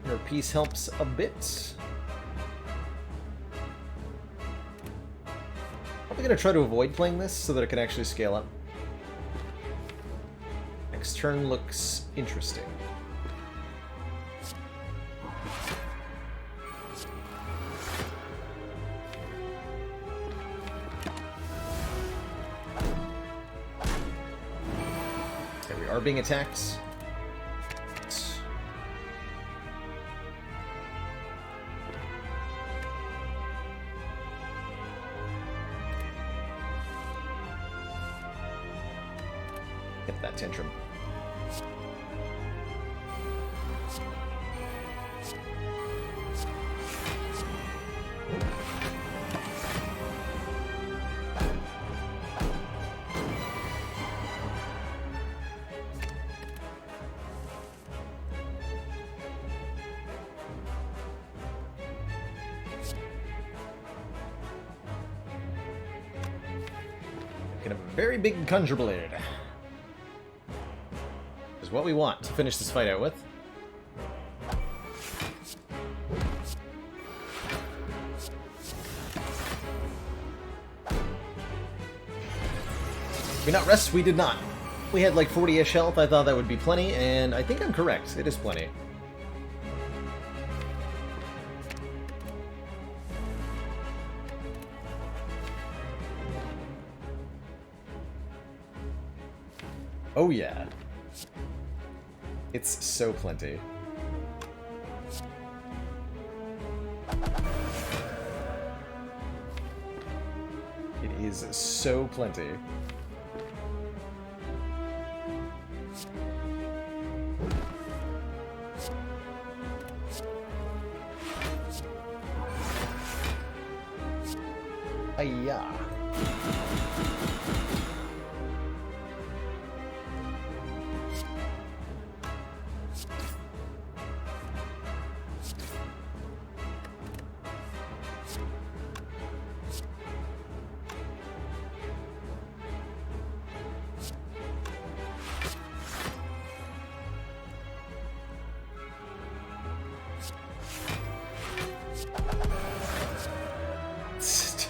Inner Peace helps a bit. Probably gonna try to avoid playing this so that it can actually scale up. Next turn looks interesting. Okay, we are being attacked. Get that tantrum. Making a very big Conjure Blade. Is what we want to finish this fight out with. Did we not rest? We did not. We had like 40-ish health. I thought that would be plenty, and I think I'm correct. It is plenty. Oh yeah. It's so plenty. It is so plenty. Ayah.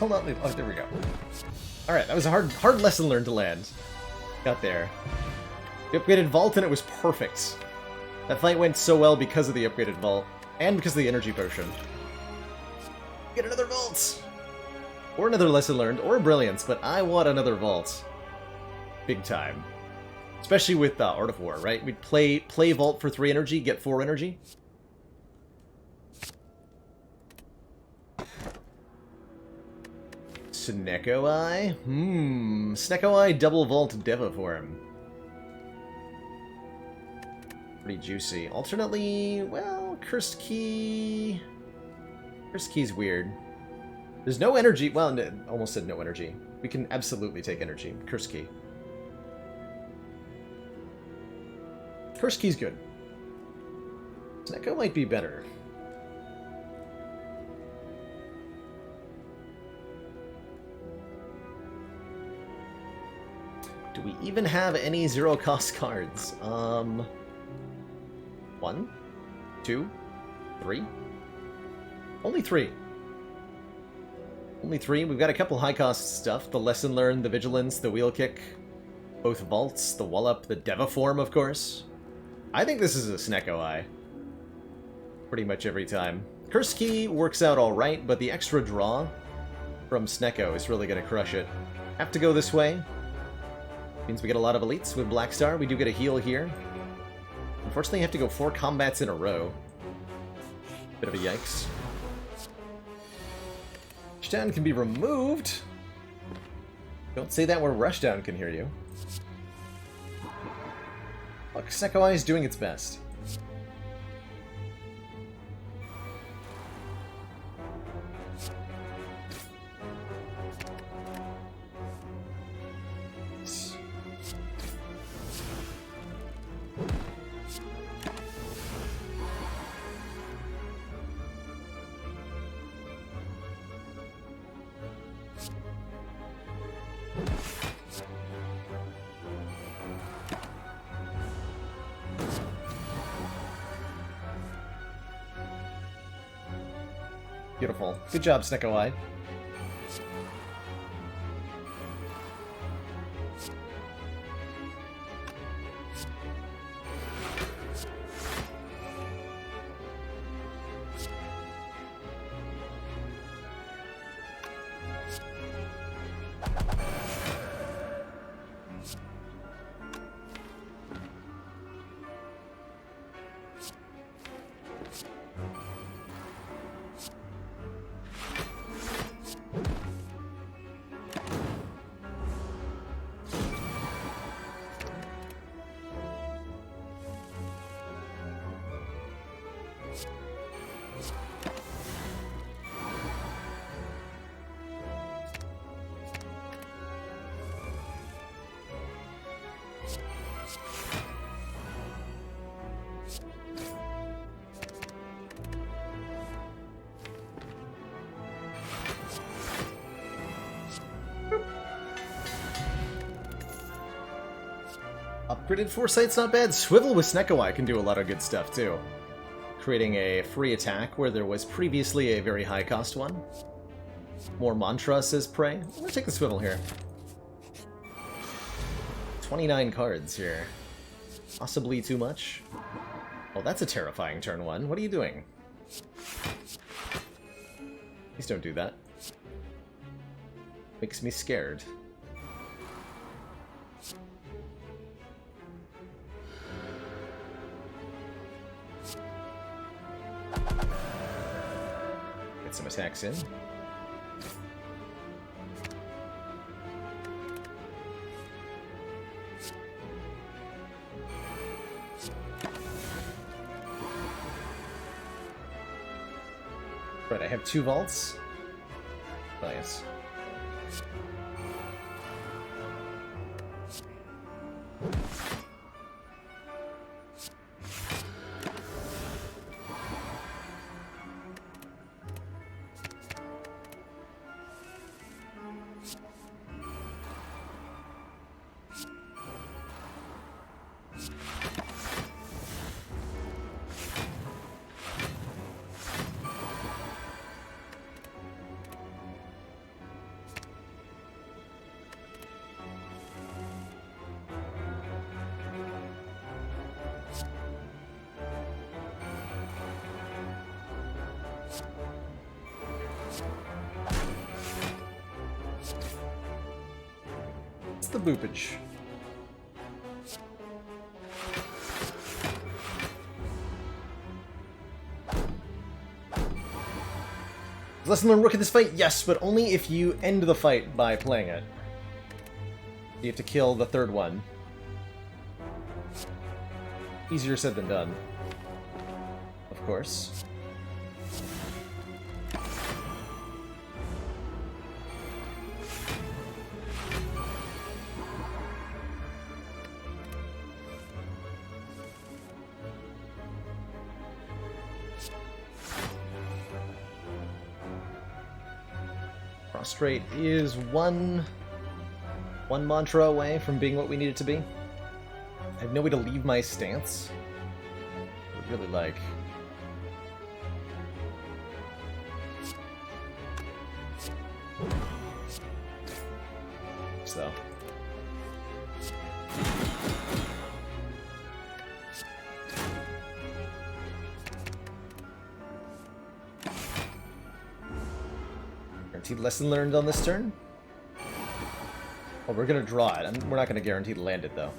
Hold on. Oh, there we go. Alright, that was a hard lesson learned to land. Got there. The upgraded vault, and it was perfect. That fight went so well because of the upgraded vault, and because of the energy potion. Get another vault! Or another lesson learned, or a brilliance, but I want another vault. Big time. Especially with Art of War, right? We'd play vault for 3 energy, get 4 energy. Snecko Eye? Snecko Eye double vault Deva form. Pretty juicy. Alternately, well, Cursed Key... Cursed Key's weird. There's no energy. Well, almost said no energy. We can absolutely take energy. Cursed Key. Cursed Key's good. Snecko might be better. Do we even have any zero-cost cards? 1, 2, 3? Only 3. Only 3. We've got a couple high-cost stuff. The Lesson Learned, the Vigilance, the Wheel Kick, both Vaults, the Wallop, the Deva form, of course. I think this is a Snecko Eye. Pretty much every time. Cursed Key works out alright, but the extra draw from Snecko is really going to crush it. Have to go this way. Means we get a lot of elites with Black Star. We do get a heal here. Unfortunately, you have to go 4 combats in a row. Bit of a yikes. Rushdown can be removed. Don't say that where Rushdown can hear you. Look, Snecko Eye is doing its best. Beautiful. Good job, Snecko Eye. Upgraded Foresight's not bad. Swivel with Snecko Eye can do a lot of good stuff, too. Creating a free attack where there was previously a very high-cost one. More Mantra, says Prey. I'm gonna take the Swivel here. 29 cards here. Possibly too much. Oh, that's a terrifying turn 1. What are you doing? Please don't do that. Makes me scared. Get some attacks in. Right, I have 2 vaults. Nice. the boopage. Lesson learned Rook in this fight? Yes, but only if you end the fight by playing it. You have to kill the third one. Easier said than done. Of course. Prostrate is one mantra away from being what we need it to be. I have no way to leave my stance. I would really like. So. Guaranteed lesson learned on this turn? Well, we're gonna draw it. We're not gonna guarantee to land it, though.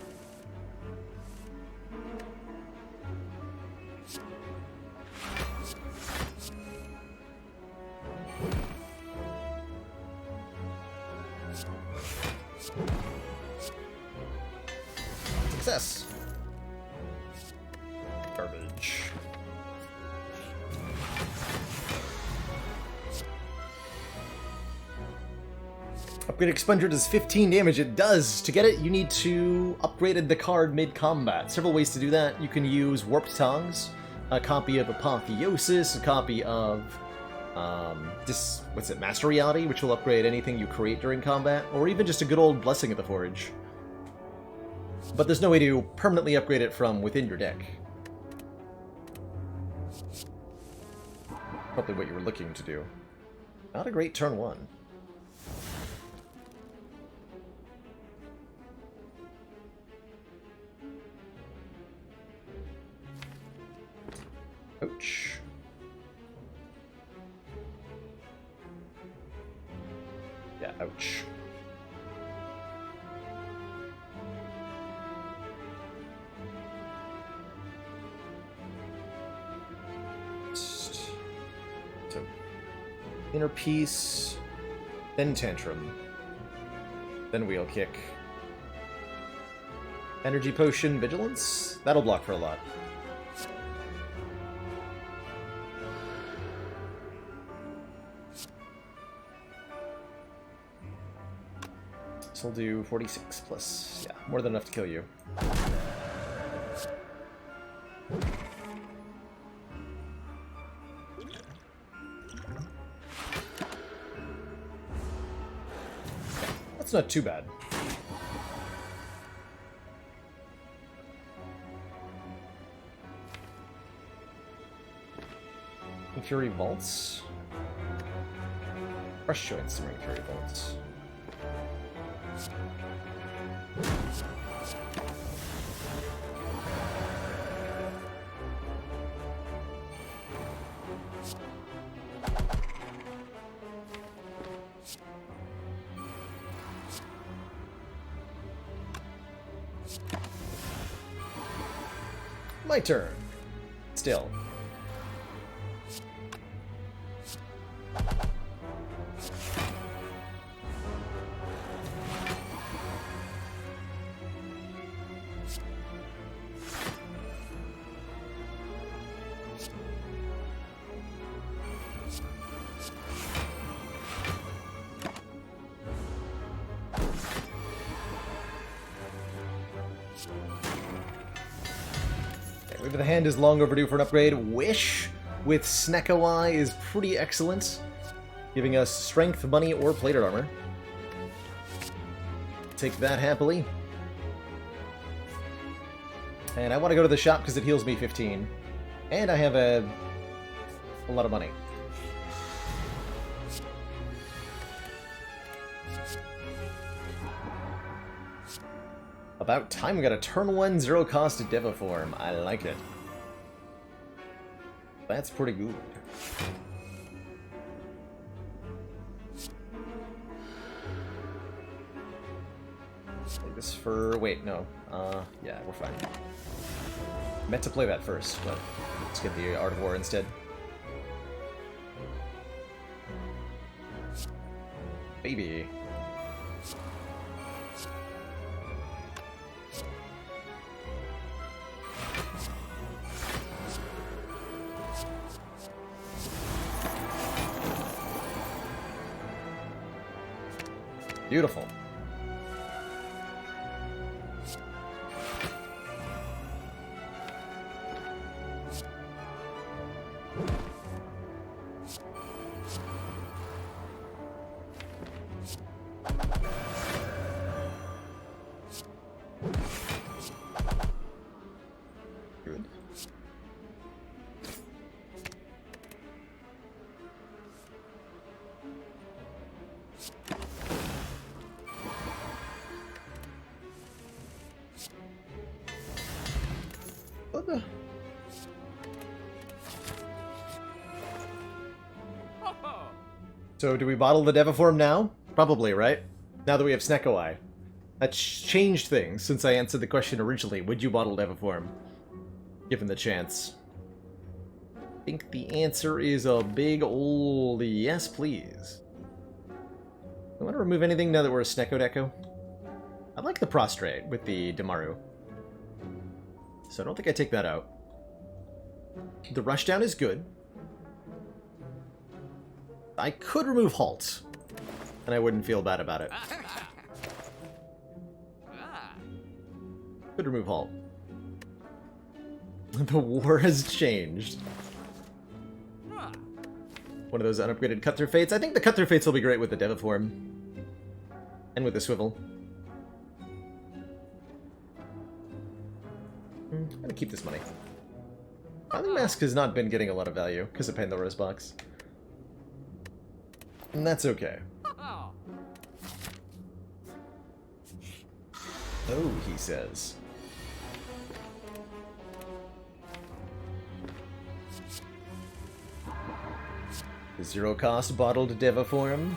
Success! Garbage. Upgrade Expunger does 15 damage. It does. To get it, you need to upgrade the card mid-combat. Several ways to do that. You can use Warped Tongues, a copy of Apotheosis, a copy of Master Reality, which will upgrade anything you create during combat, or even just a good old Blessing of the Forge. But there's no way to permanently upgrade it from within your deck. Probably what you were looking to do. Not a great turn one. Ouch. Yeah, ouch. So, Inner Peace, then Tantrum, then Wheel Kick. Energy Potion, Vigilance? That'll block for a lot. We'll do 46 plus, yeah, more than enough to kill you. That's not too bad. Fury Vaults. Crush Joints, Fury Vaults. My turn. Still. Wave of the Hand is long overdue for an upgrade. Wish with Snekawai is pretty excellent, giving us strength, money, or plated armor. Take that happily. And I want to go to the shop because it heals me 15. And I have a lot of money. About time we got a turn 1 0 cost Devaform. I like it. That's pretty good. Play this for... wait, no. Yeah, we're fine. Meant to play that first, but let's get the Art of War instead. Baby. Beautiful. Good. What the? So do we bottle the Deviform now? Probably, right? Now that we have Snecko Eye. That's changed things since I answered the question originally. Would you bottle Deviform? Given the chance. I think the answer is a big ol' yes, please. I want to remove anything now that we're a Snecko Deco. I like the Prostrate with the Damaru. So I don't think I take that out. The Rushdown is good. I could remove Halt, and I wouldn't feel bad about it. Could remove Halt. The war has changed. One of those unupgraded Cut-Through Fates. I think the Cut-Through Fates will be great with the Deviform. And with the Swivel. I'm gonna keep this money. Piling Mask has not been getting a lot of value because of Pandora's Box. And that's okay. Oh, he says. The zero cost bottled Deviform.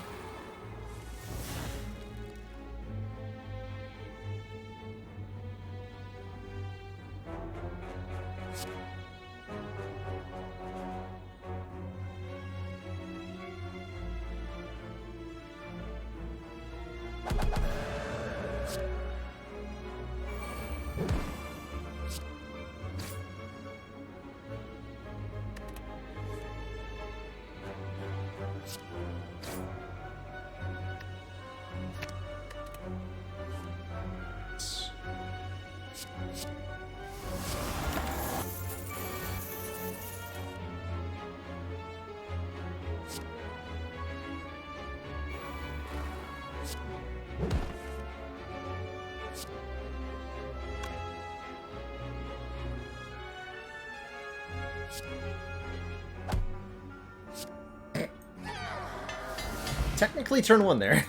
Technically turn one there.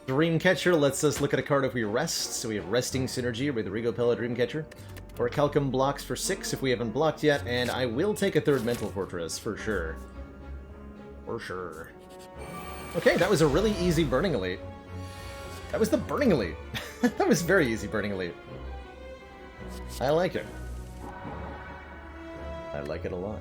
Dreamcatcher lets us look at a card if we rest, so we have Resting Synergy with Rigopella Dreamcatcher. Or Calcum blocks for 6 if we haven't blocked yet, and I will take a third Mental Fortress, for sure. For sure. Okay, that was a really easy Burning Elite. That was the Burning Elite. That was very easy Burning Elite. I like it. I like it a lot.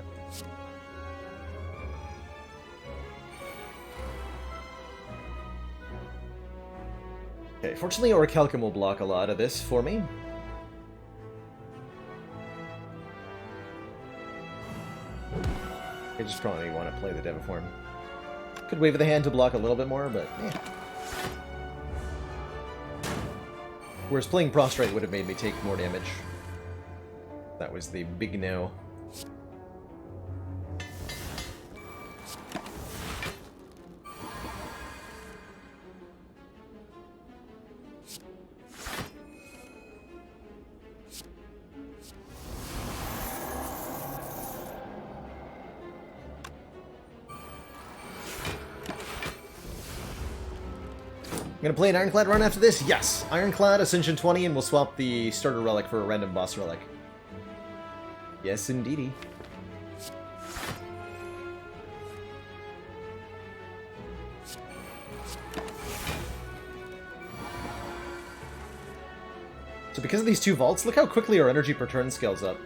Okay, fortunately Orichalcum will block a lot of this for me. I just probably want to play the Deviform. Could wave of the hand to block a little bit more, but yeah. Whereas playing Prostrate would have made me take more damage. That was the big no. Gonna play an Ironclad run after this? Yes! Ironclad, Ascension 20, and we'll swap the starter relic for a random boss relic. Yes, indeedy. So because of these two vaults, look how quickly our energy per turn scales up.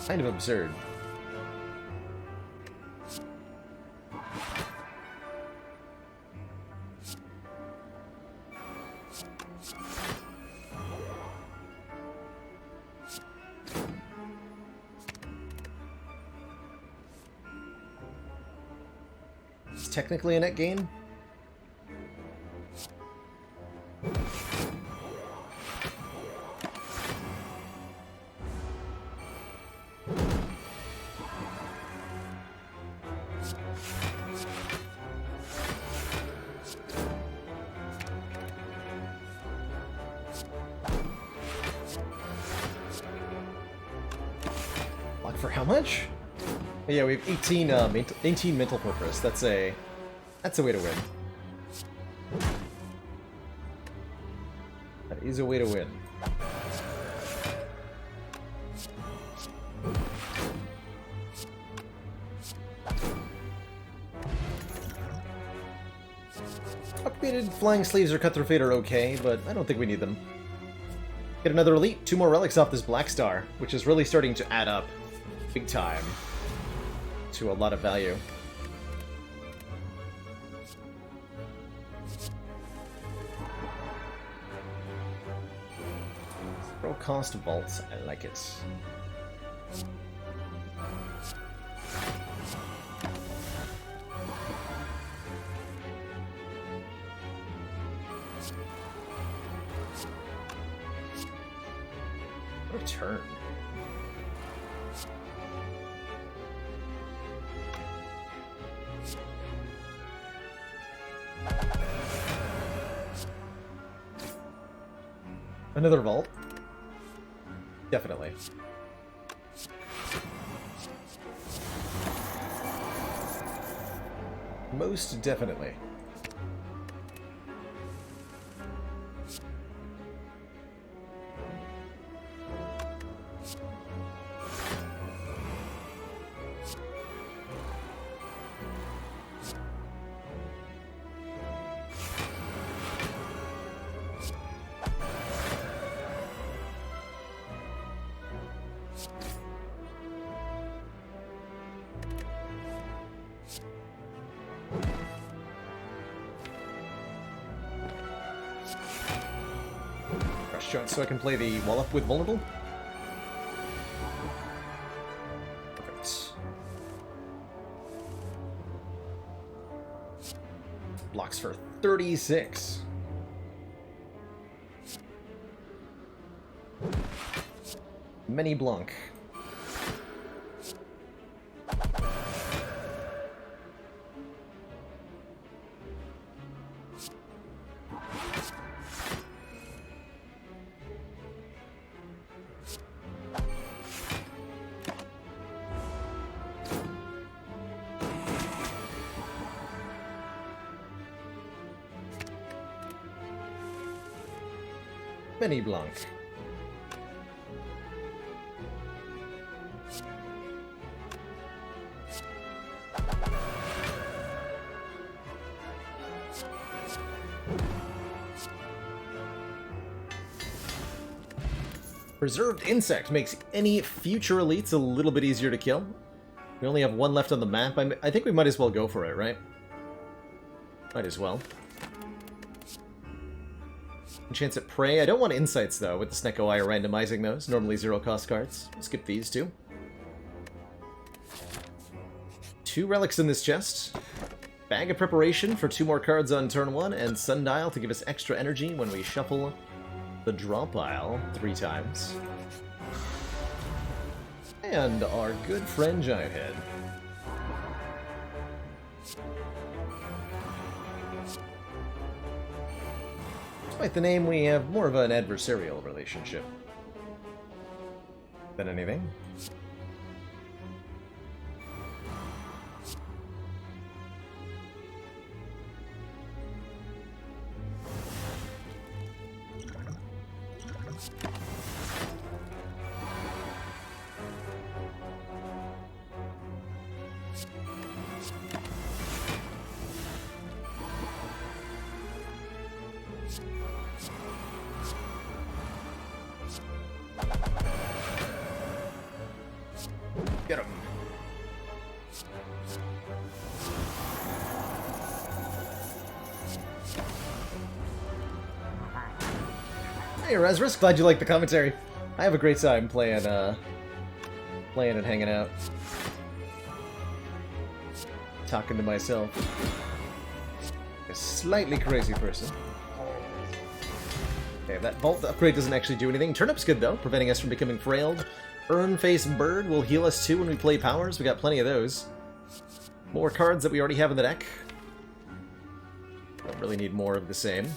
Kind of absurd. It's technically a net gain. Block for how much? Yeah, we have 18 mental purpose. That's a way to win. That is a way to win. Upgraded flying sleeves or cut through fate are okay, but I don't think we need them. Get another elite, 2 more relics off this black star, which is really starting to add up big time to a lot of value. Zero cost vaults, I like it. What a turn. Another vault? Definitely. Most definitely. So I can play the wall up with vulnerable. Perfect. Blocks for 36. Many Blanc. Many Blanc. Preserved Insect makes any future elites a little bit easier to kill. We only have one left on the map. I think we might as well go for it, right? Might as well. Chance at Prey. I don't want Insights, though, with the Snecko Eye randomizing those. Normally zero-cost cards. We'll skip these two. 2 relics in this chest. Bag of Preparation for 2 more cards on turn 1, and Sundial to give us extra energy when we shuffle the draw pile 3 times. And our good friend Giant Head. Despite the name, we have more of an adversarial relationship than anything. Get him. Hey, Resrus, glad you like the commentary. I have a great time playing and hanging out. Talking to myself. A slightly crazy person. Okay, that vault upgrade doesn't actually do anything. Turnip's good, though, preventing us from becoming frailed. Urnface Bird will heal us, too, when we play powers. We got plenty of those. More cards that we already have in the deck. Don't really need more of the same.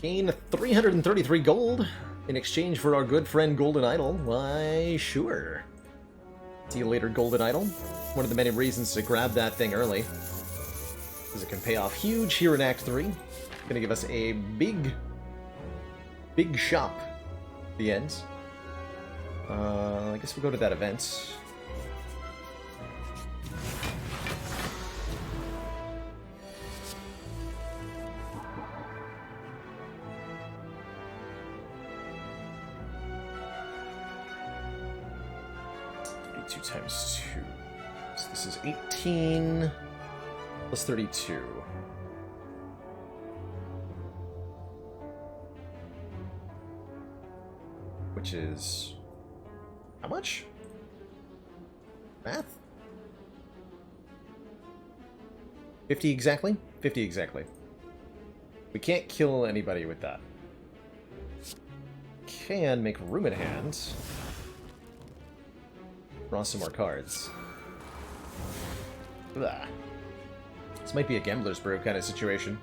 Gain 333 gold in exchange for our good friend Golden Idol. Why, sure. See you later, Golden Idol. One of the many reasons to grab that thing early. Because it can pay off huge here in Act 3. Gonna give us a big shop at the end. I guess we'll go to that event. Times 2. So this is 18 plus 32. Which is... how much? Math? 50 exactly? 50 exactly. We can't kill anybody with that. Can make room at hand. Draw some more cards. Blah. This might be a Gambler's Brew kind of situation.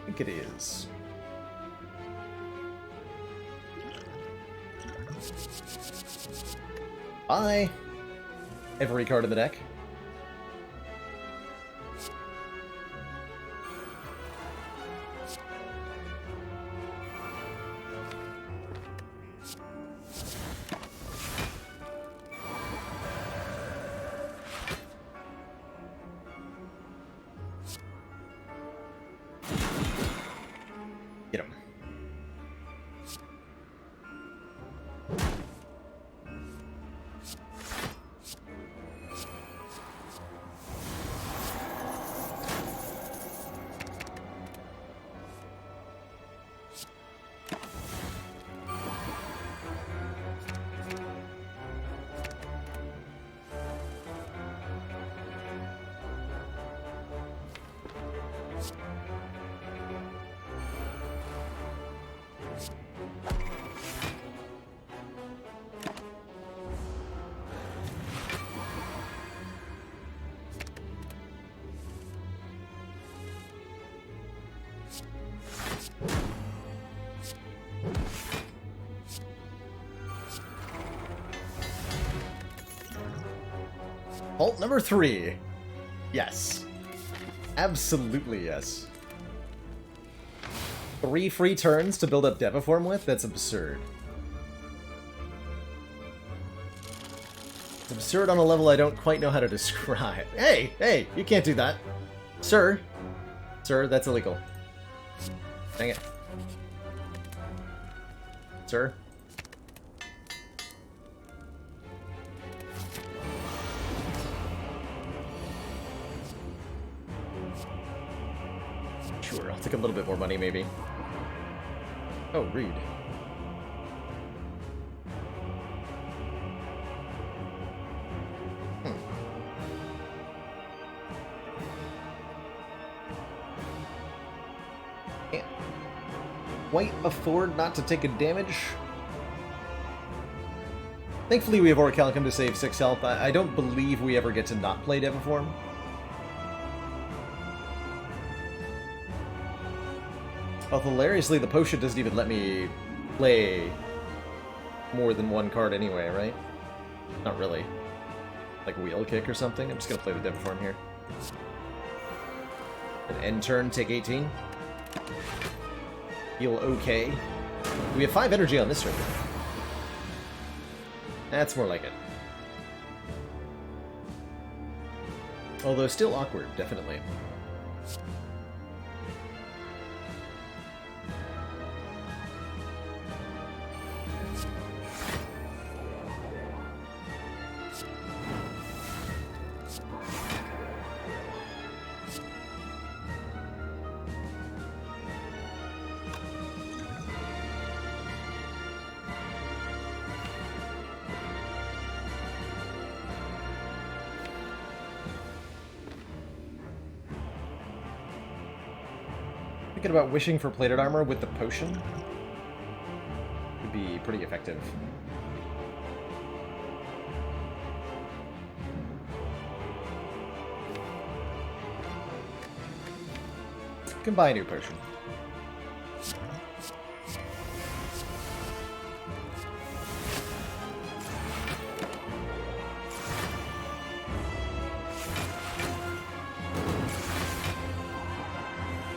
I think it is. Bye! Every card in the deck. Get him. Vault number 3. Yes. Absolutely yes. 3 free turns to build up Deviform with? That's absurd. It's absurd on a level I don't quite know how to describe. Hey! Hey! You can't do that. Sir! Sir, that's illegal. Dang it. Sir? Sure, I'll take a little bit more money, maybe. Oh, rude. Can't quite afford not to take a damage. Thankfully, we have Orichalcum to save 6 health. I don't believe we ever get to not play Deviform. Although, hilariously, the potion doesn't even let me play more than 1 card anyway, right? Not really. Like Wheel Kick or something? I'm just gonna play the Deviform here. An end turn, take 18. Heal okay. We have 5 energy on this turn. That's more like it. Although still awkward, definitely. Thinking about wishing for plated armor with the potion. Could be pretty effective. Can buy a new potion.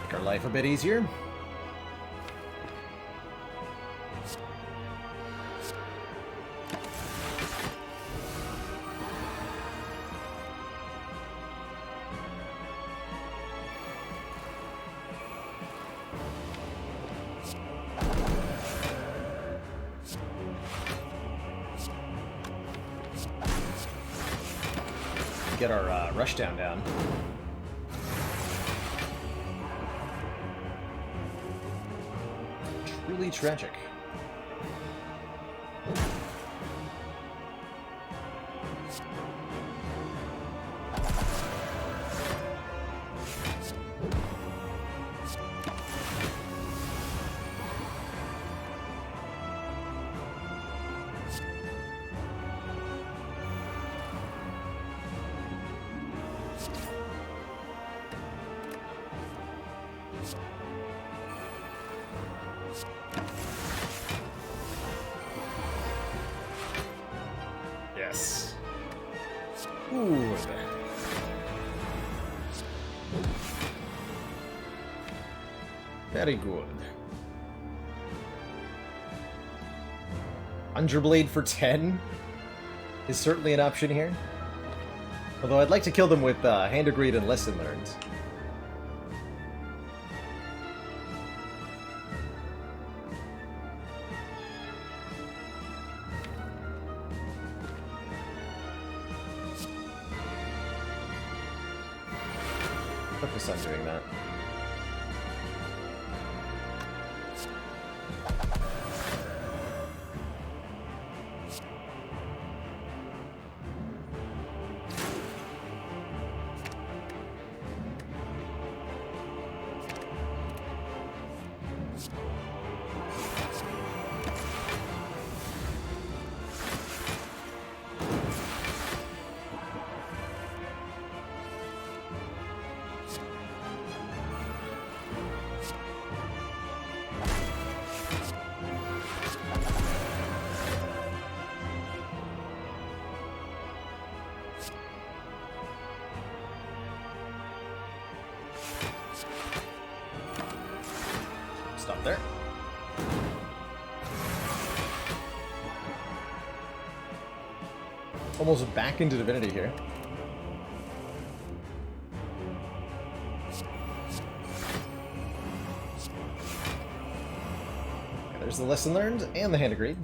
Make our life a bit easier. Get our rushdown down. Truly tragic. Yes. Ooh. Very good. Underblade for 10 is certainly an option here. Although I'd like to kill them with Hand of Greed and Lesson Learned. Focus on doing that. Stop there. Almost back into Divinity here. Okay, there's the Lesson Learned and the Hand of Greed.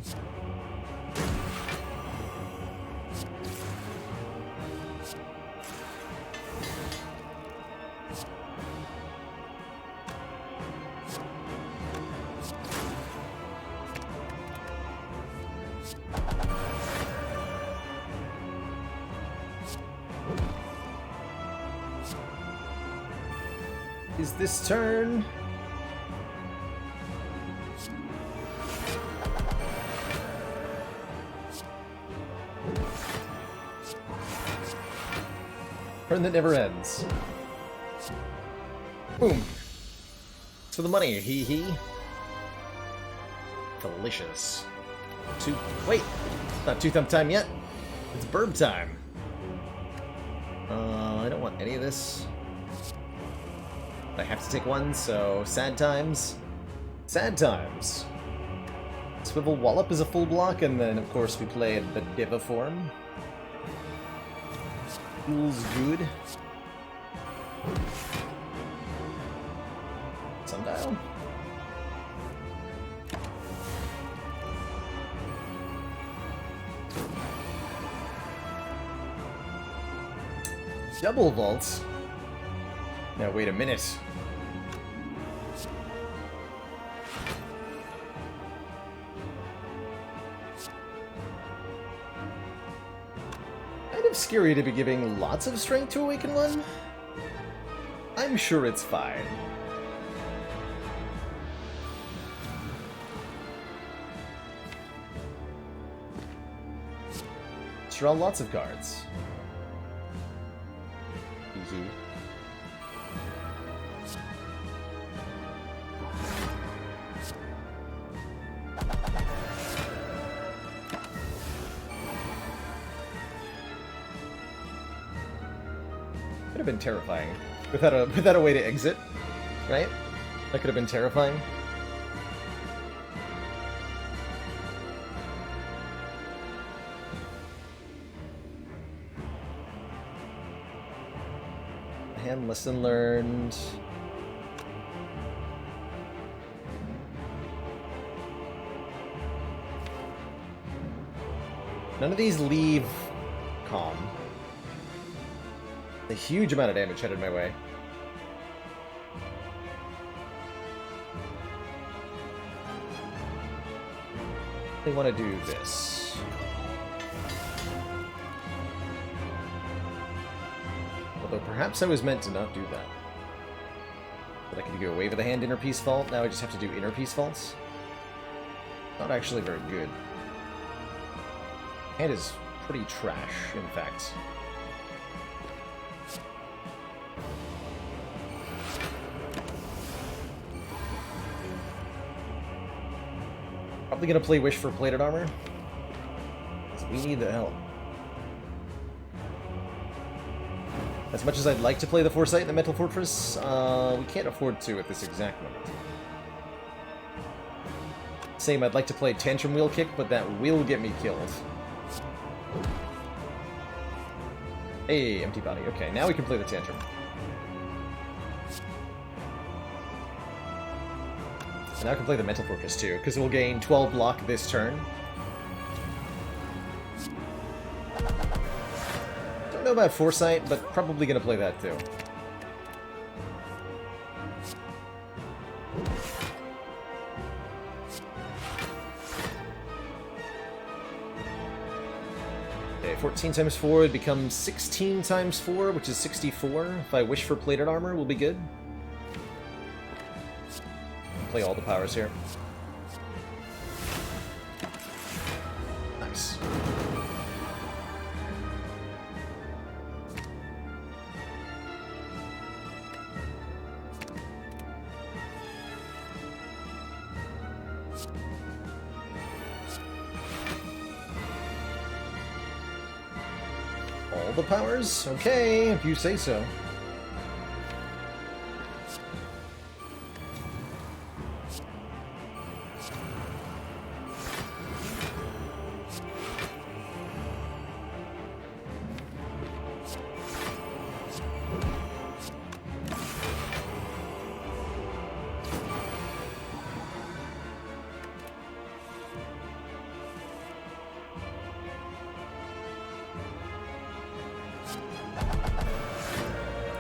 Is this turn? Turn that never ends. Boom. For the money, hee hee. Delicious. Wait, not two thumb time yet. It's burb time. I don't want any of this. I have to take one, so sad times. Sad times. Swivel Wallop is a full block, and then of course we play the Diva form. Feels good. Sundial. Double vaults. Now wait a minute. Kind of scary to be giving lots of strength to Awaken one. I'm sure it's fine. draw lots of cards. Could have been terrifying. Without a way to exit, right? That could have been terrifying. And lesson learned. None of these leave calm. A huge amount of damage headed my way. They want to do this. Although perhaps I was meant to not do that. But I could go away with a hand inner piece fault. Now I just have to do inner piece faults. Not actually very good. Hand is pretty trash, in fact. Probably gonna play Wish for plated armor. Because we need the help. As much as I'd like to play the Foresight in the Mental Fortress, we can't afford to at this exact moment. Same, I'd like to play Tantrum Wheel Kick, but that will get me killed. Hey, empty body. Okay, now we can play the Tantrum. And now I can play the Mental Fortress too, because we'll gain 12 block this turn. Don't know about Foresight, but probably gonna play that too. Okay, 14 times 4 would become 16 times 4, which is 64. If I wish for plated armor, we'll be good. Play all the powers here. Nice. All the powers? Okay, if you say so.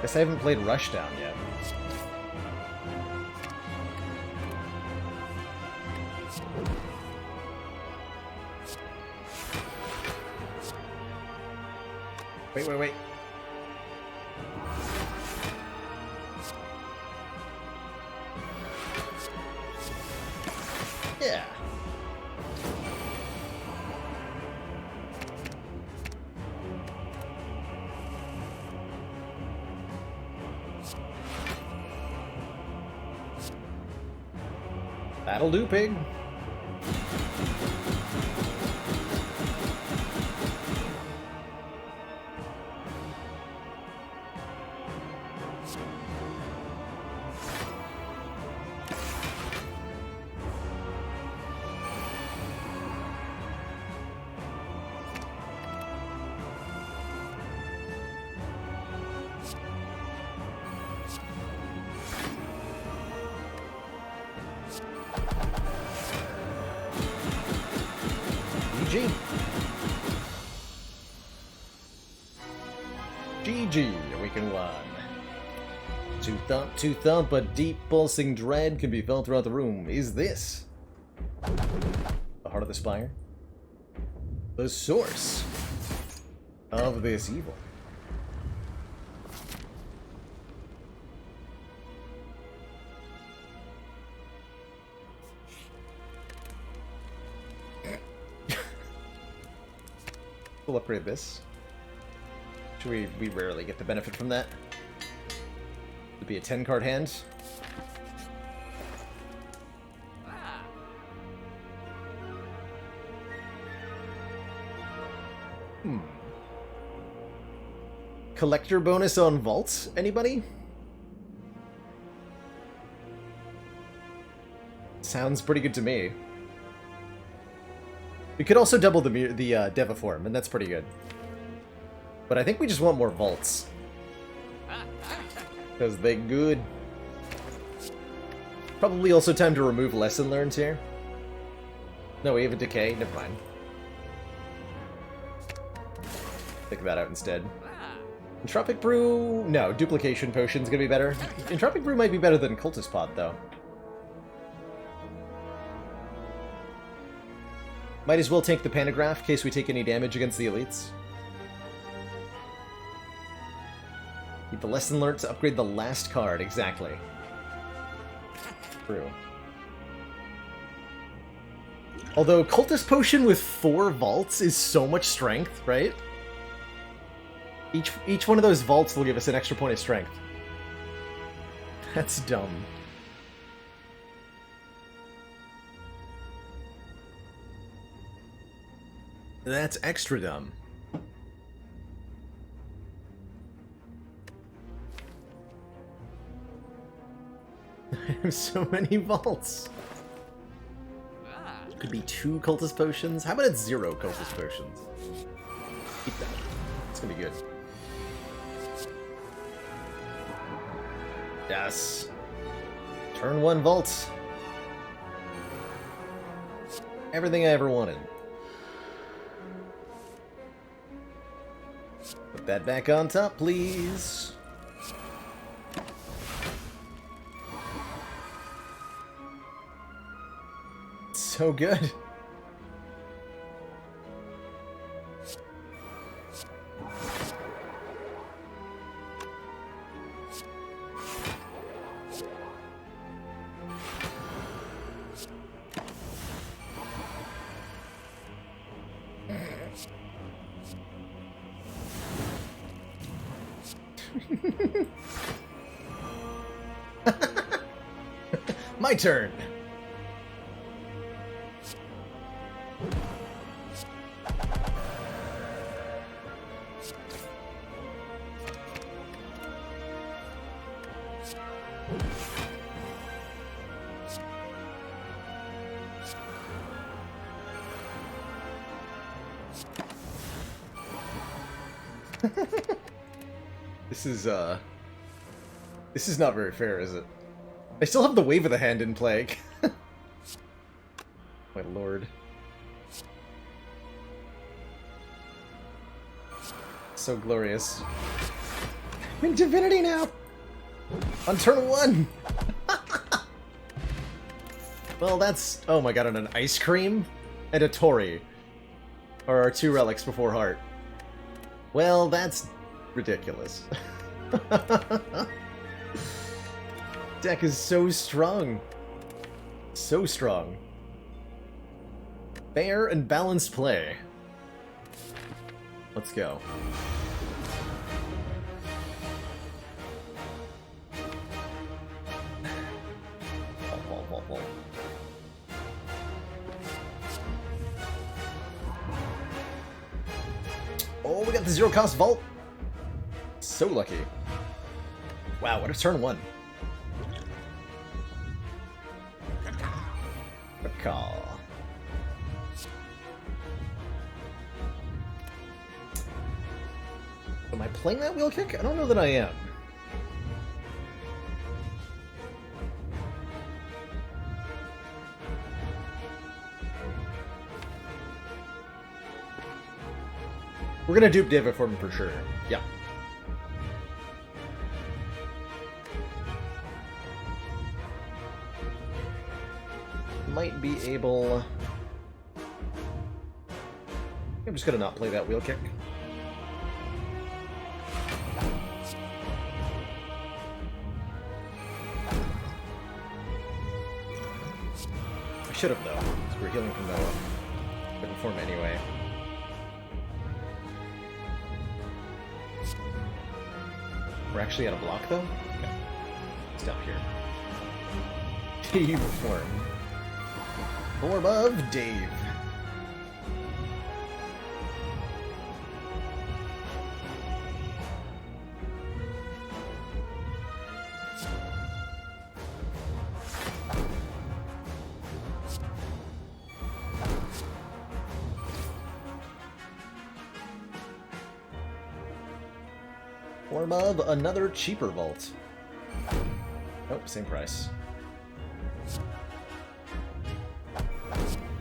Guess I haven't played Rushdown yet. Wait. Yeah. That'll do, pig. GG, Awaken 1. To thump, a deep pulsing dread can be felt throughout the room. Is this the heart of the Spire? The source of this evil? We'll upgrade this. We rarely get the benefit from that. It'd be a 10-card hand. Collector bonus on vaults? Anybody? Sounds pretty good to me. We could also double the Deviform, and that's pretty good. But I think we just want more vaults. Because they good. Probably also time to remove lesson learns here. No, we have a decay. Never mind. Think that out instead. Entropic Brew... No, Duplication Potion's gonna be better. Entropic Brew might be better than Cultist Pod, though. Might as well take the Panagraph in case we take any damage against the elites. Need the lesson learned to upgrade the last card, exactly. True. Although Cultist Potion with 4 vaults is so much strength, right? Each one of those vaults will give us an extra point of strength. That's dumb. That's extra dumb. I have so many vaults. Could be 2 Cultist Potions. How about it's 0 Cultist Potions? Keep that. It's gonna be good. Yes. Turn 1 vaults. Everything I ever wanted. Put that back on top, please. So good. My turn. This is not very fair, is it? I still have the Wave of the Hand in play. My lord. So glorious. I'm in Divinity now! On turn 1! Well, that's... Oh my god, and an Ice Cream? And a Tori. Are our 2 relics before Heart. Well, that's ridiculous. Deck is so strong. So strong. Fair and balanced play. Let's go. Oh, we got the 0-cost vault. So lucky. Wow, what a turn 1. A call. Am I playing that wheel kick? I don't know that I am. We're gonna dupe Deviform for sure. Yeah. Might be able... I'm just gonna not play that wheel kick. I should have though, because we're healing from Deviform anyway. We're actually out of block, though? Okay. Stop here. Dave form. Form of Dave. Form of another cheaper vault. Oh, same price.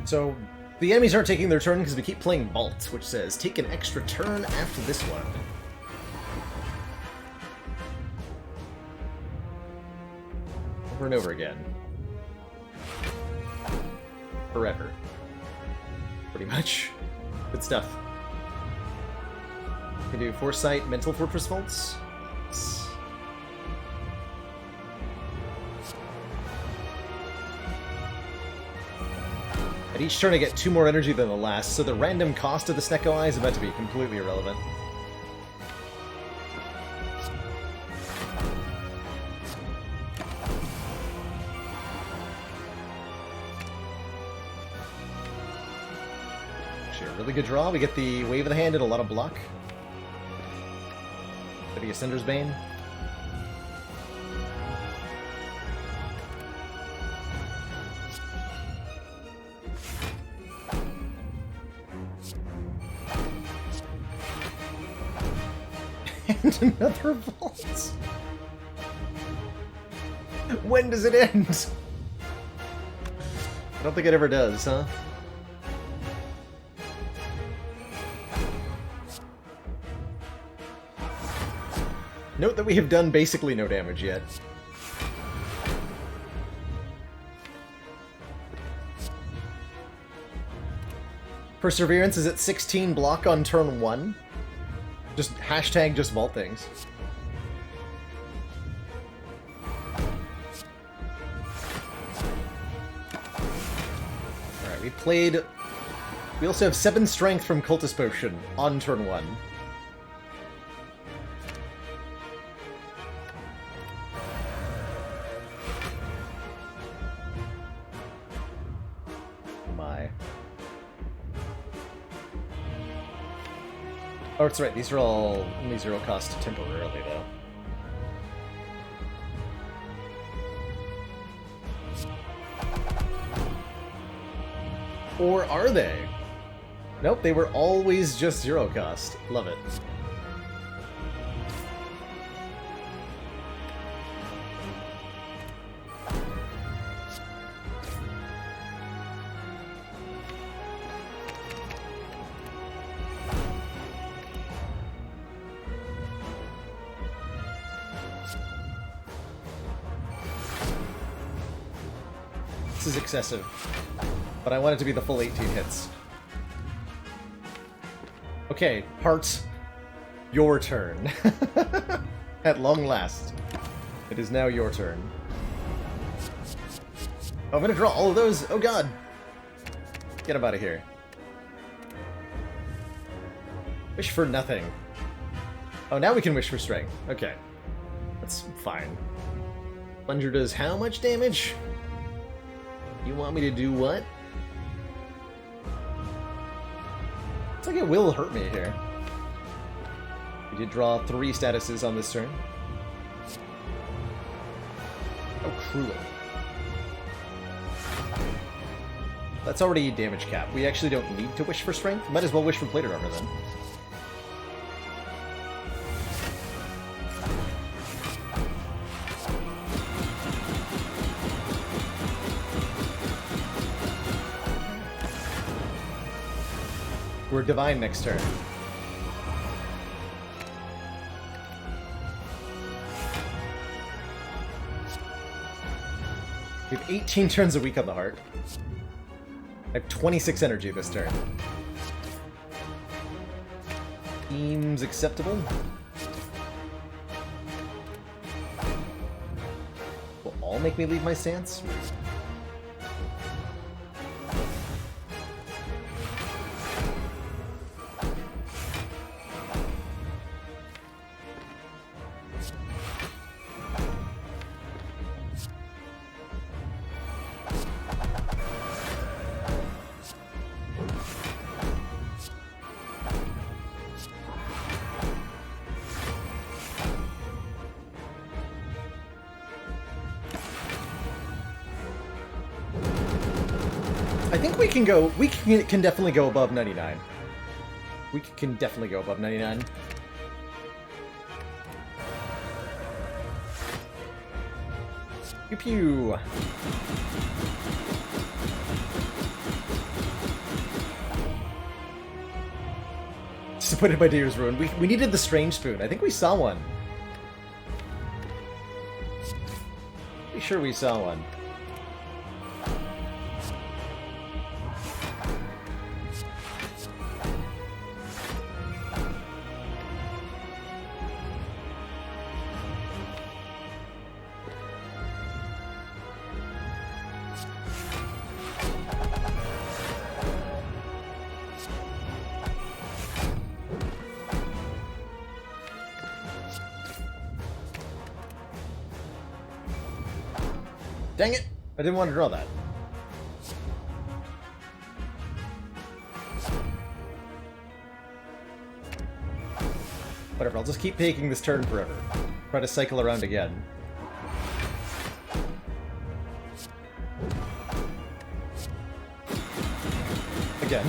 So, the enemies aren't taking their turn because we keep playing Vault, which says, take an extra turn after this one. Over and over again. Forever. Pretty much. Good stuff. We can do Foresight, Mental Fortress Vaults. At each turn I get 2 more energy than the last, so the random cost of the Snecko Eye is about to be completely irrelevant. Actually, a really good draw. We get the Wave of the Hand and a lot of block. For the Ascender's Bane. And another vault. When does it end? I don't think it ever does, huh? Note that we have done basically no damage yet. Perseverance is at 16 block on turn 1. Just hashtag just vault things. Alright, we played... We also have 7 strength from Cultist Potion on turn 1. Oh, that's right. These are all only 0 cost temporarily, though. Or are they? Nope, they were always just 0 cost. Love it. Is excessive, but I want it to be the full 18 hits. Okay, Heart, your turn. At long last, it is now your turn. Oh, I'm gonna draw all of those? Oh god! Get them out of here. Wish for nothing. Oh, now we can wish for strength. Okay. That's fine. Plunger does how much damage? You want me to do what? It's like it will hurt me here. We did draw 3 statuses on this turn. Oh, cruel. That's already damage cap. We actually don't need to wish for strength. Might as well wish for plated armor then. We're divine next turn. We have 18 turns a week on the heart. I have 26 energy this turn. Seems acceptable. Will all make me leave my stance? I think we can go... We can definitely go above 99. We can definitely go above 99. Pew pew. Disappointed by Deer's Ruin. We needed the Strange Spoon. I think we saw one. Pretty sure we saw one. Dang it! I didn't want to draw that. Whatever, I'll just keep taking this turn forever. Try to cycle around again. Again.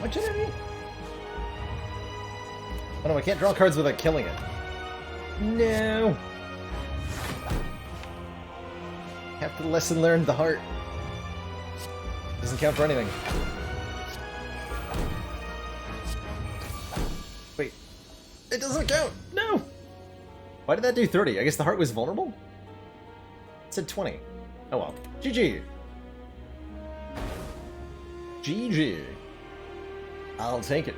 Much enemy? Oh no, I can't draw cards without killing it. No! Have to lesson learn the heart. Doesn't count for anything. Wait. It doesn't count! No! Why did that do 30? I guess the heart was vulnerable? It said 20. Oh well. GG! GG. I'll take it.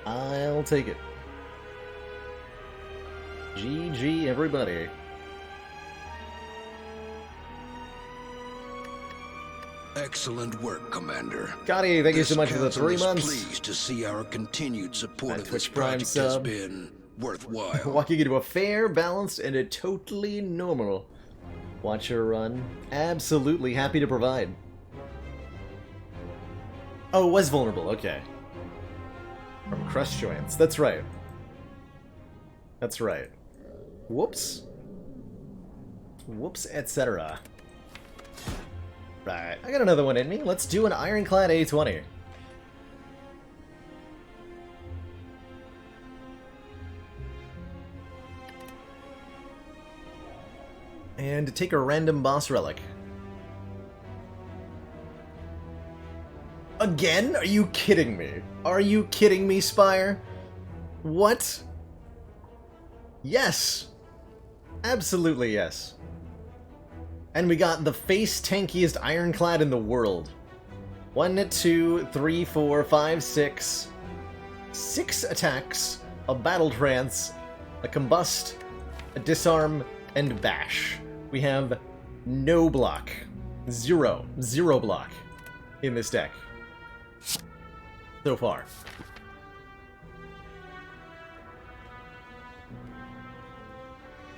I'll take it. GG, everybody. Excellent work, Commander. Scotty, thank you so much for the 3 months. Pleased to see our continued support of this Twitch Prime project has sub. been worthwhile. Walking into a fair, balanced, and a totally normal Watcher run. Absolutely happy to provide. Oh, it was vulnerable, okay. From Crush Joints, that's right. That's right. Whoops. Whoops, etc. Right, I got another one in me. Let's do an Ironclad A20. And take a random boss relic. Again? Are you kidding me? Are you kidding me, Spire? What? Yes. Absolutely yes. And we got the face tankiest Ironclad in the world. 1, 2, 3, 4, 5, 6. 6 attacks, a battle trance, a combust, a disarm, and bash. We have no block. Zero block in this deck. So far.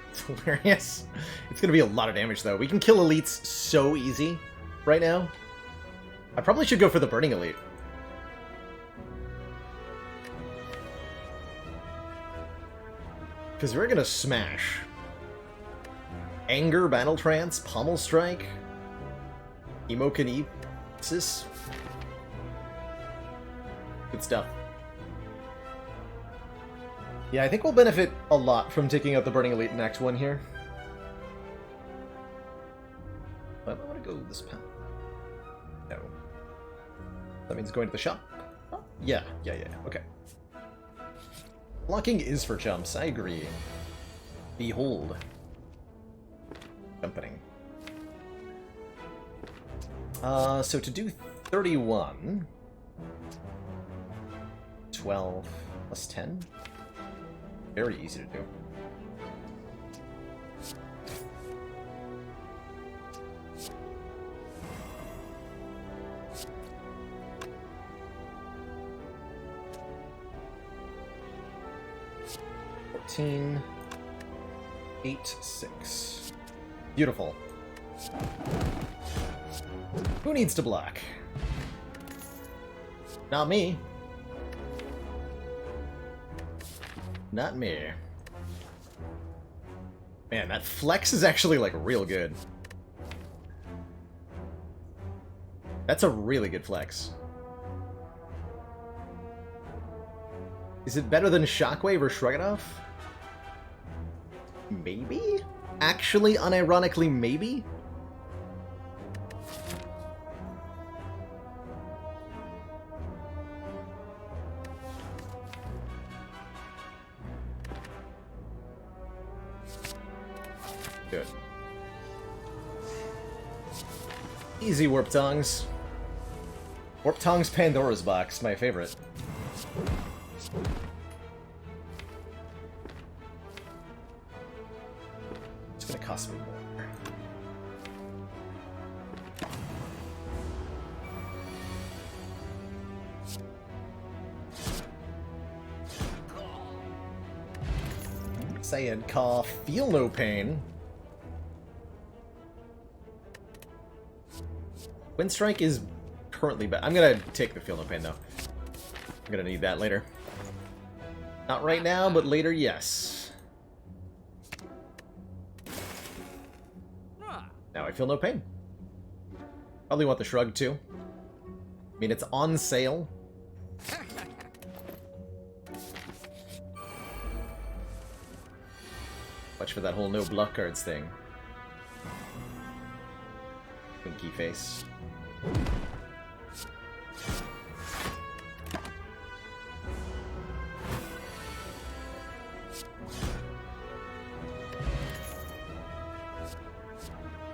It's hilarious. It's gonna be a lot of damage though. We can kill elites so easy right now. I probably should go for the Burning Elite. Because we're gonna smash. Anger, Battle Trance, Pommel Strike, Emokinesis. Good stuff. Yeah, I think we'll benefit a lot from taking out the Burning Elite in Act 1 here. But I want to go this path. No. That means going to the shop? Oh, yeah, okay. Blocking is for chumps, I agree. Behold. Company. So to do 31... 12 plus 10? Very easy to do. 15, 8, 6. Beautiful. Who needs to block? Not me. Not me. Man, that flex is actually, like, real good. That's a really good flex. Is it better than Shockwave or Shrug It Off? Maybe? Actually, unironically, maybe? Good. Easy Warp Tongs. Warp Tongs Pandora's Box, my favorite. It's gonna cost me more. Sayed Ka, feel no pain. Wind Strike is currently bad. I'm gonna take the feel no pain though. I'm gonna need that later. Not right now, but later, yes. Now I feel no pain. Probably want the shrug too. I mean, it's on sale. Watch for that whole no block cards thing. Pinky face.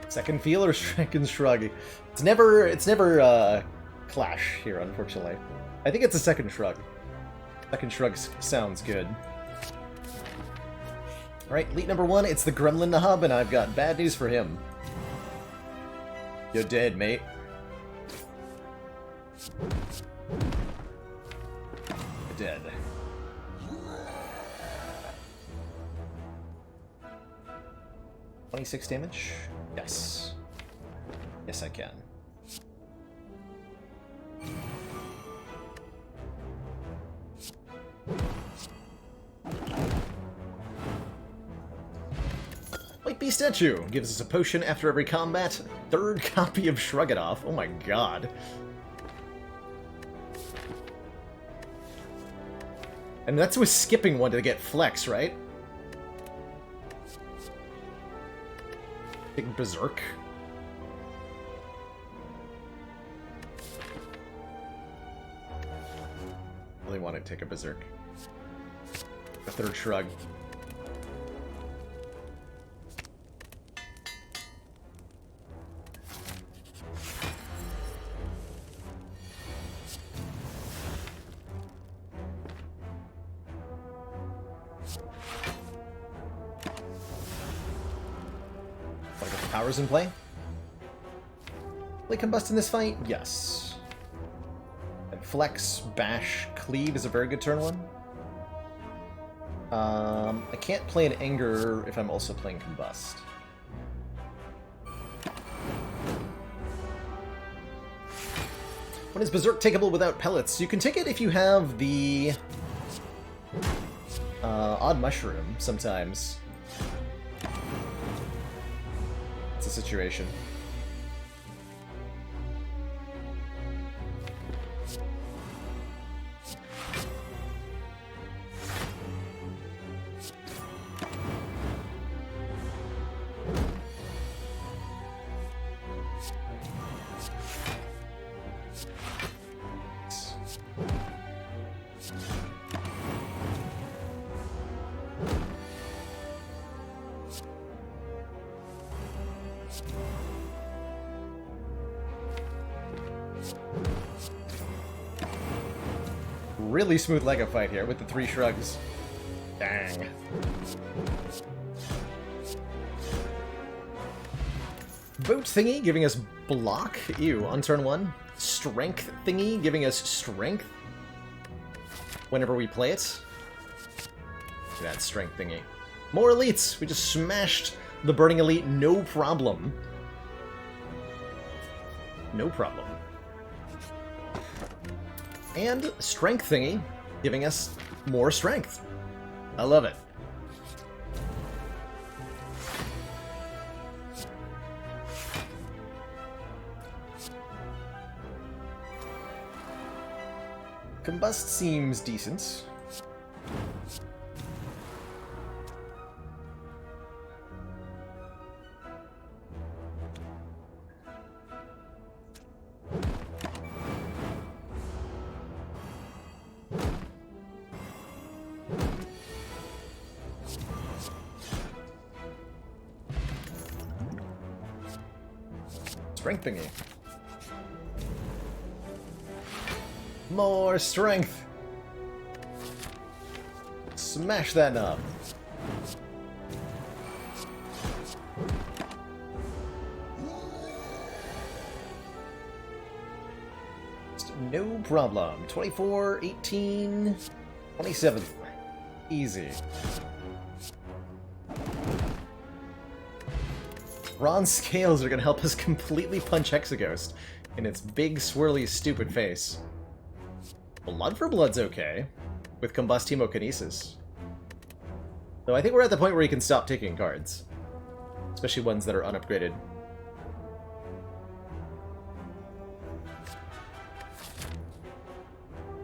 Second feel or second shrug? It's never clash here, unfortunately. I think it's a second shrug. Second shrug sounds good. Alright, elite number 1, it's the Gremlin Nahab, and I've got bad news for him. You're dead, mate. You're dead. $26 damage? Yes. Yes, I can. White Bee Statue gives us a potion after every combat. Third copy of Shrug It Off. Oh my god. And that's with skipping one to get flex, right? Big Berserk. Really want to take a Berserk. A third Shrug. Powers in play? Will it combust in this fight? Yes. And Flex, Bash, Cleave is a very good turn one. I can't play an Anger if I'm also playing Combust. When is Berserk takeable without pellets? You can take it if you have the Odd Mushroom sometimes. It's a situation. Really smooth Lego fight here with the 3 shrugs. Dang. Boat thingy giving us block. Ew, on turn 1. Strength thingy giving us strength whenever we play it. That strength thingy. More elites! We just smashed the Burning Elite, no problem. No problem. And strength thingy, giving us more strength. I love it. Combust seems decent. Strength thingy. More strength. Smash that knob. No problem. 24, 18, 27. Easy. Bronze scales are going to help us completely punch Hexaghost in its big, swirly, stupid face. Blood for Blood's okay, with Combust Hemokinesis. Though I think we're at the point where you can stop taking cards. Especially ones that are unupgraded.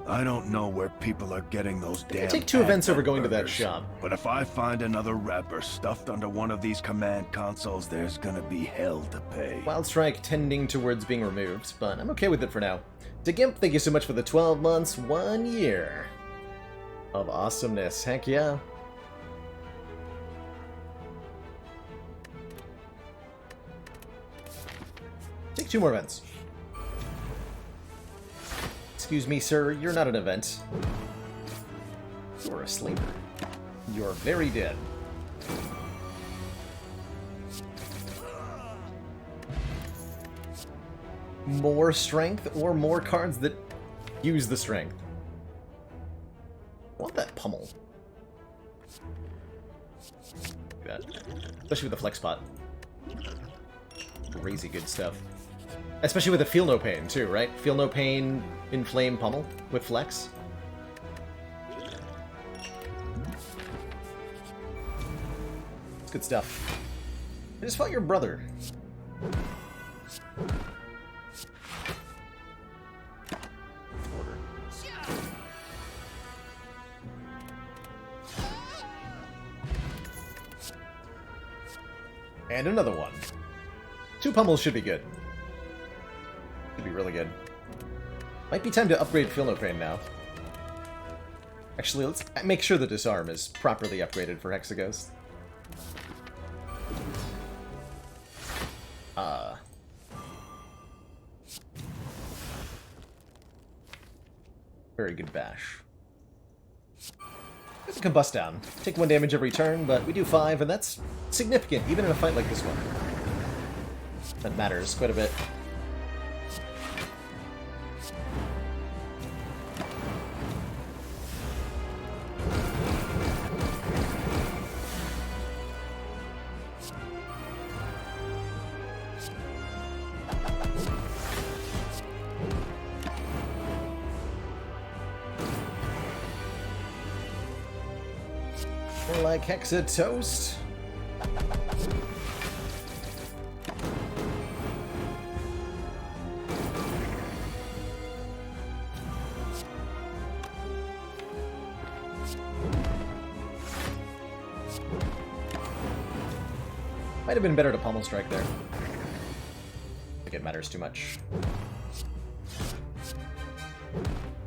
I don't know where people are getting those damn... Take 2 events over going to that shop. But if I find another Rapper stuffed under one of these command consoles, there's gonna be hell to pay. Wild Strike tending towards being removed, but I'm okay with it for now. To Gimp, thank you so much for the 12 months, 1 year of awesomeness. Heck yeah. Take 2 more events. Excuse me, sir, you're not an event. You're a slaver. You're very dead. More strength or more cards that use the strength. I want that pummel. Look at that. Especially with the flex pot. Crazy good stuff. Especially with the Feel No Pain, too, right? Feel No Pain, Inflame Pummel with Flex. It's good stuff. I just fought your brother. Order. And another one. 2 pummels should be good. Should be really good. Might be time to upgrade Feel No Pain now. Actually, let's make sure the Disarm is properly upgraded for Hexaghost. Very good bash. Let's Combust down. Take 1 damage every turn, but we do 5, and that's significant, even in a fight like this one. That matters quite a bit. More like Hexa Toast. Might have been better to Pummel Strike there. I think it matters too much.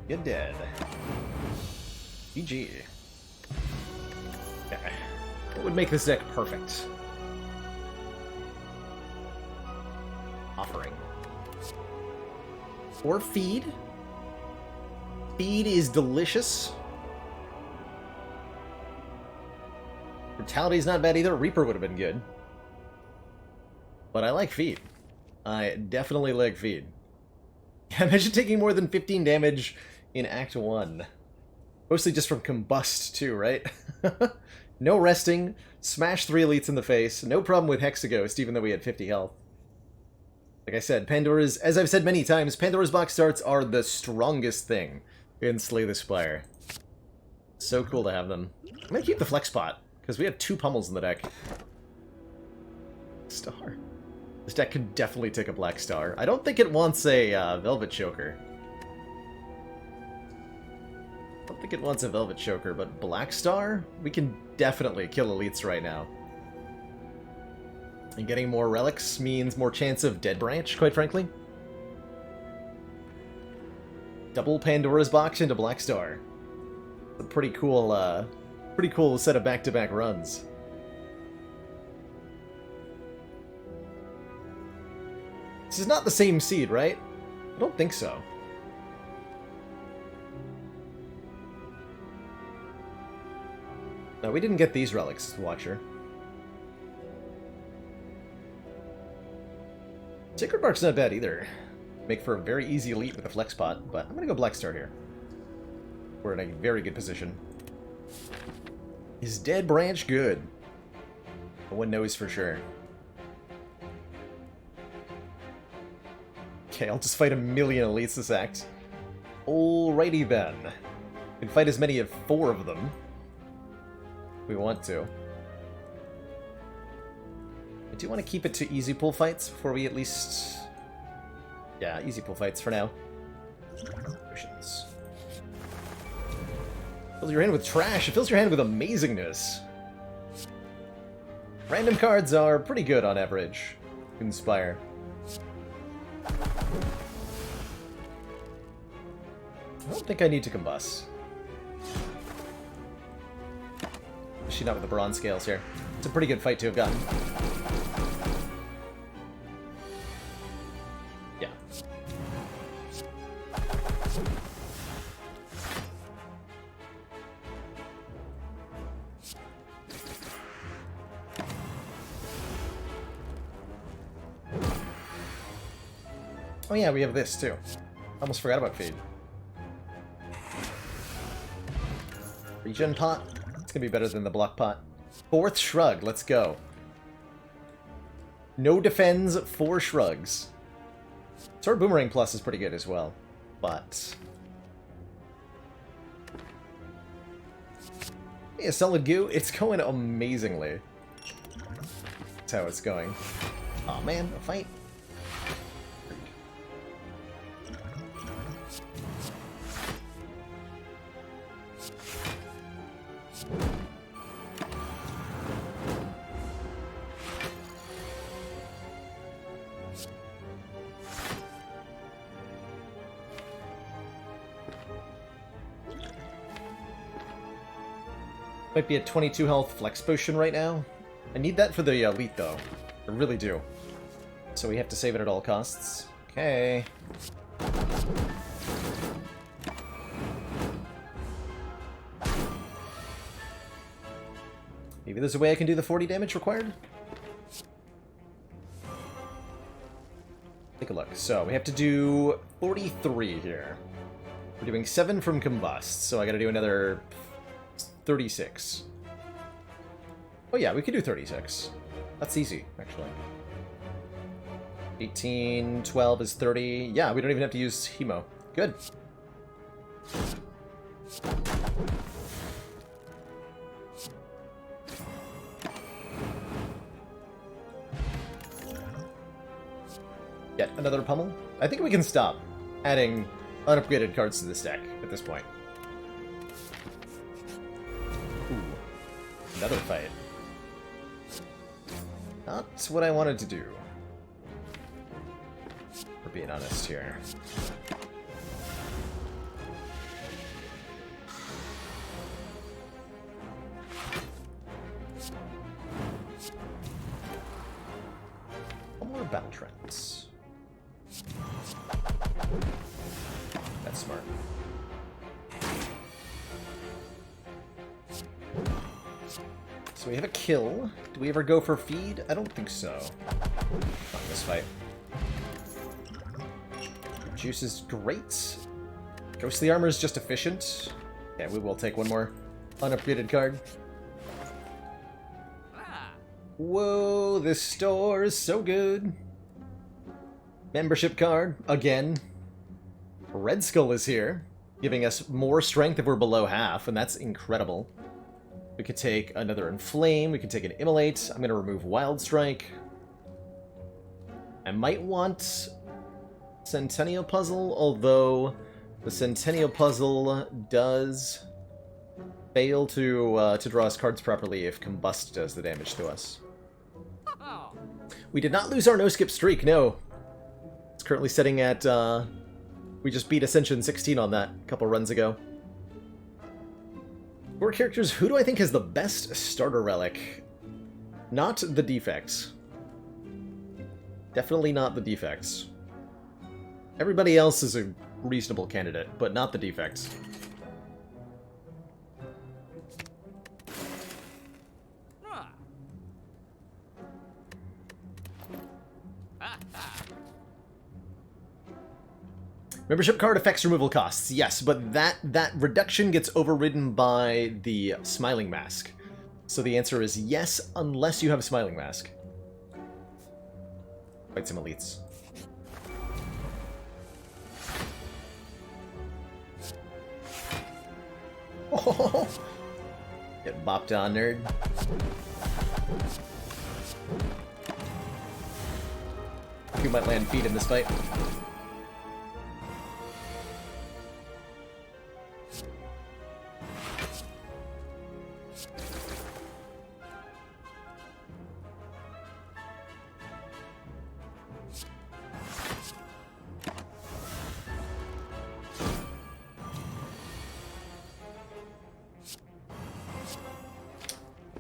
You're dead. GG. Okay. What would make this deck perfect? Offering. Or Feed. Feed is delicious. Brutality's not bad either. Reaper would have been good. But I like Feed. I definitely like Feed. Imagine taking more than 15 damage in Act 1. Mostly just from Combust, too, right? No resting, smash 3 elites in the face, no problem with Hexaghost, even though we had 50 health. Like I said, Pandora's, as I've said many times, Pandora's box starts are the strongest thing in Slay the Spire. So cool to have them. I'm gonna keep the flex pot, because we have 2 pummels in the deck. Star. This deck could definitely take a black star. I don't think it wants a Velvet Choker. I don't think it wants a Velvet Choker, but black star? We can definitely kill elites right now. And getting more relics means more chance of Dead Branch, quite frankly. Double Pandora's box into black star. A pretty cool set of back-to-back runs. This is not the same seed, right? I don't think so. No, we didn't get these relics, Watcher. Sacred Bark's not bad either. Make for a very easy elite with a flex pot, but I'm gonna go Black Star here. We're in a very good position. Is Dead Branch good? No one knows for sure. Okay, I'll just fight a million elites this act. Alrighty then. We can fight as many as 4 of them. If we want to. I do want to keep it to easy pull fights before we at least... Yeah, easy pull fights for now. Potions. Fills your hand with trash. It fills your hand with amazingness. Random cards are pretty good on average in Spire. I don't think I need to combust. Especially not with the bronze scales here. It's a pretty good fight to have gotten. Yeah. Oh yeah, we have this too. Almost forgot about Feed. Regen pot. It's gonna be better than the block pot. 4th Shrug, let's go. No defends, 4 shrugs. Sword Boomerang Plus is pretty good as well, but... Yeah, Solid Goo, it's going amazingly. That's how it's going. Aw, man, a fight. Might be at 22 health flex potion right now. I need that for the elite though. I really do. So we have to save it at all costs. Okay. Maybe there's a way I can do the 40 damage required? Take a look. So we have to do 43 here. We're doing 7 from Combust, so I gotta do another 36. Oh yeah, we could do 36. That's easy, actually. 18, 12 is 30. Yeah, we don't even have to use Hemo. Good. Yet another pummel? I think we can stop adding unupgraded cards to this deck at this point. Ooh. Another fight. Not what I wanted to do. For being honest here. One more battle trends. That's smart. So we have a kill. Do we ever go for feed? I don't think so. Not in this fight. Juice is great. Ghostly Armor is just efficient. Yeah, we will take one more unupgraded card. Whoa, this store is so good. Membership card, again. Red Skull is here, giving us more strength if we're below half, and that's incredible. We could take another Inflame, we could take an Immolate. I'm going to remove Wild Strike. I might want Centennial Puzzle, although the Centennial Puzzle does fail to draw us cards properly if Combust does the damage to us. We did not lose our no-skip streak, no. It's currently sitting at, we just beat Ascension 16 on that a couple runs ago. For characters, who do I think has the best starter relic? Not the defects. Definitely not the defects. Everybody else is a reasonable candidate, but not the defects. Membership card affects removal costs, yes, but that reduction gets overridden by the Smiling Mask. So the answer is yes, unless you have a Smiling Mask. Fight some elites. Oh, get bopped on, nerd. You might land feet in this fight.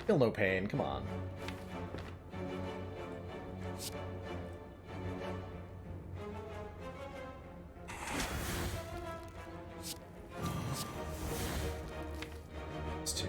Feel no pain, come on. It's two.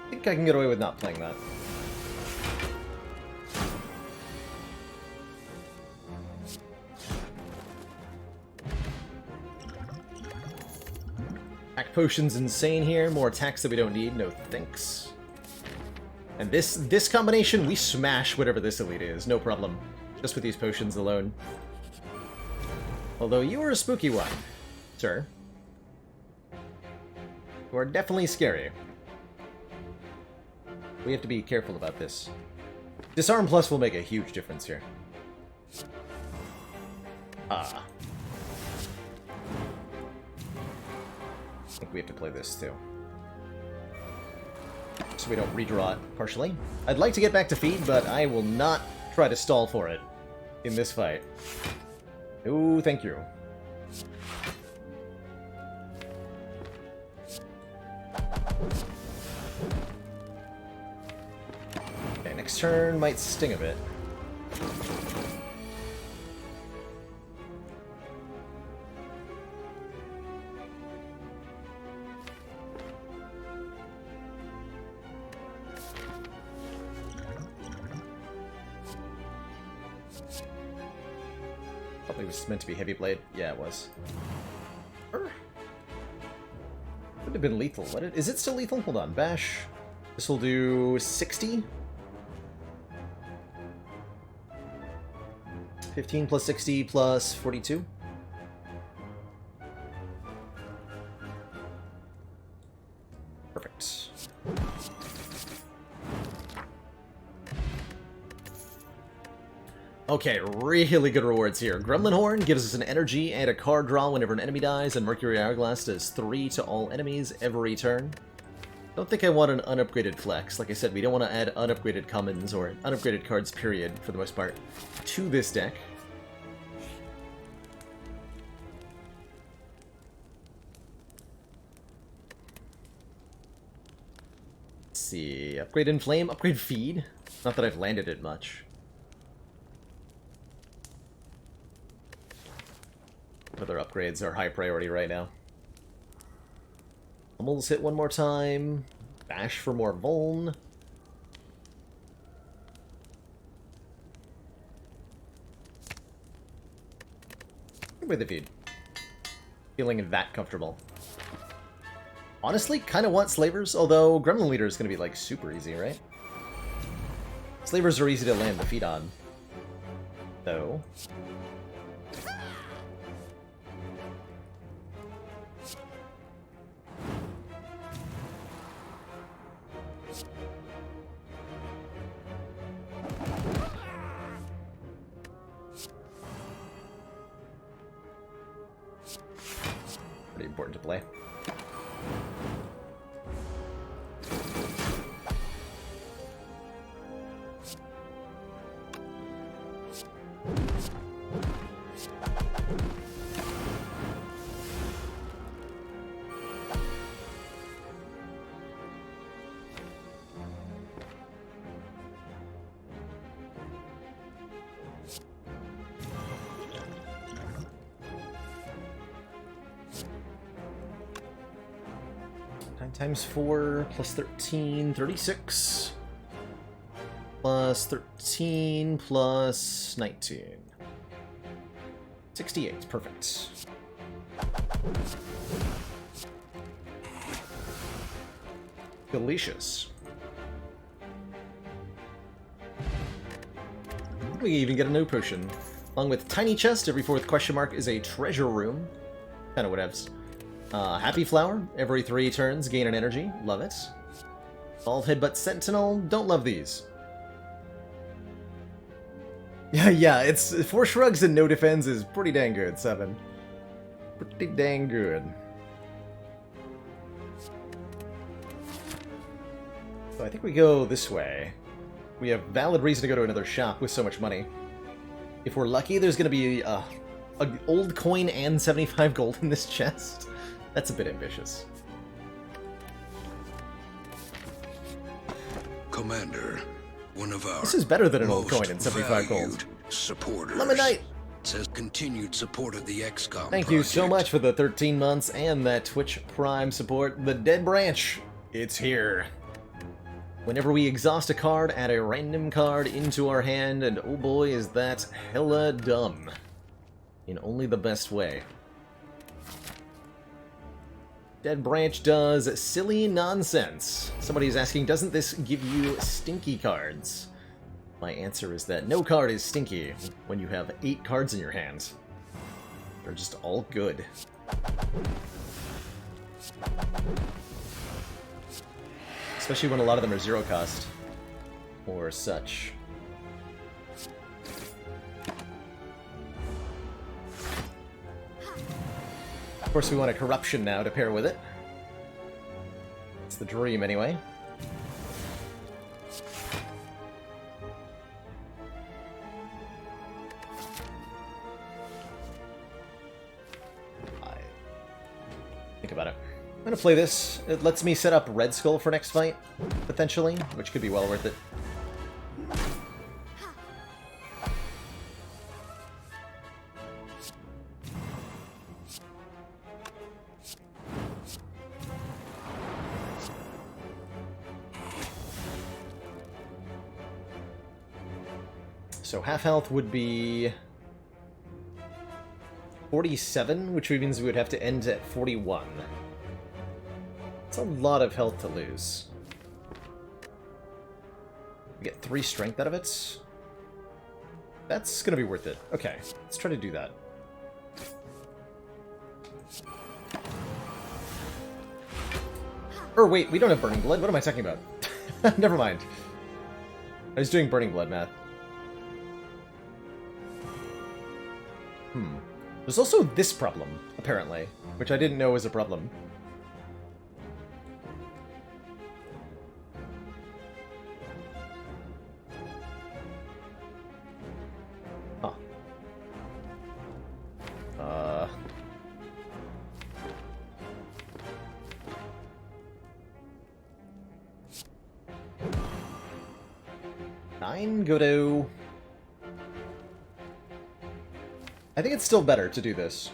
I think I can get away with not playing that. Attack potion's insane here. More attacks that we don't need. No thanks. And this combination, we smash whatever this elite is. No problem. Just with these potions alone. Although you are a spooky one, sir. You are definitely scary. We have to be careful about this. Disarm Plus will make a huge difference here. Ah. I think we have to play this too. So we don't redraw it partially. I'd like to get back to feed, but I will not try to stall for it in this fight. Oh, thank you. Next turn might sting a bit. Probably was meant to be Heavy Blade. Yeah, it was. Would have been lethal. Is it still lethal? Hold on. Bash. This will do 60. 15 plus 60 plus 42. Perfect. Okay, really good rewards here. Gremlin Horn gives us an energy and a card draw whenever an enemy dies, and Mercury Hourglass does 3 to all enemies every turn. Don't think I want an unupgraded flex. Like I said, we don't want to add unupgraded commons or unupgraded cards, period, for the most part, to this deck. Let's see. Upgrade Inflame, upgrade Feed. Not that I've landed it much. Other upgrades are high priority right now. Pummels hit one more time. Bash for more Vuln. With the feed. Feeling that comfortable. Honestly, kind of want Slavers, although Gremlin Leader is going to be, like, super easy, right? Slavers are easy to land the feed on. Though. Pretty important to play. Times 4 plus 13, 36. Plus 13 plus 19. 68, perfect. Delicious. We even get a no potion. Along with tiny chest, every fourth question mark is a treasure room. Kinda whatevs. Happy Flower, every 3 turns, gain an energy. Love it. Evolve Headbutt Sentinel, don't love these. Yeah, it's 4 shrugs and no defense is pretty dang good, 7. Pretty dang good. So I think we go this way. We have valid reason to go to another shop with so much money. If we're lucky, there's going to be an old coin and 75 gold in this chest. That's a bit ambitious. Commander, one of our This is better than an old coin and 75 gold. Supporters Lemonite says continued support of the XCOM Thank you so much for the 13 months and that Twitch Prime support. The Dead Branch, it's here. Whenever we exhaust a card, add a random card into our hand, and oh boy is that hella dumb. In only the best way. Dead Branch does silly nonsense. Somebody's asking, doesn't this give you stinky cards? My answer is that no card is stinky when you have 8 cards in your hands. They're just all good. Especially when a lot of them are 0 cost. Or such. Of course, we want a Corruption now to pair with it. It's the dream, anyway. Think about it. I'm gonna play this. It lets me set up Red Skull for next fight, potentially, which could be well worth it. So half health would be 47, which means we would have to end at 41. It's a lot of health to lose. We get 3 strength out of it. That's gonna be worth it. Okay, let's try to do that. Or wait, we don't have Burning Blood. What am I talking about? Never mind. I was doing Burning Blood math. There's also this problem, apparently, which I didn't know was a problem. Huh. Nine, go to... I think it's still better to do this.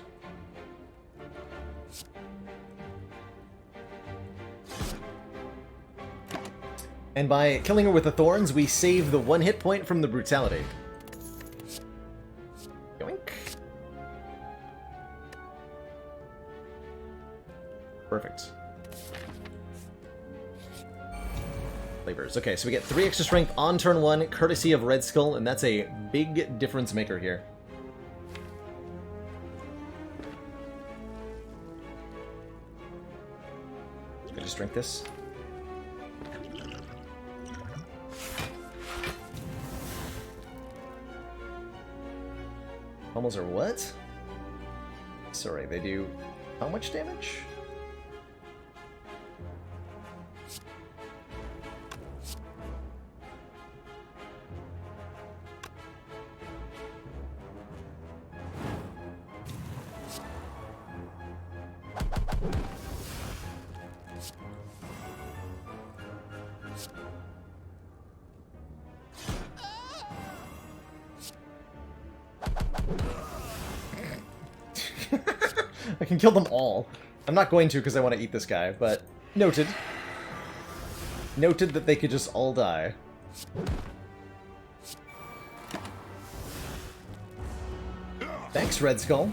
And by killing her with the thorns, we save the 1 hit point from the brutality. Yoink. Perfect. Flavors. Okay, so we get 3 extra strength on turn 1, courtesy of Red Skull, and that's a big difference maker here. Can I just drink this? Pummels are what? Sorry, they do how much damage? I can kill them all. I'm not going to because I want to eat this guy, but noted. Noted that they could just all die. Thanks, Red Skull.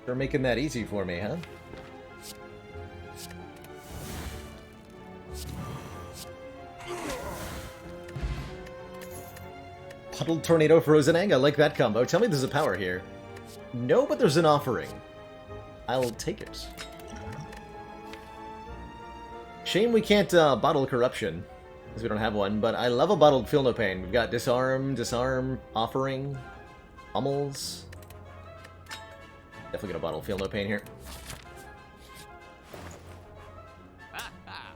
You're making that easy for me, huh? Puddled Tornado for Rosenang. I like that combo. Tell me there's a power here. No, but there's an offering. I'll take it. Shame we can't bottle Corruption, because we don't have one, but I love a bottled Feel No Pain. We've got Disarm, Disarm, Offering, Pummels. Definitely gonna bottle Feel No Pain here.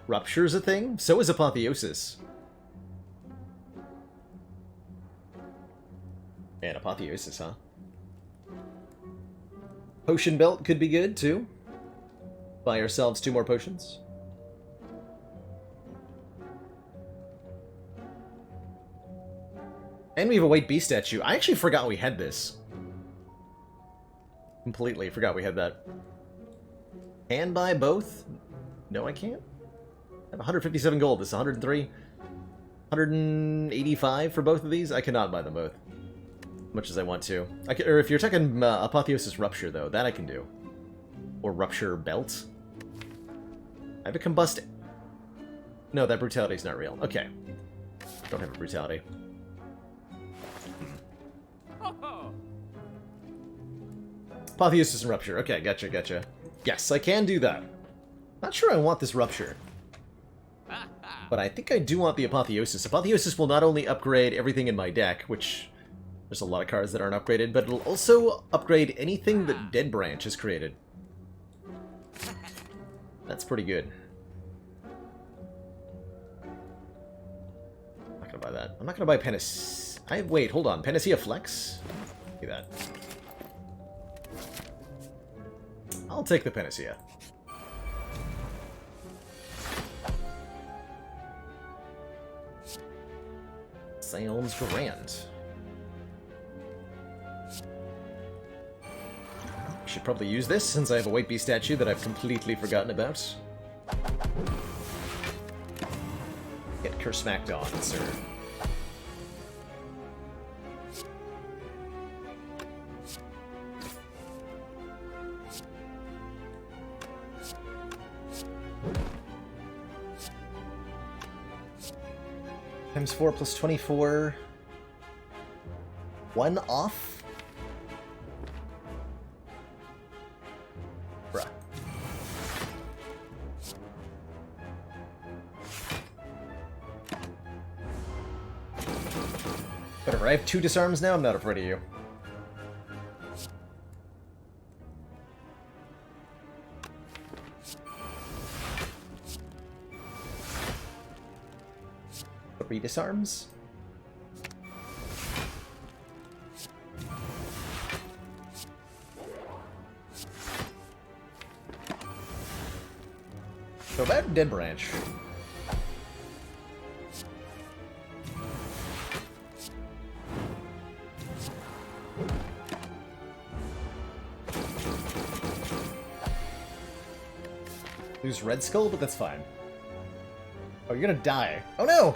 Rupture's a thing, so is Apotheosis. And Apotheosis, huh? Potion Belt could be good, too. Buy ourselves 2 more potions. And we have a White Beast statue. I actually forgot we had this. Completely forgot we had that. Can buy both? No, I can't. I have 157 gold. This is 103. 185 for both of these? I cannot buy them both. Much as I want to. Or if you're talking Apotheosis Rupture, though, that I can do. Or Rupture Belt. I have a Combust... No, that Brutality's not real. Okay. Don't have a Brutality. Apotheosis and Rupture. Okay, gotcha, gotcha. Yes, I can do that. Not sure I want this Rupture. But I think I do want the Apotheosis. Apotheosis will not only upgrade everything in my deck, which... There's a lot of cards that aren't upgraded, but it'll also upgrade anything that Dead Branch has created. That's pretty good. I'm not gonna buy that. I'm not gonna buy Panacea. Wait, hold on. Panacea Flex? Do that. I'll take the Panacea. Sounds grand. Should probably use this, since I have a White Beast statue that I've completely forgotten about. Get Cursemacked on, sir. Times 4 plus 24. 1 off? Bruh. Whatever, I have 2 disarms now, I'm not afraid of you. Disarms. So about Dead Branch. Lose Red Skull, but that's fine. Oh, you're gonna die. Oh no!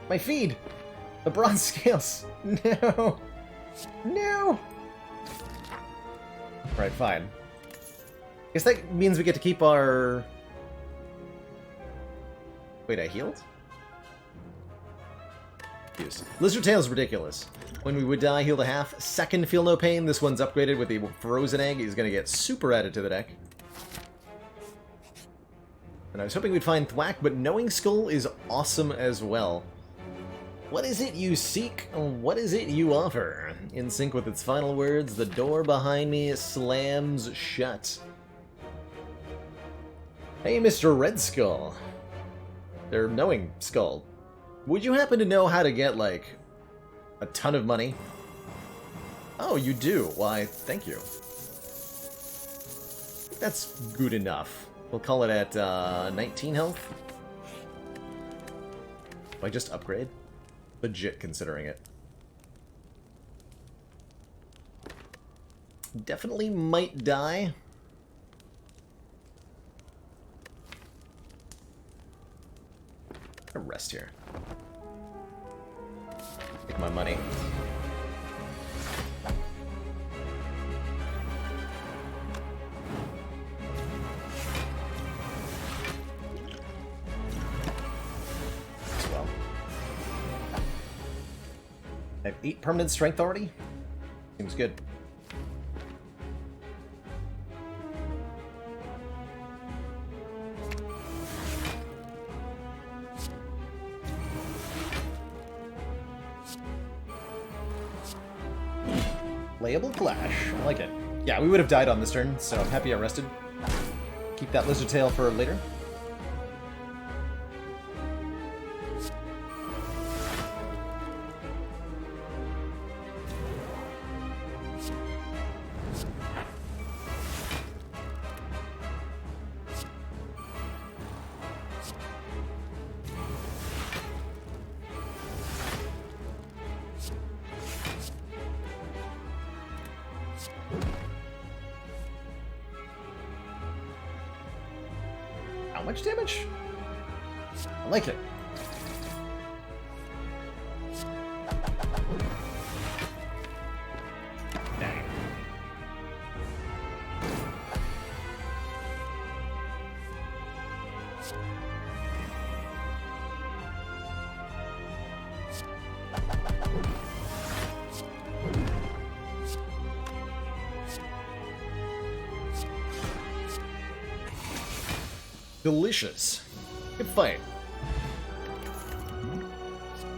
My feed! The bronze scales! No! No! Alright, fine. Guess that means we get to keep our... Wait, I healed? Use. Lizard Tail's ridiculous. When we would die, heal to half. Second, feel no pain. This one's upgraded with the Frozen Egg. He's gonna get super added to the deck. And I was hoping we'd find Thwack, but Knowing Skull is awesome as well. What is it you seek? What is it you offer? In sync with its final words, the door behind me slams shut. Hey, Mr. Red Skull. Or Knowing Skull. Would you happen to know how to get, like, a ton of money? Oh, you do? Why, thank you. That's good enough. We'll call it at 19 health. Do I just upgrade? Legit considering it. Definitely might die. A rest here. Take my money. As well. I have 8 permanent strength already? Seems good. Playable Clash. I like it. Yeah, we would have died on this turn, so I'm happy I rested. Keep that Lizard Tail for later. How much damage? I like it. Dang. Delicious. Good fight.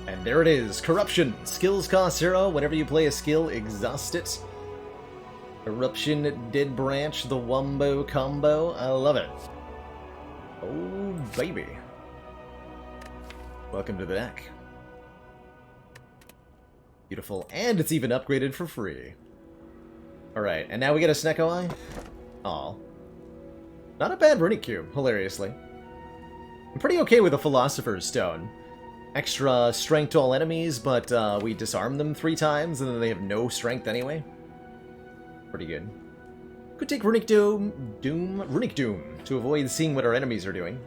And there it is. Corruption. Skills cost 0. Whenever you play a skill, exhaust it. Eruption, Dead Branch, the Wombo combo. I love it. Oh, baby. Welcome to the deck. Beautiful. And it's even upgraded for free. Alright, and now we get a Snecko Eye? Aw. Not a bad Runic Cube, hilariously. I'm pretty okay with a Philosopher's Stone. Extra strength to all enemies, but we disarm them 3 times, and then they have no strength anyway. Pretty good. Could take Runic Doom to avoid seeing what our enemies are doing.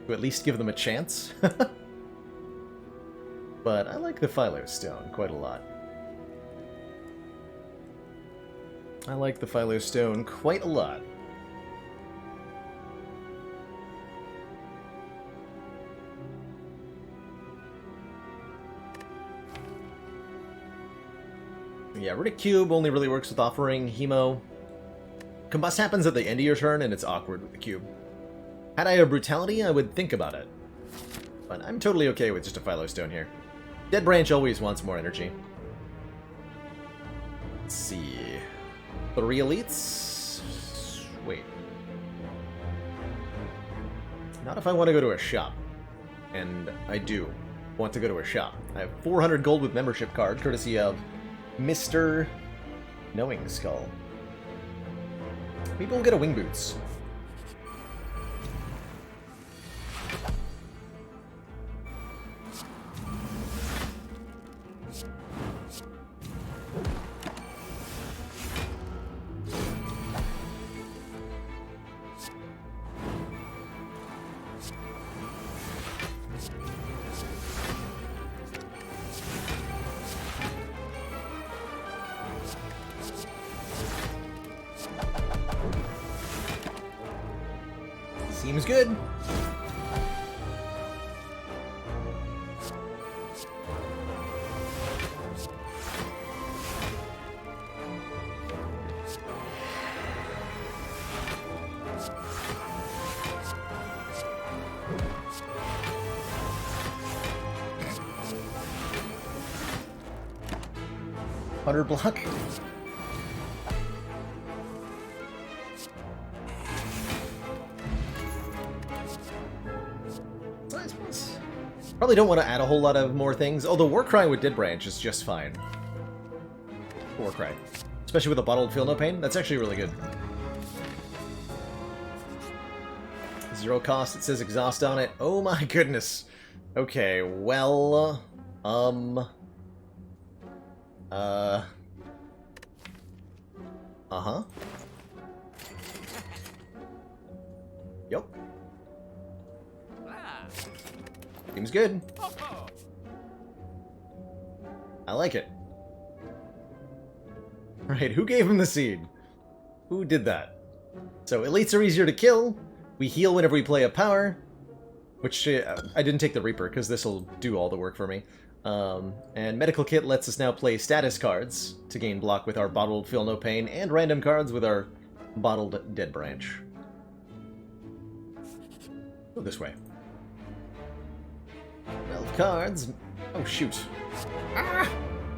To at least give them a chance. But I like the Philo Stone quite a lot. I like the Philo Stone quite a lot. Yeah, Runic Cube only really works with offering Hemo. Combust happens at the end of your turn, and it's awkward with the cube. Had I a Brutality, I would think about it. But I'm totally okay with just a Philo Stone here. Dead Branch always wants more energy. Let's see... 3 elites? Wait. Not if I want to go to a shop. And I do want to go to a shop. I have 400 gold with membership card, courtesy of Mr. Knowing Skull. Maybe we'll get a Wing Boots. Seems good. Hunter block. Probably don't want to add a whole lot of more things, although Warcry with Dead Branch is just fine. Warcry. Especially with a bottled Feel No Pain, that's actually really good. 0 cost, it says exhaust on it. Oh my goodness. Okay, well... Uh-huh. Yep. Seems good. I like it. Right, who gave him the seed? Who did that? So, elites are easier to kill. We heal whenever we play a power. Which, I didn't take the Reaper, because this will do all the work for me. And Medical Kit lets us now play status cards to gain block with our bottled Feel No Pain, and random cards with our bottled Dead Branch. Go this way. 12 cards. Oh, shoot. Ah!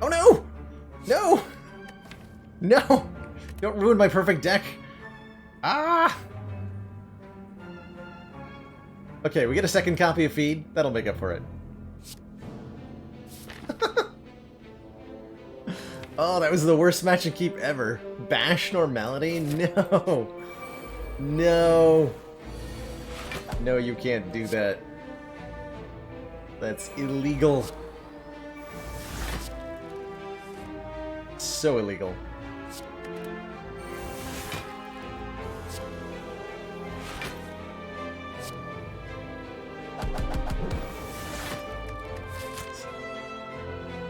Oh, no! No! No! Don't ruin my perfect deck. Ah! Okay, we get a second copy of Feed. That'll make up for it. Oh, that was the worst match and keep ever. Bash Normality? No. No. No, you can't do that. That's illegal. So illegal.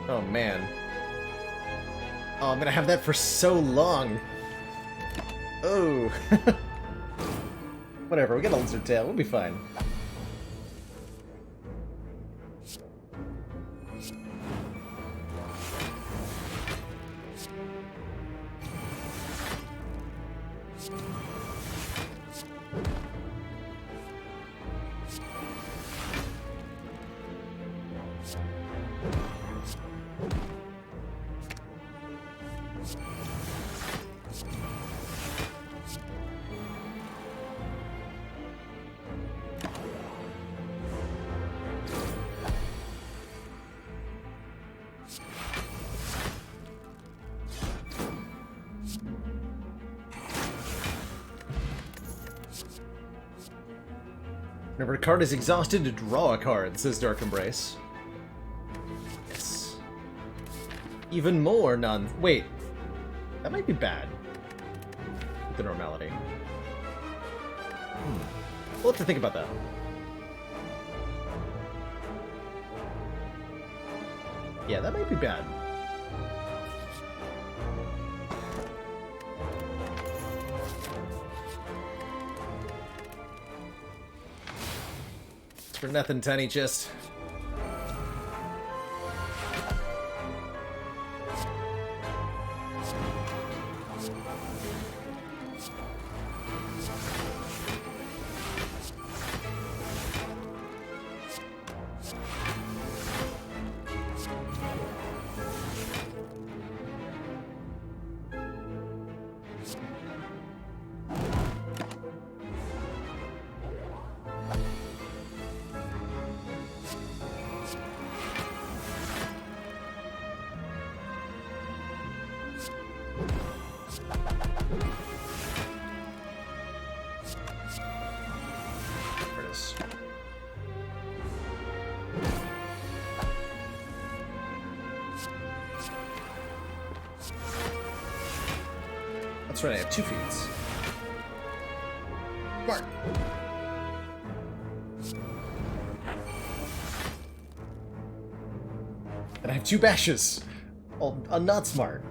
Oh, man. Oh, I'm gonna have that for so long. Oh. Whatever, we got a lizard tail. We'll be fine. Whenever a card is exhausted, draw a card, says Dark Embrace. Yes. Even more non... Wait. That might be bad. With the normality. We'll have to think about that. Yeah, that might be bad. For nothing, Tiny Chest. That's right, I have 2 feeds. Smart. And I have 2 bashes. Well, not smart.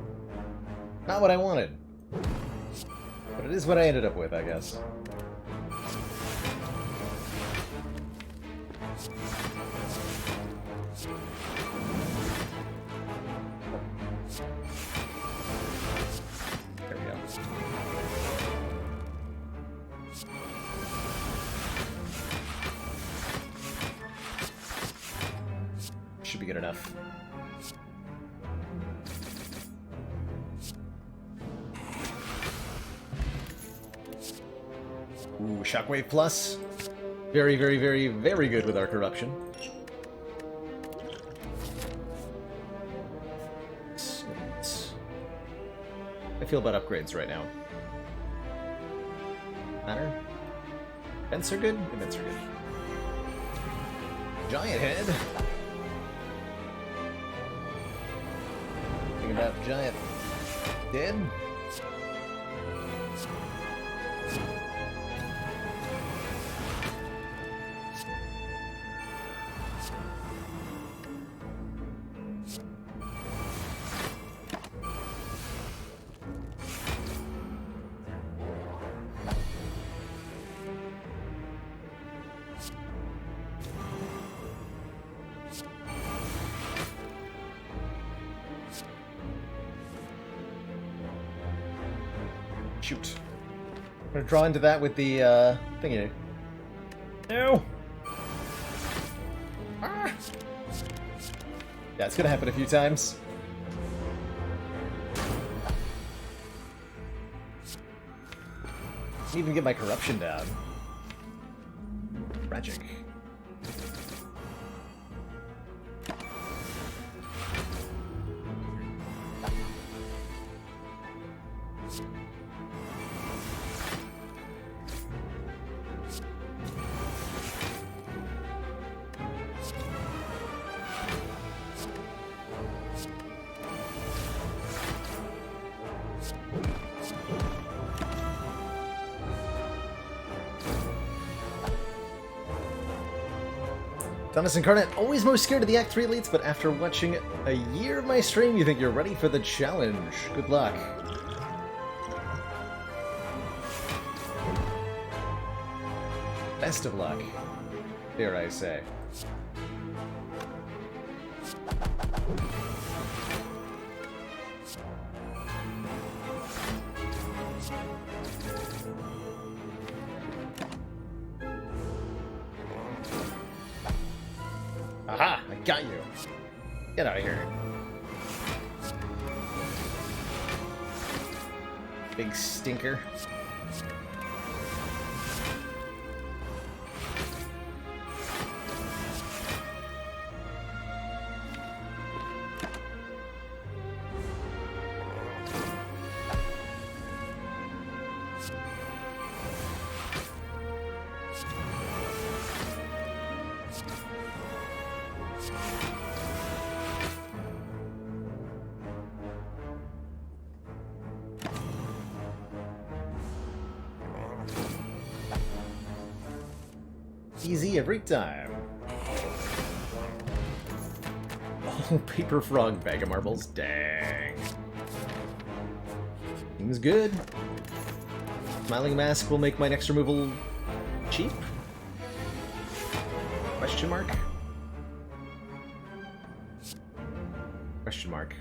Not what I wanted. But it is what I ended up with, I guess. There we go. Should be good enough. Ooh, Shockwave Plus. Very, very, very, very good with our corruption. I feel about upgrades right now. Matter? Events are good? Events are good. Giant Head. Think about Giant Dead. Shoot. I'm gonna draw into that with the, thingy. No! Ah! Yeah, it's gonna happen a few times. Didn't even get my corruption down. Tragic. Thomas Incarnate, always most scared of the Act 3 elites, but after watching a year of my stream, you think you're ready for the challenge. Good luck. Best of luck, dare I say. Aha! I got you! Get out of here. Big stinker. Easy every time. Oh, Paper Frog bag of marbles. Dang. Seems good. Smiling Mask will make my next removal cheap? Question mark? Question mark.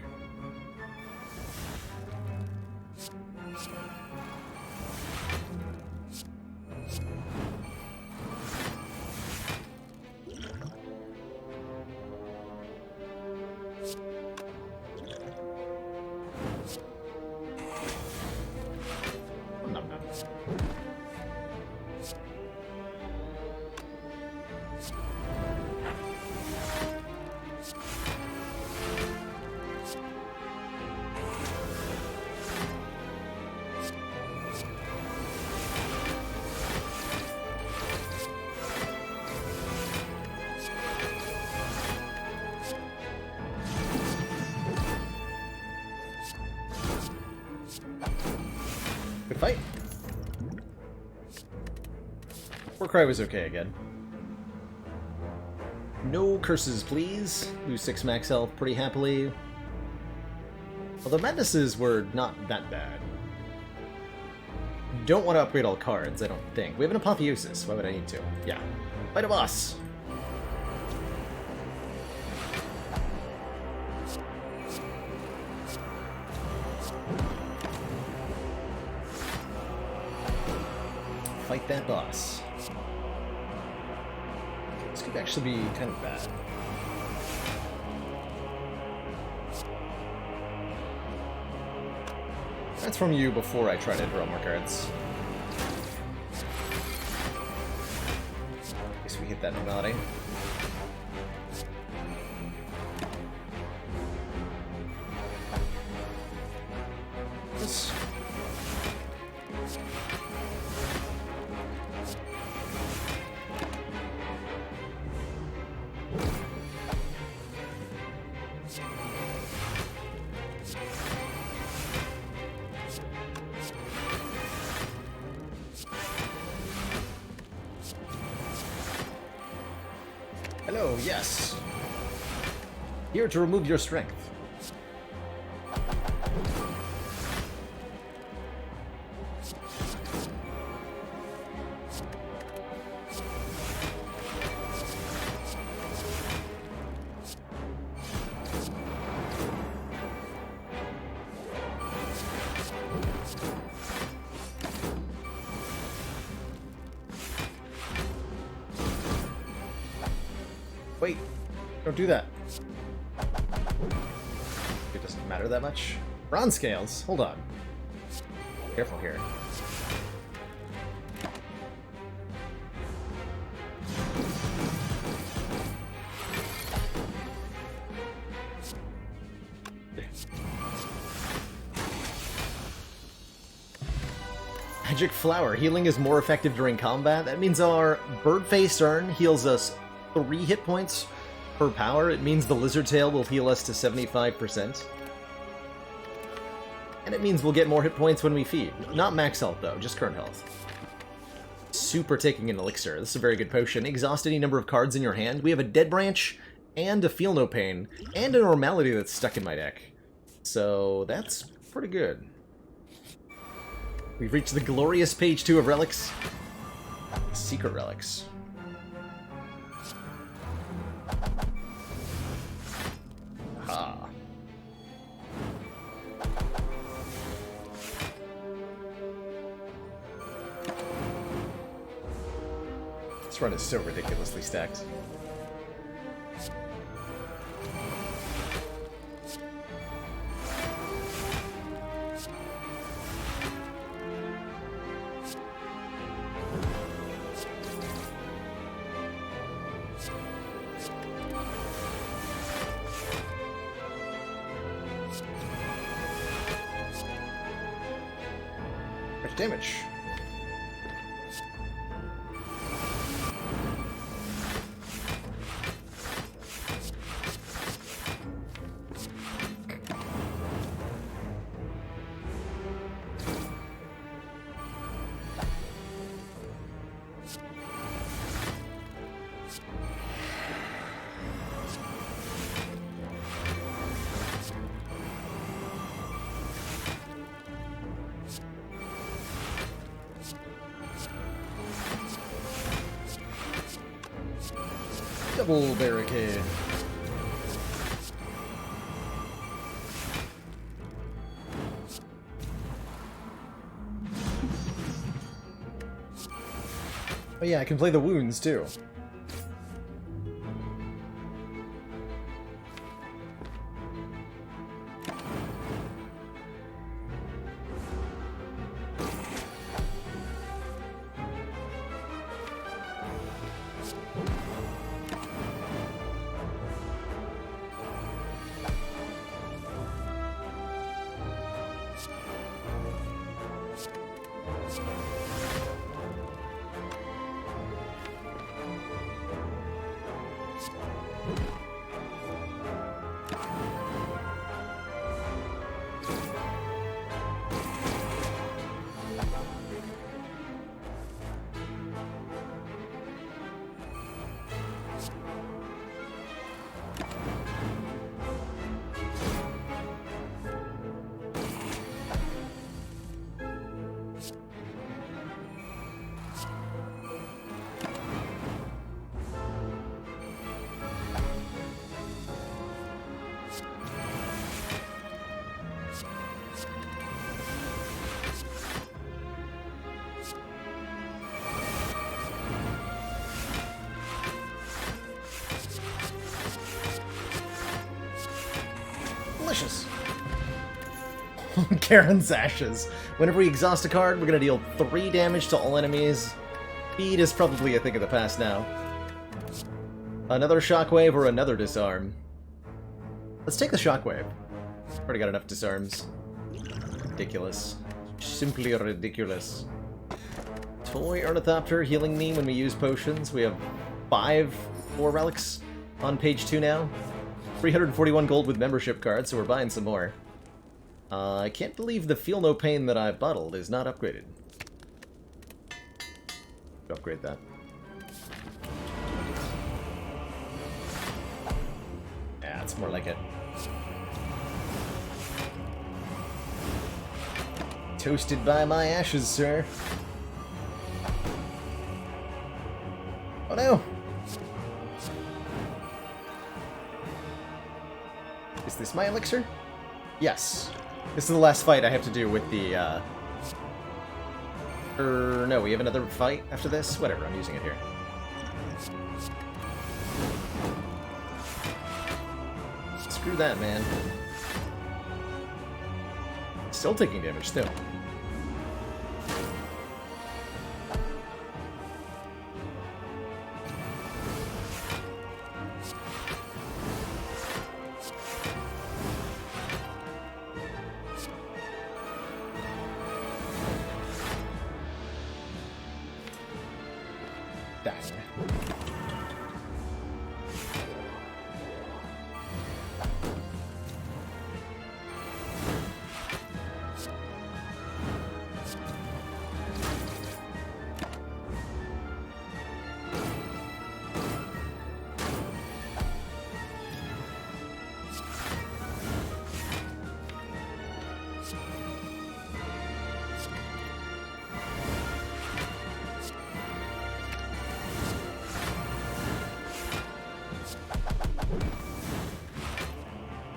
Good fight. Warcry was okay again. No curses, please. Lose 6 max health pretty happily. Although madnesses were not that bad. Don't want to upgrade all cards, I don't think. We have an Apotheosis. Why would I need to? Yeah. Fight a boss! fight that boss. This could actually be kind of bad. That's from you before I try to draw more cards. I guess we hit that melody. This. Hello, yes. Here to remove your strength. Wait, don't do that. It doesn't matter that much. Bronze scales, hold on. Careful here. Magic Flower. Healing is more effective during combat. That means our Bird-Faced Urn heals us 3 hit points per power. It means the Lizard Tail will heal us to 75%. And it means we'll get more hit points when we feed. Not max health, though, just current health. Super taking an elixir. This is a very good potion. Exhaust any number of cards in your hand. We have a Dead Branch, and a Feel No Pain, and a Normality that's stuck in my deck. So that's pretty good. We've reached the glorious page 2 of relics. Secret relics. Ah. This run is so ridiculously stacked. Damage. Double barricade. Oh yeah, I can play the wounds too. Karen's Ashes. Whenever we exhaust a card, we're going to deal 3 damage to all enemies. Speed is probably a thing of the past now. Another Shockwave or another Disarm. Let's take the Shockwave. Already got enough Disarms. Ridiculous. Simply ridiculous. Toy Ornithopter healing me when we use potions. We have 5 more relics on page 2 now. 341 gold with membership cards, so we're buying some more. I can't believe the Feel No Pain that I bottled is not upgraded. Upgrade that. Yeah, it's more like it. Toasted by my ashes, sir. Oh no! Is this my elixir? Yes. This is the last fight I have to do with the, no, we have another fight after this? Whatever, I'm using it here. Screw that, man. Still taking damage, still.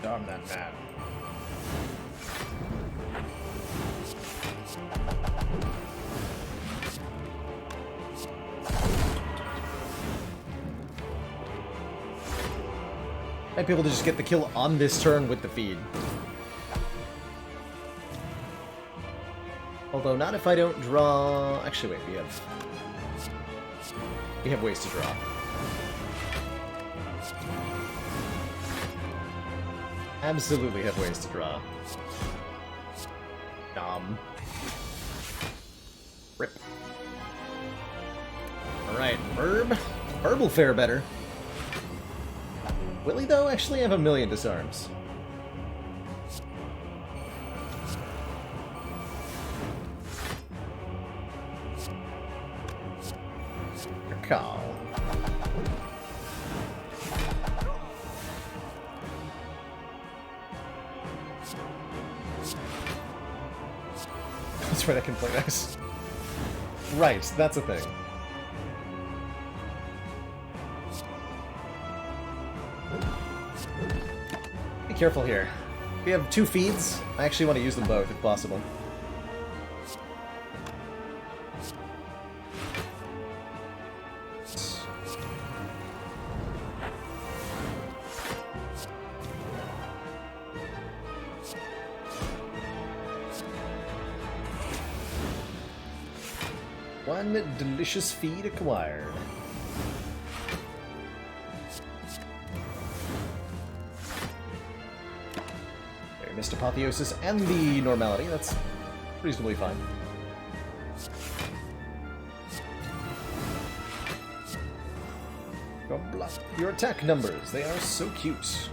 I'm that mad. Might be able to just get the kill on this turn with the feed. Although not if I don't draw... Actually, wait, we have ways to draw. Absolutely have ways to draw. Rip. Alright, Herb. Herb will fare better. Will he, though? Actually, I have 1,000,000 disarms. Call. That's right, I can play this. Right, that's a thing. Be careful here. We have 2 feeds. I actually want to use them both, if possible. One delicious feed acquired. There, missed Apotheosis and the Normality. That's reasonably fine. Your attack numbers, they are so cute.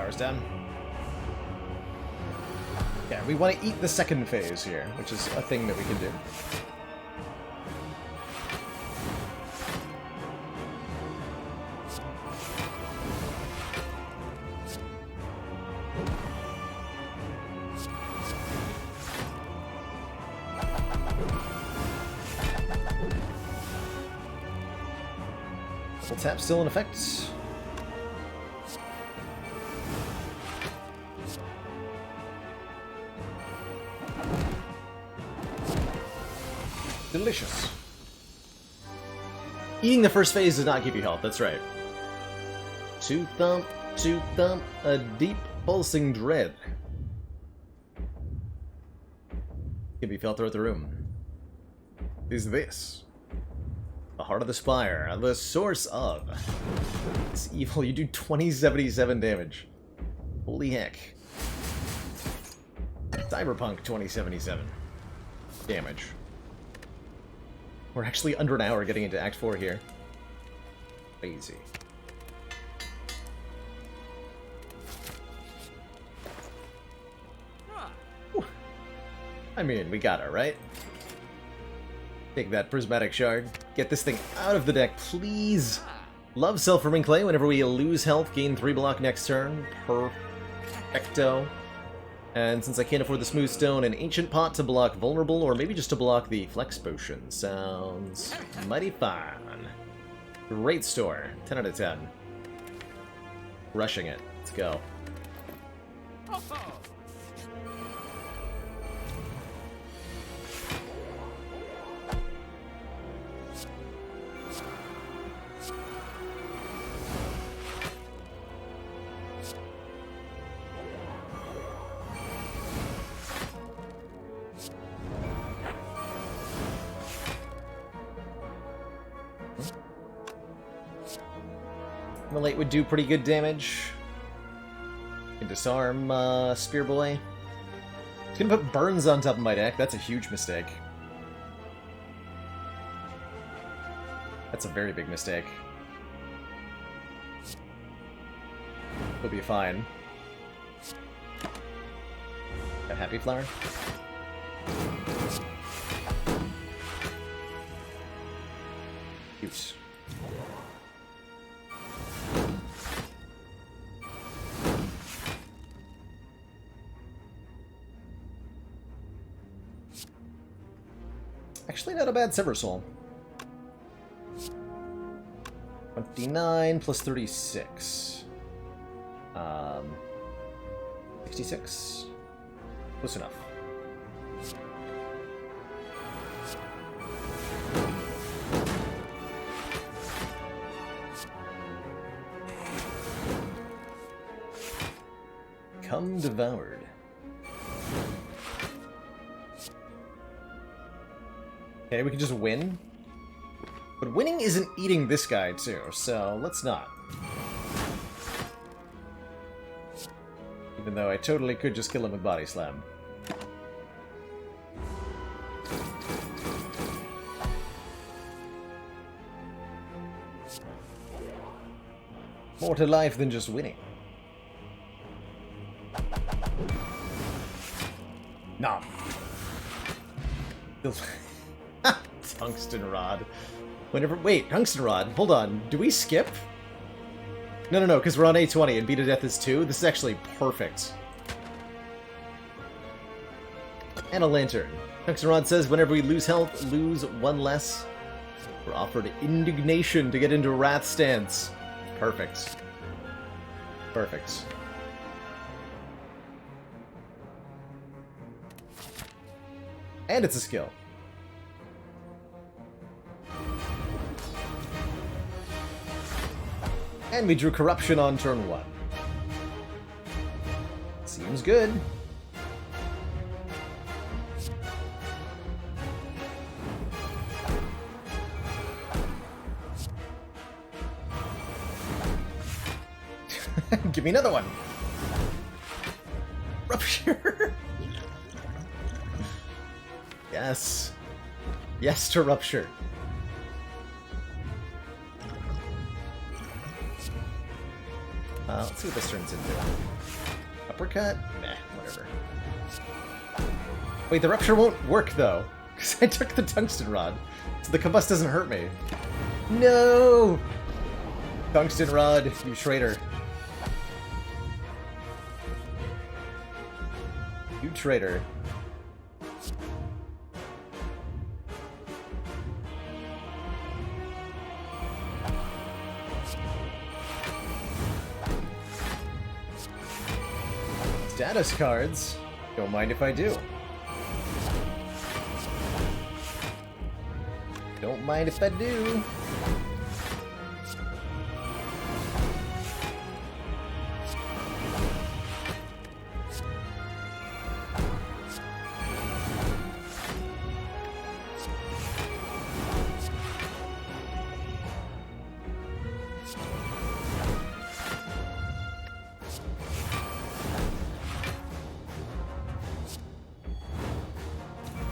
Power's down. Yeah, we want to eat the second phase here, which is a thing that we can do. Double tap still in effect. Delicious. Eating the first phase does not give you health, that's right. Two thump, a deep pulsing dread. Can be felt throughout the room. Is this the heart of the Spire, the source of this evil? You do 2077 damage. Holy heck. Cyberpunk 2077 damage. We're actually under an hour getting into Act 4 here. Crazy. Whew. I mean, we got it, right? Take that prismatic shard. Get this thing out of the deck, please. Love Self-Forming Clay. Whenever we lose health, gain 3 block next turn. Perfecto. And since I can't afford the Smooth Stone, an Ancient Pot to block Vulnerable, or maybe just to block the Flex Potion. Sounds mighty fine. Great store. 10 out of 10. Rushing it. Let's go. Relate would do pretty good damage. Can disarm Spear Boy. He's gonna put Burns on top of my deck. That's a huge mistake. That's a very big mistake. We'll be fine. A Happy Flower? Use. Actually, not a bad Sever Soul. 29 plus 36. 66? Close enough. Come devoured. Okay, we can just win. But winning isn't eating this guy, too, so let's not. Even though I totally could just kill him with Body Slam. More to life than just winning. Nah. Tungsten Rod. Wait, Tungsten Rod, hold on. Do we skip? No, because we're on A20 and Beat to Death is 2. This is actually perfect. And a Lantern. Tungsten Rod says, whenever we lose health, lose 1 less. We're offered Indignation to get into Wrath stance. Perfect. Perfect. And it's a skill. And we drew Corruption on turn 1. Seems good. Give me another one. Rupture. Yes. Yes to Rupture. Let's see what this turns into. Uppercut? Meh, whatever. Wait, the rupture won't work, though, because I took the tungsten rod, so the combust doesn't hurt me. No! Tungsten rod, you traitor. You traitor. Status cards. Don't mind if I do. Don't mind if I do.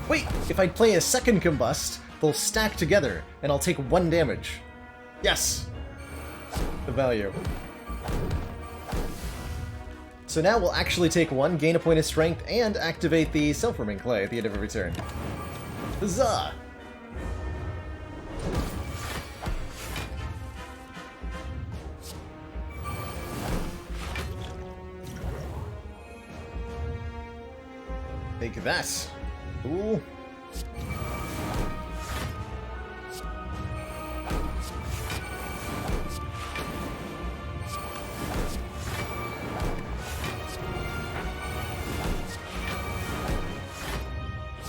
Wait, if I play a second combust, they'll stack together, and I'll take 1 damage. Yes! The value. So now we'll actually take 1, gain a point of strength, and activate the self-forming clay at the end of every turn. Huzzah! Take that. Ooh.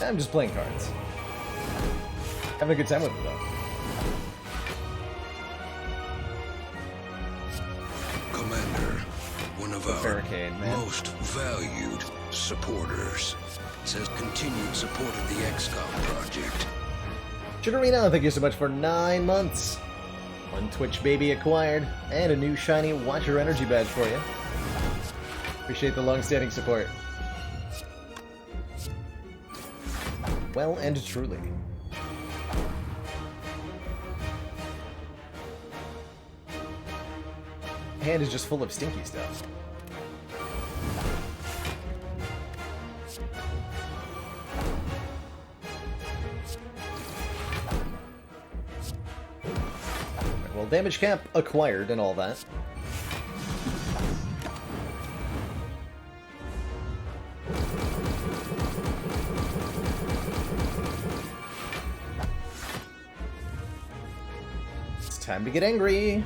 I'm just playing cards. Having a good time with it, though. Commander, one of our barricade, man. most valued supporters, says continued support of the XCOM project. Chidorino, thank you so much for 9 months. 1 Twitch baby acquired, and a new shiny Watcher Energy badge for you. Appreciate the long-standing support. Well and truly. Hand is just full of stinky stuff. Well, damage cap acquired and all that. It's time to get angry.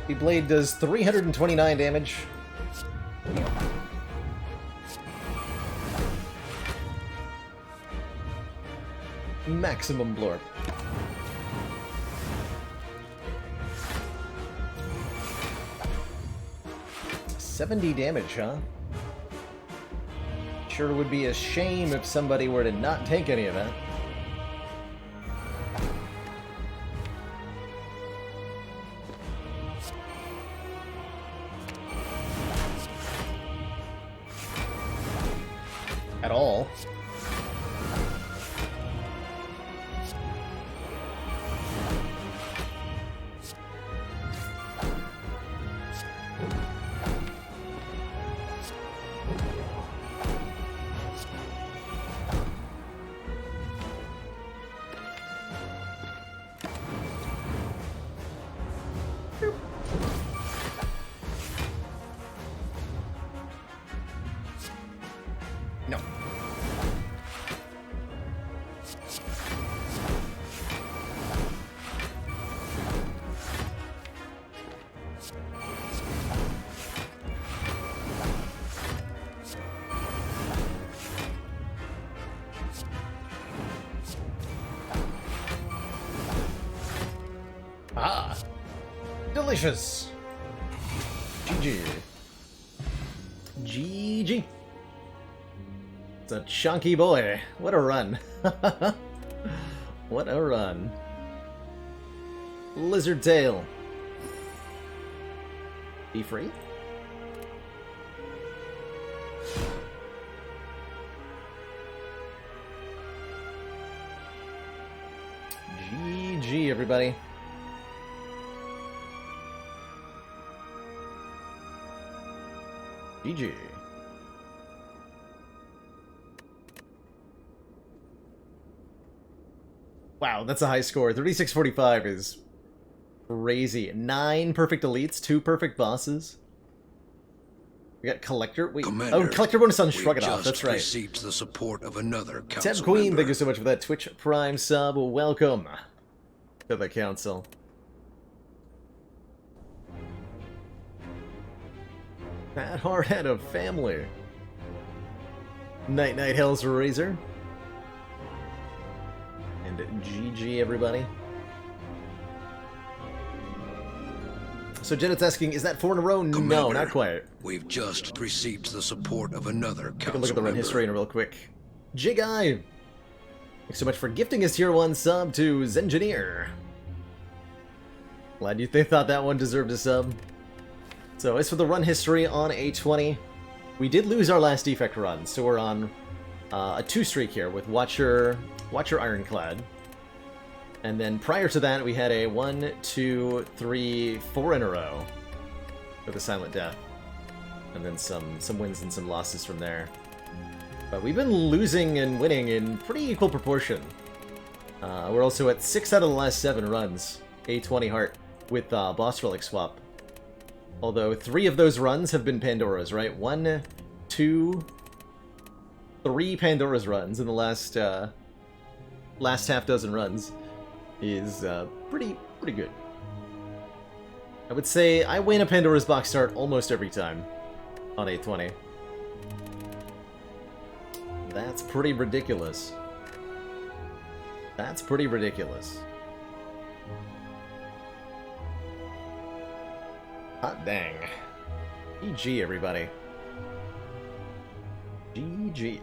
The blade does 329 damage. Maximum blorp. $70 damage, huh? Sure would be a shame if somebody were to not take any of that. At all. No. Ah! Delicious! GG. GG. It's a chunky boy. What a run. What a run. Lizard tail. Be free? GG, everybody. GG. Wow, that's a high score. 3645 is crazy. 9 perfect elites, 2 perfect bosses. We got Collector. Wait, Commander, Collector bonus on Stroganoff. That's right. Received the support of another council Ted Queen, member. thank you so much for that Twitch Prime sub. Welcome to the council. That Heart had a family. Night Night Hell's Razor. And GG, everybody. So Janet's asking, is that 4 in a row? Commander, no, not quite. We've just received the support of another council Take a look at the run member. history in real quick. Jig-Eye! Thanks so much for gifting us tier 1 sub to Zengineer. Glad you thought that one deserved a sub. So as for the run history on A20, we did lose our last defect run, so we're on a 2 streak here with Watcher Ironclad. And then prior to that, we had a 1, 2, 3, 4 in a row with a Silent Death. And then some wins and some losses from there. But we've been losing and winning in pretty equal proportion. We're also at 6 out of the last 7 runs, A20 Heart, with Boss Relic Swap. Although 3 of those runs have been Pandora's, right? 1, 2, 3 Pandora's runs in the last half dozen runs is pretty good. I would say I win a Pandora's Box start almost every time on A20. That's pretty ridiculous. That's pretty ridiculous. Hot dang. GG, everybody. GG.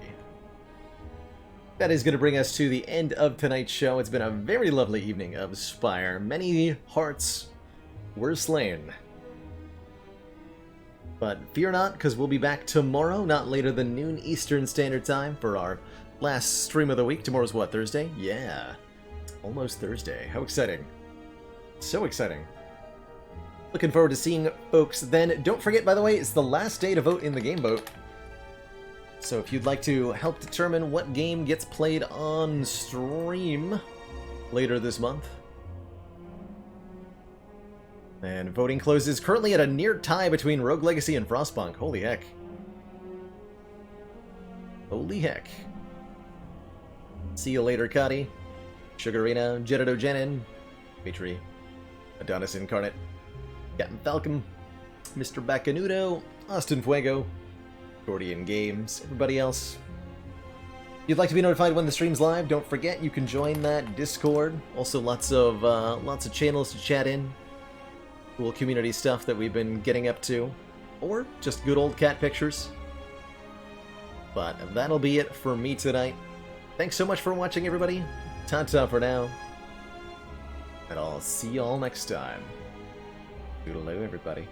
That is going to bring us to the end of tonight's show. It's been a very lovely evening of Spire. Many hearts were slain. But fear not, because we'll be back tomorrow, not later than noon Eastern Standard Time, for our last stream of the week. Tomorrow's what, Thursday? Yeah. Almost Thursday. How exciting. So exciting. Looking forward to seeing folks then. Don't forget, by the way, it's the last day to vote in the game vote. So if you'd like to help determine what game gets played on stream later this month. And voting closes currently at a near tie between Rogue Legacy and Frostpunk. Holy heck. Holy heck. See you later, Cuddy. Sugarina, Jedito Jenin, Petrie, Adonis Incarnate, Captain Falcon, Mr. Bacanudo, Austin Fuego, Gordian Games, everybody else. If you'd like to be notified when the stream's live, don't forget you can join that Discord. Also lots of channels to chat in. Cool community stuff that we've been getting up to. Or just good old cat pictures. But that'll be it for me tonight. Thanks so much for watching, everybody. Ta-ta for now. And I'll see y'all next time. Toodaloo, everybody.